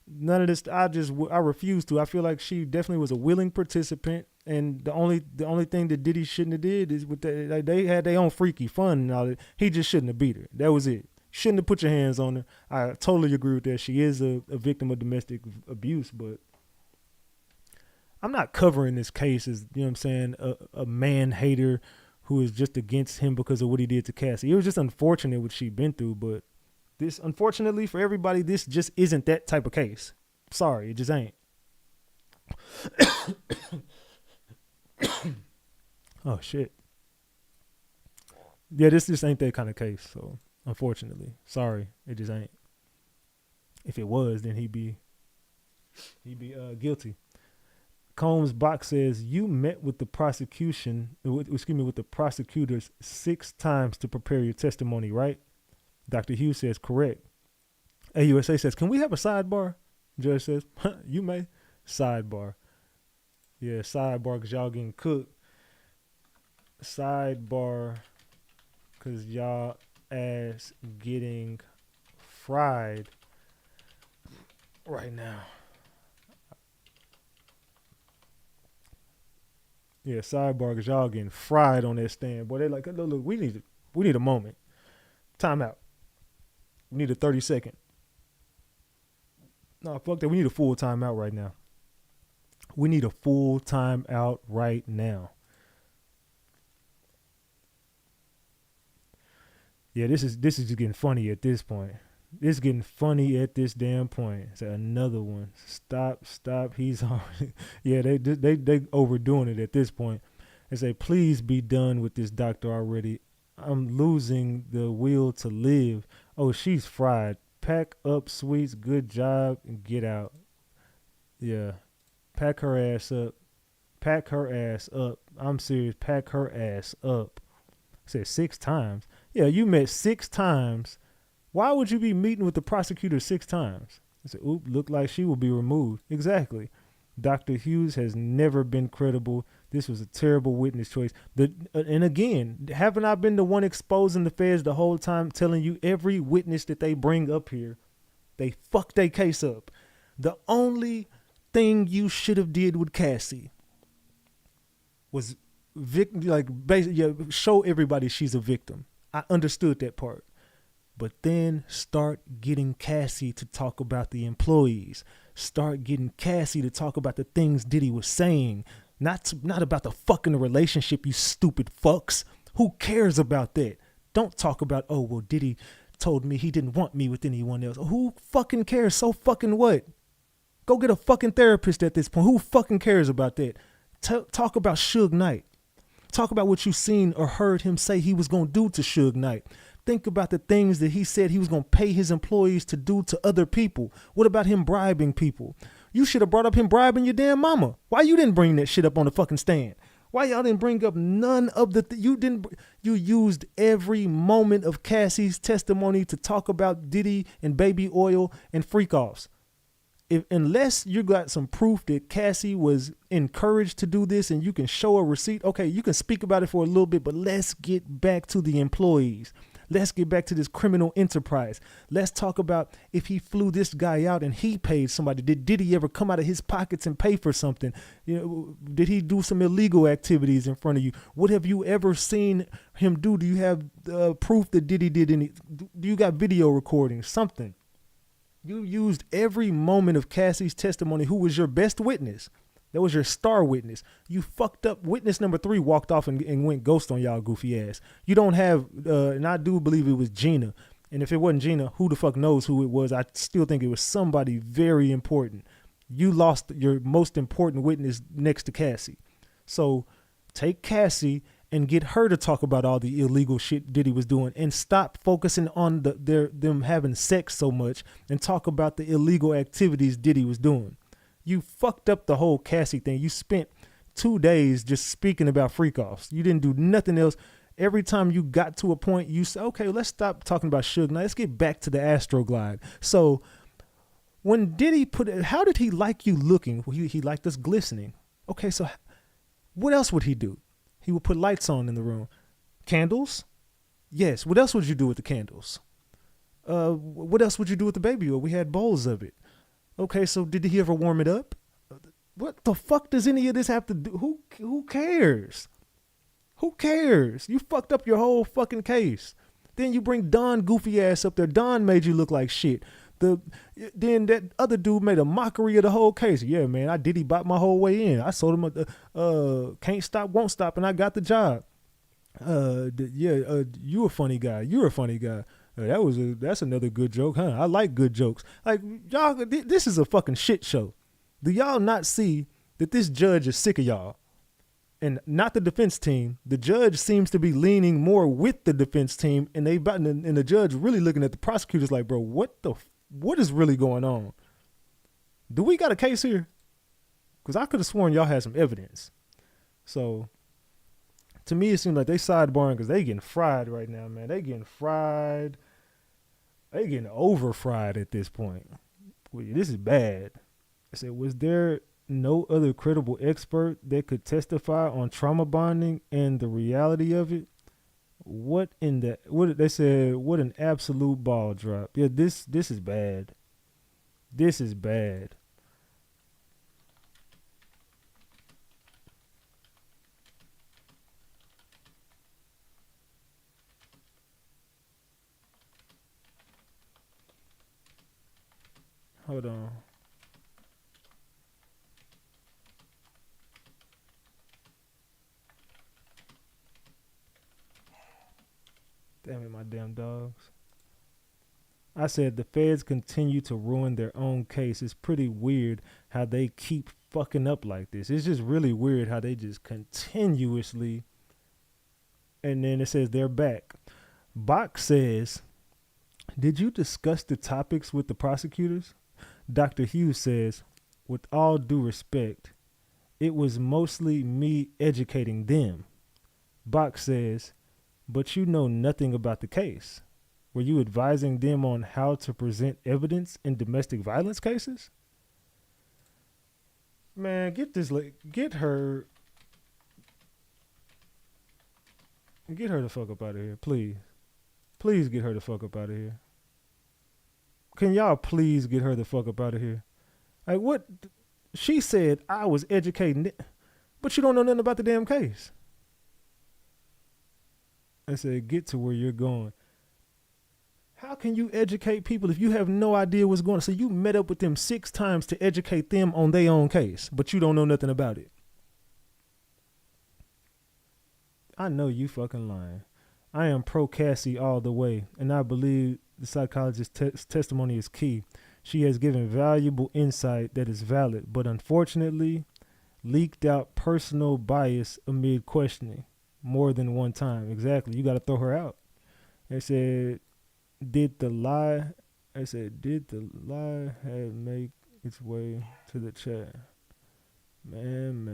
none of this. I refuse to. I feel like she definitely was a willing participant. And the only thing that Diddy shouldn't have did is with that, like, they had their own freaky fun and all that. He just shouldn't have beat her. That was it. Shouldn't have put your hands on her. I totally agree with that. She is a victim of domestic abuse, but I'm not covering this case as, you know what I'm saying, a man hater who is just against him because of what he did to Cassie. It was just unfortunate what she'd been through, but this, unfortunately for everybody, this just isn't that type of case. Sorry, it just ain't. Oh, shit. Yeah, this just ain't that kind of case, so unfortunately. Sorry, it just ain't. If it was, then he'd be guilty. Combs box says, you met with the with the prosecutors 6 times to prepare your testimony, right? Dr. Hughes says, correct. AUSA says, can we have a sidebar? Judge says, you may. Sidebar. Yeah, sidebar because y'all getting cooked. Sidebar because y'all ass getting fried right now. Yeah, sidebar because y'all getting fried on that stand. Boy, they like, look, we need a moment. Time out. We need a 30-second. No, fuck that. We need a full timeout right now. We need a full timeout right now. Yeah, this is just getting funny at this point. It's getting funny at this damn point. It's another one. Stop. He's on. Yeah, they overdoing it at this point. They say, please be done with this doctor already. I'm losing the will to live. Oh, she's fried. Pack up, sweets. Good job and get out. Yeah. Pack her ass up. Pack her ass up. I'm serious. Pack her ass up. I said 6 times. Yeah, you met 6 times. Why would you be meeting with the prosecutor 6 times? I said, oop, look like she will be removed. Exactly. Dr. Hughes has never been credible. This was a terrible witness choice. And again, haven't I been the one exposing the feds the whole time, telling you every witness that they bring up here, they fuck their case up. The only thing you should have did with Cassie was show everybody she's a victim. I understood that part. But then start getting Cassie to talk about the employees. Start getting Cassie to talk about the things Diddy was saying. Not about the fucking relationship, you stupid fucks. Who cares about that? Don't talk about, oh, well, Diddy told me he didn't want me with anyone else. Who fucking cares? So fucking what? Go get a fucking therapist at this point. Who fucking cares about that? Talk about Suge Knight. Talk about what you seen or heard him say he was going to do to Suge Knight. Think about the things that he said he was going to pay his employees to do to other people. What about him bribing people? You should have brought up him bribing your damn mama. Why you didn't bring that shit up on the fucking stand? Why y'all didn't bring up none of the you used every moment of Cassie's testimony to talk about Diddy and baby oil and freak offs. Unless you got some proof that Cassie was encouraged to do this and you can show a receipt, okay, you can speak about it for a little bit, but let's get back to the employees. Let's get back to this criminal enterprise. Let's talk about if he flew this guy out and he paid somebody. Did he ever come out of his pockets and pay for something? You know, did he do some illegal activities in front of you? What have you ever seen him do? Do you have proof that Diddy did any? Do you got video recordings? Something. You used every moment of Cassie's testimony. Who was your best witness? That was your star witness. You fucked up. Witness number 3 walked off and went ghost on y'all goofy ass. You don't have, and I do believe it was Gina. And if it wasn't Gina, who the fuck knows who it was? I still think it was somebody very important. You lost your most important witness next to Cassie. So take Cassie and get her to talk about all the illegal shit Diddy was doing and stop focusing on them having sex so much and talk about the illegal activities Diddy was doing. You fucked up the whole Cassie thing. You spent 2 days just speaking about freak-offs. You didn't do nothing else. Every time you got to a point, you said, okay, let's stop talking about Suge. Now let's get back to the Astroglide. So when Diddy how did he like you looking? Well, he liked us glistening. Okay, so what else would he do? He would put lights on in the room. Candles? Yes. What else would you do with the candles? What else would you do with the baby oil? We had bowls of it. Okay, so did he ever warm it up? What the fuck does any of this have to do? Who cares? Who cares? You fucked up your whole fucking case. Then you bring Don goofy ass up there. Don made you look like shit. Then that other dude made a mockery of the whole case. Yeah, man, I Diddy bought my whole way in. I sold him Can't Stop, Won't Stop, and I got the job. You a funny guy. You're a funny guy. That's another good joke, huh? I like good jokes. Like, y'all, this is a fucking shit show. Do y'all not see that this judge is sick of y'all? And not the defense team. The judge seems to be leaning more with the defense team, and the judge really looking at the prosecutors like, bro, what is really going on? Do we got a case here? Because I could have sworn y'all had some evidence. So, to me, it seems like they sidebarring because they getting fried right now, man. They getting fried. They getting over fried at this point. This is bad. I said, was there no other credible expert that could testify on trauma bonding and the reality of it? What they said, what an absolute ball drop. Yeah, this is bad. This is bad. Hold on. Damn it, my damn dogs. I said the feds continue to ruin their own case. It's pretty weird how they keep fucking up like this. It's just really weird how they just continuously. And then it says they're back. Bach says, did you discuss the topics with the prosecutors? Dr. Hughes says, with all due respect, it was mostly me educating them. Bach says, but you know nothing about the case. Were you advising them on how to present evidence in domestic violence cases? Man, get her the fuck up out of here, please. Please get her the fuck up out of here. Can y'all please get her the fuck up out of here? Like, what? She said I was educating it, but you don't know nothing about the damn case. I said, get to where you're going. How can you educate people if you have no idea what's going on? So you met up with them 6 times to educate them on their own case, but you don't know nothing about it. I know you fucking lying. I am pro Cassie all the way, and I believe the psychologist's testimony is key. She has given valuable insight that is valid, but unfortunately leaked out personal bias amid questioning more than one time. Exactly. You got to throw her out. They said, did the lie have make its way to the chat? Man.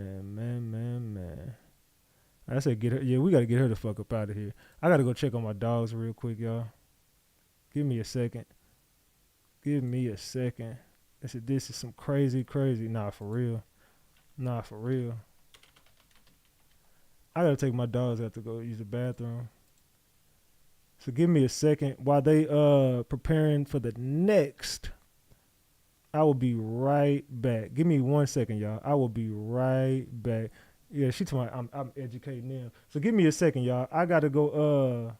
I said, get her. Yeah, we got to get her the fuck up out of here. I got to go check on my dogs real quick, y'all. Give me a second. I said, this is some crazy. Nah, for real. I got to take my dogs out to go use the bathroom. So give me a second. While they preparing for the next, I will be right back. Give me 1 second, y'all. I will be right back. Yeah, she told me I'm educating them. So give me a second, y'all. I gotta go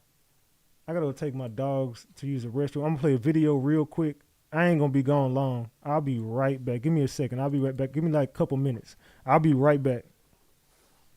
take my dogs to use the restroom. I'm gonna play a video real quick. I ain't gonna be gone long. I'll be right back. Give me a second. I'll be right back. Give me like a couple minutes. I'll be right back.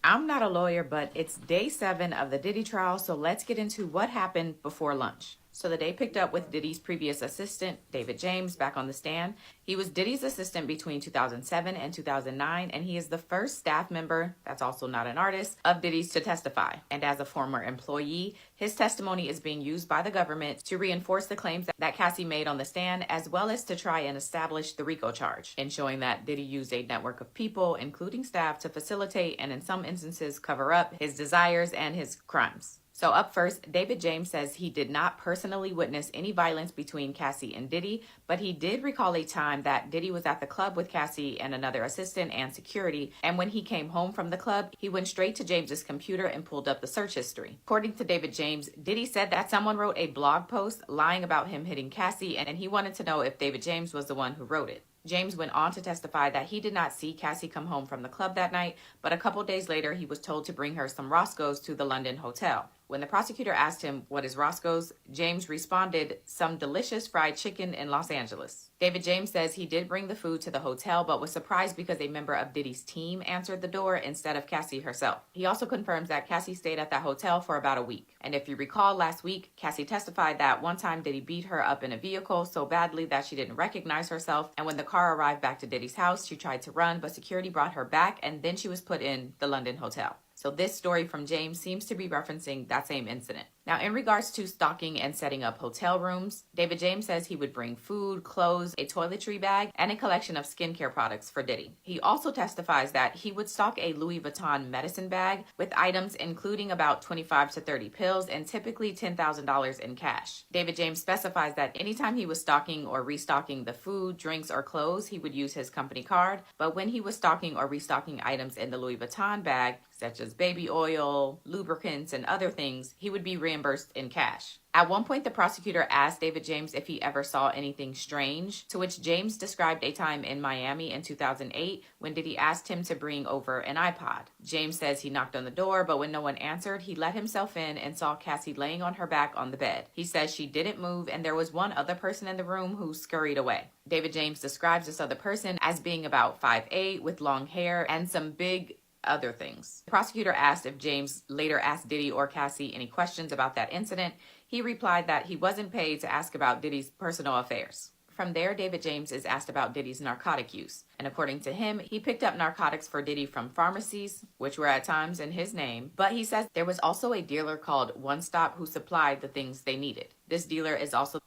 I'm not a lawyer, but it's day 7 of the Diddy trial, so let's get into what happened before lunch. So the day picked up with Diddy's previous assistant, David James, back on the stand. He was Diddy's assistant between 2007 and 2009, and he is the first staff member, that's also not an artist, of Diddy's to testify. And as a former employee, his testimony is being used by the government to reinforce the claims that Cassie made on the stand, as well as to try and establish the RICO charge, in showing that Diddy used a network of people, including staff, to facilitate and in some instances cover up his desires and his crimes. So up first, David James says he did not personally witness any violence between Cassie and Diddy, but he did recall a time that Diddy was at the club with Cassie and another assistant and security, and when he came home from the club, he went straight to James's computer and pulled up the search history. According to David James, Diddy said that someone wrote a blog post lying about him hitting Cassie, and he wanted to know if David James was the one who wrote it. James went on to testify that he did not see Cassie come home from the club that night, but a couple days later he was told to bring her some Roscoe's to the London hotel. When the prosecutor asked him what is Roscoe's, James responded, "Some delicious fried chicken in Los Angeles." David James says he did bring the food to the hotel, but was surprised because a member of Diddy's team answered the door instead of Cassie herself. He also confirms that Cassie stayed at that hotel for about a week. And if you recall last week, Cassie testified that one time Diddy beat her up in a vehicle so badly that she didn't recognize herself, and when the car arrived back to Diddy's house, she tried to run, but security brought her back, and then she was put in the London hotel. So this story from James seems to be referencing that same incident. Now, in regards to stocking and setting up hotel rooms, David James says he would bring food, clothes, a toiletry bag, and a collection of skincare products for Diddy. He also testifies that he would stock a Louis Vuitton medicine bag with items including about 25 to 30 pills and typically $10,000 in cash. David James specifies that anytime he was stocking or restocking the food, drinks, or clothes, he would use his company card. But when he was stocking or restocking items in the Louis Vuitton bag, such as baby oil, lubricants, and other things, he would be reimbursed in cash. At one point, the prosecutor asked David James if he ever saw anything strange, to which James described a time in Miami in 2008 when Diddy asked him to bring over an iPod. James says he knocked on the door, but when no one answered, he let himself in and saw Cassie laying on her back on the bed. He says she didn't move and there was one other person in the room who scurried away. David James describes this other person as being about 5'8" with long hair and some big other things. The prosecutor asked if James later asked Diddy or Cassie any questions about that incident. He replied that he wasn't paid to ask about Diddy's personal affairs. From there, David James is asked about Diddy's narcotic use. And according to him, he picked up narcotics for Diddy from pharmacies, which were at times in his name. But he says there was also a dealer called One Stop who supplied the things they needed. This dealer is also...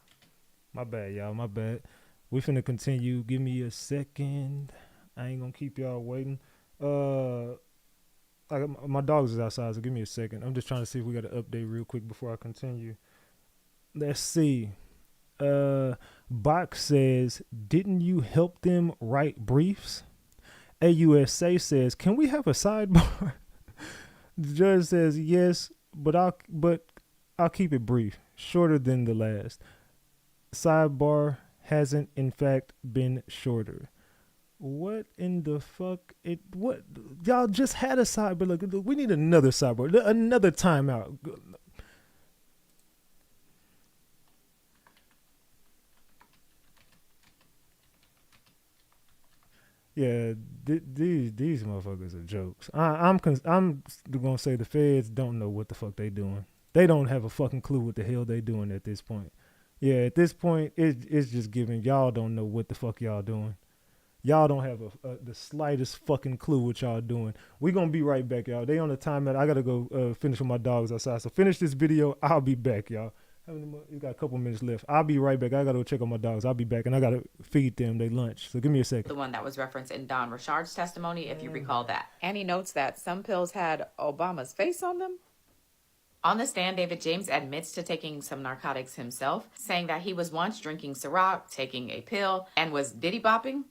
My bad, y'all. My bad. We finna continue. Give me a second. I ain't gonna keep y'all waiting. My dogs is outside, so give me a second. I'm just trying to see if we got an update real quick before I continue. Let's see. Box says, didn't you help them write briefs? AUSA says, can we have a sidebar? The judge says, yes, but I'll keep it brief, shorter than the last. Sidebar hasn't, in fact, been shorter. What in the fuck? What? Y'all just had a sidebar. Look, we need another sidebar. Another timeout. Yeah, these motherfuckers are jokes. I'm gonna say the feds don't know what the fuck they doing. They don't have a fucking clue what the hell they doing at this point. Yeah, at this point, it's just giving y'all don't know what the fuck y'all doing. Y'all don't have the slightest fucking clue what y'all doing. We gonna be right back, y'all. They on the timeout. I gotta go finish with my dogs outside. So finish this video. I'll be back, y'all. You got a couple minutes left. I'll be right back. I gotta go check on my dogs. I'll be back, and I gotta feed them their lunch. So give me a second. The one that was referenced in Don Richard's testimony, if you recall that. And he notes that some pills had Obama's face on them. On the stand, David James admits to taking some narcotics himself, saying that he was once drinking Ciroc, taking a pill, and was Diddy bopping.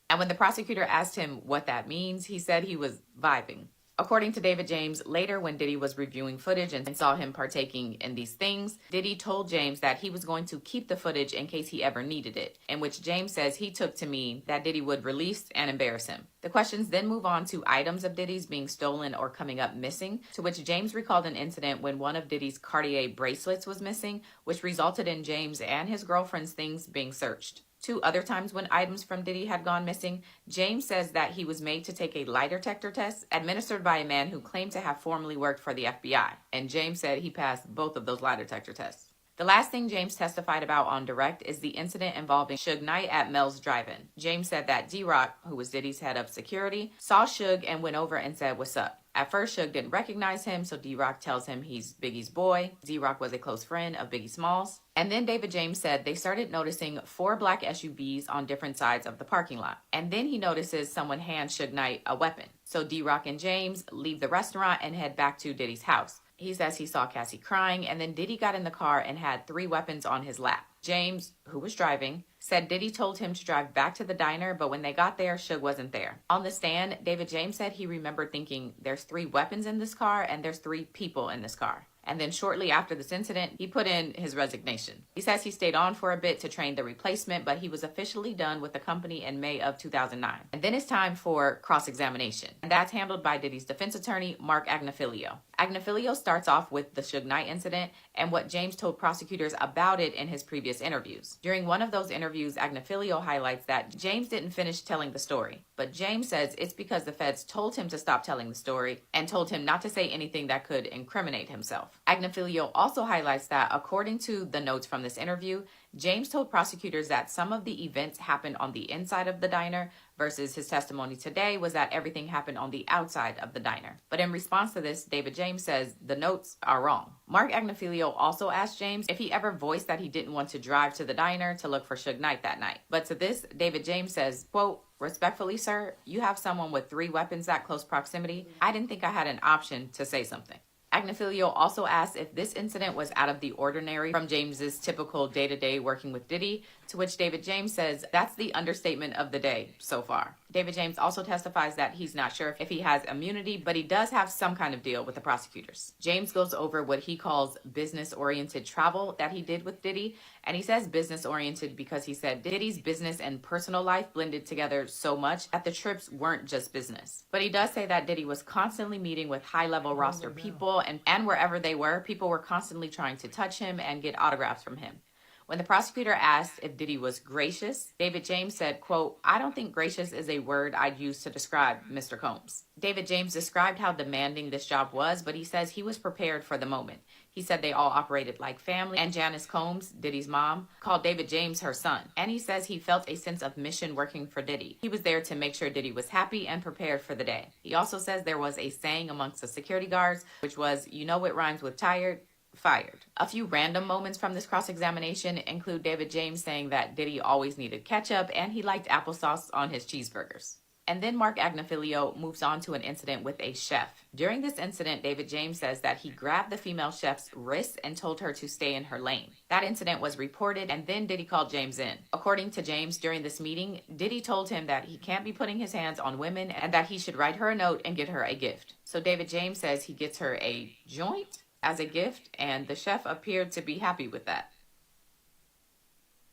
And when the prosecutor asked him what that means, he said he was vibing. According to David James, later when Diddy was reviewing footage and saw him partaking in these things, Diddy told James that he was going to keep the footage in case he ever needed it, in which James says he took to mean that Diddy would release and embarrass him. The questions then move on to items of Diddy's being stolen or coming up missing, to which James recalled an incident when one of Diddy's Cartier bracelets was missing, which resulted in James and his girlfriend's things being searched. 2 other times when items from Diddy had gone missing, James says that he was made to take a lie detector test administered by a man who claimed to have formerly worked for the FBI. And James said he passed both of those lie detector tests. The last thing James testified about on direct is the incident involving Suge Knight at Mel's Drive-In. James said that D-Rock, who was Diddy's head of security, saw Suge and went over and said, "What's up?" At first, Suge didn't recognize him, so D-Rock tells him he's Biggie's boy. D-Rock was a close friend of Biggie Smalls. And then David James said they started noticing 4 black SUVs on different sides of the parking lot. And then he notices someone hand Suge Knight a weapon. So D-Rock and James leave the restaurant and head back to Diddy's house. He says he saw Cassie crying, and then Diddy got in the car and had 3 weapons on his lap. James, who was driving, said Diddy told him to drive back to the diner, but when they got there, Suge wasn't there. On the stand, David James said he remembered thinking, there's 3 weapons in this car and there's 3 people in this car. And then shortly after this incident, he put in his resignation. He says he stayed on for a bit to train the replacement, but he was officially done with the company in May of 2009. And then it's time for cross-examination. And that's handled by Diddy's defense attorney, Mark Agnifilio. Agnifilio starts off with the Suge Knight incident and what James told prosecutors about it in his previous interviews. During one of those interviews, Agnifilio highlights that James didn't finish telling the story. But James says it's because the feds told him to stop telling the story and told him not to say anything that could incriminate himself. Agnifilio also highlights that, according to the notes from this interview, James told prosecutors that some of the events happened on the inside of the diner versus his testimony today was that everything happened on the outside of the diner. But in response to this, David James says the notes are wrong. Mark Agnifilio also asked James if he ever voiced that he didn't want to drive to the diner to look for Suge Knight that night. But to this, David James says, quote, "Respectfully, sir, you have someone with 3 weapons that close proximity. I didn't think I had an option to say something." Agnifilio also asked if this incident was out of the ordinary from James's typical day-to-day working with Diddy, to which David James says that's the understatement of the day so far. David James also testifies that he's not sure if he has immunity, but he does have some kind of deal with the prosecutors. James goes over what he calls business-oriented travel that he did with Diddy, and he says business-oriented because he said Diddy's business and personal life blended together so much that the trips weren't just business. But he does say that Diddy was constantly meeting with high-level roster people, and wherever they were, people were constantly trying to touch him and get autographs from him. When the prosecutor asked if Diddy was gracious, David James said, quote, "I don't think gracious is a word I'd use to describe Mr. Combs." David James described how demanding this job was, but he says he was prepared for the moment. He said they all operated like family, and Janice Combs, Diddy's mom, called David James her son. And he says he felt a sense of mission working for Diddy. He was there to make sure Diddy was happy and prepared for the day. He also says there was a saying amongst the security guards, which was, "You know what rhymes with tired? Fired." A few random moments from this cross-examination include David James saying that Diddy always needed ketchup and he liked applesauce on his cheeseburgers. And then Mark Agnifilio moves on to an incident with a chef. During this incident, David James says that he grabbed the female chef's wrist and told her to stay in her lane. That incident was reported, and then Diddy called James in. According to James, during this meeting, Diddy told him that he can't be putting his hands on women and that he should write her a note and get her a gift. So David James says he gets her a joint as a gift, and the chef appeared to be happy with that.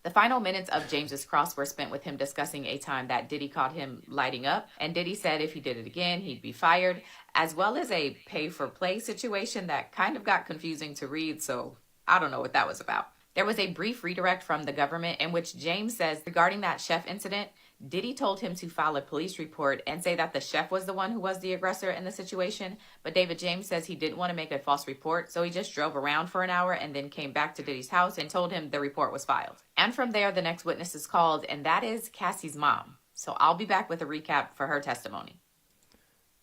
The final minutes of James's cross were spent with him discussing a time that Diddy caught him lighting up, and Diddy said if he did it again, he'd be fired, as well as a pay-for-play situation that kind of got confusing to read, so I don't know what that was about. There was a brief redirect from the government in which James says regarding that chef incident, Diddy told him to file a police report and say that the chef was the one who was the aggressor in the situation, but David James says he didn't want to make a false report, so he just drove around for an hour and then came back to Diddy's house and told him the report was filed. And from there, the next witness is called, and that is Cassie's mom. So I'll be back with a recap for her testimony.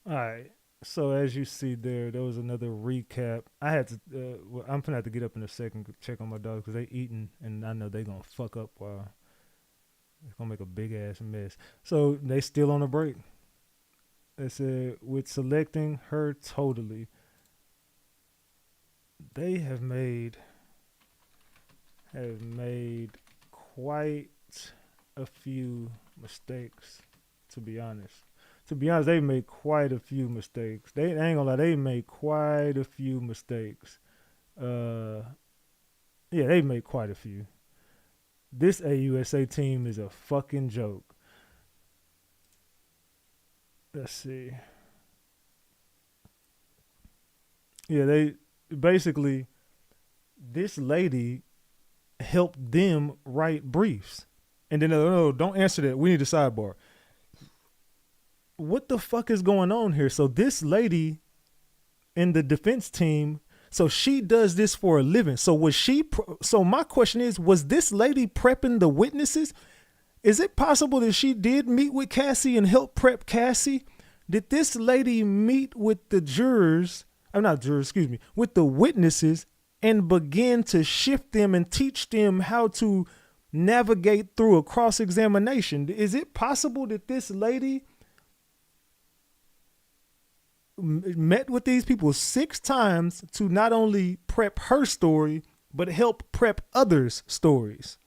All right. So as you see there was another recap. I had to, I'm gonna have to get up in a second to check on my dogs because they eating, and I know they gonna fuck up while it's gonna make a big ass mess. So they still on a break. They said with selecting her totally, they have made quite a few mistakes, to be honest. They've made quite a few mistakes. They ain't gonna lie, they made quite a few mistakes. Yeah, they made quite a few. This AUSA team is a fucking joke. Let's see. Yeah, they basically, this lady helped them write briefs. And then, no, don't answer that. We need a sidebar. What the fuck is going on here? So this lady in the defense team So she does this for a living. So so my question is, was this lady prepping the witnesses? Is it possible that she did meet with Cassie and help prep Cassie? Did this lady meet with the with the witnesses and begin to shift them and teach them how to navigate through a cross-examination? Is it possible that this lady met with these people 6 times to not only prep her story, but help prep others' stories?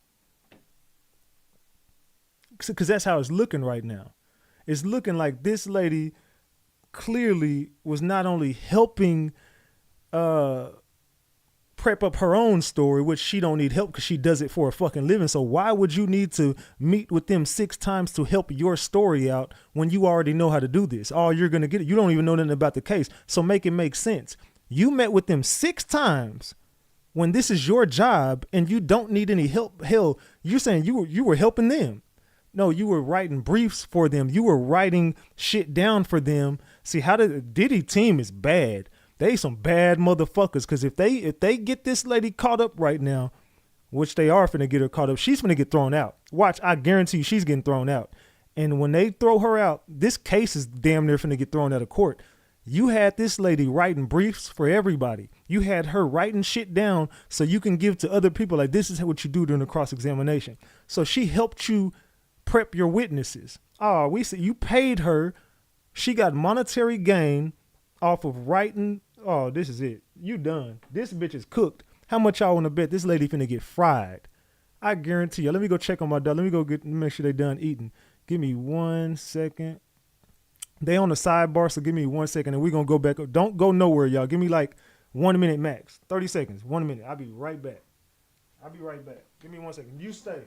Because that's how it's looking right now. It's looking like this lady clearly was not only helping prep up her own story, which she don't need help because she does it for a fucking living. So why would you need to meet with them 6 times to help your story out when you already know how to do this? All you're going to get, you don't even know nothing about the case. So make it make sense. You met with them 6 times when this is your job and you don't need any help. Hell, you're saying you were helping them. No, you were writing briefs for them. You were writing shit down for them. See, how the Diddy team is bad. They some bad motherfuckers. Because if they get this lady caught up right now, which they are finna get her caught up, she's finna get thrown out. Watch, I guarantee you she's getting thrown out. And when they throw her out, this case is damn near finna get thrown out of court. You had this lady writing briefs for everybody. You had her writing shit down so you can give to other people. Like, this is what you do during the cross-examination. So she helped you prep your witnesses. Oh, we see you paid her. She got monetary gain off of writing. Oh, this is it. You done. This bitch is cooked. How much y'all want to bet this lady finna get fried? I guarantee you. Let me go check on my dog. Let me go make sure they done eating. Give me 1 second. They on the sidebar, so give me 1 second and we're going to go back up. Don't go nowhere, y'all. Give me like 1 minute max. 30 seconds. 1 minute. I'll be right back. Give me 1 second. You stay.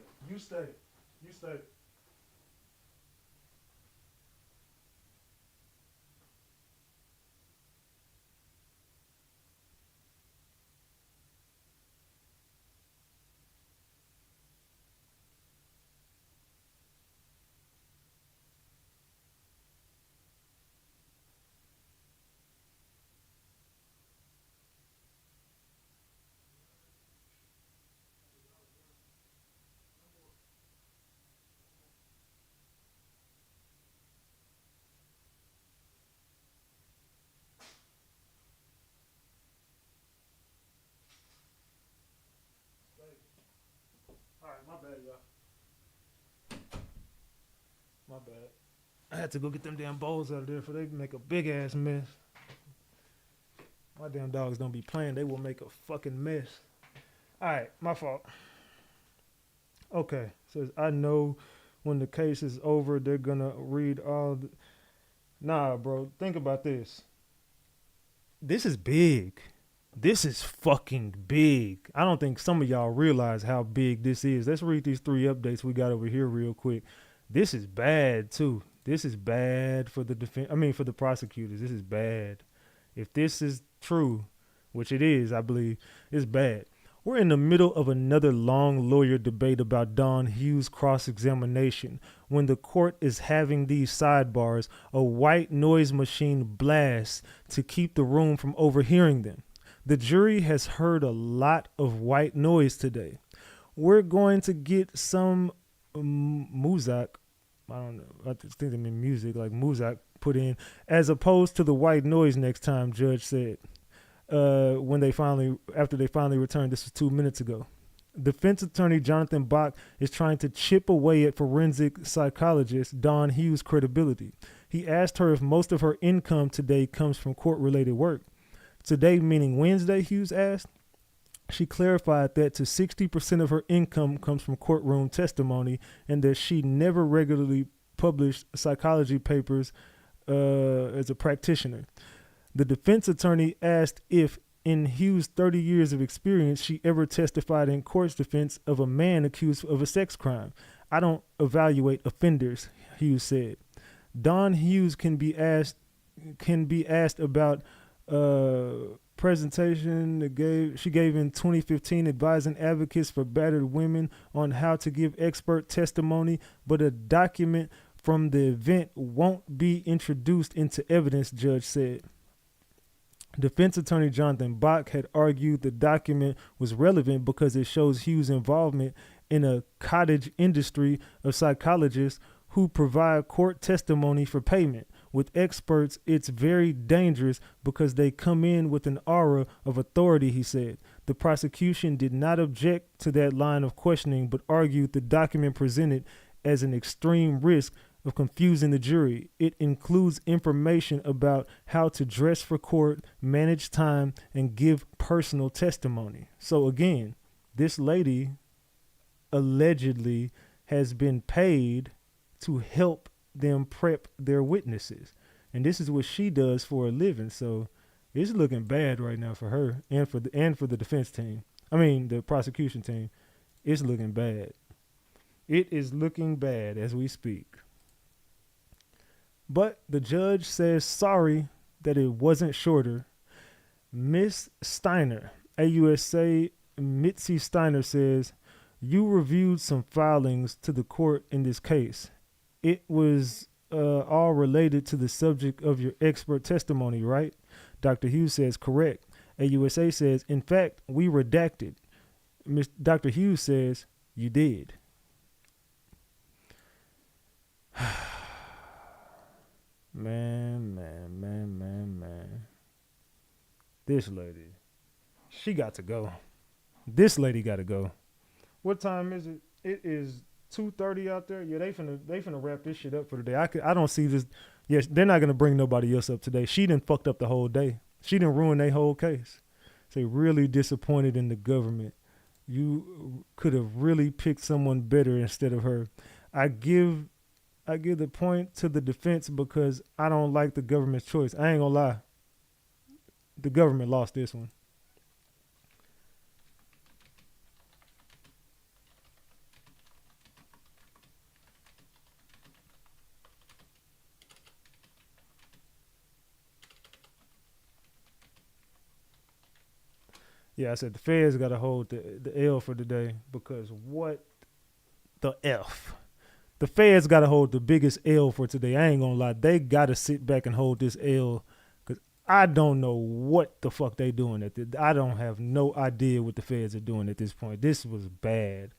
All right, my bad, y'all. My bad. I had to go get them damn bowls out of there before they make a big ass mess. My damn dogs don't be playing. They will make a fucking mess. All right, my fault. Okay, says I know when the case is over, they're gonna read all the... Nah, bro, think about this. This is big. This is fucking big. I don't think some of y'all realize how big this is. Let's read these 3 updates we got over here real quick. This is bad too. This is bad for the for the prosecutors. This is bad. If this is true, which it is, I believe, it's bad. We're in the middle of another long lawyer debate about Don Hughes' cross-examination. When the court is having these sidebars, a white noise machine blasts to keep the room from overhearing them. The jury has heard a lot of white noise today. We're going to get some muzak, I don't know, I think they mean music, like muzak put in, as opposed to the white noise next time, judge said. After they finally returned, this was 2 minutes ago. Defense attorney Jonathan Bach is trying to chip away at forensic psychologist Don Hughes' credibility. He asked her if most of her income today comes from court-related work. Today, meaning Wednesday, Hughes asked. She clarified that to 60% of her income comes from courtroom testimony and that she never regularly published psychology papers as a practitioner. The defense attorney asked if, in Hughes' 30 years of experience, she ever testified in court's defense of a man accused of a sex crime. I don't evaluate offenders, Hughes said. Don Hughes can be asked about presentation she gave in 2015 advising advocates for battered women on how to give expert testimony, but a document from the event won't be introduced into evidence, judge said. Defense attorney Jonathan Bach had argued the document was relevant because it shows Hughes' involvement in a cottage industry of psychologists who provide court testimony for payment. With experts, it's very dangerous because they come in with an aura of authority, he said. The prosecution did not object to that line of questioning, but argued the document presented as an extreme risk of confusing the jury. It includes information about how to dress for court, manage time, and give personal testimony. So again, this lady allegedly has been paid to help them prep their witnesses. And this is what she does for a living. So it's looking bad right now for her and for the defense team. I mean, the prosecution team. It's looking bad. It is looking bad as we speak. But the judge says sorry that it wasn't shorter. Miss Steiner, AUSA Mitzi Steiner says, you reviewed some filings to the court in this case. It was all related to the subject of your expert testimony, right? Dr. Hughes says, correct. AUSA says, in fact, we redacted. Dr. Hughes says, you did. Man. This lady, she got to go. This lady got to go. What time is it? It is 2:30 out there. Yeah, they finna wrap this shit up for today. I don't see this. Yes, they're not gonna bring nobody else up today. She done fucked up the whole day. She done ruined their whole case. They really disappointed in the government. You could have really picked someone better instead of her. I give the point to the defense because I don't like the government's choice. I ain't gonna lie. The government lost this one. Yeah, I said the feds got to hold the L for today because what the F? The feds got to hold the biggest L for today. I ain't going to lie. They got to sit back and hold this L because I don't know what the fuck they doing at this. I don't have no idea what the feds are doing at this point. This was bad.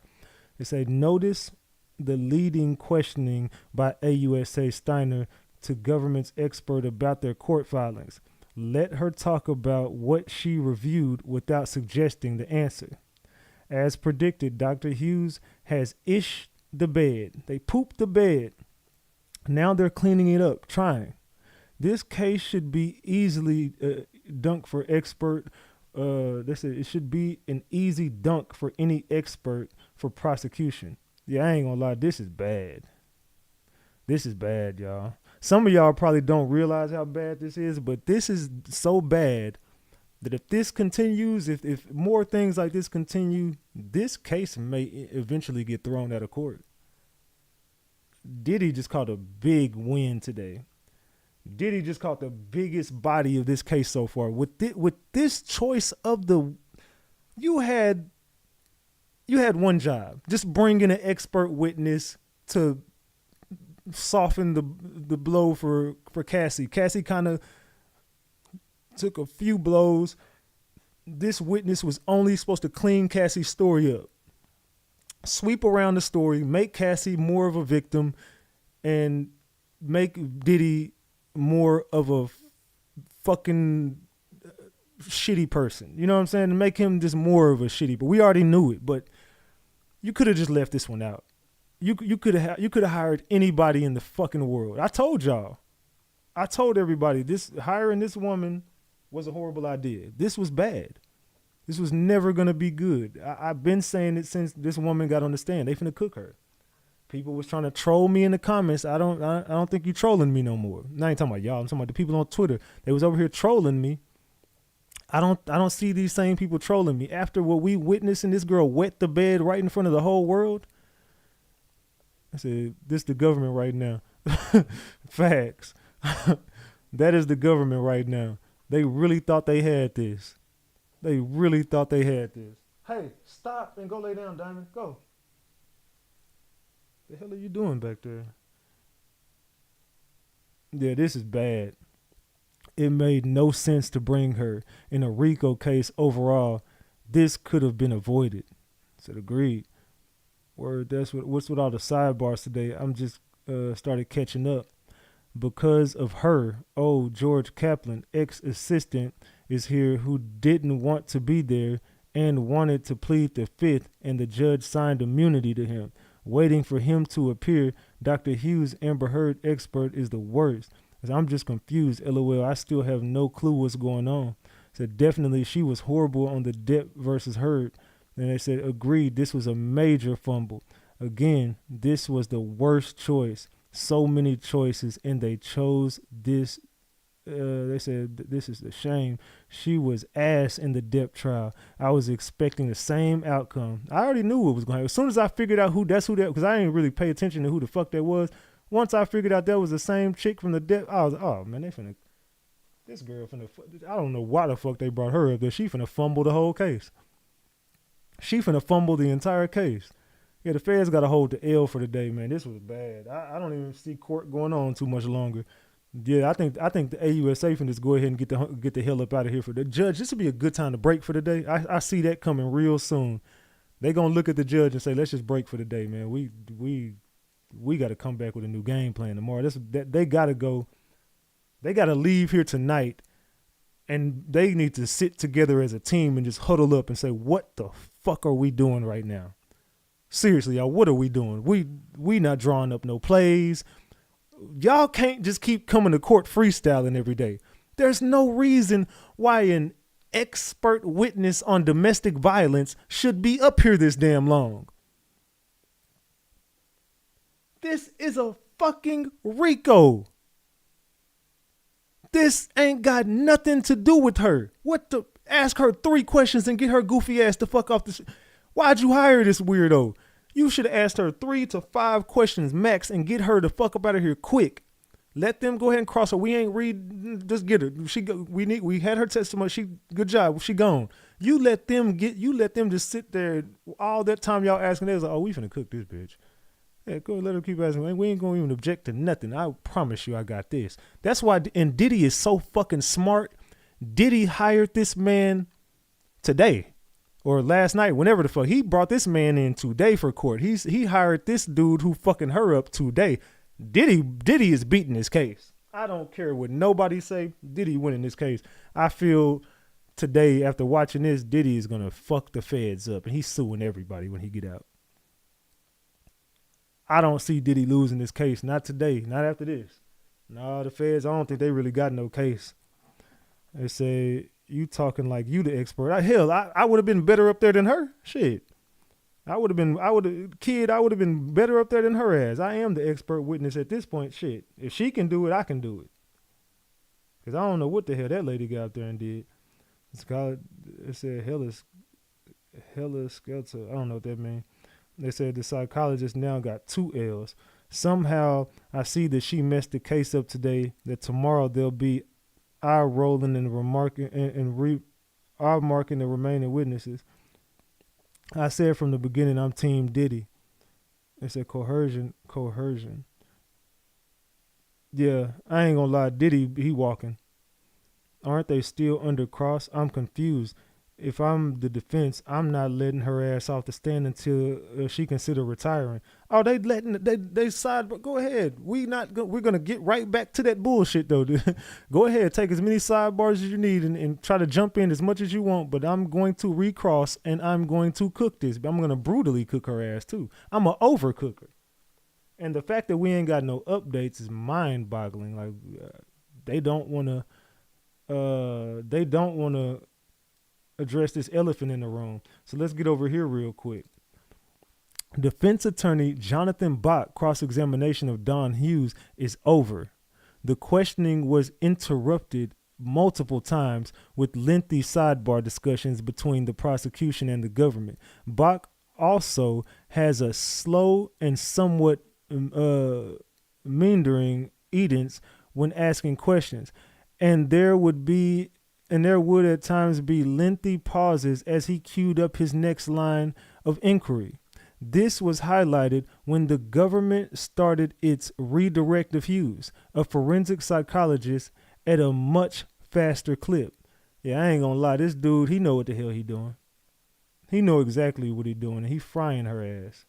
They say, notice the leading questioning by AUSA Steiner to government's expert about their court filings. Let her talk about what she reviewed without suggesting the answer. As predicted, Dr. Hughes has ished the bed. They pooped the bed. Now they're cleaning it up, trying. This case should be easily dunk for expert. They said it should be an easy dunk for any expert for prosecution. Yeah, I ain't gonna lie. This is bad. This is bad, y'all. Some of y'all probably don't realize how bad this is, but this is so bad that if this continues, if more things like this continue, this case may eventually get thrown out of court. Diddy just caught a big win today. Diddy just caught the biggest body of this case so far. With this choice of you had one job. Just bring in an expert witness to soften the blow for Cassie. Cassie kind of took a few blows. This witness was only supposed to clean Cassie's story up, sweep around the story, make Cassie more of a victim, and make Diddy more of a fucking shitty person. You know what I'm saying? To make him just more of a shitty. But we already knew it. But you could have just left this one out. You could have hired anybody in the fucking world. I told y'all. I told everybody hiring this woman was a horrible idea. This was bad. This was never gonna be good. I've been saying it since this woman got on the stand. They finna cook her. People was trying to troll me in the comments. I don't think you trolling me no more. I ain't talking about y'all. I'm talking about the people on Twitter. They was over here trolling me. I don't see these same people trolling me after what we witnessed and this girl wet the bed right in front of the whole world. I said, this the government right now. Facts. That is the government right now. They really thought they had this. They really thought they had this. Hey, stop and go lay down, Diamond. Go. The hell are you doing back there? Yeah, this is bad. It made no sense to bring her. In a RICO case overall, this could have been avoided. Said agreed. Word, what's with all the sidebars today? I'm just started catching up. Because of her, George Kaplan, ex-assistant, is here who didn't want to be there and wanted to plead the fifth, and the judge signed immunity to him. Waiting for him to appear, Dr. Hughes, Amber Heard expert, is the worst. I'm just confused, LOL. I still have no clue what's going on. Said definitely she was horrible on the Depp versus Heard. And they said agreed, this was a major fumble. Again, this was the worst choice. So many choices, and they chose this. They said this is a shame. She was ass in the Depp trial. I was expecting the same outcome. I already knew what was going to happen. As soon as I figured out who that, because I didn't really pay attention to who the fuck that was. Once I figured out that was the same chick from the Depp, I was, oh man, this girl finna, I don't know why the fuck they brought her up there. She finna fumble the whole case. She finna fumble the entire case. Yeah, the feds got to hold the L for the day, man. This was bad. I don't even see court going on too much longer. Yeah, I think the AUSA can just go ahead and get the hell up out of here for the judge. This would be a good time to break for the day. I see that coming real soon. They gonna look at the judge and say, let's just break for the day, man. We got to come back with a new game plan tomorrow. They got to go. They got to leave here tonight, and they need to sit together as a team and just huddle up and say, what the fuck are we doing right now? Seriously, y'all, what are we doing? We not drawing up no plays. Y'all can't just keep coming to court freestyling every day. There's no reason why an expert witness on domestic violence should be up here this damn long. This is a fucking RICO. This ain't got nothing to do with her. Ask her 3 questions and get her goofy ass the fuck off the Why'd you hire this weirdo? You should have asked her 3 to 5 questions max and get her the fuck up out of here quick. Let them go ahead and cross her. We ain't just get her. We had her testimony. Good job. She gone. You let them just sit there all that time y'all asking. They was like, oh, we finna cook this bitch. Yeah, go let her keep asking. We ain't gonna even object to nothing. I promise you I got this. That's why, and Diddy is so fucking smart. Diddy hired this man today. Or last night, whenever the fuck. He brought this man in today for court. He hired this dude who fucking her up today. Diddy is beating this case. I don't care what nobody say. Diddy winning this case. I feel today, after watching this, Diddy is going to fuck the feds up. And he's suing everybody when he get out. I don't see Diddy losing this case. Not today. Not after this. No, the feds, I don't think they really got no case. They say, you talking like you the expert. I would have been better up there than her. Shit. I would have been better up there than her ass. I am the expert witness at this point. Shit. If she can do it, I can do it. Because I don't know what the hell that lady got up there and did. It said hella skeletal. I don't know what that means. They said the psychologist now got 2 L's. Somehow I see that she messed the case up today, that tomorrow there'll be eye rolling and marking the remaining witnesses. I said from the beginning, I'm Team Diddy. They said coercion. Yeah, I ain't gonna lie. Diddy, he walking. Aren't they still under cross? I'm confused. If I'm the defense, I'm not letting her ass off the stand until she consider retiring. Oh, they side. Go ahead. We're gonna get right back to that bullshit though. Go ahead, take as many sidebars as you need and try to jump in as much as you want. But I'm going to recross and I'm going to cook this. I'm gonna brutally cook her ass too. I'm a overcooker. And the fact that we ain't got no updates is mind-boggling. Like they don't wanna address this elephant in the room. So let's get over here real quick. Defense attorney Jonathan Bach cross-examination of Don Hughes is over. The questioning was interrupted multiple times with lengthy sidebar discussions between the prosecution and the government. Bach also has a slow and somewhat meandering edence when asking questions, and there would at times be lengthy pauses as he queued up his next line of inquiry. This was highlighted when the government started its redirect of Hughes, a forensic psychologist at a much faster clip. Yeah, I ain't gonna lie. This dude, he know what the hell he doing. He know exactly what he doing, and he frying her ass.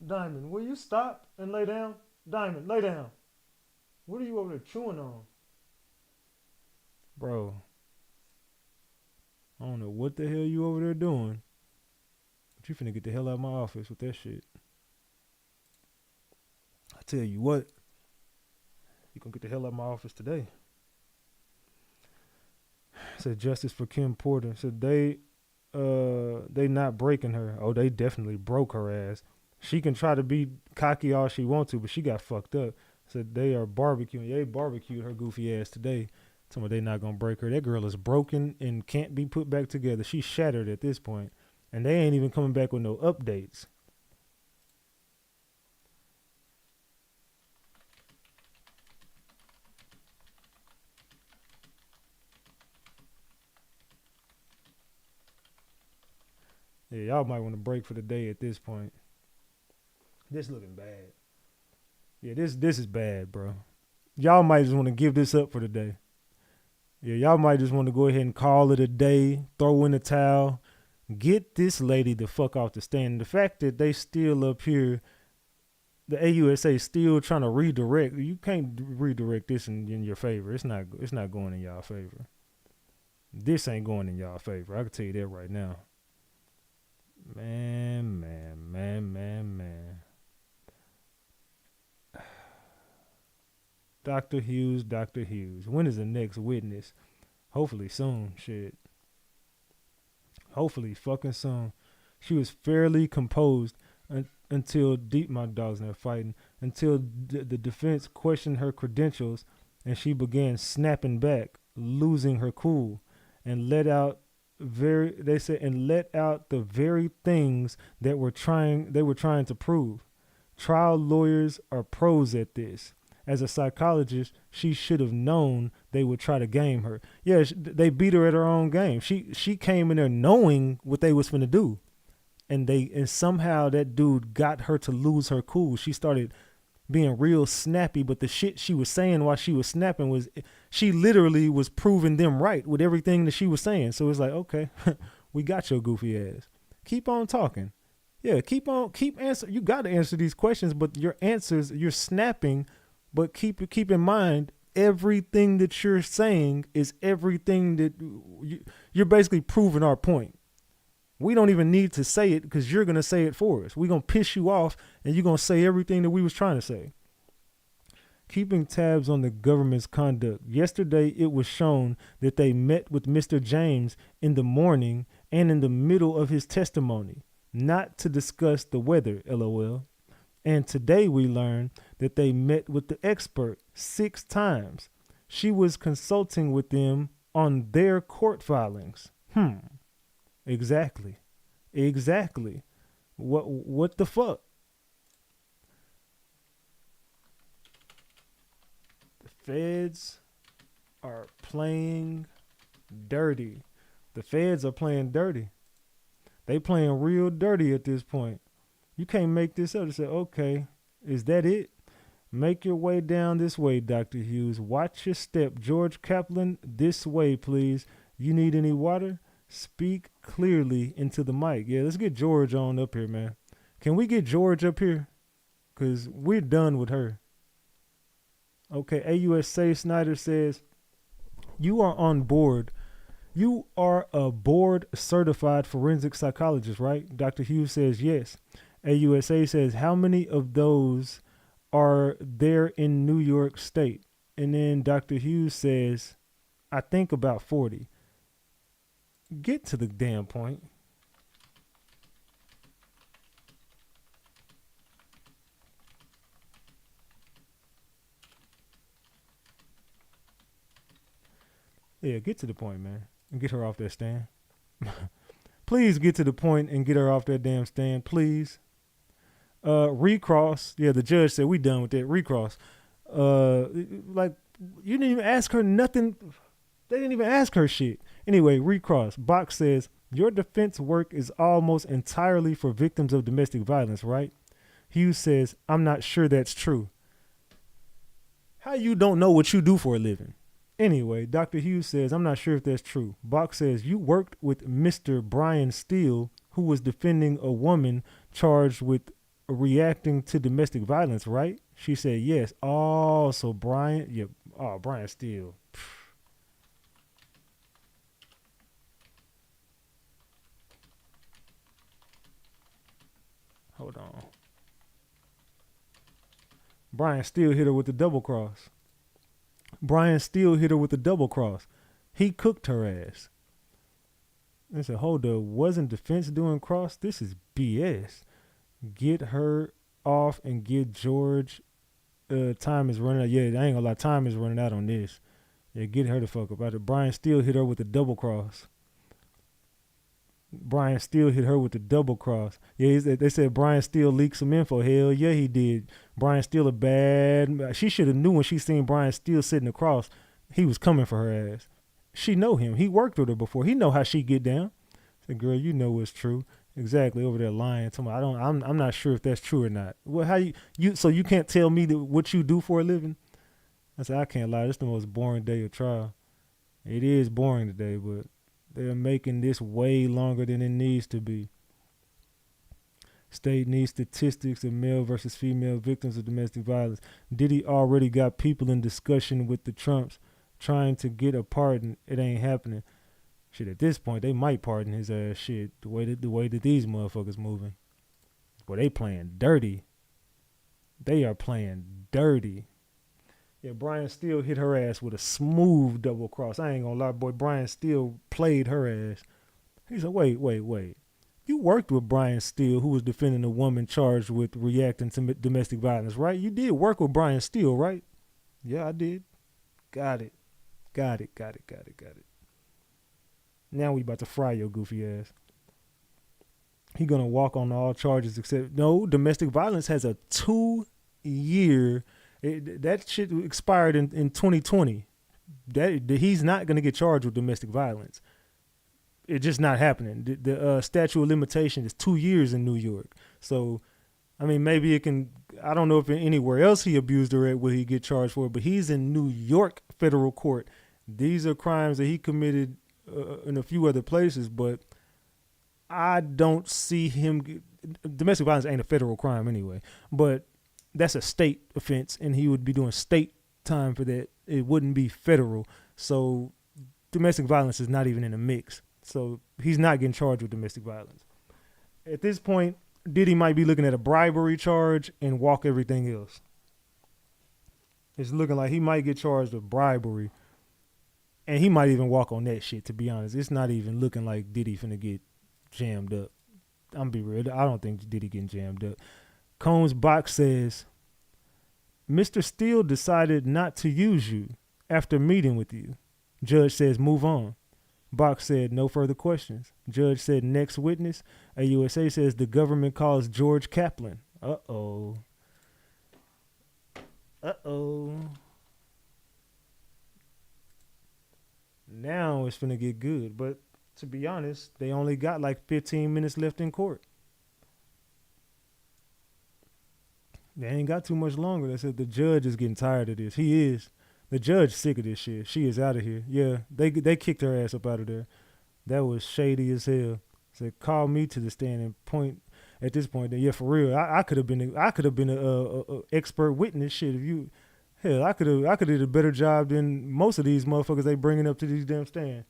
Diamond, will you stop and lay down? Diamond, lay down. What are you over there chewing on? Bro, I don't know what the hell you over there doing, but you finna get the hell out of my office with that shit. I tell you what, you gonna get the hell out of my office today. Said justice for Kim Porter. Said they not breaking her. Oh, they definitely broke her ass. She can try to be cocky all she wants to, but she got fucked up. Said they are barbecuing. They barbecued her goofy ass today. Told me they not gonna break her. That girl is broken and can't be put back together. She's shattered at this point, and they ain't even coming back with no updates. Yeah, y'all might want to break for the day at this point. This looking bad. Yeah, this is bad, bro. Y'all might just want to give this up for the day. Yeah, y'all might just want to go ahead and call it a day, throw in the towel, get this lady the fuck off the stand. The fact that they still up here, the AUSA still trying to redirect. You can't redirect this in your favor. It's not going in y'all favor. This ain't going in y'all favor. I can tell you that right now. Man. Dr. Hughes. When is the next witness? Hopefully soon, shit. Hopefully fucking soon. She was fairly composed until my dog's not fighting, until the defense questioned her credentials and she began snapping back, losing her cool, and let out the very things that they were trying to prove. Trial lawyers are pros at this. As a psychologist, she should have known they would try to game her. Yeah, they beat her at her own game. She came in there knowing what they was finna do, and somehow that dude got her to lose her cool. She started being real snappy, but the shit she was saying while she was snapping was, she literally was proving them right with everything that she was saying. So it's like, okay, we got your goofy ass. Keep on talking. Yeah, keep answer. You got to answer these questions, but your answers, you're snapping, but keep in mind, everything that you're saying is everything that you're basically proving our point. We don't even need to say it because you're going to say it for us. We're going to piss you off and you're going to say everything that we was trying to say. Keeping tabs on the government's conduct. Yesterday, it was shown that they met with Mr. James in the morning and in the middle of his testimony, not to discuss the weather, LOL. And today we learned that they met with the expert 6 times. She was consulting with them on their court filings. Exactly. What the fuck? The feds are playing dirty. The feds are playing dirty. They playing real dirty at this point. You can't make this up and say, okay, is that it? Make your way down this way, Dr. Hughes. Watch your step. George Kaplan, this way, please. You need any water? Speak clearly into the mic. Yeah, let's get George on up here, man. Can we get George up here? Because we're done with her. Okay, AUSA Snyder says, you are on board. You are a board certified forensic psychologist, right? Dr. Hughes says yes. AUSA says, how many of those are there in New York State? And then Dr. Hughes says, I think about 40. Get to the damn point. Yeah, get to the point, man. And get her off that stand. Please get to the point and get her off that damn stand, please. Recross. Yeah, the judge said we done with that. Recross. Like, you didn't even ask her nothing. They didn't even ask her shit. Anyway, recross. Box says, your defense work is almost entirely for victims of domestic violence, right? Hughes says, I'm not sure that's true. How you don't know what you do for a living? Anyway, Dr. Hughes says, I'm not sure if that's true. Bach says, you worked with Mr. Brian Steele, who was defending a woman charged with reacting to domestic violence, right? She said, yes. Oh, so Brian, yeah. Oh, Brian Steele. Hold on. Brian Steele hit her with the double cross. Brian Steele hit her with the double cross. He cooked her ass. I said, hold up, wasn't defense doing cross? This is BS. Get her off and get George. Time is running out. Yeah, I ain't gonna lie, time is running out on this. Yeah, get her the fuck up out of. Brian Steele hit her with the double cross. Brian Steele hit her with the double cross. Yeah, they said Brian Steele leaked some info. Hell yeah, he did. Brian Steele a bad. She should have knew when she seen Brian Steele sitting across, he was coming for her ass. She know him. He worked with her before. He know how she get down. I said, girl, you know it's true. Exactly, over there lying to me. I'm not sure if that's true or not. Well, how you so you can't tell me what you do for a living? I said, I can't lie. This is the most boring day of trial. It is boring today, but they're making this way longer than it needs to be. State needs statistics of male versus female victims of domestic violence. Diddy already got people in discussion with the Trumps trying to get a pardon. It ain't happening. Shit, at this point, they might pardon his ass. Shit, the way that these motherfuckers moving. Boy, they playing dirty. They are playing dirty. Yeah, Brian Steele hit her ass with a smooth double cross. I ain't gonna lie, boy. Brian Steele played her ass. He said, wait. You worked with Brian Steele, who was defending a woman charged with reacting to domestic violence, right? You did work with Brian Steele, right? Yeah, I did. Got it. Now we about to fry your goofy ass. He gonna walk on all charges except, no, domestic violence has a 2-year. That shit expired in 2020. He's not going to get charged with domestic violence. It's just not happening. The statute of limitation is 2 years in New York. So, I mean, maybe it can, I don't know if anywhere else he abused her at will he get charged for it, but he's in New York federal court. These are crimes that he committed in a few other places, but I don't see him. Domestic violence ain't a federal crime anyway, but that's a state offense, and he would be doing state time for that. It wouldn't be federal. So domestic violence is not even in the mix. So he's not getting charged with domestic violence. At this point, Diddy might be looking at a bribery charge and walk everything else. It's looking like he might get charged with bribery, and he might even walk on that shit, to be honest. It's not even looking like Diddy finna get jammed up. I'm be real. I don't think Diddy getting jammed up. Combs box says, Mr. Steele decided not to use you after meeting with you. Judge says, move on. Box said, no further questions. Judge said, next witness. AUSA says, the government calls George Kaplan. Uh-oh. Now it's finna get good. But to be honest, they only got like 15 minutes left in court. They ain't got too much longer. They said the judge is getting tired of this. He is. The judge sick of this shit. She is out of here. Yeah, they kicked her ass up out of there. That was shady as hell. Said call me to the stand and point. At this point, yeah, for real, I could have been a expert witness. Shit, if you, hell, I could have did a better job than most of these motherfuckers they bringing up to these damn stand.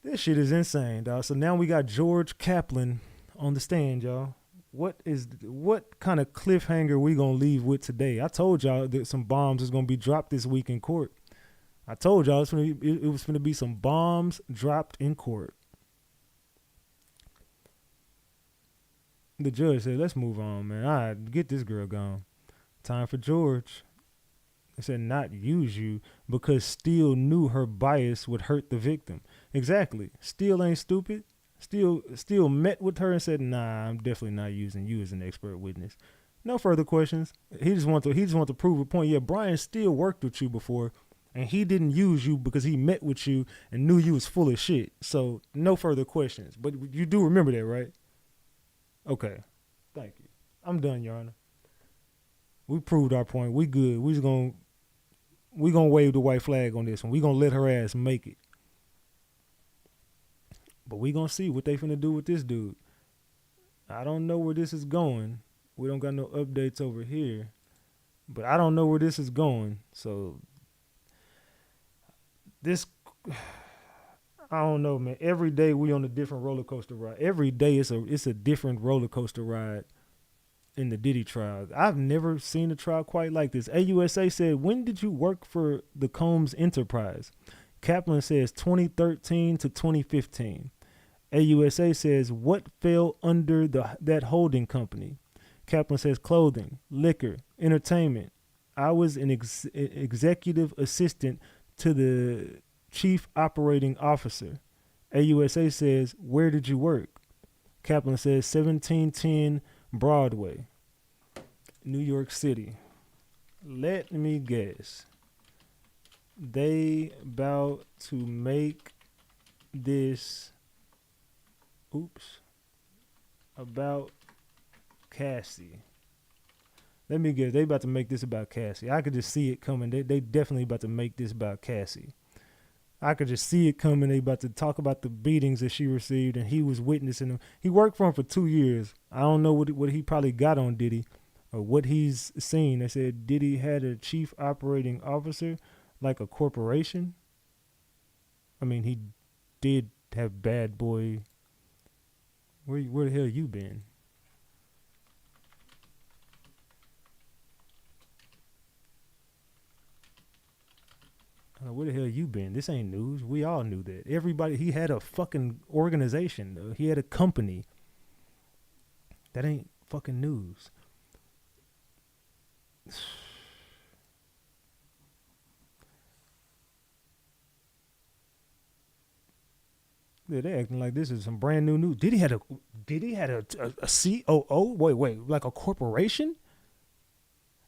This shit is insane, dog. So now we got George Kaplan on the stand, y'all. What kind of cliffhanger we gonna leave with today? I told y'all that some bombs is gonna be dropped this week in court. I told y'all it was gonna be some bombs dropped in court. The judge said, let's move on, man. All right, get this girl gone. Time for George. They said not use you because Steele knew her bias would hurt the victim. Exactly. Steele ain't stupid. Steele met with her and said, nah, I'm definitely not using you as an expert witness. No further questions. He just wants to prove a point. Yeah, Brian Steele worked with you before, and he didn't use you because he met with you and knew you was full of shit. So no further questions. But you do remember that, right? Okay. Thank you. I'm done, Your Honor. We proved our point. We good. We gonna wave the white flag on this one. We gonna let her ass make it. But we gonna see what they finna do with this dude. I don't know where this is going. We don't got no updates over here. But I don't know where this is going. So this, I don't know, man. Every day we on a different roller coaster ride. Every day it's a different roller coaster ride in the Diddy trial. I've never seen a trial quite like this. AUSA said, when did you work for the Combs Enterprise? Kaplan says 2013 to 2015. AUSA says, what fell under that holding company? Kaplan says clothing, liquor, entertainment. I was an executive assistant to the chief operating officer. AUSA says, where did you work? Kaplan says 1710 Broadway, New York City. Let me guess. They about to make this about Cassie. Let me guess. They about to make this about Cassie. I could just see it coming. They definitely about to make this about Cassie. I could just see it coming. They about to talk about the beatings that she received, and he was witnessing them. He worked for him for 2 years. I don't know what he probably got on Diddy or what he's seen. They said Diddy had a chief operating officer like a corporation. I mean, he did have Bad Boy. Where the hell you been? Where the hell you been? This ain't news. We all knew that. Everybody, he had a fucking organization. He had a company. That ain't fucking news. Yeah, they acting like this is some brand new news. Diddy had a COO? Wait, like a corporation?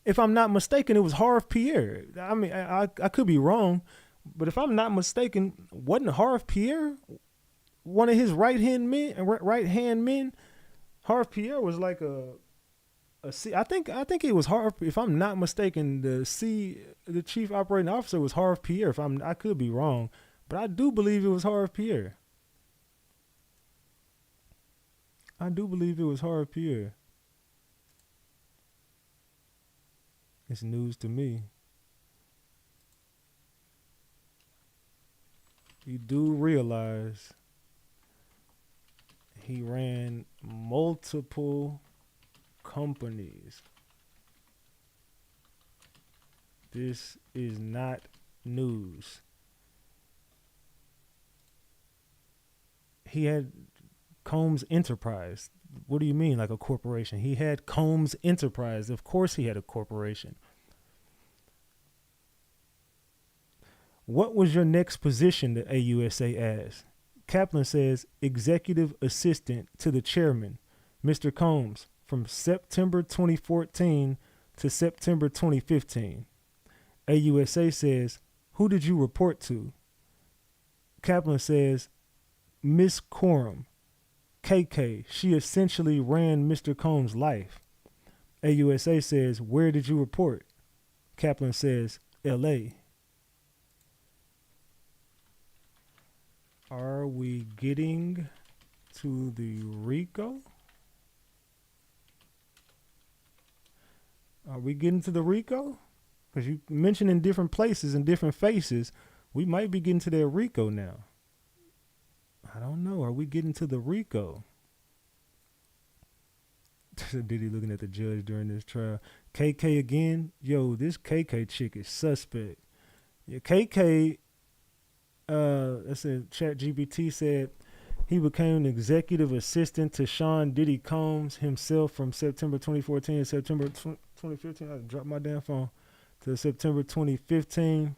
If I'm not mistaken, it was Harv Pierre. I mean, I could be wrong, but if I'm not mistaken, wasn't Harv Pierre one of his right hand men? Harv Pierre was like a C. I think it was Harv. If I'm not mistaken, the chief operating officer was Harv Pierre. I could be wrong, but I do believe it was Harv Pierre. It's news to me. You do realize he ran multiple companies. This is not news. He had Combs Enterprise. What do you mean, like a corporation? He had Combs Enterprise. Of course he had a corporation. What was your next position, the AUSA asked? Kaplan says, executive assistant to the chairman, Mr. Combs, from September 2014 to September 2015. AUSA says, who did you report to? Kaplan says, Miss Courtroom, KK. She essentially ran Mr. Combs' life. AUSA says, where did you report? Kaplan says, LA. Are we getting to the RICO? Are we getting to the RICO? Because you mentioned in different places and different faces, we might be getting to their RICO now. I don't know. Are we getting to the RICO? Diddy looking at the judge during this trial. KK again? Yo, this KK chick is suspect. Yeah, KK, that's a ChatGPT said he became an executive assistant to Sean Diddy Combs himself from September 2014 to September 2015. I dropped my damn phone. To September 2015.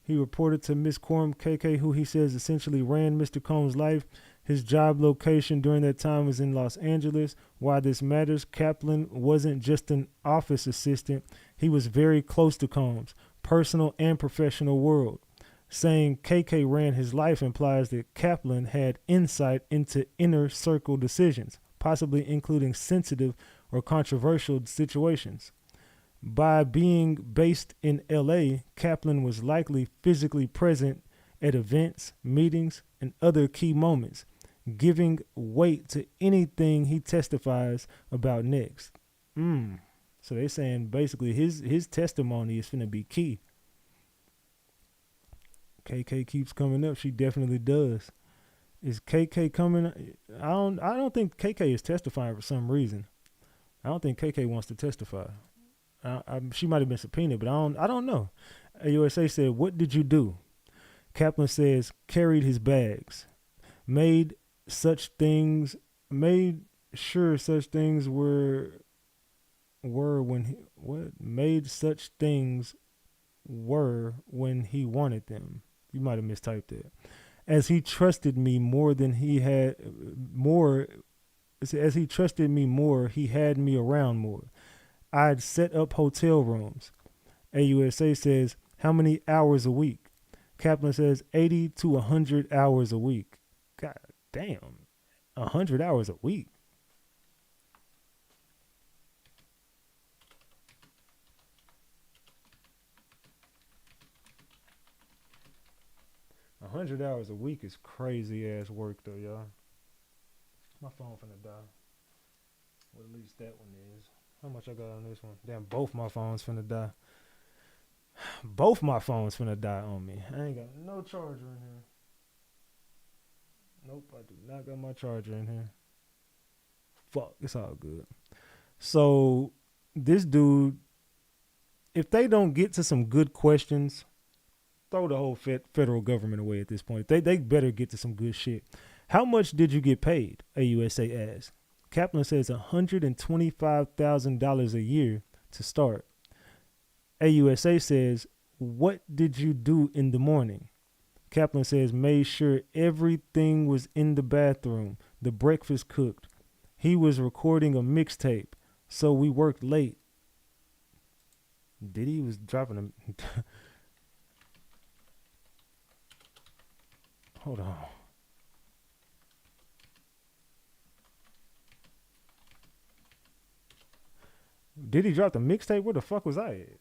He reported to Miss Corum KK, who he says essentially ran Mr. Combs' life. His job location during that time was in Los Angeles. Why this matters, Kaplan wasn't just an office assistant. He was very close to Combs, personal and professional world. Saying KK ran his life implies that Kaplan had insight into inner circle decisions, possibly including sensitive or controversial situations. By being based in LA, Kaplan was likely physically present at events, meetings, and other key moments, giving weight to anything he testifies about next. So they're saying basically his testimony is finna be key. KK keeps coming up. She definitely does. Is KK coming? I don't think KK is testifying for some reason. I don't think KK wants to testify. She might have been subpoenaed, but I don't know. AUSA said, "What did you do?" Kaplan says, "Carried his bags, made sure such things were when he wanted them." You might have mistyped that. As he trusted me more, he had me around more. I'd set up hotel rooms. AUSA says, "How many hours a week?" Kaplan says 80 to 100 hours a week. God damn. 100 hours a week. $100 a week is crazy ass work though, y'all. My phone finna die. Well, at least that one is. How much I got on this one? Damn, both my phones finna die. Both my phones finna die on me. I ain't got no charger in here. Nope, I do not got my charger in here. Fuck, it's all good. So, this dude, if they don't get to some good questions, throw the whole federal government away at this point. They better get to some good shit. How much did you get paid? AUSA asked. Kaplan says $125,000 a year to start. AUSA says, "What did you do in the morning?" Kaplan says, "Made sure everything was in the bathroom, the breakfast cooked. He was recording a mixtape, so we worked late." Diddy was dropping a... Hold on. Diddy dropped a mixtape? Where the fuck was I at?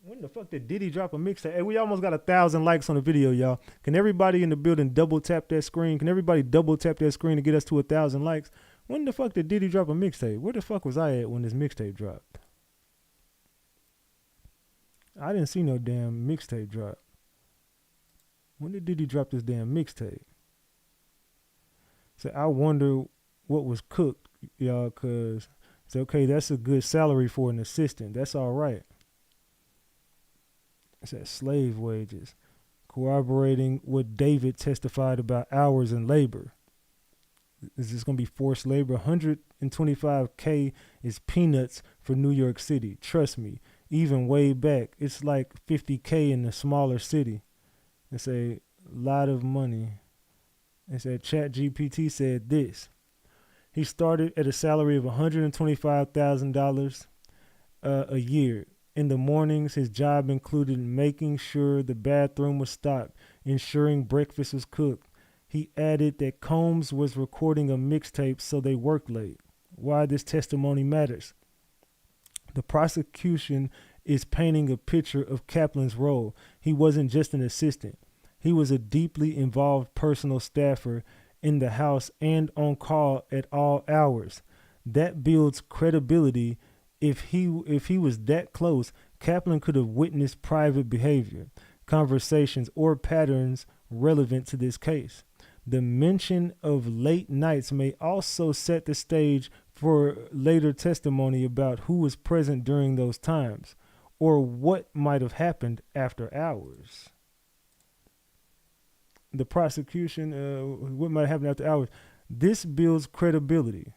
When the fuck did Diddy drop a mixtape? Hey, we almost got 1,000 likes on the video, y'all. Can everybody in the building double tap that screen? Can everybody double tap that screen to get us to 1,000 likes? When the fuck did Diddy drop a mixtape? Where the fuck was I at when this mixtape dropped? I didn't see no damn mixtape drop. When did Diddy drop this damn mixtape? So I wonder what was cooked, y'all, because it's okay, that's a good salary for an assistant. That's all right. It says slave wages. Corroborating what David testified about hours and labor. Is this going to be forced labor? $125K is peanuts for New York City. Trust me, even way back, it's like $50K in a smaller city. It's a lot of money. It said ChatGPT said this. He started at a salary of $125,000 a year. In the mornings, his job included making sure the bathroom was stocked, ensuring breakfast was cooked. He added that Combs was recording a mixtape, so they worked late. Why this testimony matters. The prosecution is painting a picture of Kaplan's role. He wasn't just an assistant. He was a deeply involved personal staffer in the house and on call at all hours. That builds credibility. If he was that close, Kaplan could have witnessed private behavior, conversations, or patterns relevant to this case. The mention of late nights may also set the stage for later testimony about who was present during those times, or what might have happened after hours. The prosecution, what might happen after hours. This builds credibility.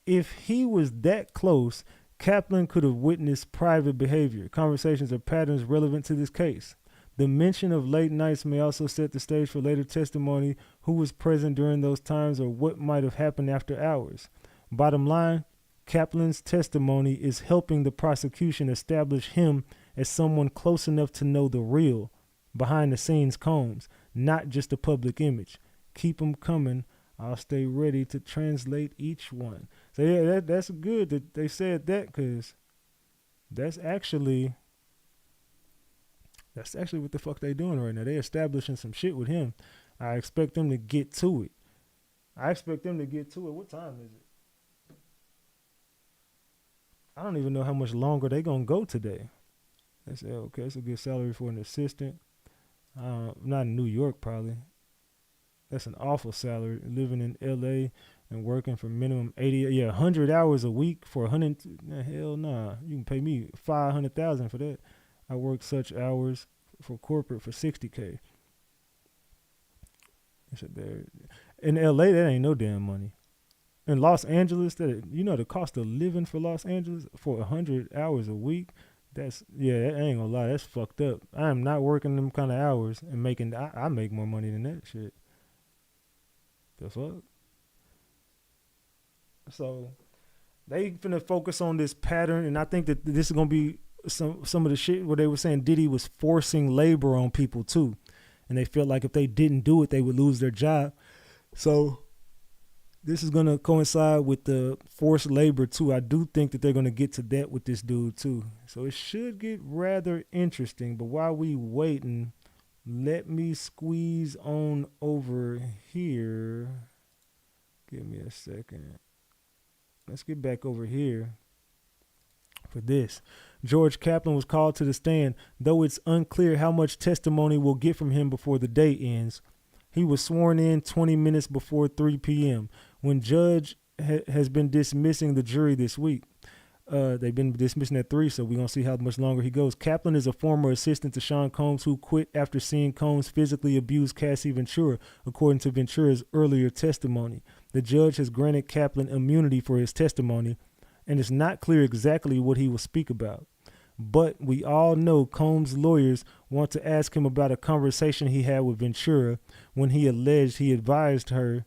If he was that close, Kaplan could have witnessed private behavior, conversations, or patterns relevant to this case. The mention of late nights may also set the stage for later testimony, who was present during those times, or what might have happened after hours. Bottom line, Kaplan's testimony is helping the prosecution establish him as someone close enough to know the real, behind-the-scenes Combs, not just a public image. Keep them coming. I'll stay ready to translate each one. So yeah, that's good that they said that, because That's actually what the fuck they doing right now. They establishing some shit with him. I expect them to get to it. What time is it? I don't even know how much longer they gonna go today. They say, okay, it's a good salary for an assistant. Not in New York, probably. That's an awful salary. Living in L.A. and working for minimum 100 hours a week for 100. Hell nah. You can pay me $500,000 for that. I work such hours for corporate for $60K. I said there. In L.A., that ain't no damn money. In Los Angeles, the cost of living for Los Angeles for 100 hours a week, I ain't gonna lie, that's fucked up. I am not working them kind of hours and making, I make more money than that shit. The fuck? So, they finna focus on this pattern, and I think that this is gonna be some of the shit where they were saying Diddy was forcing labor on people too. And they felt like if they didn't do it, they would lose their job. So, this is going to coincide with the forced labor, too. I do think that they're going to get to that with this dude, too. So it should get rather interesting. But while we waiting, let me squeeze on over here. Give me a second. Let's get back over here for this. George Kaplan was called to the stand, though it's unclear how much testimony we'll get from him before the day ends. He was sworn in 20 minutes before 3 p.m. when judge has been dismissing the jury this week. They've been dismissing at 3, so we're going to see how much longer he goes. Kaplan is a former assistant to Sean Combs who quit after seeing Combs physically abuse Cassie Ventura, according to Ventura's earlier testimony. The judge has granted Kaplan immunity for his testimony, and it's not clear exactly what he will speak about. But we all know Combs' lawyers want to ask him about a conversation he had with Ventura when he alleged he advised her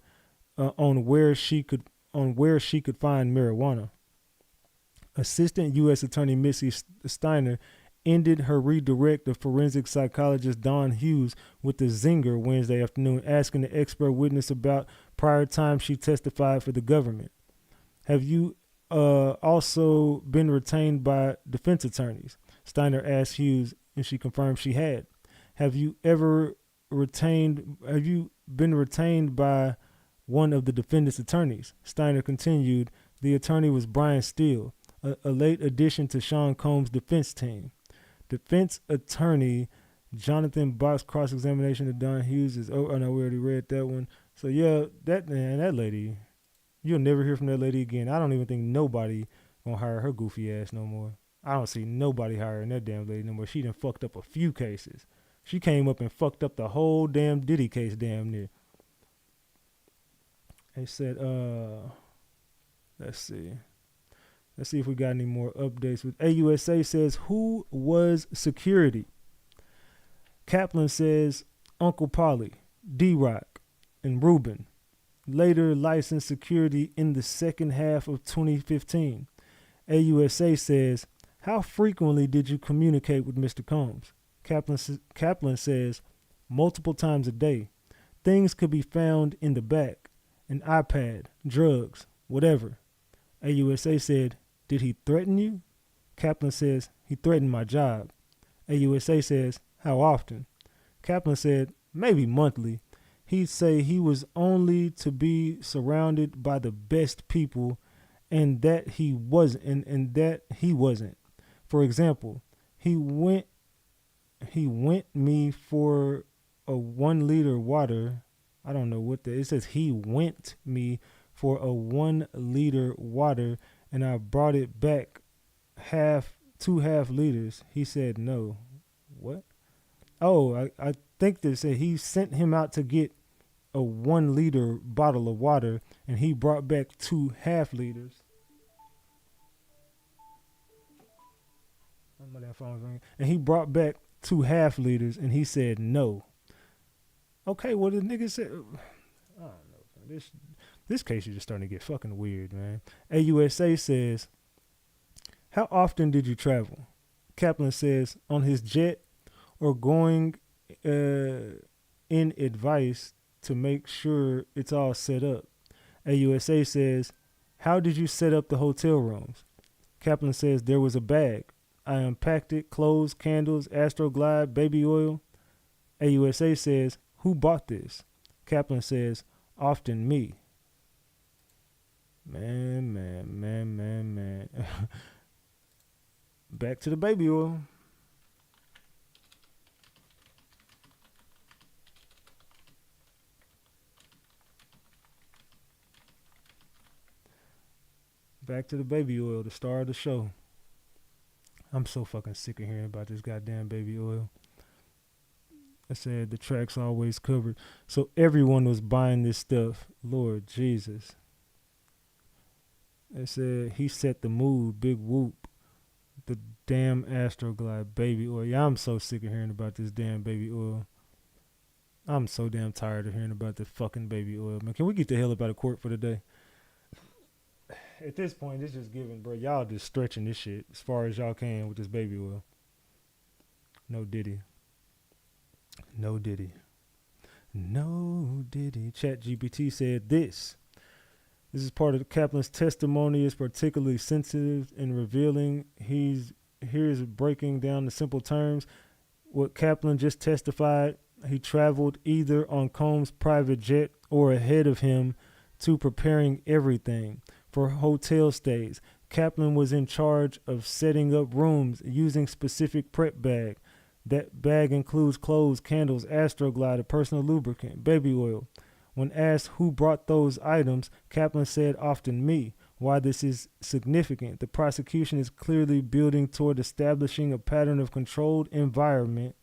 on where she could find marijuana. Assistant U.S. Attorney Missy Steiner ended her redirect of forensic psychologist Don Hughes with the zinger Wednesday afternoon, asking the expert witness about prior times she testified for the government. Have you also been retained by defense attorneys? Steiner asked Hughes, and she confirmed she had. Have you been retained by one of the defendant's attorneys? Steiner continued, the attorney was Brian Steele, a late addition to Sean Combs' defense team. Defense attorney Jonathan Box cross-examination of Don Hughes is, oh no, we already read that one. So yeah, that lady, you'll never hear from that lady again. I don't even think nobody gonna hire her goofy ass no more. I don't see nobody hiring that damn lady no more. She done fucked up a few cases. She came up and fucked up the whole damn Diddy case damn near. They said, let's see if we got any more updates. With AUSA says, who was security? Kaplan says, Uncle Polly, D-Rock, and Ruben. Later licensed security in the second half of 2015. AUSA says, how frequently did you communicate with Mr. Combs? Kaplan says, multiple times a day. Things could be found in the back, an iPad, drugs, whatever. AUSA said, did he threaten you? Kaplan says, he threatened my job. AUSA says, how often? Kaplan said, maybe monthly. He'd say he was only to be surrounded by the best people and that he wasn't. For example, he went me for a 1 liter water. I don't know what it says. He went me for a 1 liter water and I brought it back 2.5 liters. He said no. What? Oh, I think they said he sent him out to get a 1 liter bottle of water and he brought back 2.5 liters. And he brought back 2.5 liters and he said no. Okay, well the nigga said, I don't know. This case is just starting to get fucking weird, man. AUSA says, how often did you travel? Kaplan says, on his jet or going in advice to make sure it's all set up. AUSA says, how did you set up the hotel rooms? Kaplan says, there was a bag. I unpacked it. Clothes, candles, Astroglide, baby oil. AUSA says, who bought this? Kaplan says, often me. Man. Back to the baby oil. Back to the baby oil, the star of the show. I'm so fucking sick of hearing about this goddamn baby oil. I said the track's always covered. So everyone was buying this stuff. Lord Jesus. They said he set the mood, big whoop. The damn Astroglide baby oil. Yeah, I'm so sick of hearing about this damn baby oil. I'm so damn tired of hearing about the fucking baby oil. Man, can we get the hell up out of court for the day? At this point, it's just giving, bro. Y'all just stretching this shit as far as y'all can with this baby oil. No Diddy. No Diddy. ChatGPT said this. This is part of Kaplan's testimony. Is particularly sensitive and revealing. Here's breaking down the simple terms. What Kaplan just testified, he traveled either on Combs' private jet or ahead of him to preparing everything. For hotel stays, Kaplan was in charge of setting up rooms using specific prep bag. That bag includes clothes, candles, Astroglide, a personal lubricant, baby oil. When asked who brought those items, Kaplan said, often me. Why this is significant, the prosecution is clearly building toward establishing a pattern of controlled environment.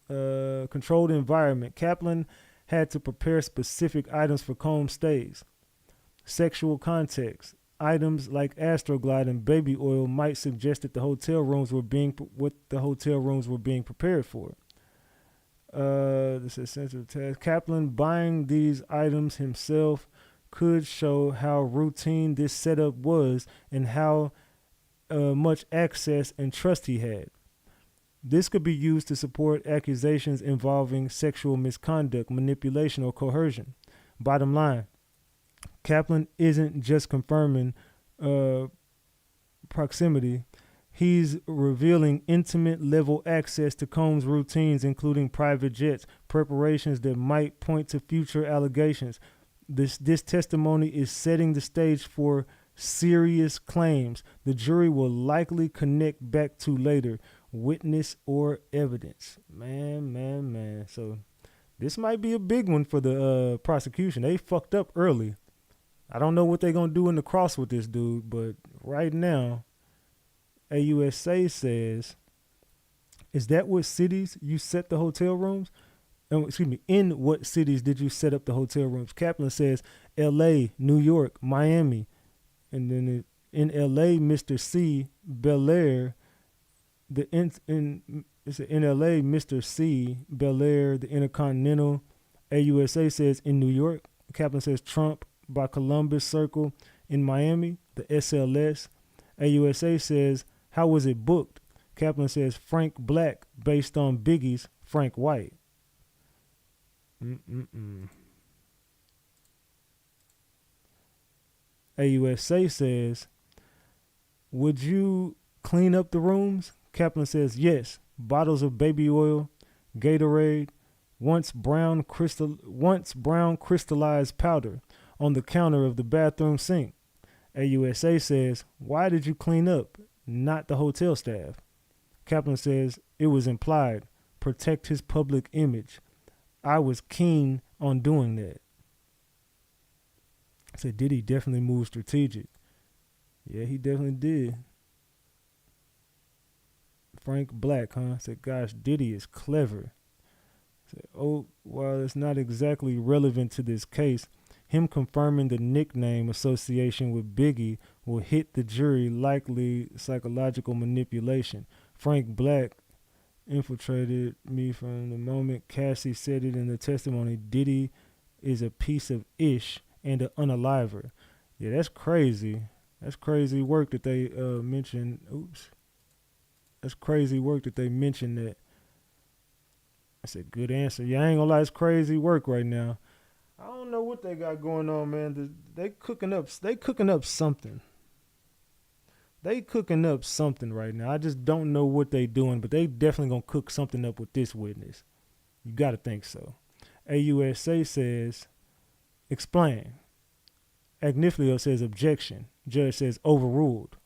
Controlled environment. Kaplan had to prepare specific items for Combs stays. Sexual context. Items like Astroglide and baby oil might suggest that the hotel rooms were being prepared for. This is sensitive task. Kaplan buying these items himself could show how routine this setup was and how much access and trust he had. This could be used to support accusations involving sexual misconduct, manipulation, or coercion. Bottom line, Kaplan isn't just confirming proximity. He's revealing intimate level access to Combs' routines, including private jets, preparations that might point to future allegations. This testimony is setting the stage for serious claims the jury will likely connect back to later, witness or evidence. Man. So this might be a big one for the prosecution. They fucked up early. I don't know what they're going to do in the cross with this dude, but right now, AUSA says, is that what cities you set the hotel rooms? In what cities did you set up the hotel rooms? Kaplan says, L.A., New York, Miami. And then in L.A., Mr. C, Bel Air, in L.A., Mr. C, Bel Air, the Intercontinental. AUSA says in New York. Kaplan says Trump by Columbus Circle. In Miami, the SLS. AUSA says, how was it booked? Kaplan says Frank Black based on Biggie's Frank White. AUSA says, would you clean up the rooms? Kaplan says, yes. Bottles of baby oil, Gatorade, once brown crystallized powder on the counter of the bathroom sink. AUSA says, why did you clean up? Not the hotel staff. Kaplan says, it was implied. Protect his public image. I was keen on doing that. I said, Diddy definitely moved strategic. Yeah, he definitely did. Frank Black, huh? I said, gosh, Diddy is clever. I said, oh, while it's not exactly relevant to this case, him confirming the nickname association with Biggie will hit the jury, likely psychological manipulation. Frank Black infiltrated me from the moment Cassie said it in the testimony. Diddy is a piece of ish and an unaliver. Yeah, that's crazy. That's crazy work that they mentioned. Oops. That's crazy work that they mentioned that. That's a good answer. Yeah, I ain't gonna lie, it's crazy work right now. I don't know what they got going on, man. They cooking up something. They cooking up something right now. I just don't know what they doing, but they definitely gonna cook something up with this witness. You gotta think so. AUSA says, explain. Agniflio says objection. Judge says overruled.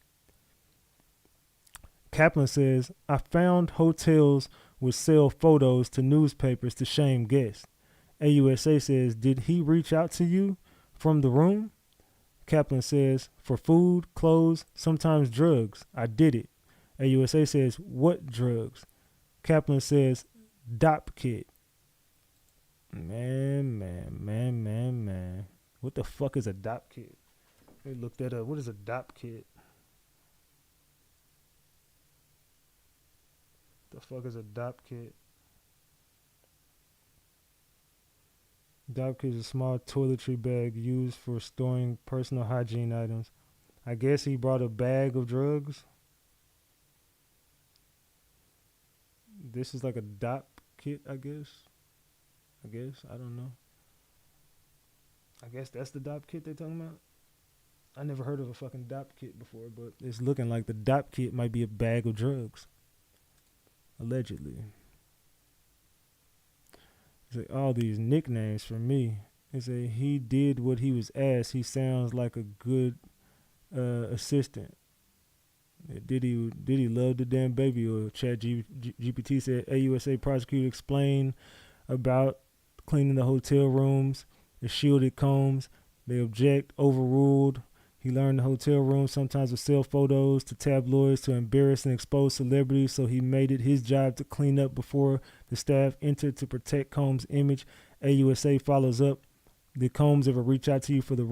Kaplan says, I found hotels would sell photos to newspapers to shame guests. AUSA says, did he reach out to you from the room? Kaplan says, for food, clothes, sometimes drugs. I did it. AUSA says, what drugs? Kaplan says, DOP kit. Man. What the fuck is a DOP kit? Let me look that up. What is a DOP kit? The fuck is a DOP kit? DOP kit is a small toiletry bag used for storing personal hygiene items. I guess he brought a bag of drugs. This is like a DOP kit, I guess. I don't know. I guess that's the DOP kit they're talking about. I never heard of a fucking DOP kit before, but it's looking like the DOP kit might be a bag of drugs. Allegedly. It's like all these nicknames for me. It's a he did what he was asked. He sounds like a good assistant. Diddy love the damn baby oil. Chat GPT said AUSA prosecutor explained about cleaning the hotel rooms, the shielded combs. They object, overruled. He learned the hotel room sometimes would sell photos to tabloids to embarrass and expose celebrities, so he made it his job to clean up before the staff entered to protect Combs' image. AUSA follows up. Did Combs ever reach out to you from the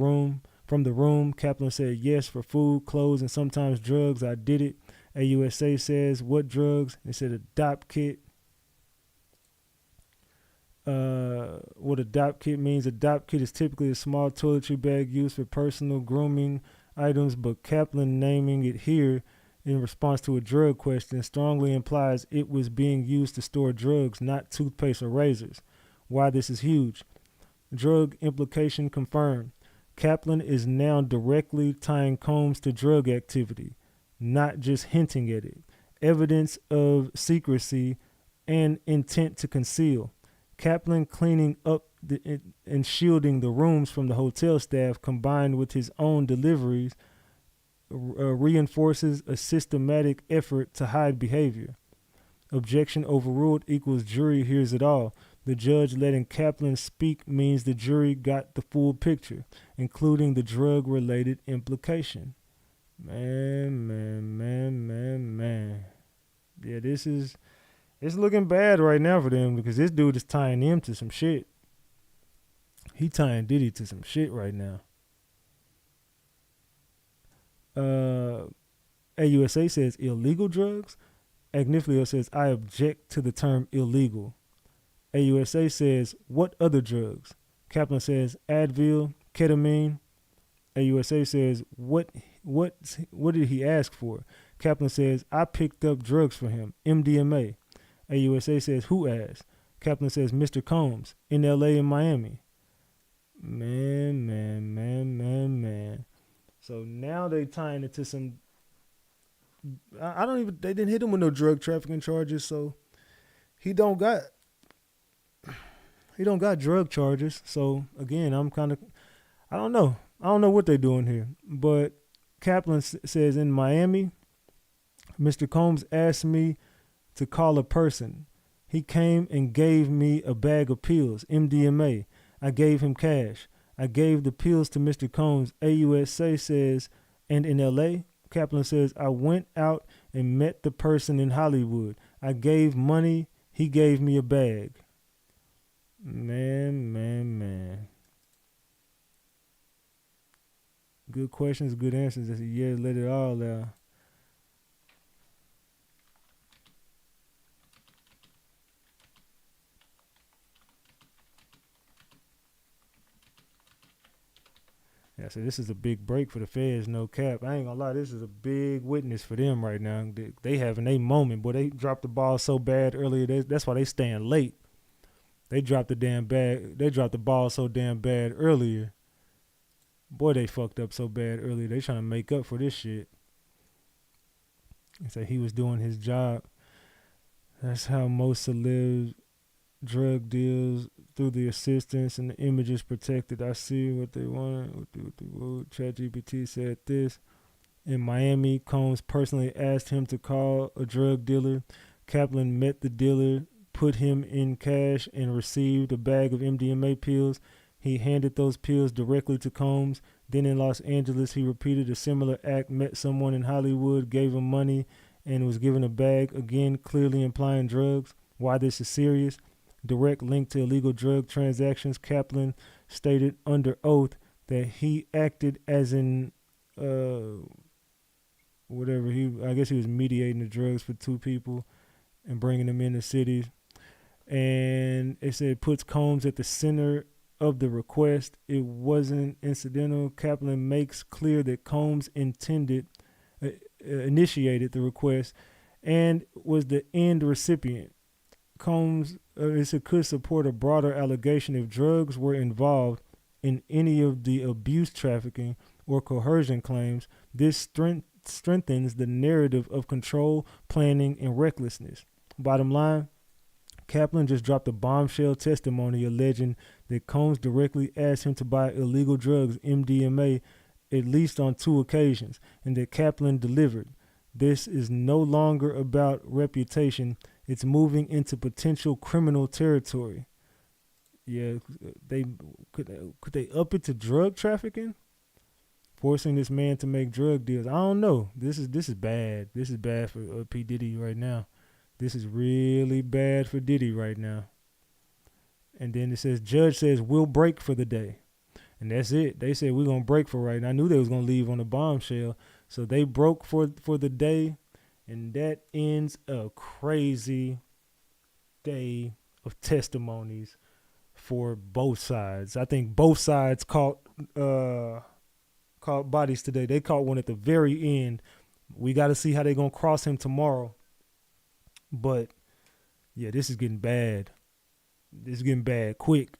room? Kaplan said yes, for food, clothes, and sometimes drugs. I did it. AUSA says, what drugs? They said a DOP kit. What a DOP kit means. A DOP kit is typically a small toiletry bag used for personal grooming items, but Kaplan naming it here in response to a drug question strongly implies it was being used to store drugs, not toothpaste or razors. Why this is huge. Drug implication confirmed. Kaplan is now directly tying Combs to drug activity, not just hinting at it. Evidence of secrecy and intent to conceal. Kaplan cleaning up and shielding the rooms from the hotel staff combined with his own deliveries reinforces a systematic effort to hide behavior. Objection overruled equals jury hears it all. The judge letting Kaplan speak means the jury got the full picture, including the drug-related implication. Man. Yeah, it's looking bad right now for them because this dude is tying them to some shit. He tying Diddy to some shit right now. AUSA says illegal drugs. Agniflio says I object to the term illegal. AUSA says what other drugs? Kaplan says Advil, ketamine. AUSA says what did he ask for? Kaplan says I picked up drugs for him, MDMA. AUSA says who asked? Kaplan says Mr. Combs in LA and Miami. Man. So now they tying it to some. They didn't hit him with no drug trafficking charges, so he don't got drug charges. So again, I don't know what they're doing here. But Kaplan says in Miami, Mr. Combs asked me to call a person. He came and gave me a bag of pills, MDMA. I gave him cash. I gave the pills to Mr. Combs. AUSA says, and in LA, Kaplan says, I went out and met the person in Hollywood. I gave money. He gave me a bag. Man. Good questions, good answers. Yeah, let it all out. Yeah, so this is a big break for the feds, no cap. I ain't gonna lie, this is a big witness for them right now. They having a moment, boy. They dropped the ball so bad earlier. That's why they staying late. They dropped the ball so damn bad earlier. Boy, they fucked up so bad earlier. They trying to make up for this shit. He said he was doing his job. That's how most celebs drug deals through the assistance and the images protected. I see what they wanted. ChatGPT said this. In Miami, Combs personally asked him to call a drug dealer. Kaplan met the dealer, put him in cash, and received a bag of MDMA pills. He handed those pills directly to Combs. Then in Los Angeles, he repeated a similar act, met someone in Hollywood, gave him money, and was given a bag, again clearly implying drugs. Why this is serious? Direct link to illegal drug transactions. Kaplan stated under oath that he acted as in I guess he was mediating the drugs for two people and bringing them into cities. And it said it puts Combs at the center of the request. It wasn't incidental. Kaplan makes clear that Combs initiated the request and was the end recipient. Combs could support a broader allegation if drugs were involved in any of the abuse, trafficking, or coercion claims. This strengthens the narrative of control, planning, and recklessness. Bottom line, Kaplan just dropped a bombshell testimony alleging that Combs directly asked him to buy illegal drugs, MDMA, at least on 2 occasions, and that Kaplan delivered. This is no longer about reputation. It's moving into potential criminal territory. Yeah, could they up it to drug trafficking? Forcing this man to make drug deals. I don't know. This is bad. This is bad for P. Diddy right now. This is really bad for Diddy right now. And then it says, judge says, we'll break for the day. And that's it. They said, we're going to break for right now. I knew they was going to leave on a bombshell. So they broke for the day. And that ends a crazy day of testimonies for both sides. I think both sides caught bodies today. They caught one at the very end. We got to see how they're going to cross him tomorrow. But, yeah, this is getting bad. This is getting bad quick.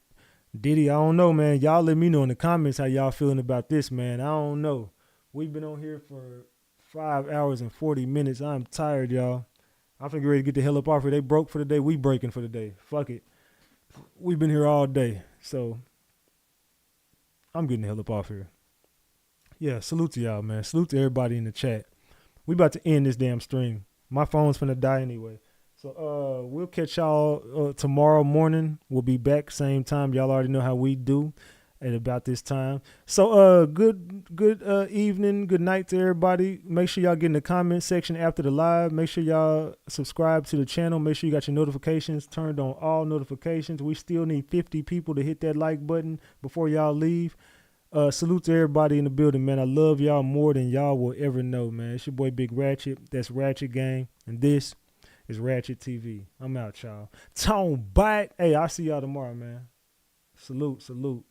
Diddy, I don't know, man. Y'all let me know in the comments how y'all feeling about this, man. I don't know. We've been on here for 5 hours and 40 minutes. I'm tired, y'all. I'm finna get ready to get the hell up off here. They broke for the day. We breaking for the day. Fuck it. We've been here all day. So, I'm getting the hell up off here. Yeah, salute to y'all, man. Salute to everybody in the chat. We about to end this damn stream. My phone's finna die anyway. So we'll catch y'all tomorrow morning. We'll be back same time. Y'all already know how we do at about this time. So good evening, good night to everybody. Make sure y'all get in the comment section after the live. Make sure y'all subscribe to the channel. Make sure you got your notifications turned on, all notifications. We still need 50 people to hit that like button before y'all leave. Salute to everybody in the building, man. I love y'all more than y'all will ever know, man. It's your boy Big Ratchet. That's Ratchet Gang. And this is Ratchet TV. I'm out, y'all. Tone bite. Hey, I'll see y'all tomorrow, man. Salute, salute.